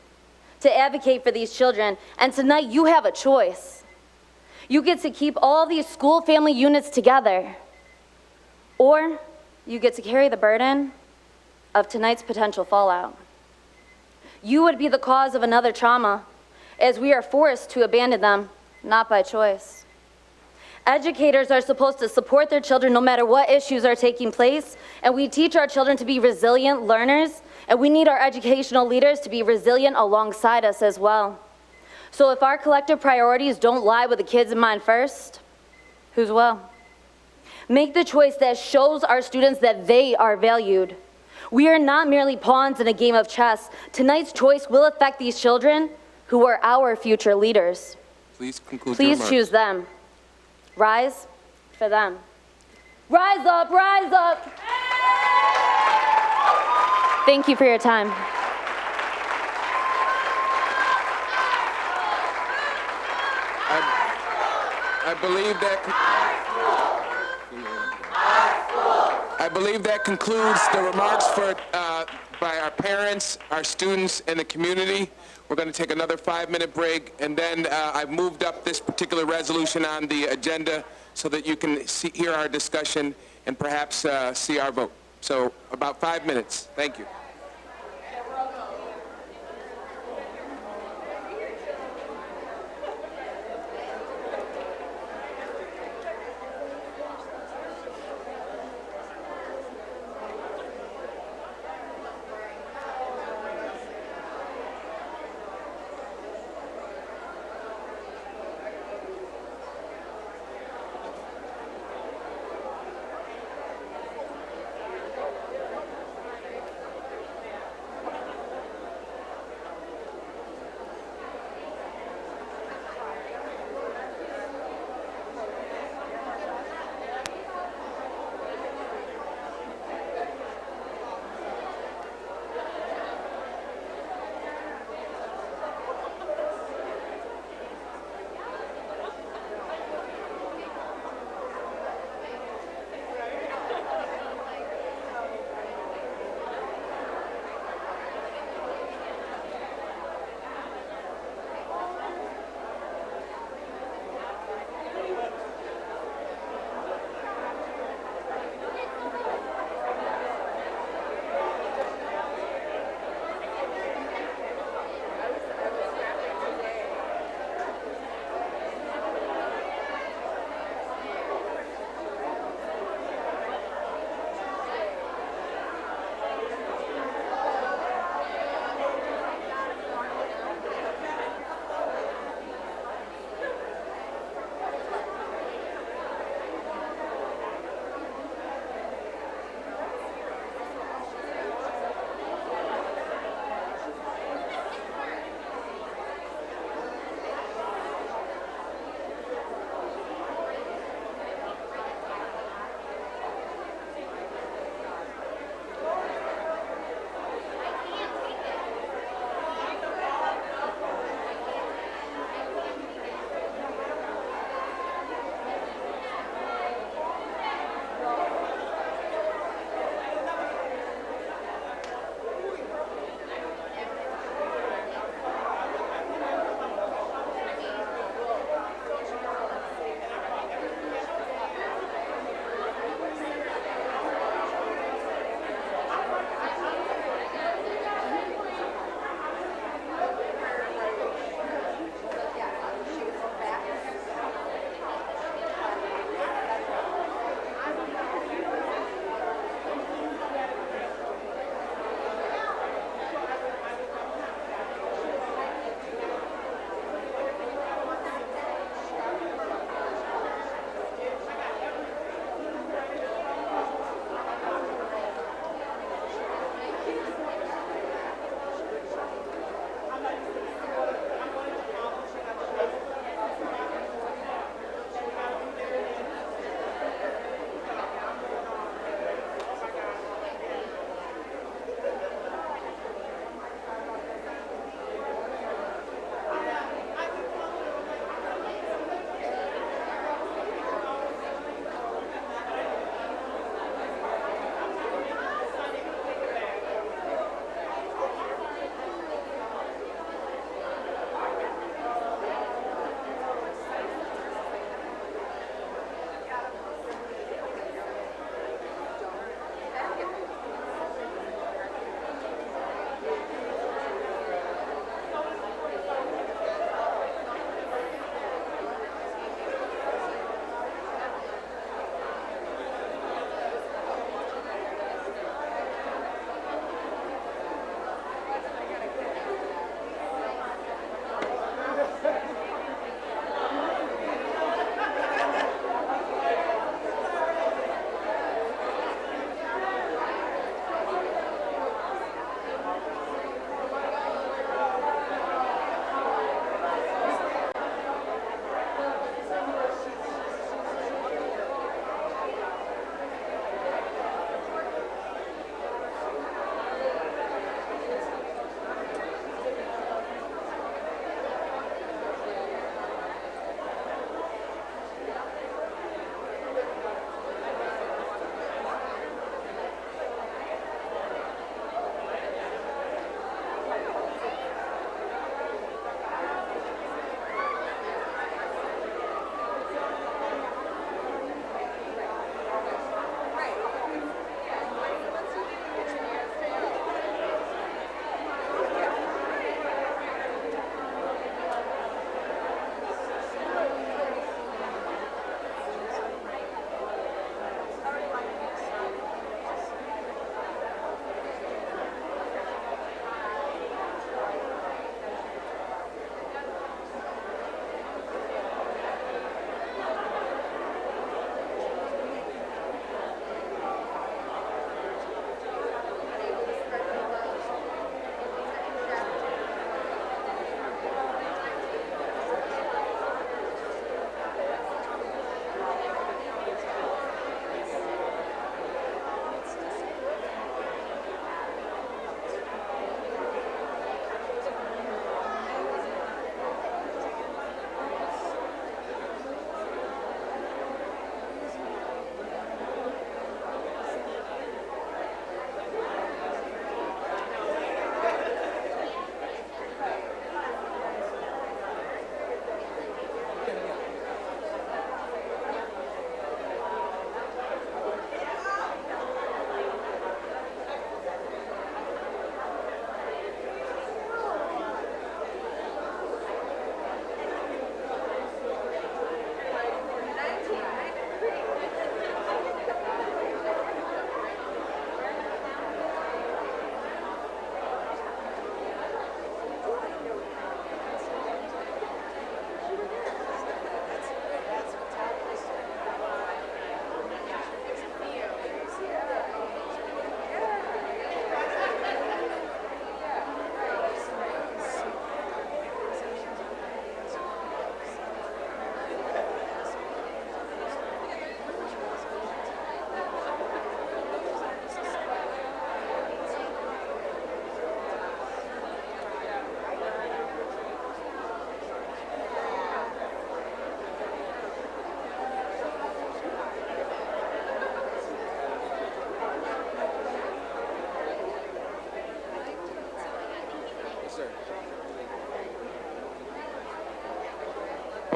to advocate for these children. And tonight you have a choice. You get to keep all these school family units together, or you get to carry the burden of tonight's potential fallout. You would be the cause of another trauma, as we are forced to abandon them, not by choice. Educators are supposed to support their children no matter what issues are taking place, and we teach our children to be resilient learners, and we need our educational leaders to be resilient alongside us as well. So if our collective priorities don't lie with the kids in mind first, whose will? Make the choice that shows our students that they are valued. We are not merely pawns in a game of chess. Tonight's choice will affect these children who are our future leaders. Please conclude your Please remarks. choose them. Rise for them. Rise up, rise up. Thank you for your time. I believe that concludes the remarks by our parents, our students, and the community. We're going to take another 5-minute break, and then I've moved up this particular resolution on the agenda so that you can hear our discussion and perhaps see our vote. So about 5 minutes. Thank you.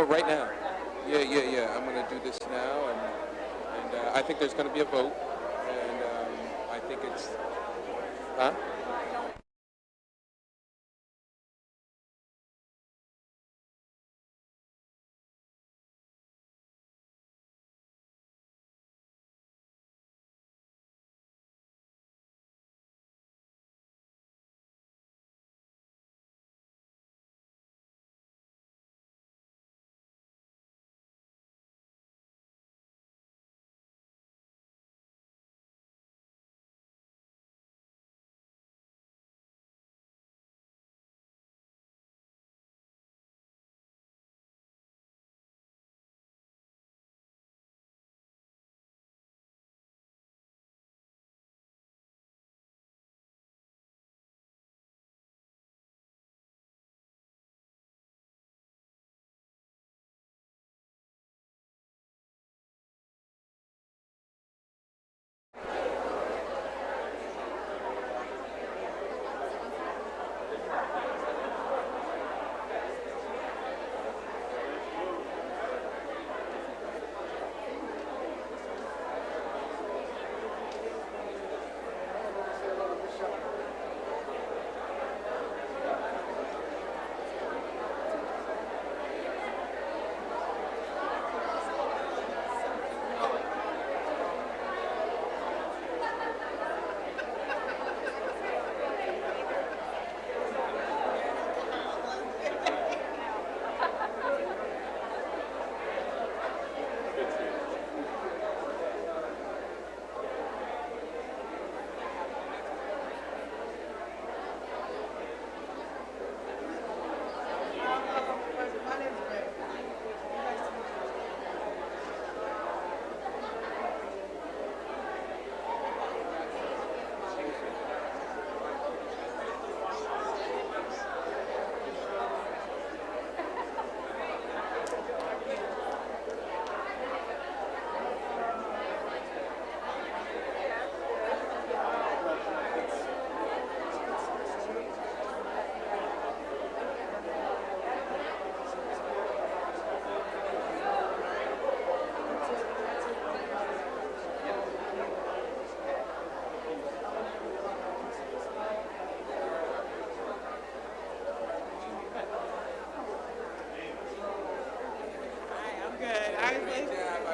vote right now. Yeah. I'm going to do this now, and I think there's going to be a vote, and I think it's, huh?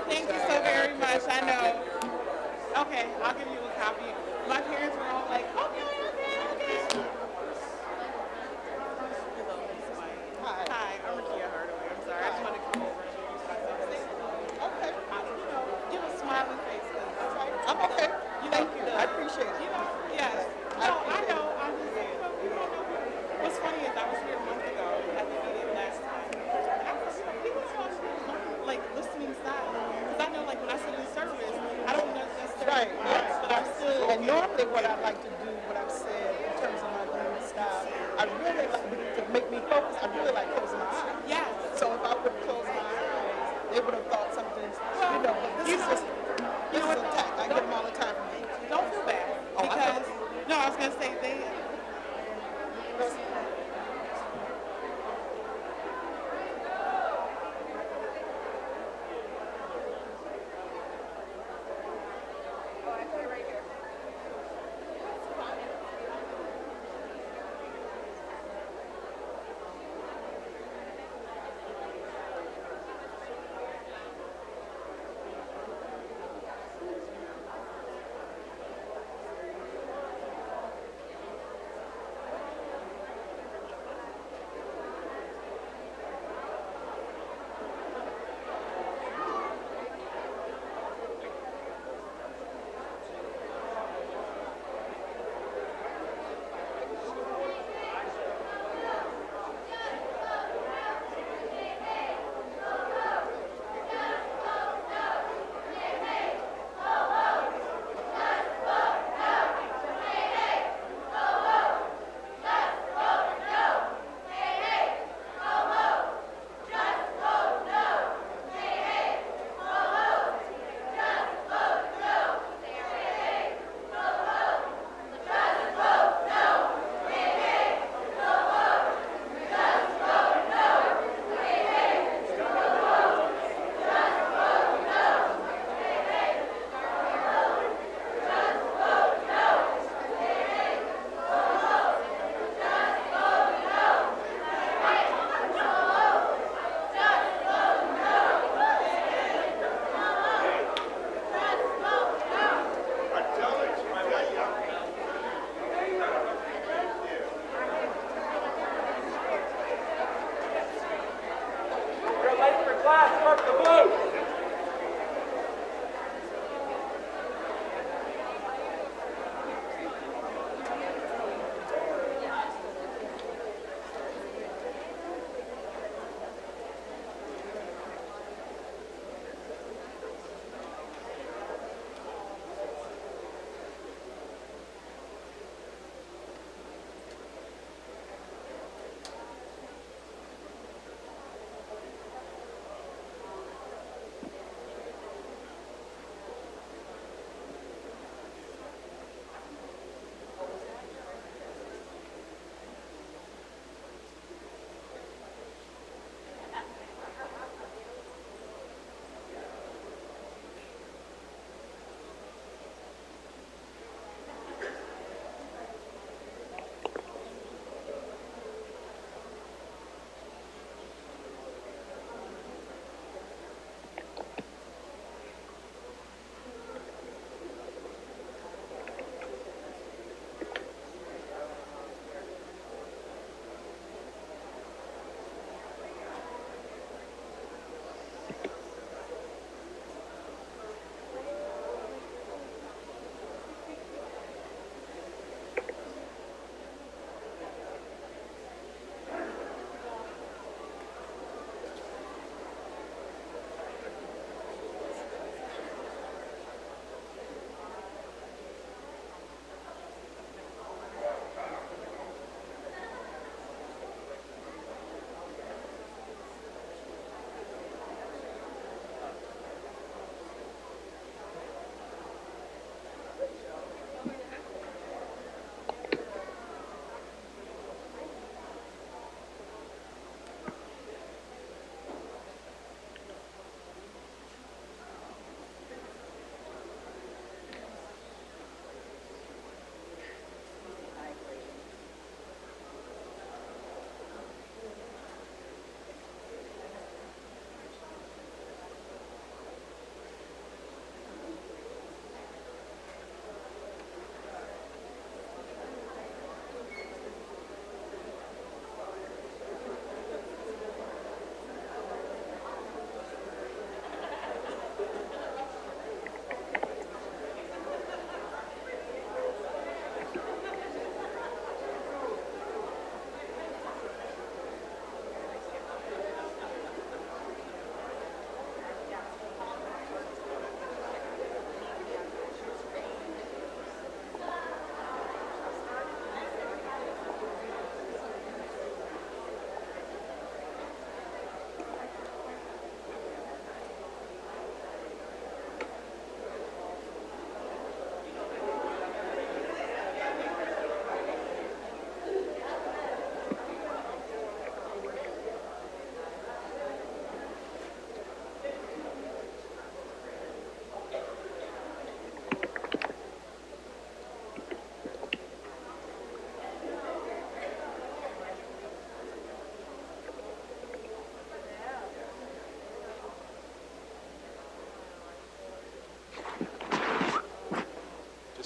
Thank you so very much. I know. Okay, I'll give you a copy. My parents were all like, okay. Hi, I'm Rekia Hardaway. I'm sorry. I just wanted to come over and introduce myself. Okay. Give a smiling face. I'm okay. Thank you. I appreciate it. Yes. No, I know. I'm just, you don't know. What's funny is I was here a month ago at the meeting last time. And I was like, people are like listening style. Because I know, like, when I sit in service, I don't necessarily but I'm still. And normally what I like to do, what I've said in terms of my learning style, I really like to make me focus. I really like closing my eyes. Yeah. So if I would close my eyes, they would have thought something, but this is just, this is a tact. I get them all the time from me. Don't feel bad. Because, no, I was going to say they.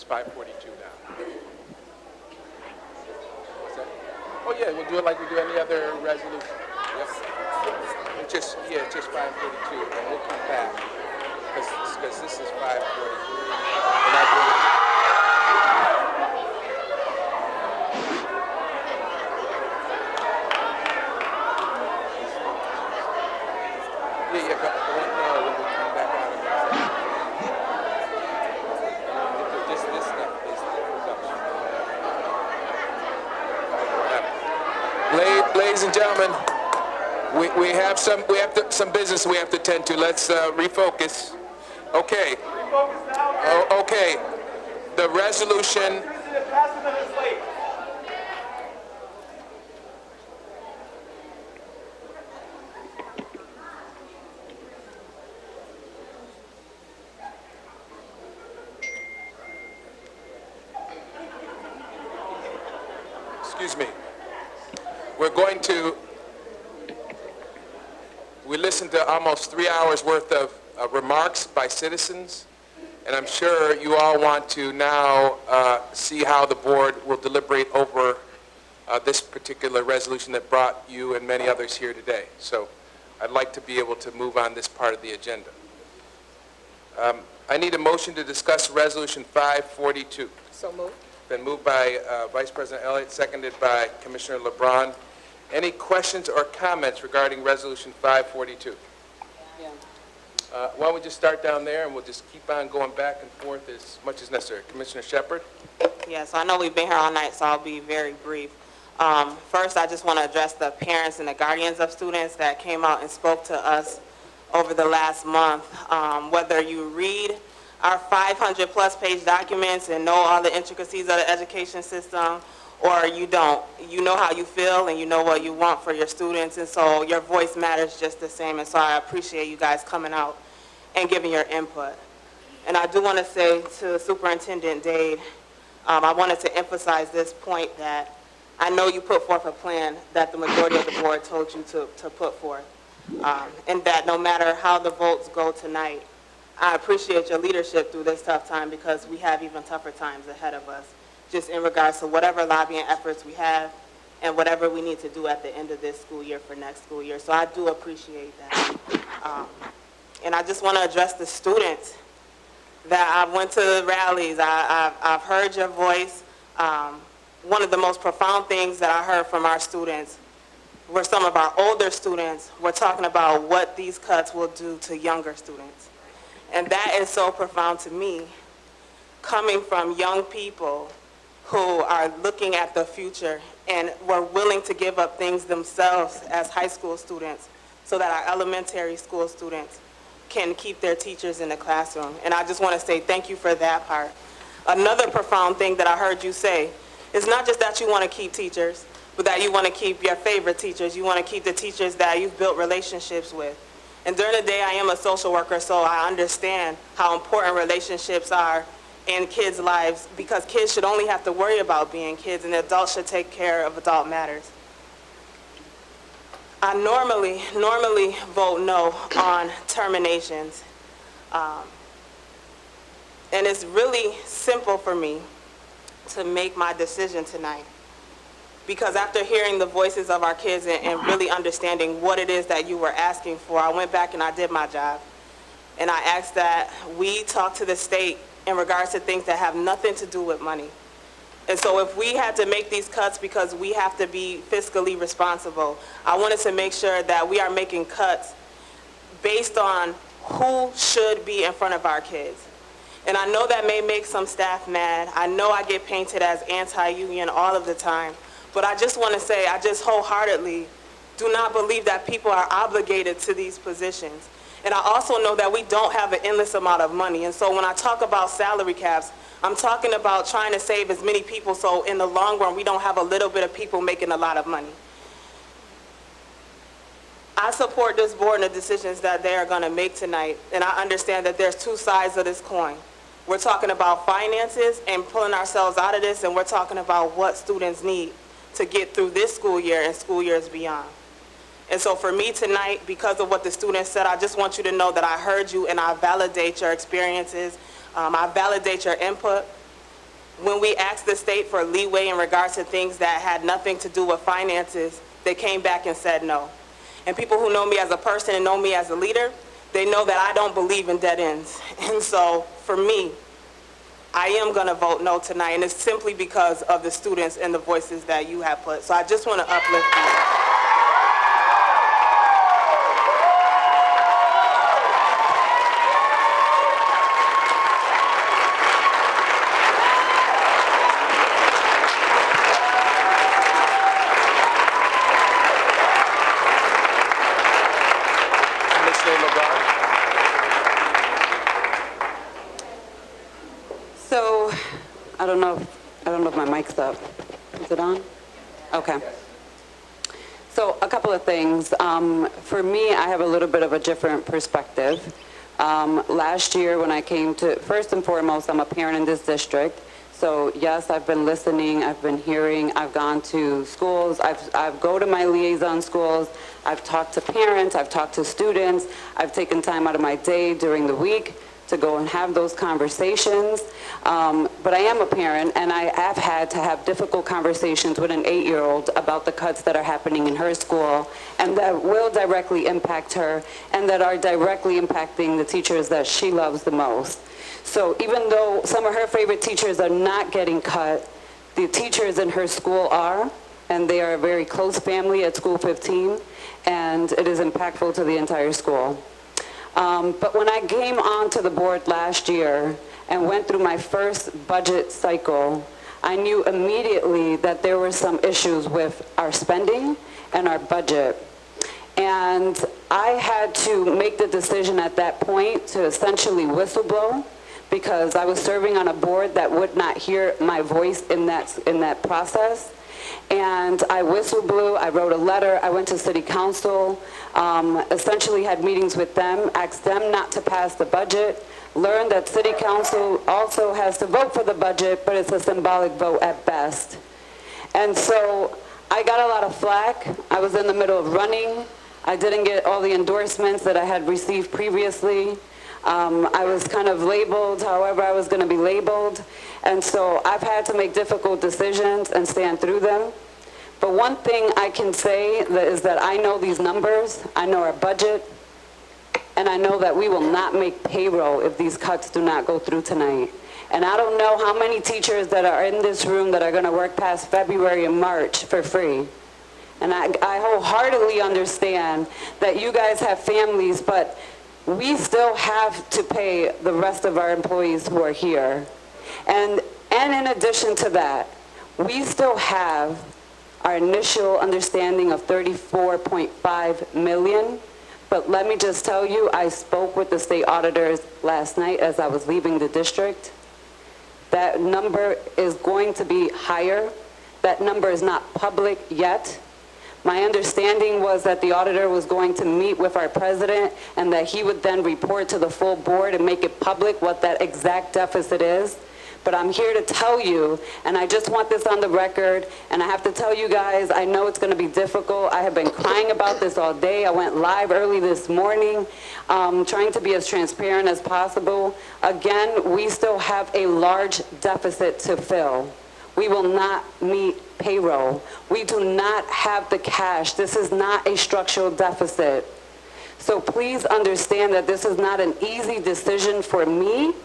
5:42 now. What's that? Oh, yeah, we'll do it like we do any other resolution. Yep. It's just 5:42, and we'll come back, because this is 5:43. And yeah, but when we come back out of this stuff is the production. Ladies and gentlemen, we have some business we have to attend to. Let's refocus. Okay. Okay. The resolution. Excuse me. We listened to almost 3 hours worth of remarks by citizens, and I'm sure you all want to now see how the board will deliberate over this particular resolution that brought you and many others here today. So I'd like to be able to move on this part of the agenda. I need a motion to discuss Resolution 542. So moved. Been moved by Vice President Elliott, seconded by Commissioner LeBron. Any questions or comments regarding Resolution 542? Yeah. Why don't we just start down there, and we'll just keep on going back and forth as much as necessary. Commissioner Shepard? Yes, I know we've been here all night, so I'll be very brief. First, I just want to address the parents and the guardians of students that came out and spoke to us over the last month. Whether you read our 500-plus page documents and know all the intricacies of the education system, or you don't. You know how you feel, and you know what you want for your students, and so your voice matters just the same, and so I appreciate you guys coming out and giving your input. And I do want to say to Superintendent Dade, I wanted to emphasize this point that I know you put forth a plan that the majority of the board told you to put forth, and that no matter how the votes go tonight, I appreciate your leadership through this tough time, because we have even tougher times ahead of us, just in regards to whatever lobbying efforts we have and whatever we need to do at the end of this school year for next school year. So I do appreciate that. And I just want to address the students that I went to rallies. I've heard your voice. One of the most profound things that I heard from our students were some of our older students were talking about what these cuts will do to younger students. And that is so profound to me, coming from young people who are looking at the future and were willing to give up things themselves as high school students so that our elementary school students can keep their teachers in the classroom. And I just want to say thank you for that part. Another profound thing that I heard you say is not just that you want to keep teachers, but that you want to keep your favorite teachers. You want to keep the teachers that you've built relationships with. And during the day, I am a social worker, so I understand how important relationships are in kids' lives, because kids should only have to worry about being kids, and adults should take care of adult matters. I normally vote no on terminations. And it's really simple for me to make my decision tonight, because after hearing the voices of our kids and really understanding what it is that you were asking for, I went back and I did my job. And I asked that we talk to the state in regards to things that have nothing to do with money. And so if we had to make these cuts because we have to be fiscally responsible, I wanted to make sure that we are making cuts based on who should be in front of our kids. And I know that may make some staff mad. I know I get painted as anti-union all of the time. But I just want to say, I just wholeheartedly do not believe that people are obligated to these positions. And I also know that we don't have an endless amount of money. And so when I talk about salary caps, I'm talking about trying to save as many people so in the long run we don't have a little bit of people making a lot of money. I support this board and the decisions that they are going to make tonight. And I understand that there's two sides of this coin. We're talking about finances and pulling ourselves out of this, and we're talking about what students need to get through this school year and school years beyond. And so for me tonight, because of what the students said, I just want you to know that I heard you and I validate your experiences. I validate your input. when we asked the state for leeway in regards to things that had nothing to do with finances, they came back and said no. And people who know me as a person and know me as a leader, they know that I don't believe in dead ends. And so for me, I am going to vote no tonight, and it's simply because of the students and the voices that you have put. So I just want to uplift you. So, I don't know if my mic's up. Is it on? Okay. So, a couple of things. For me, I have a little bit of a different perspective. Last year when I came to, first and foremost, I'm a parent in this district. So yes, I've been listening, I've been hearing, I've gone to schools, I've go to my liaison schools, I've talked to parents, I've talked to students, I've taken time out of my day during the week to go and have those conversations. But I am a parent, and I have had to have difficult conversations with an 8-year-old about the cuts that are happening in her school and that will directly impact her and that are directly impacting the teachers that she loves the most. So even though some of her favorite teachers are not getting cut, the teachers in her school are, and they are a very close family at School 15, and it is impactful to the entire school. But when I came onto the board last year and went through my first budget cycle, I knew immediately that there were some issues with our spending and our budget. And I had to make the decision at that point to essentially whistleblow, because I was serving on a board that would not hear my voice in that process. And I whistleblew, I wrote a letter, I went to city council, essentially had meetings with them, asked them not to pass the budget, learned that city council also has to vote for the budget, but it's a symbolic vote at best. And so I got a lot of flack. I was in the middle of running. I didn't get all the endorsements that I had received previously. I was kind of labeled however I was going to be labeled. And so I've had to make difficult decisions and stand through them. But one thing I can say is that I know these numbers, I know our budget, and I know that we will not make payroll if these cuts do not go through tonight. And I don't know how many teachers that are in this room that are going to work past February and March for free. And I wholeheartly understand that you guys have families, but we still have to pay the rest of our employees who are here. And in addition to that, we still have our initial understanding of $34.5 million. But let me just tell you, I spoke with the state auditors last night as I was leaving the district. That number is going to be higher. That number is not public yet. My understanding was that the auditor was going to meet with our president and that he would then report to the full board and make it public what that exact deficit is. But I'm here to tell you, and I just want this on the record, and I have to tell you guys, I know it's going to be difficult. I have been crying about this all day. I went live early this morning, trying to be as transparent as possible. Again, we still have a large deficit to fill. We will not meet payroll. We do not have the cash. This is not a structural deficit. So please understand that this is not an easy decision for me.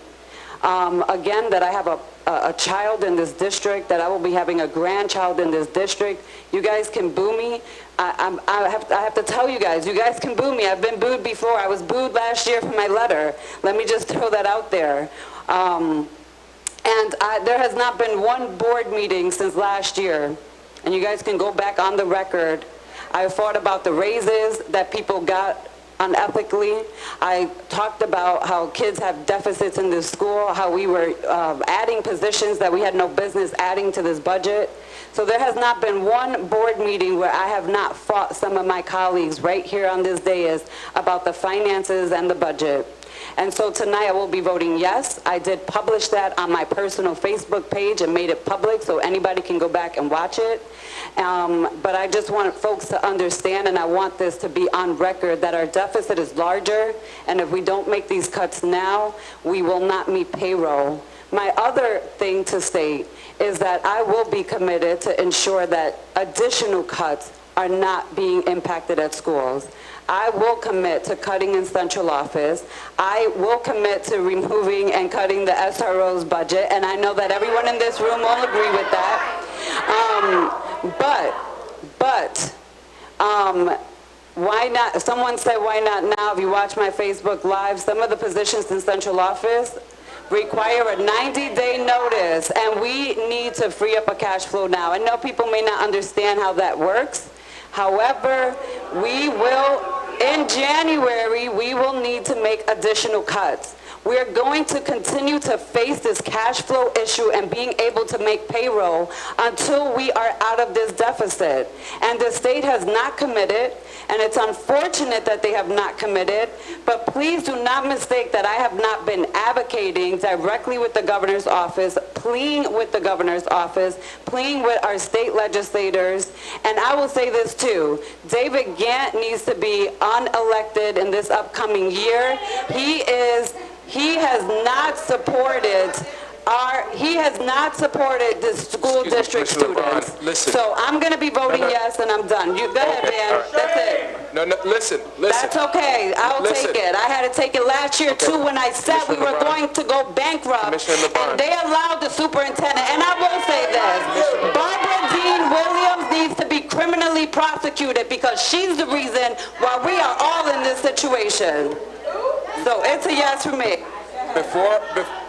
Again, that I have a child in this district, that I will be having a grandchild in this district. You guys can boo me. I have to tell you guys can boo me. I've been booed before. I was booed last year for my letter. Let me just throw that out there. And there has not been one board meeting since last year. And you guys can go back on the record. I fought about the raises that people got unethically. I talked about how kids have deficits in this school, how we were adding positions that we had no business adding to this budget. So there has not been one board meeting where I have not fought some of my colleagues right here on this dais about the finances and the budget. And so tonight I will be voting yes. I did publish that on my personal Facebook page and made it public so anybody can go back and watch it. But I just want folks to understand, and I want this to be on record, that our deficit is larger, and if we don't make these cuts now, we will not meet payroll. My other thing to state is that I will be committed to ensure that additional cuts are not being impacted at schools. I will commit to cutting in central office. I will commit to removing and cutting the SRO's budget, and I know that everyone in this room will agree with that. Why not? Someone said, why not now? If you watch my Facebook Live, some of the positions in central office require a 90-day notice, and we need to free up a cash flow now. I know people may not understand how that works. However, we will, in January, we will need to make additional cuts. We're going to continue to face this cash flow issue and being able to make payroll until we are out of this deficit. And the state has not committed, and it's unfortunate that they have not committed, but please do not mistake that I have not been advocating directly with the governor's office, pleading with the governor's office, pleading with our state legislators. And I will say this too, David Gant needs to be unelected in this upcoming year. He has not supported the school district students. So I'm going to be voting yes, and I'm done. You go ahead, man. That's it. No, listen. That's okay. I'll take it. I had to take it last year too when I said we were going to go bankrupt, and they allowed the superintendent. And I will say this: Barbara Dean Williams needs to be criminally prosecuted because she's the reason why we are all in this situation. So it's a yes for me.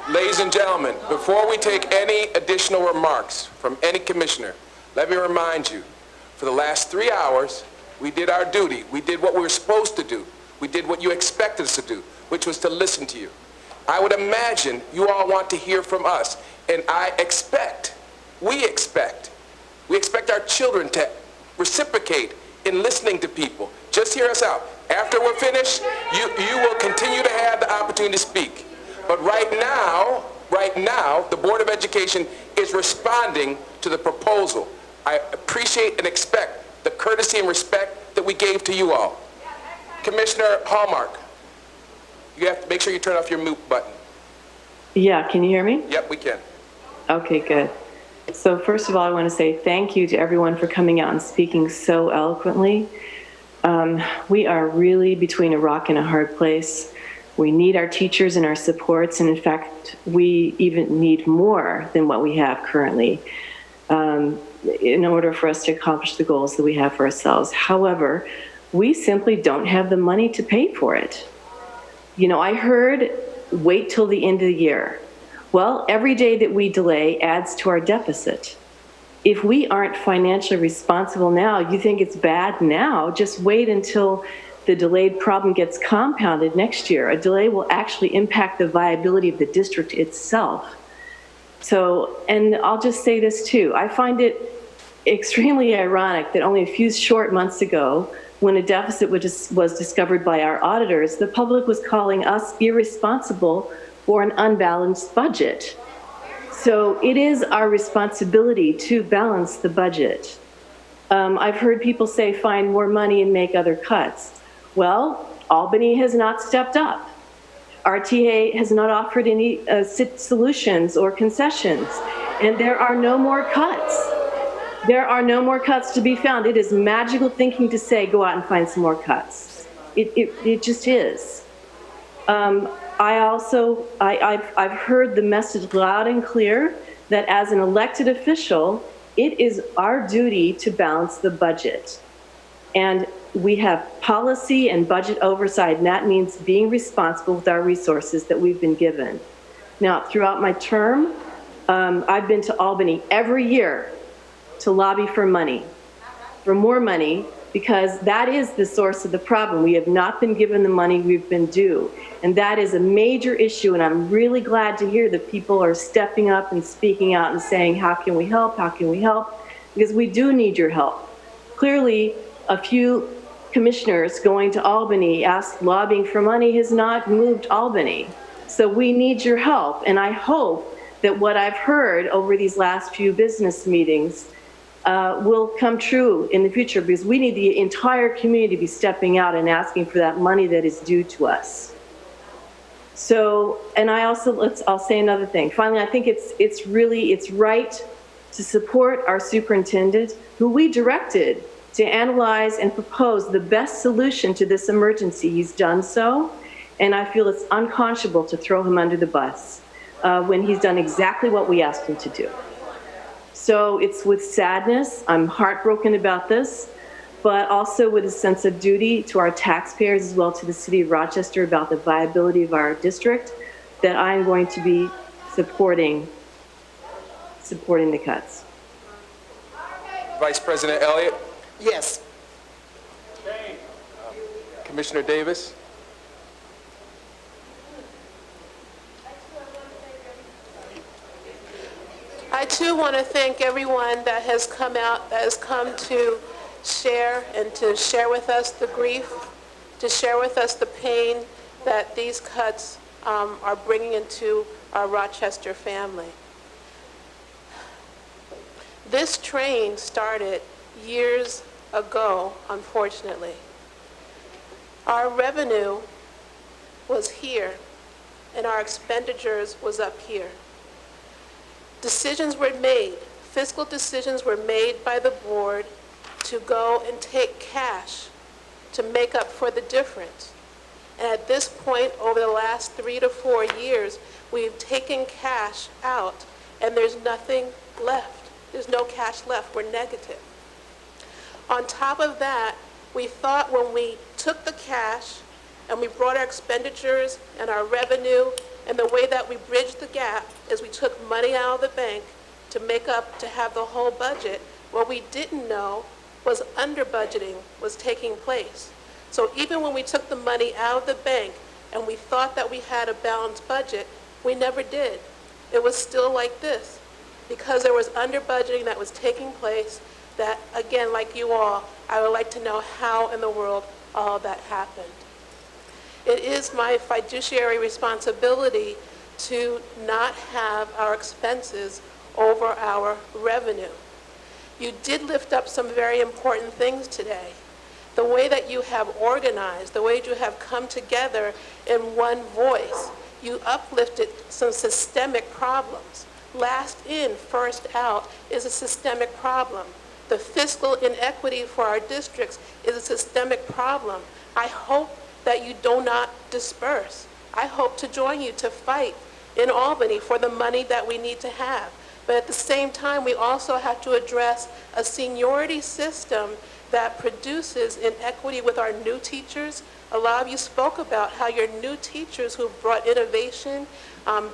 Ladies and gentlemen, before we take any additional remarks from any commissioner, let me remind you, for the last 3 hours, we did our duty. We did what we were supposed to do. We did what you expected us to do, which was to listen to you. I would imagine you all want to hear from us, and we expect our children to reciprocate in listening to people. Just hear us out. After we're finished, you will continue to have the opportunity to speak. But right now, the Board of Education is responding to the proposal. I appreciate and expect the courtesy and respect that we gave to you all. Commissioner Hallmark, you have to make sure you turn off your mute button. Yeah, can you hear me? Yep, we can. Okay, good. So first of all, I want to say thank you to everyone for coming out and speaking so eloquently. We are really between a rock and a hard place. We need our teachers and our supports, and in fact, we even need more than what we have currently in order for us to accomplish the goals that we have for ourselves. However, we simply don't have the money to pay for it. You know, I heard wait till the end of the year. Well, every day that we delay adds to our deficit. If we aren't financially responsible now, you think it's bad now, just wait until the delayed problem gets compounded next year. A delay will actually impact the viability of the district itself. So, and I'll just say this too, I find it extremely ironic that only a few short months ago, when a deficit was discovered by our auditors, the public was calling us irresponsible for an unbalanced budget. So it is our responsibility to balance the budget. I've heard people say find more money and make other cuts. Well, Albany has not stepped up. RTA has not offered any solutions or concessions, and there are no more cuts. There are no more cuts to be found. It is magical thinking to say, go out and find some more cuts. It just is. I've heard the message loud and clear that as an elected official, it is our duty to balance the budget. And we have policy and budget oversight, and that means being responsible with our resources that we've been given. Now, throughout my term, I've been to Albany every year to lobby for money, for more money, because that is the source of the problem. We have not been given the money we've been due. And that is a major issue, and I'm really glad to hear that people are stepping up and speaking out and saying, how can we help? How can we help? Because we do need your help. Clearly, a few commissioners going to Albany lobbying for money has not moved Albany. So we need your help, and I hope that what I've heard over these last few business meetings will come true in the future, because we need the entire community to be stepping out and asking for that money that is due to us. So, and I also, I'll say another thing. Finally, I think it's right to support our superintendent, who we directed to analyze and propose the best solution to this emergency. He's done so, and I feel it's unconscionable to throw him under the bus when he's done exactly what we asked him to do. So it's with sadness, I'm heartbroken about this, but also with a sense of duty to our taxpayers as well to the city of Rochester about the viability of our district, that I am going to be supporting the cuts. Vice President Elliott, Yes. Commissioner Davis. I too want to thank everyone that has come out, that has come to share and to share with us the grief, to share with us the pain that these cuts are bringing into our Rochester family. This train started years ago, unfortunately. Our revenue was here, and our expenditures was up here. Decisions were made, fiscal decisions were made by the board to go and take cash to make up for the difference. And at this point, over the last 3 to 4 years, we've taken cash out, and there's nothing left. There's no cash left. We're negative. On top of that, we thought when we took the cash and we brought our expenditures and our revenue, and the way that we bridged the gap is we took money out of the bank to make up, to have the whole budget. What we didn't know was under budgeting was taking place. So even when we took the money out of the bank and we thought that we had a balanced budget, we never did. It was still like this because there was under budgeting that was taking place that, again, like you all, I would like to know how in the world all of that happened. It is my fiduciary responsibility to not have our expenses over our revenue. You did lift up some very important things today. The way that you have organized, the way you have come together in one voice, you uplifted some systemic problems. Last in, first out is a systemic problem. The fiscal inequity for our districts is a systemic problem. I hope that you do not disperse. I hope to join you to fight in Albany for the money that we need to have. But at the same time, we also have to address a seniority system that produces inequity with our new teachers. A lot of you spoke about how your new teachers who brought innovation,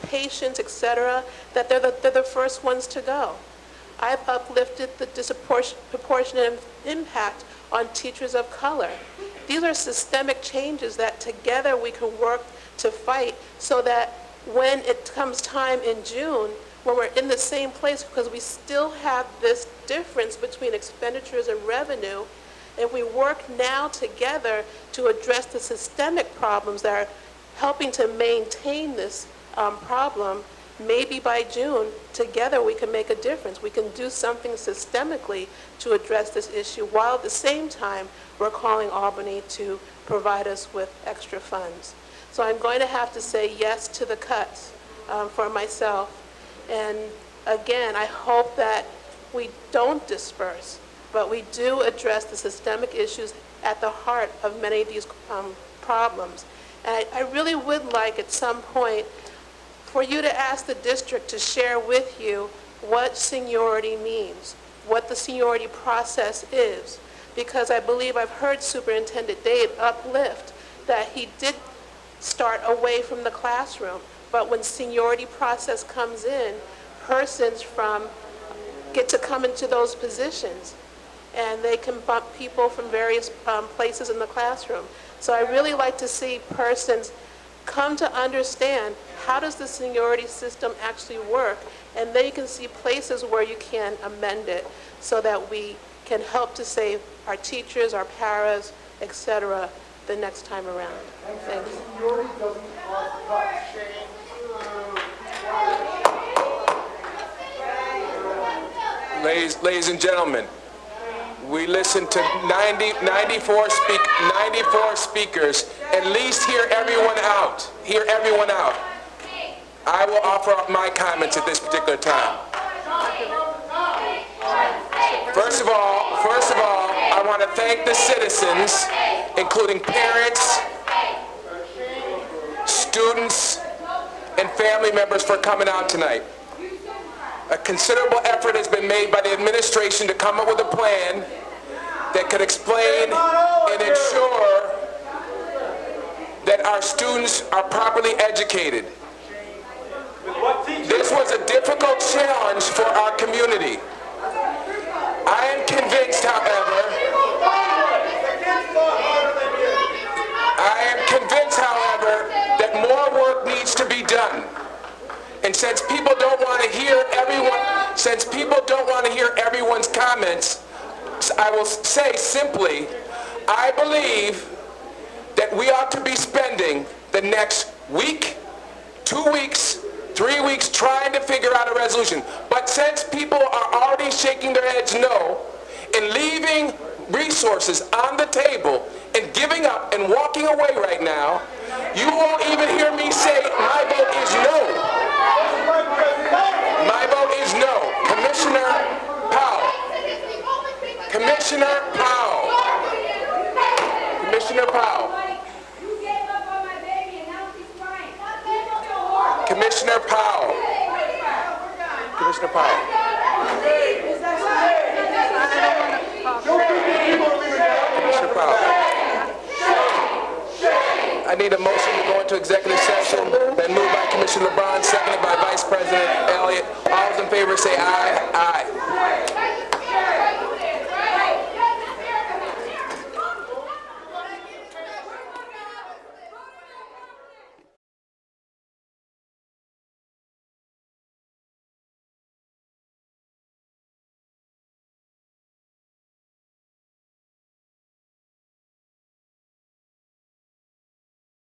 patience, etc., that they're the first ones to go. I've uplifted the disproportionate impact on teachers of color. These are systemic changes that together we can work to fight so that when it comes time in June, when we're in the same place, because we still have this difference between expenditures and revenue, if we work now together to address the systemic problems that are helping to maintain this problem, maybe by June, together we can make a difference. We can do something systemically to address this issue, while at the same time we're calling Albany to provide us with extra funds. So I'm going to have to say yes to the cuts for myself. And again, I hope that we don't disperse, but we do address the systemic issues at the heart of many of these problems. And I really would like at some point for you to ask the district to share with you what seniority means, what the seniority process is, because I believe I've heard Superintendent Davis uplift that he did start away from the classroom, but when seniority process comes in, persons get to come into those positions, and they can bump people from various places in the classroom. So I really like to see persons come to understand how does the seniority system actually work, and then you can see places where you can amend it so that we can help to save our teachers, our paras, etc. the next time around. Thanks. Ladies and gentlemen, we listened to 94 speakers, at least hear everyone out. Hear everyone out. I will offer up my comments at this particular time. First of all, I want to thank the citizens, including parents, students, and family members for coming out tonight. A considerable effort has been made by the administration to come up with a plan that could explain and ensure that our students are properly educated. This was a difficult challenge for our community. I am convinced, however, that more work needs to be done. And since people don't want to hear everyone's comments, I will say simply, I believe that we ought to be spending the next week, 2 weeks, 3 weeks trying to figure out a resolution. But since people are already shaking their heads no and leaving resources on the table and giving up and walking away right now, you won't even hear me say my vote is no. My vote is no. Commissioner Powell. Commissioner Powell. Commissioner Powell. Commissioner Powell. Commissioner Powell. Commissioner Powell. I need a motion to go into executive session. Then moved by Commissioner LeBron, seconded by Vice President Elliott. All those in favor say aye. Aye.